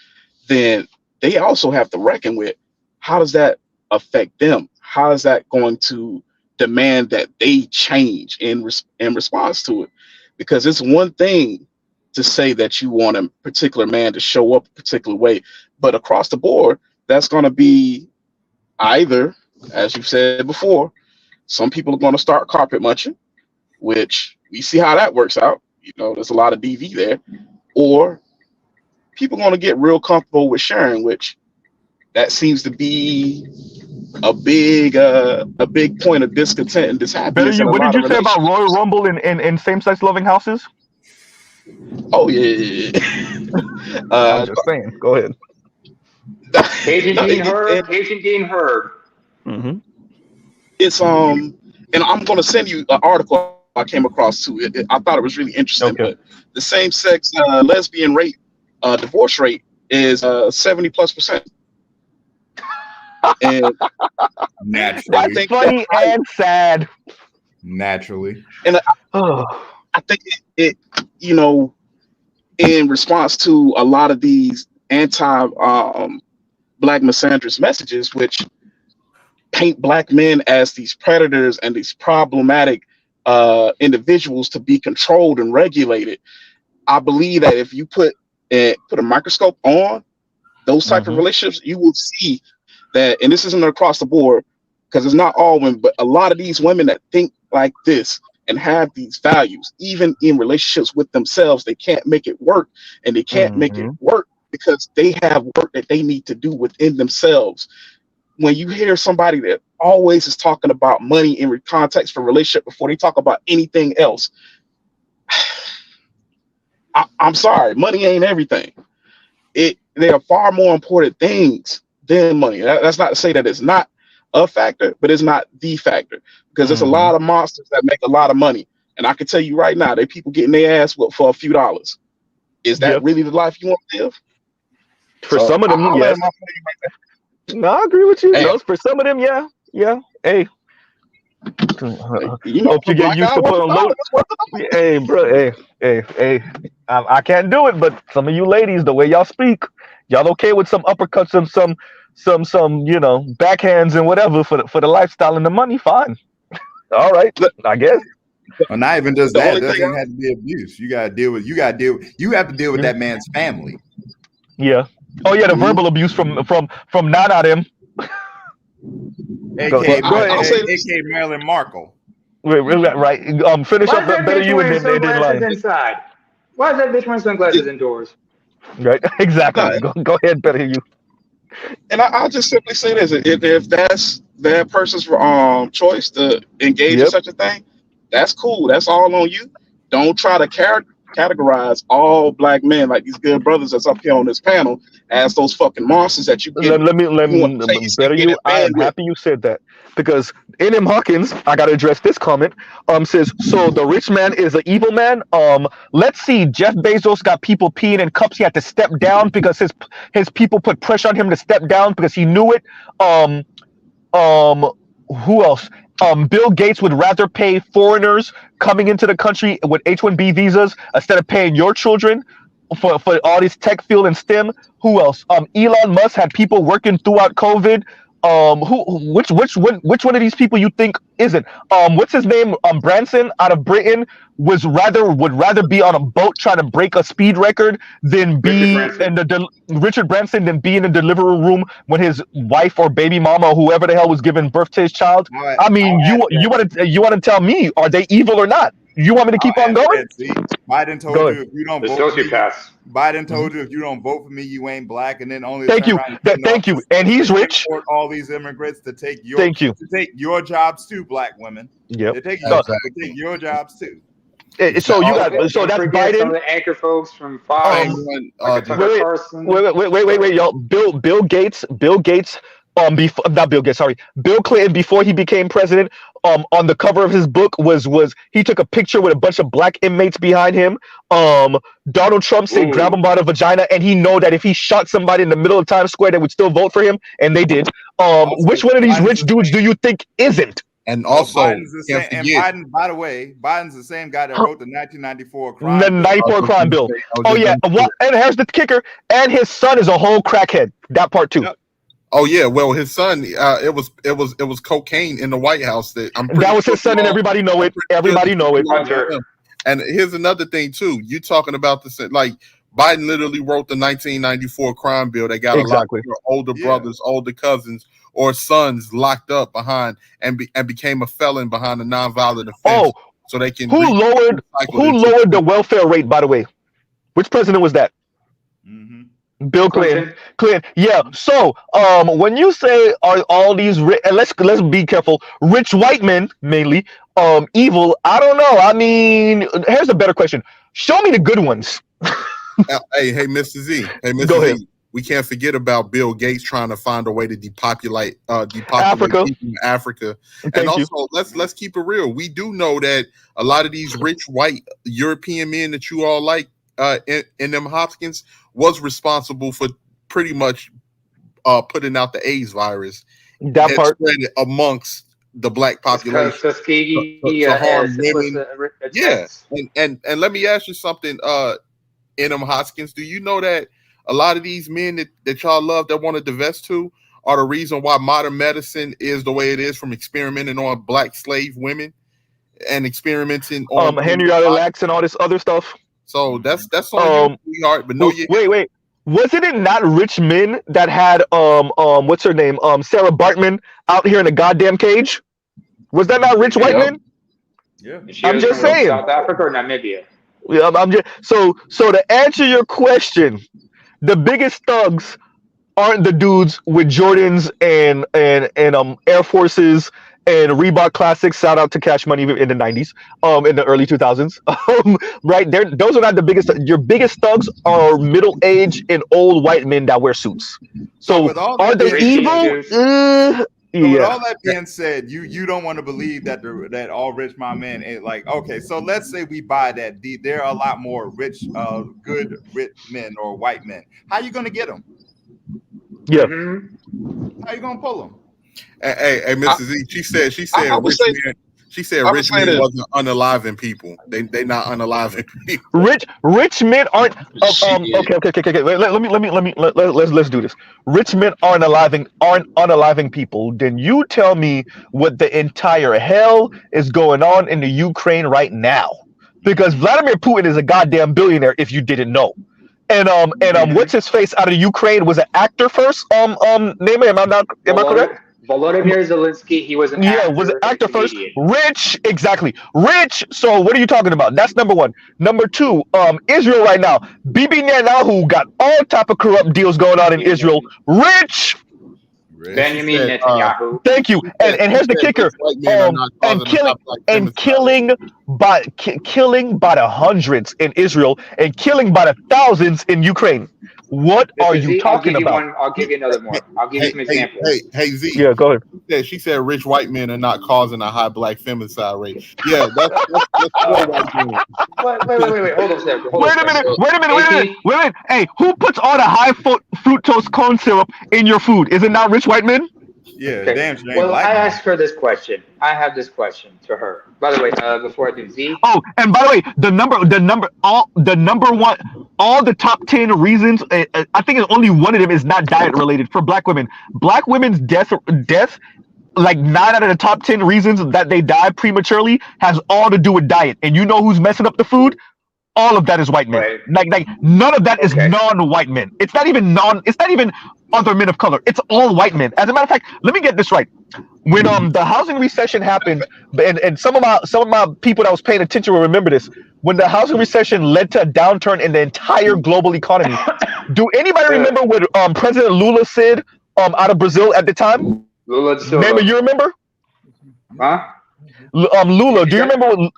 then they also have to reckon with, how does that affect them? How is that going to demand that they change in response to it? Because it's one thing to say that you want a particular man to show up a particular way, but across the board, that's going to be either, as you've said before, some people are going to start carpet munching, which we see how that works out. There's a lot of DV there, or people are going to get real comfortable with sharing, which that seems to be a big point of discontent and dishappiness. What did you say about Royal Rumble in same-sex loving houses? Oh yeah. I'm just saying. Go ahead. Agent Dean Herb. Mm-hmm. It's and I'm gonna send you an article I came across too. I thought it was really interesting. Okay. But the same-sex lesbian rate, divorce rate is 70+%. And naturally, that's funny and sad. Naturally, and I think it in response to a lot of these anti-black misandrist messages, which paint black men as these predators and these problematic individuals to be controlled and regulated. I believe that if you put a microscope on those type of relationships, you will see that, and this isn't across the board, because it's not all women, but a lot of these women that think like this and have these values, even in relationships with themselves, they can't make it work, and they can't make it work because they have work that they need to do within themselves. When you hear somebody that always is talking about money in context for relationship before they talk about anything else, I'm sorry, money ain't everything. There are far more important things than money. That's not to say that it's not a factor, but it's not the factor, because there's a lot of monsters that make a lot of money. And I can tell you right now, that people getting their ass whooped for a few dollars. Is that really the life you want to live? For some of them, yes. No, I agree with you. Hey. No, for some of them, yeah. Hey, Hope you get used to putting load. Hey, bro. Hey. I can't do it, but some of you ladies, the way y'all speak, y'all okay with some uppercuts and some backhands and whatever for the lifestyle and the money? Fine. All right, I guess. Well, not even just that. It doesn't have to be abuse. You have to deal with that man's family. Yeah. Oh yeah, the verbal abuse from Nana them. AKA Marilyn Markle. Right. Finish up the better you and then they didn't lie. Inside. Why is that bitch wearing sunglasses indoors? Right. Exactly. Go ahead, better you. And I'll just simply say this: if that's that person's choice to engage in such a thing, that's cool. That's all on you. Don't try to categorize all black men, like these good brothers that's up here on this panel, as those fucking monsters that you get. Let me better you. I am happy you said that, because N.M. Hawkins, I gotta address this comment. Says, so the rich man is an evil man. Let's see. Jeff Bezos got people peeing in cups. He had to step down because his people put pressure on him to step down because he knew it. Who else? Bill Gates would rather pay foreigners coming into the country with H-1B visas instead of paying your children for all this tech field and STEM. Who else? Elon Musk had people working throughout COVID. Which one of these people you think isn't? What's his name? Branson out of Britain would rather be on a boat trying to break a speed record than be in Richard Branson than be in the delivery room when his wife or baby mama or whoever the hell was giving birth to his child. I mean, you want to tell me, are they evil or not? You want me to keep on going? Biden told you if you don't vote for me, Biden told you if you don't vote for me, you ain't black, and then only thank you, and he's rich. All these immigrants to take your jobs too, black women. Yep. They take your jobs too. So you got that's Biden. Some of the anchor folks from Fox. Wait, y'all. Bill Gates. Not Bill Gates. Sorry, Bill Clinton. Before he became president, on the cover of his book was he took a picture with a bunch of black inmates behind him. Donald Trump said grab him by the vagina, and he know that if he shot somebody in the middle of Times Square, they would still vote for him, and they did. Which one of these rich dudes do you think isn't? And also, Biden, by the way, Biden's the same guy that wrote the 1994 crime. The 94 crime bill. Oh yeah, and here's the kicker. And his son is a whole crackhead. That part too. Yep. Oh yeah, well his son, it was cocaine in the White House that was his son, and everybody know it. Everybody know it. And here's another thing too. You talking about this, like Biden literally wrote the 1994 crime bill that got a lot of your older brothers, older cousins, or sons locked up behind and became a felon behind a nonviolent offense. So they can. Who lowered the welfare rate? By the way, which president was that? Mm-hmm. Bill Clinton. Yeah. So, when you say are all these and let's be careful, rich white men mainly, evil? I don't know. I mean, here's a better question. Show me the good ones. Hey, Mr. Z. Hey, Mr. Go Z. ahead. We can't forget about Bill Gates trying to find a way to depopulate Africa. And also, let's keep it real. We do know that a lot of these rich white European men that you all like, in them Hopkins, was responsible for pretty much putting out the AIDS virus. That part spread it amongst the black population to harm women. And let me ask you something, N.M. Hoskins. Do you know that a lot of these men that y'all love that want to divest to are the reason why modern medicine is the way it is, from experimenting on black slave women and experimenting on Henrietta Lacks and all this other stuff? So that's on you, sweetheart. But no, wait. Wasn't it not rich men that had what's her name? Sarah Bartman out here in a goddamn cage? Was that not rich white men? Yeah. I'm just saying. South Africa or Namibia? Yeah, I'm just so to answer your question, the biggest thugs aren't the dudes with Jordans and Air Forces and Reebok Classics. Shout out to Cash Money in the 90s, in the early 2000s. Right there, those are not the biggest. Your biggest thugs are middle-aged and old white men that wear suits. So are they evil? With all that being said, you don't want to believe that all rich my men ain't like, okay, so let's say we buy that there are a lot more rich, good rich men or white men. How you gonna get them? Yeah. How you gonna pull them? Hey, Mrs. Z. She said rich men wasn't unaliving people. They not unaliving people. Rich men aren't. Okay. Let's do this. Rich men aren't unaliving people. Then you tell me what the entire hell is going on in the Ukraine right now, because Vladimir Putin is a goddamn billionaire. If you didn't know. And what's his face out of Ukraine was an actor first. Name am I correct? Volodymyr Zelensky, he was an actor. Was an actor first. Rich, exactly. Rich. So what are you talking about? That's number one. Number two, Israel right now. Bibi Netanyahu got all type of corrupt deals going on in Israel. Rich. Benjamin Netanyahu. Thank you. And here's the kicker. Killing by the hundreds in Israel and killing by the thousands in Ukraine. What are you talking about? I'll give you another more. I'll give you some examples. Hey, Z. Yeah, go ahead. Yeah, she said rich white men are not causing a high black femicide rate. Yeah, that's wait. Hold on a second. Wait a minute. Hey, who puts all the high fructose corn syrup in your food? Is it not rich white men? Yeah, okay. Damn shame. Well, I asked her this question. I have this question to her. By the way, before I do Z. Oh, and by the way, the top 10 reasons. I think only one of them is not diet related for Black women. Black women's death, like 9 out of the top 10 reasons that they die prematurely has all to do with diet. And you know who's messing up the food? All of that is white men. Right. Like none of that is non-white men. It's not even other men of color. It's all white men. As a matter of fact, let me get this right. When the housing recession happened, and some of my people that was paying attention will remember this. When the housing recession led to a downturn in the entire global economy, do anybody remember what President Lula said out of Brazil at the time? Lula Silva. Name it, you remember? Huh? Lula, do you remember what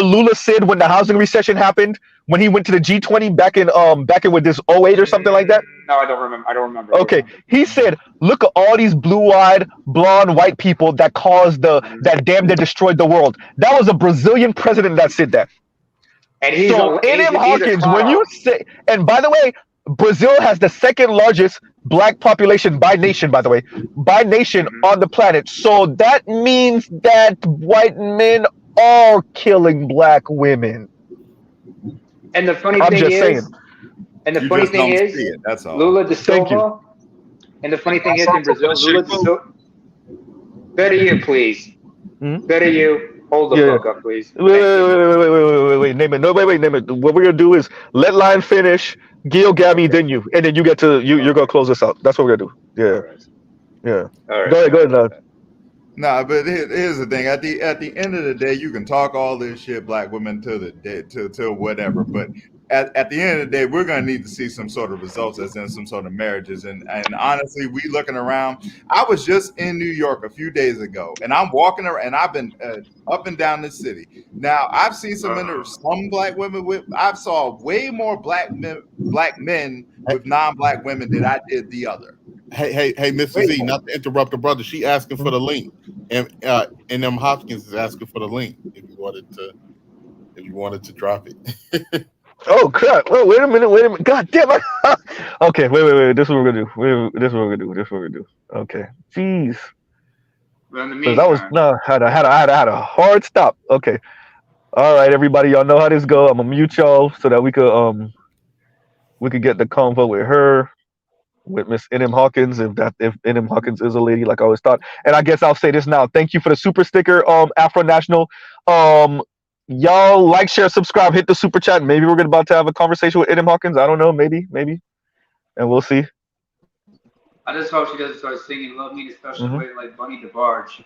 Lula said when the housing recession happened? When he went to the G20 back in with this 08 or something like that? No, I don't remember. Okay, he said, "Look at all these blue-eyed, blonde, white people that caused that destroyed the world." That was a Brazilian president that said that. And he's so, N.M. Hawkins, when you say, and by the way, Brazil has the second largest Black population by nation, on the planet. So that means that white men are killing Black women. And the funny thing is, that's all. Lula da Silva. And the funny thing is, in Brazil, Lula da Silva. Better you, please. Better you. Hold the fuck up, please. Wait. Name it. No, wait. Name it. What we're gonna do is let Lion finish. Gil, Gabby, then you, and then you get to you're gonna close this out. That's what we're gonna do. Yeah. All right. Go ahead. Nah, but here's the thing. At the end of the day, you can talk all this shit, Black women to the day, to whatever. But at the end of the day, we're gonna need to see some sort of results, as in some sort of marriages. And honestly, we looking around. I was just in New York a few days ago, and I'm walking around, and I've been up and down this city. Now I've seen some Black women I've saw way more black men with non-Black women than I did the other. Hey, Mr. Z, not to interrupt the brother. She asking for the link, and M. Hopkins is asking for the link if you wanted to drop it. Oh crap! Oh, wait a minute! God damn it! Okay, wait. This is what we're gonna do. Okay, jeez. That was had a hard stop. Okay, all right, everybody, y'all know how this go. I'm gonna mute y'all so that we could get the convo with her. With Miss N.M. Hawkins, if N.M. Hawkins is a lady, like I always thought. And I guess I'll say this now. Thank you for the super sticker, Afro National. Y'all like, share, subscribe, hit the super chat. Maybe we're about to have a conversation with N.M. Hawkins. I don't know. Maybe. And we'll see. I just hope she doesn't start singing "Love Me in a Special Way" like Bunny DeBarge.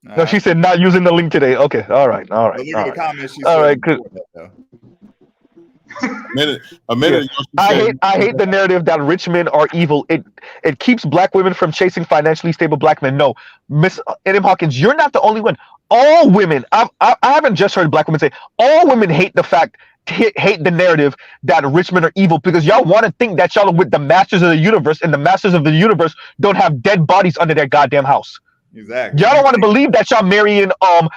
No, she said not using the link today. Okay. All right. All right. Good. A minute. Yeah. I hate the narrative that rich men are evil. It keeps Black women from chasing financially stable Black men. No, Miss N.M. Hawkins, you're not the only one. All women, I haven't just heard Black women say, all women hate the narrative that rich men are evil, because y'all want to think that y'all are with the masters of the universe, and the masters of the universe don't have dead bodies under their goddamn house. Exactly. Y'all don't want to believe that y'all marrying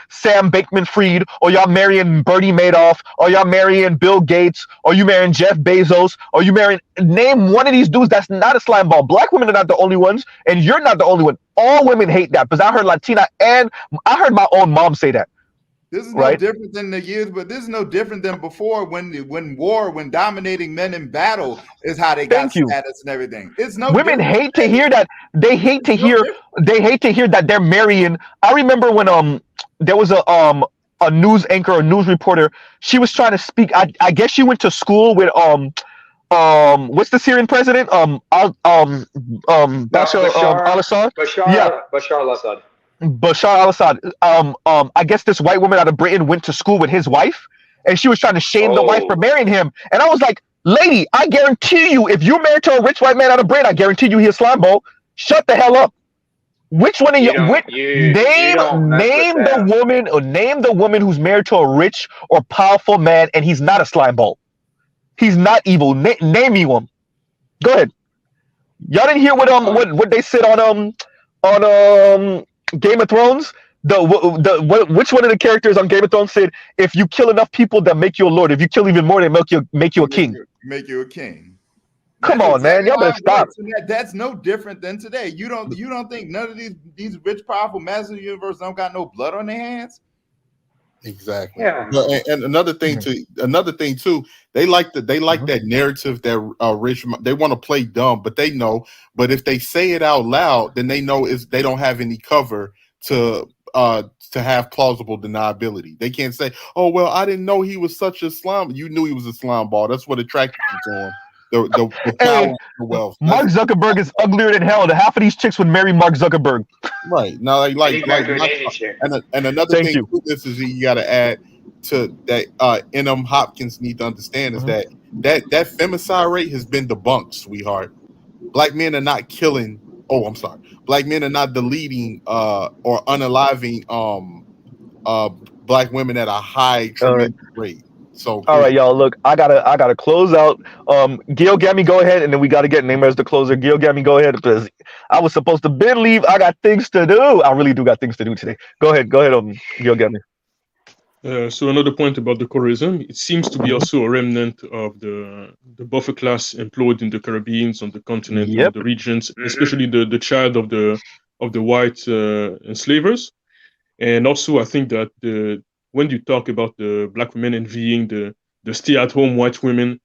Sam Bankman-Fried, or y'all marrying Bernie Madoff, or y'all marrying Bill Gates, or you marrying Jeff Bezos, or you marrying, name one of these dudes that's not a slime ball. Black women are not the only ones, and you're not the only one. All women hate that, because I heard Latina and I heard my own mom say that. This is no different than the years, but this is no different than before when dominating men in battle is how they got status and everything. It's no women hate to hear that. They hate to hear that they're marrying. I remember when there was a news anchor or news reporter. She was trying to speak. I guess she went to school with what's the Syrian president? Bashar al-Assad. Bashar al-Assad. Bashar al-Assad. I guess this white woman out of Britain went to school with his wife, and she was trying to shame the wife for marrying him. And I was like, lady, I guarantee you, if you're married to a rich white man out of Britain, I guarantee you he a slime ball. Shut the hell up. Which one of you? Name the woman who's married to a rich or powerful man, and he's not a slime ball. He's not evil. Name me one. Go ahead. Y'all didn't hear what they said on Game of Thrones? Which one of the characters on Game of Thrones said, if you kill enough people, that make you a lord. If you kill even more, they make you a king. Make you a king. Come on, man. Y'all better stop. That's no different than today. You don't think none of these rich, powerful masters of the universe don't got no blood on their hands? Exactly. Yeah. And another thing too, they like that narrative that rich, they want to play dumb, but they know. But if they say it out loud, then they know they don't have any cover to have plausible deniability. They can't say, "Oh well, I didn't know he was such a slime." You knew he was a slime ball. That's what attracted you to him. The power and the wealth. Mark Zuckerberg is uglier than hell. Half of these chicks would marry Mark Zuckerberg. Right. Now, and another thing to this is you got to add to that. N.M. Hopkins need to understand is that femicide rate has been debunked, sweetheart. Black men are not killing. Oh, I'm sorry. Black men are not deleting or unaliving black women at a high tremendous rate. So all right, y'all. Look, I gotta close out. Gil Gammy, go ahead, and then we gotta get Namer as the closer. Gil Gammy, go ahead, because I was supposed to leave. I got things to do. I really do got things to do today. Go ahead, Gil Gammy. So another point about the colorism, it seems to be also a remnant of the buffer class employed in the Caribbean, on the continent, on the regions, especially the child of the white enslavers. And also, I think that when you talk about the black women envying the stay-at-home white women,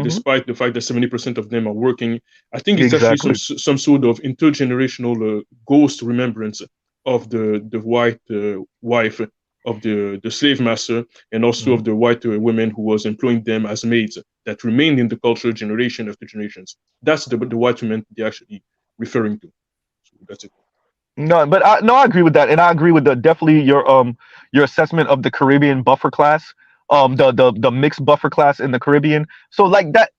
despite the fact that 70% of them are working, I think it's actually some sort of intergenerational ghost remembrance of the white wife of the slave master, and also of the white women who was employing them as maids that remained in the culture generation after generations. That's the white women they're actually referring to. So that's it. No, but I agree with that, and I agree with definitely your assessment of the Caribbean buffer class, the mixed buffer class in the Caribbean. So like that,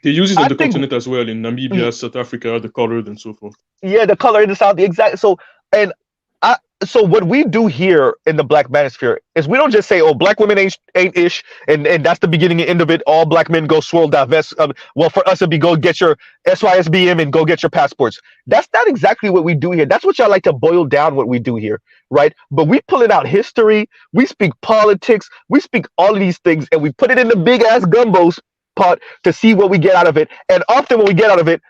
they use it on the continent as well, in Namibia, South Africa, the colored and so forth. Yeah, the color in the South, exactly. So what we do here in the Black Manosphere is we don't just say, "Oh, black women ain't ish," and that's the beginning and end of it. All black men go swirl, divest. Well, for us, it'd be go get your SYSBM and go get your passports. That's not exactly what we do here. That's what y'all like to boil down what we do here, right? But we pull it out history, we speak politics, we speak all of these things, and we put it in the big ass gumbo pot to see what we get out of it. And often what we get out of it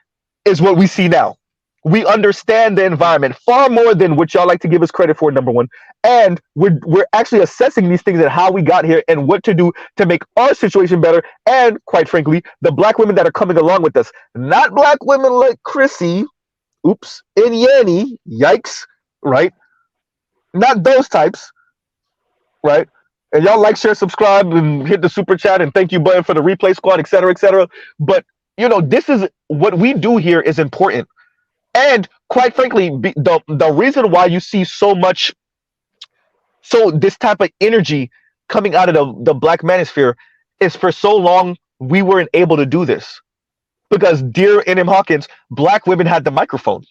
is what we see now. We understand the environment far more than what y'all like to give us credit for, number one. And we're actually assessing these things and how we got here and what to do to make our situation better. And quite frankly, the black women that are coming along with us, not black women like Chrissy, oops, and Yanni, yikes, right? Not those types, right? And y'all like, share, subscribe, and hit the super chat and thank you button for the replay squad, et cetera, et cetera. But, this is what we do here is important. And quite frankly, the reason why you see this type of energy coming out of the Black Manosphere is for so long we weren't able to do this. Because, dear N.M. Hawkins, black women had the microphone.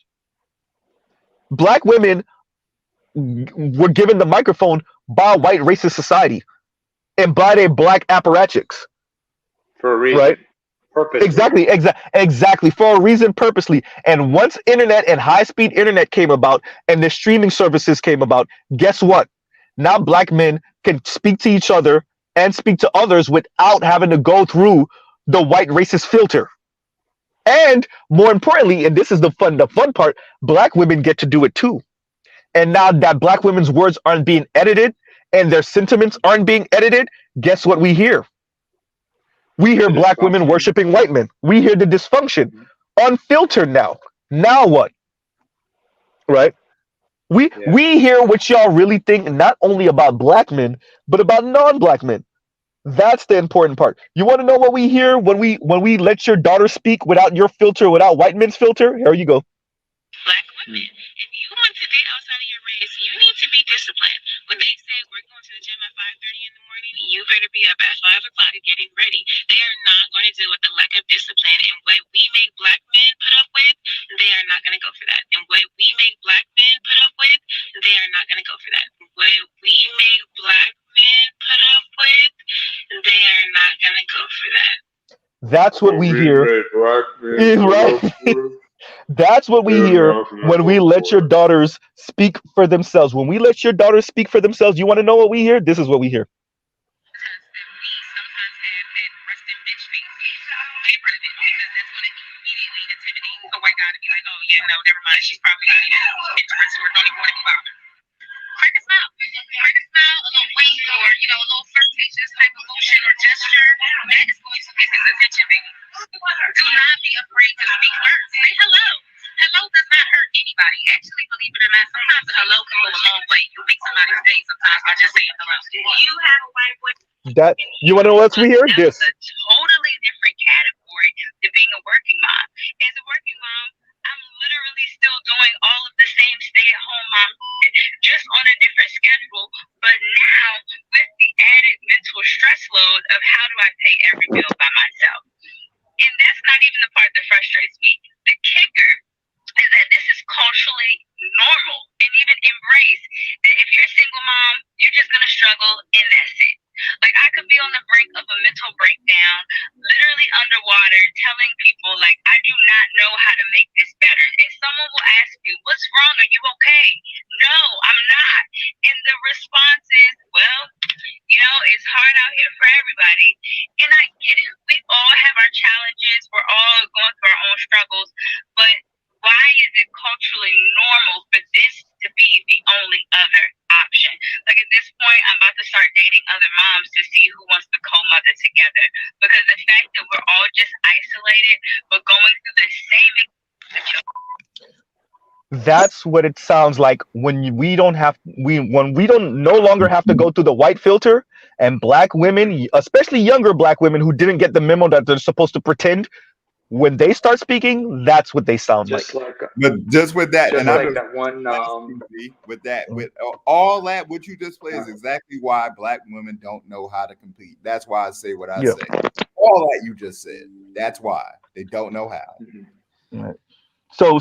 Black women were given the microphone by a white racist society and by their black apparatchiks. For a reason. Right? Exactly, for a reason, purposely. And once internet and high-speed internet came about and the streaming services came about, guess what? Now black men can speak to each other and speak to others without having to go through the white racist filter. And more importantly, and this is the fun part, black women get to do it too. And now that black women's words aren't being edited and their sentiments aren't being edited, guess what we hear? We hear black women worshiping white men. We hear the dysfunction unfiltered now. Now what? Right? We hear what y'all really think, not only about black men, but about non-black men. That's the important part. You want to know what we hear when we let your daughter speak without your filter, without white men's filter? Here you go. Black women, if you want to date outside of your race, you need to be disciplined. When they say we're going to the gym at 5:30 in the morning, you better be up at 5 o'clock getting ready. They are not going to deal with the lack of discipline. And what we make black men put up with, they are not going to go for that. And what we make black men put up with, they are not going to go for that. What we make black men put up with, they are not going to go for that. That's what we hear. Right? That's what we hear when we let your daughters speak for themselves. When we let your daughters speak for themselves, you want to know what we hear? This is what we hear. She's probably interested or don't even want to be bothered. Crack a smile, a little wink, or a little flirtatious type of motion or gesture. That is going to get his attention, baby. Do not be afraid to speak first. Say hello. Hello does not hurt anybody. Actually, believe it or not, sometimes a hello can go a long way. You make somebody's day sometimes by just saying hello. You have a white boy. You want to know what we hear? This. A totally different category to being a working mom. As a working mom, I'm literally still doing all of the same stay-at-home mom, just on a different schedule. But now, with the added mental stress load of how do I pay every bill by myself? And that's not even the part that frustrates me. The kicker is that this is culturally normal and even embraced. That if you're a single mom, you're just going to struggle and that's it. Like, I could be on the brink of a mental breakdown, literally underwater, telling people, like, I do not know how to make this better. And someone will ask me, what's wrong? Are you okay? No, I'm not. And the response is, well, it's hard out here for everybody. And I get it. We all have our challenges. We're all going through our own struggles. But why is it culturally normal for this to be the only other option? Like, at this point, I'm about to start dating other moms to see who wants to co-mother together. Because the fact that we're all just isolated, but going through the same That's what it sounds like when we don't no longer have to go through the white filter, and black women, especially younger black women who didn't get the memo that they're supposed to pretend, when they start speaking, that's what they sound like. But just with that, just and like that one, with all that, what you just played is exactly why black women don't know how to compete. That's why I say what I say. All that you just said. That's why they don't know how. Right. So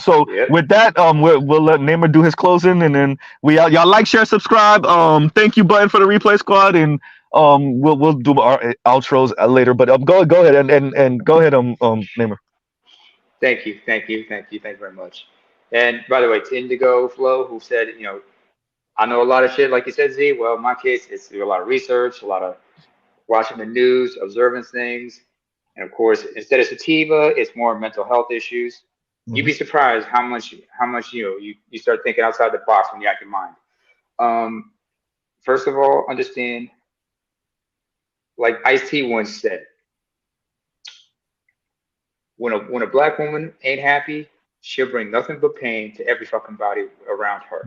with that, we'll let Namer do his closing, and then y'all like, share, subscribe. Thank you, Button, for the replay squad, and we'll do our outros later. But go ahead and go ahead, Namer. Thank you very much. And by the way, to Indigo Flow, who said, I know a lot of shit, like you said, Z. Well, in my case, it's a lot of research, a lot of watching the news, observing things, and of course, instead of sativa, it's more mental health issues. You'd be surprised how much you start thinking outside the box when you have your mind. First of all, understand, like Ice-T once said, when a black woman ain't happy, she'll bring nothing but pain to every fucking body around her.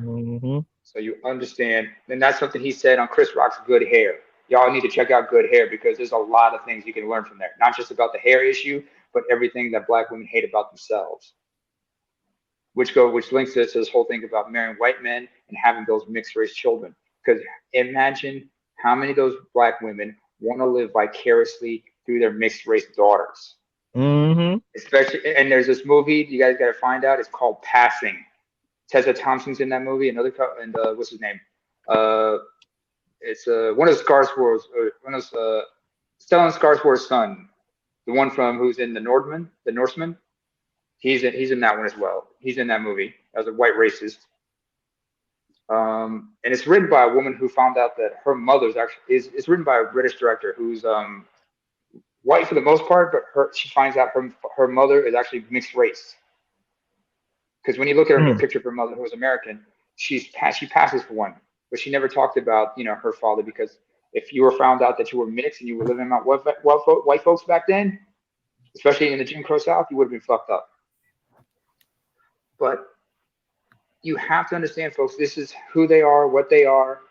So you understand, and that's something he said on Chris Rock's Good Hair. Y'all need to check out Good Hair because there's a lot of things you can learn from there. Not just about the hair issue, but everything that black women hate about themselves. Which links to this whole thing about marrying white men and having those mixed race children. Because imagine how many of those black women want to live vicariously through their mixed race daughters. Especially, and there's this movie you guys got to find out. It's called Passing. Tessa Thompson's in that movie. And what's his name? It's one of Stellan Skarsgård's son. the one from who's in the Norseman. He's in that one as well. He's in that movie as a white racist. And it's written by a woman who found out that her mother's actually it's written by a British director who's white for the most part, but she finds out her mother is actually mixed race. Because when you look at her picture of her mother, who was American, she passes for one, but she never talked about her father, because if you were found out that you were mixed and you were living among white folks back then, especially in the Jim Crow South, you would have been fucked up. But you have to understand, folks, this is who they are, what they are.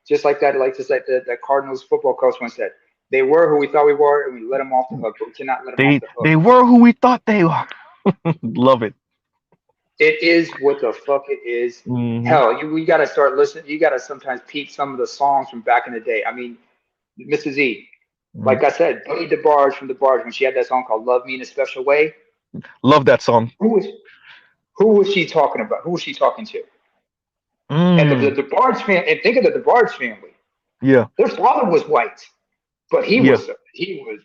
Just like that, that Cardinals football coach once said, they were who we thought we were, and we let them off the hook, but we cannot let them off the hook. They were who we thought they were. Love it. It is what the fuck it is. Hell, we got to start listening. You got to sometimes peep some of the songs from back in the day. I mean, Mrs. Z, like I said, Buddy DeBarge from DeBarge, when she had that song called Love Me in a Special Way. Love that song. Who was she talking about? Who was she talking to? And the DeBarge family, and think of the DeBarge family. Yeah. Their father was white, but he was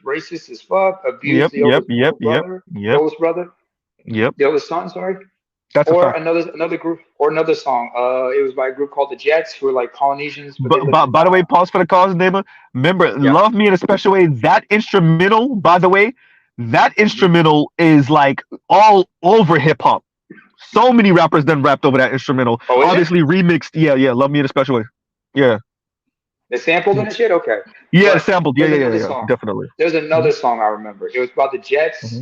racist as fuck, abused the oldest brother. Yep. The oldest son, sorry. That's or a fact. another group, or another song. It was by a group called the Jets, who were like Polynesians. But by the way, pause for the cause, neighbor. Remember, Love Me in a Special Way. That instrumental, by the way, that instrumental is like all over hip hop. So many rappers then rapped over that instrumental. Obviously remixed. Yeah. Love Me in a Special Way. Yeah. They sampled and shit. Okay. Yeah, sampled. Yeah. Definitely. There's another song I remember. It was about the Jets.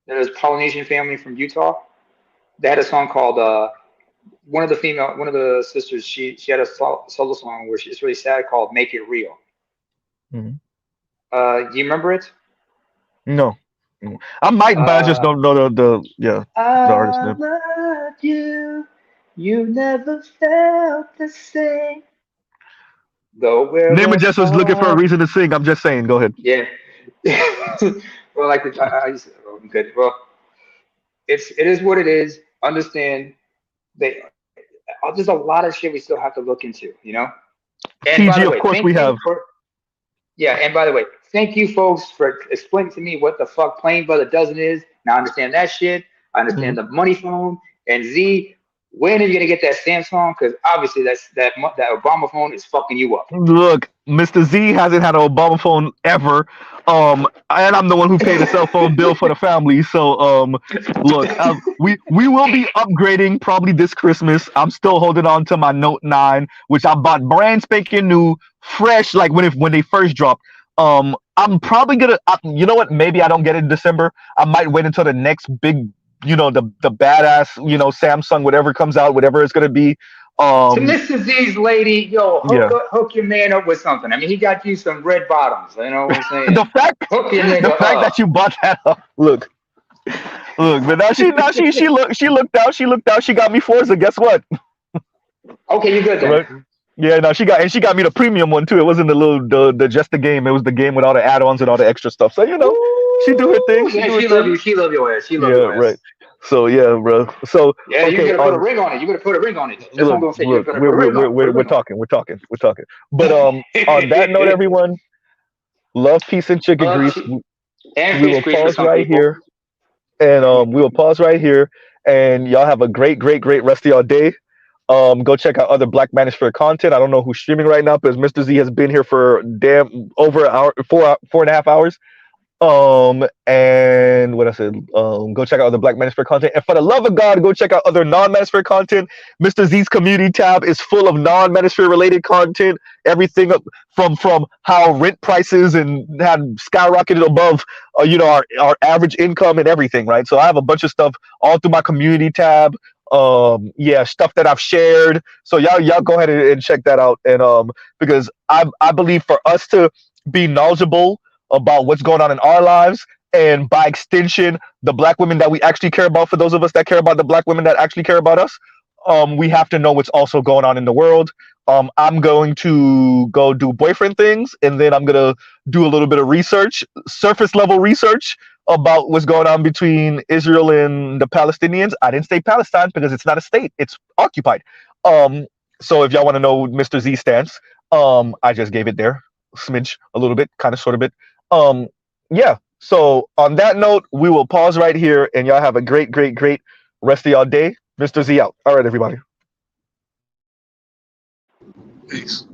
There's a Polynesian family from Utah. They had a song called one of the sisters. She had a solo song where it's really sad called "Make It Real." Do you remember it? No. I might, but I just don't know the artist name. I love you. You never felt the same. Neighbor just was looking for a reason to sing. I'm just saying. Go ahead. Yeah. Well, like good. Well, it is what it is. Understand, there's a lot of shit we still have to look into, And TG, of course, we have. And by the way, thank you, folks, for explaining to me what the fuck Plain Brother Dozen is. Now I understand that shit. I understand the money phone. And Z, when are you gonna get that Samsung? Because obviously that Obama phone is fucking you up. Look, Mr. Z hasn't had an Obama phone ever. And I'm the one who paid the cell phone bill for the family. So look, we will be upgrading probably this Christmas. I'm still holding on to my Note 9, which I bought brand spanking new, fresh, like when they first dropped. I'm probably gonna you know what? Maybe I don't get it in December. I might wait until the next big, the badass, Samsung, whatever comes out, whatever it's gonna be. To Mr. Z's lady, hook your man up with something. I mean, he got you some red bottoms. You know what I'm saying? the fact that you bought that up. Look, but now she looked out. She got me Forza. Guess what? Okay, you good then. Right? Yeah, no, she got me the premium one too. It wasn't the just the game. It was the game with all the add-ons and all the extra stuff. So she do her thing. She love you. She love your ass. She love your ass. Right. So yeah, bro. So yeah, you gotta put a ring on it. You gotta put a ring on it. That's what I'm gonna say. We're talking. But on that note, everyone, love, peace, and chicken grease. We will pause right here, and we will pause right here, and y'all have a great rest of your day. Go check out other Black Manosphere content. I don't know who's streaming right now, because Mr. Z has been here for over an hour, 4.5 hours. And what I said, go check out other Black Manosphere content. And for the love of God, go check out other non-Manosphere content. Mr. Z's community tab is full of non-Manosphere related content. Everything up from how rent prices and had skyrocketed above, our average income and everything, right? So I have a bunch of stuff all through my community tab. Stuff that I've shared. So y'all go ahead and check that out. And because I believe for us to be knowledgeable about what's going on in our lives, and by extension, the Black women that we actually care about, for those of us that care about the Black women that actually care about us, we have to know what's also going on in the world. I'm going to go do boyfriend things, and then I'm going to do a little bit of research, surface level research about what's going on between Israel and the Palestinians. I didn't say Palestine because it's not a state, it's occupied. So if y'all want to know Mr. Z stance, I just gave it there, smidge, a little bit, kind of, sort of bit. So on that note, we will pause right here, and y'all have a great, great, great rest of y'all day. Mr. Z out. All right, everybody. Peace.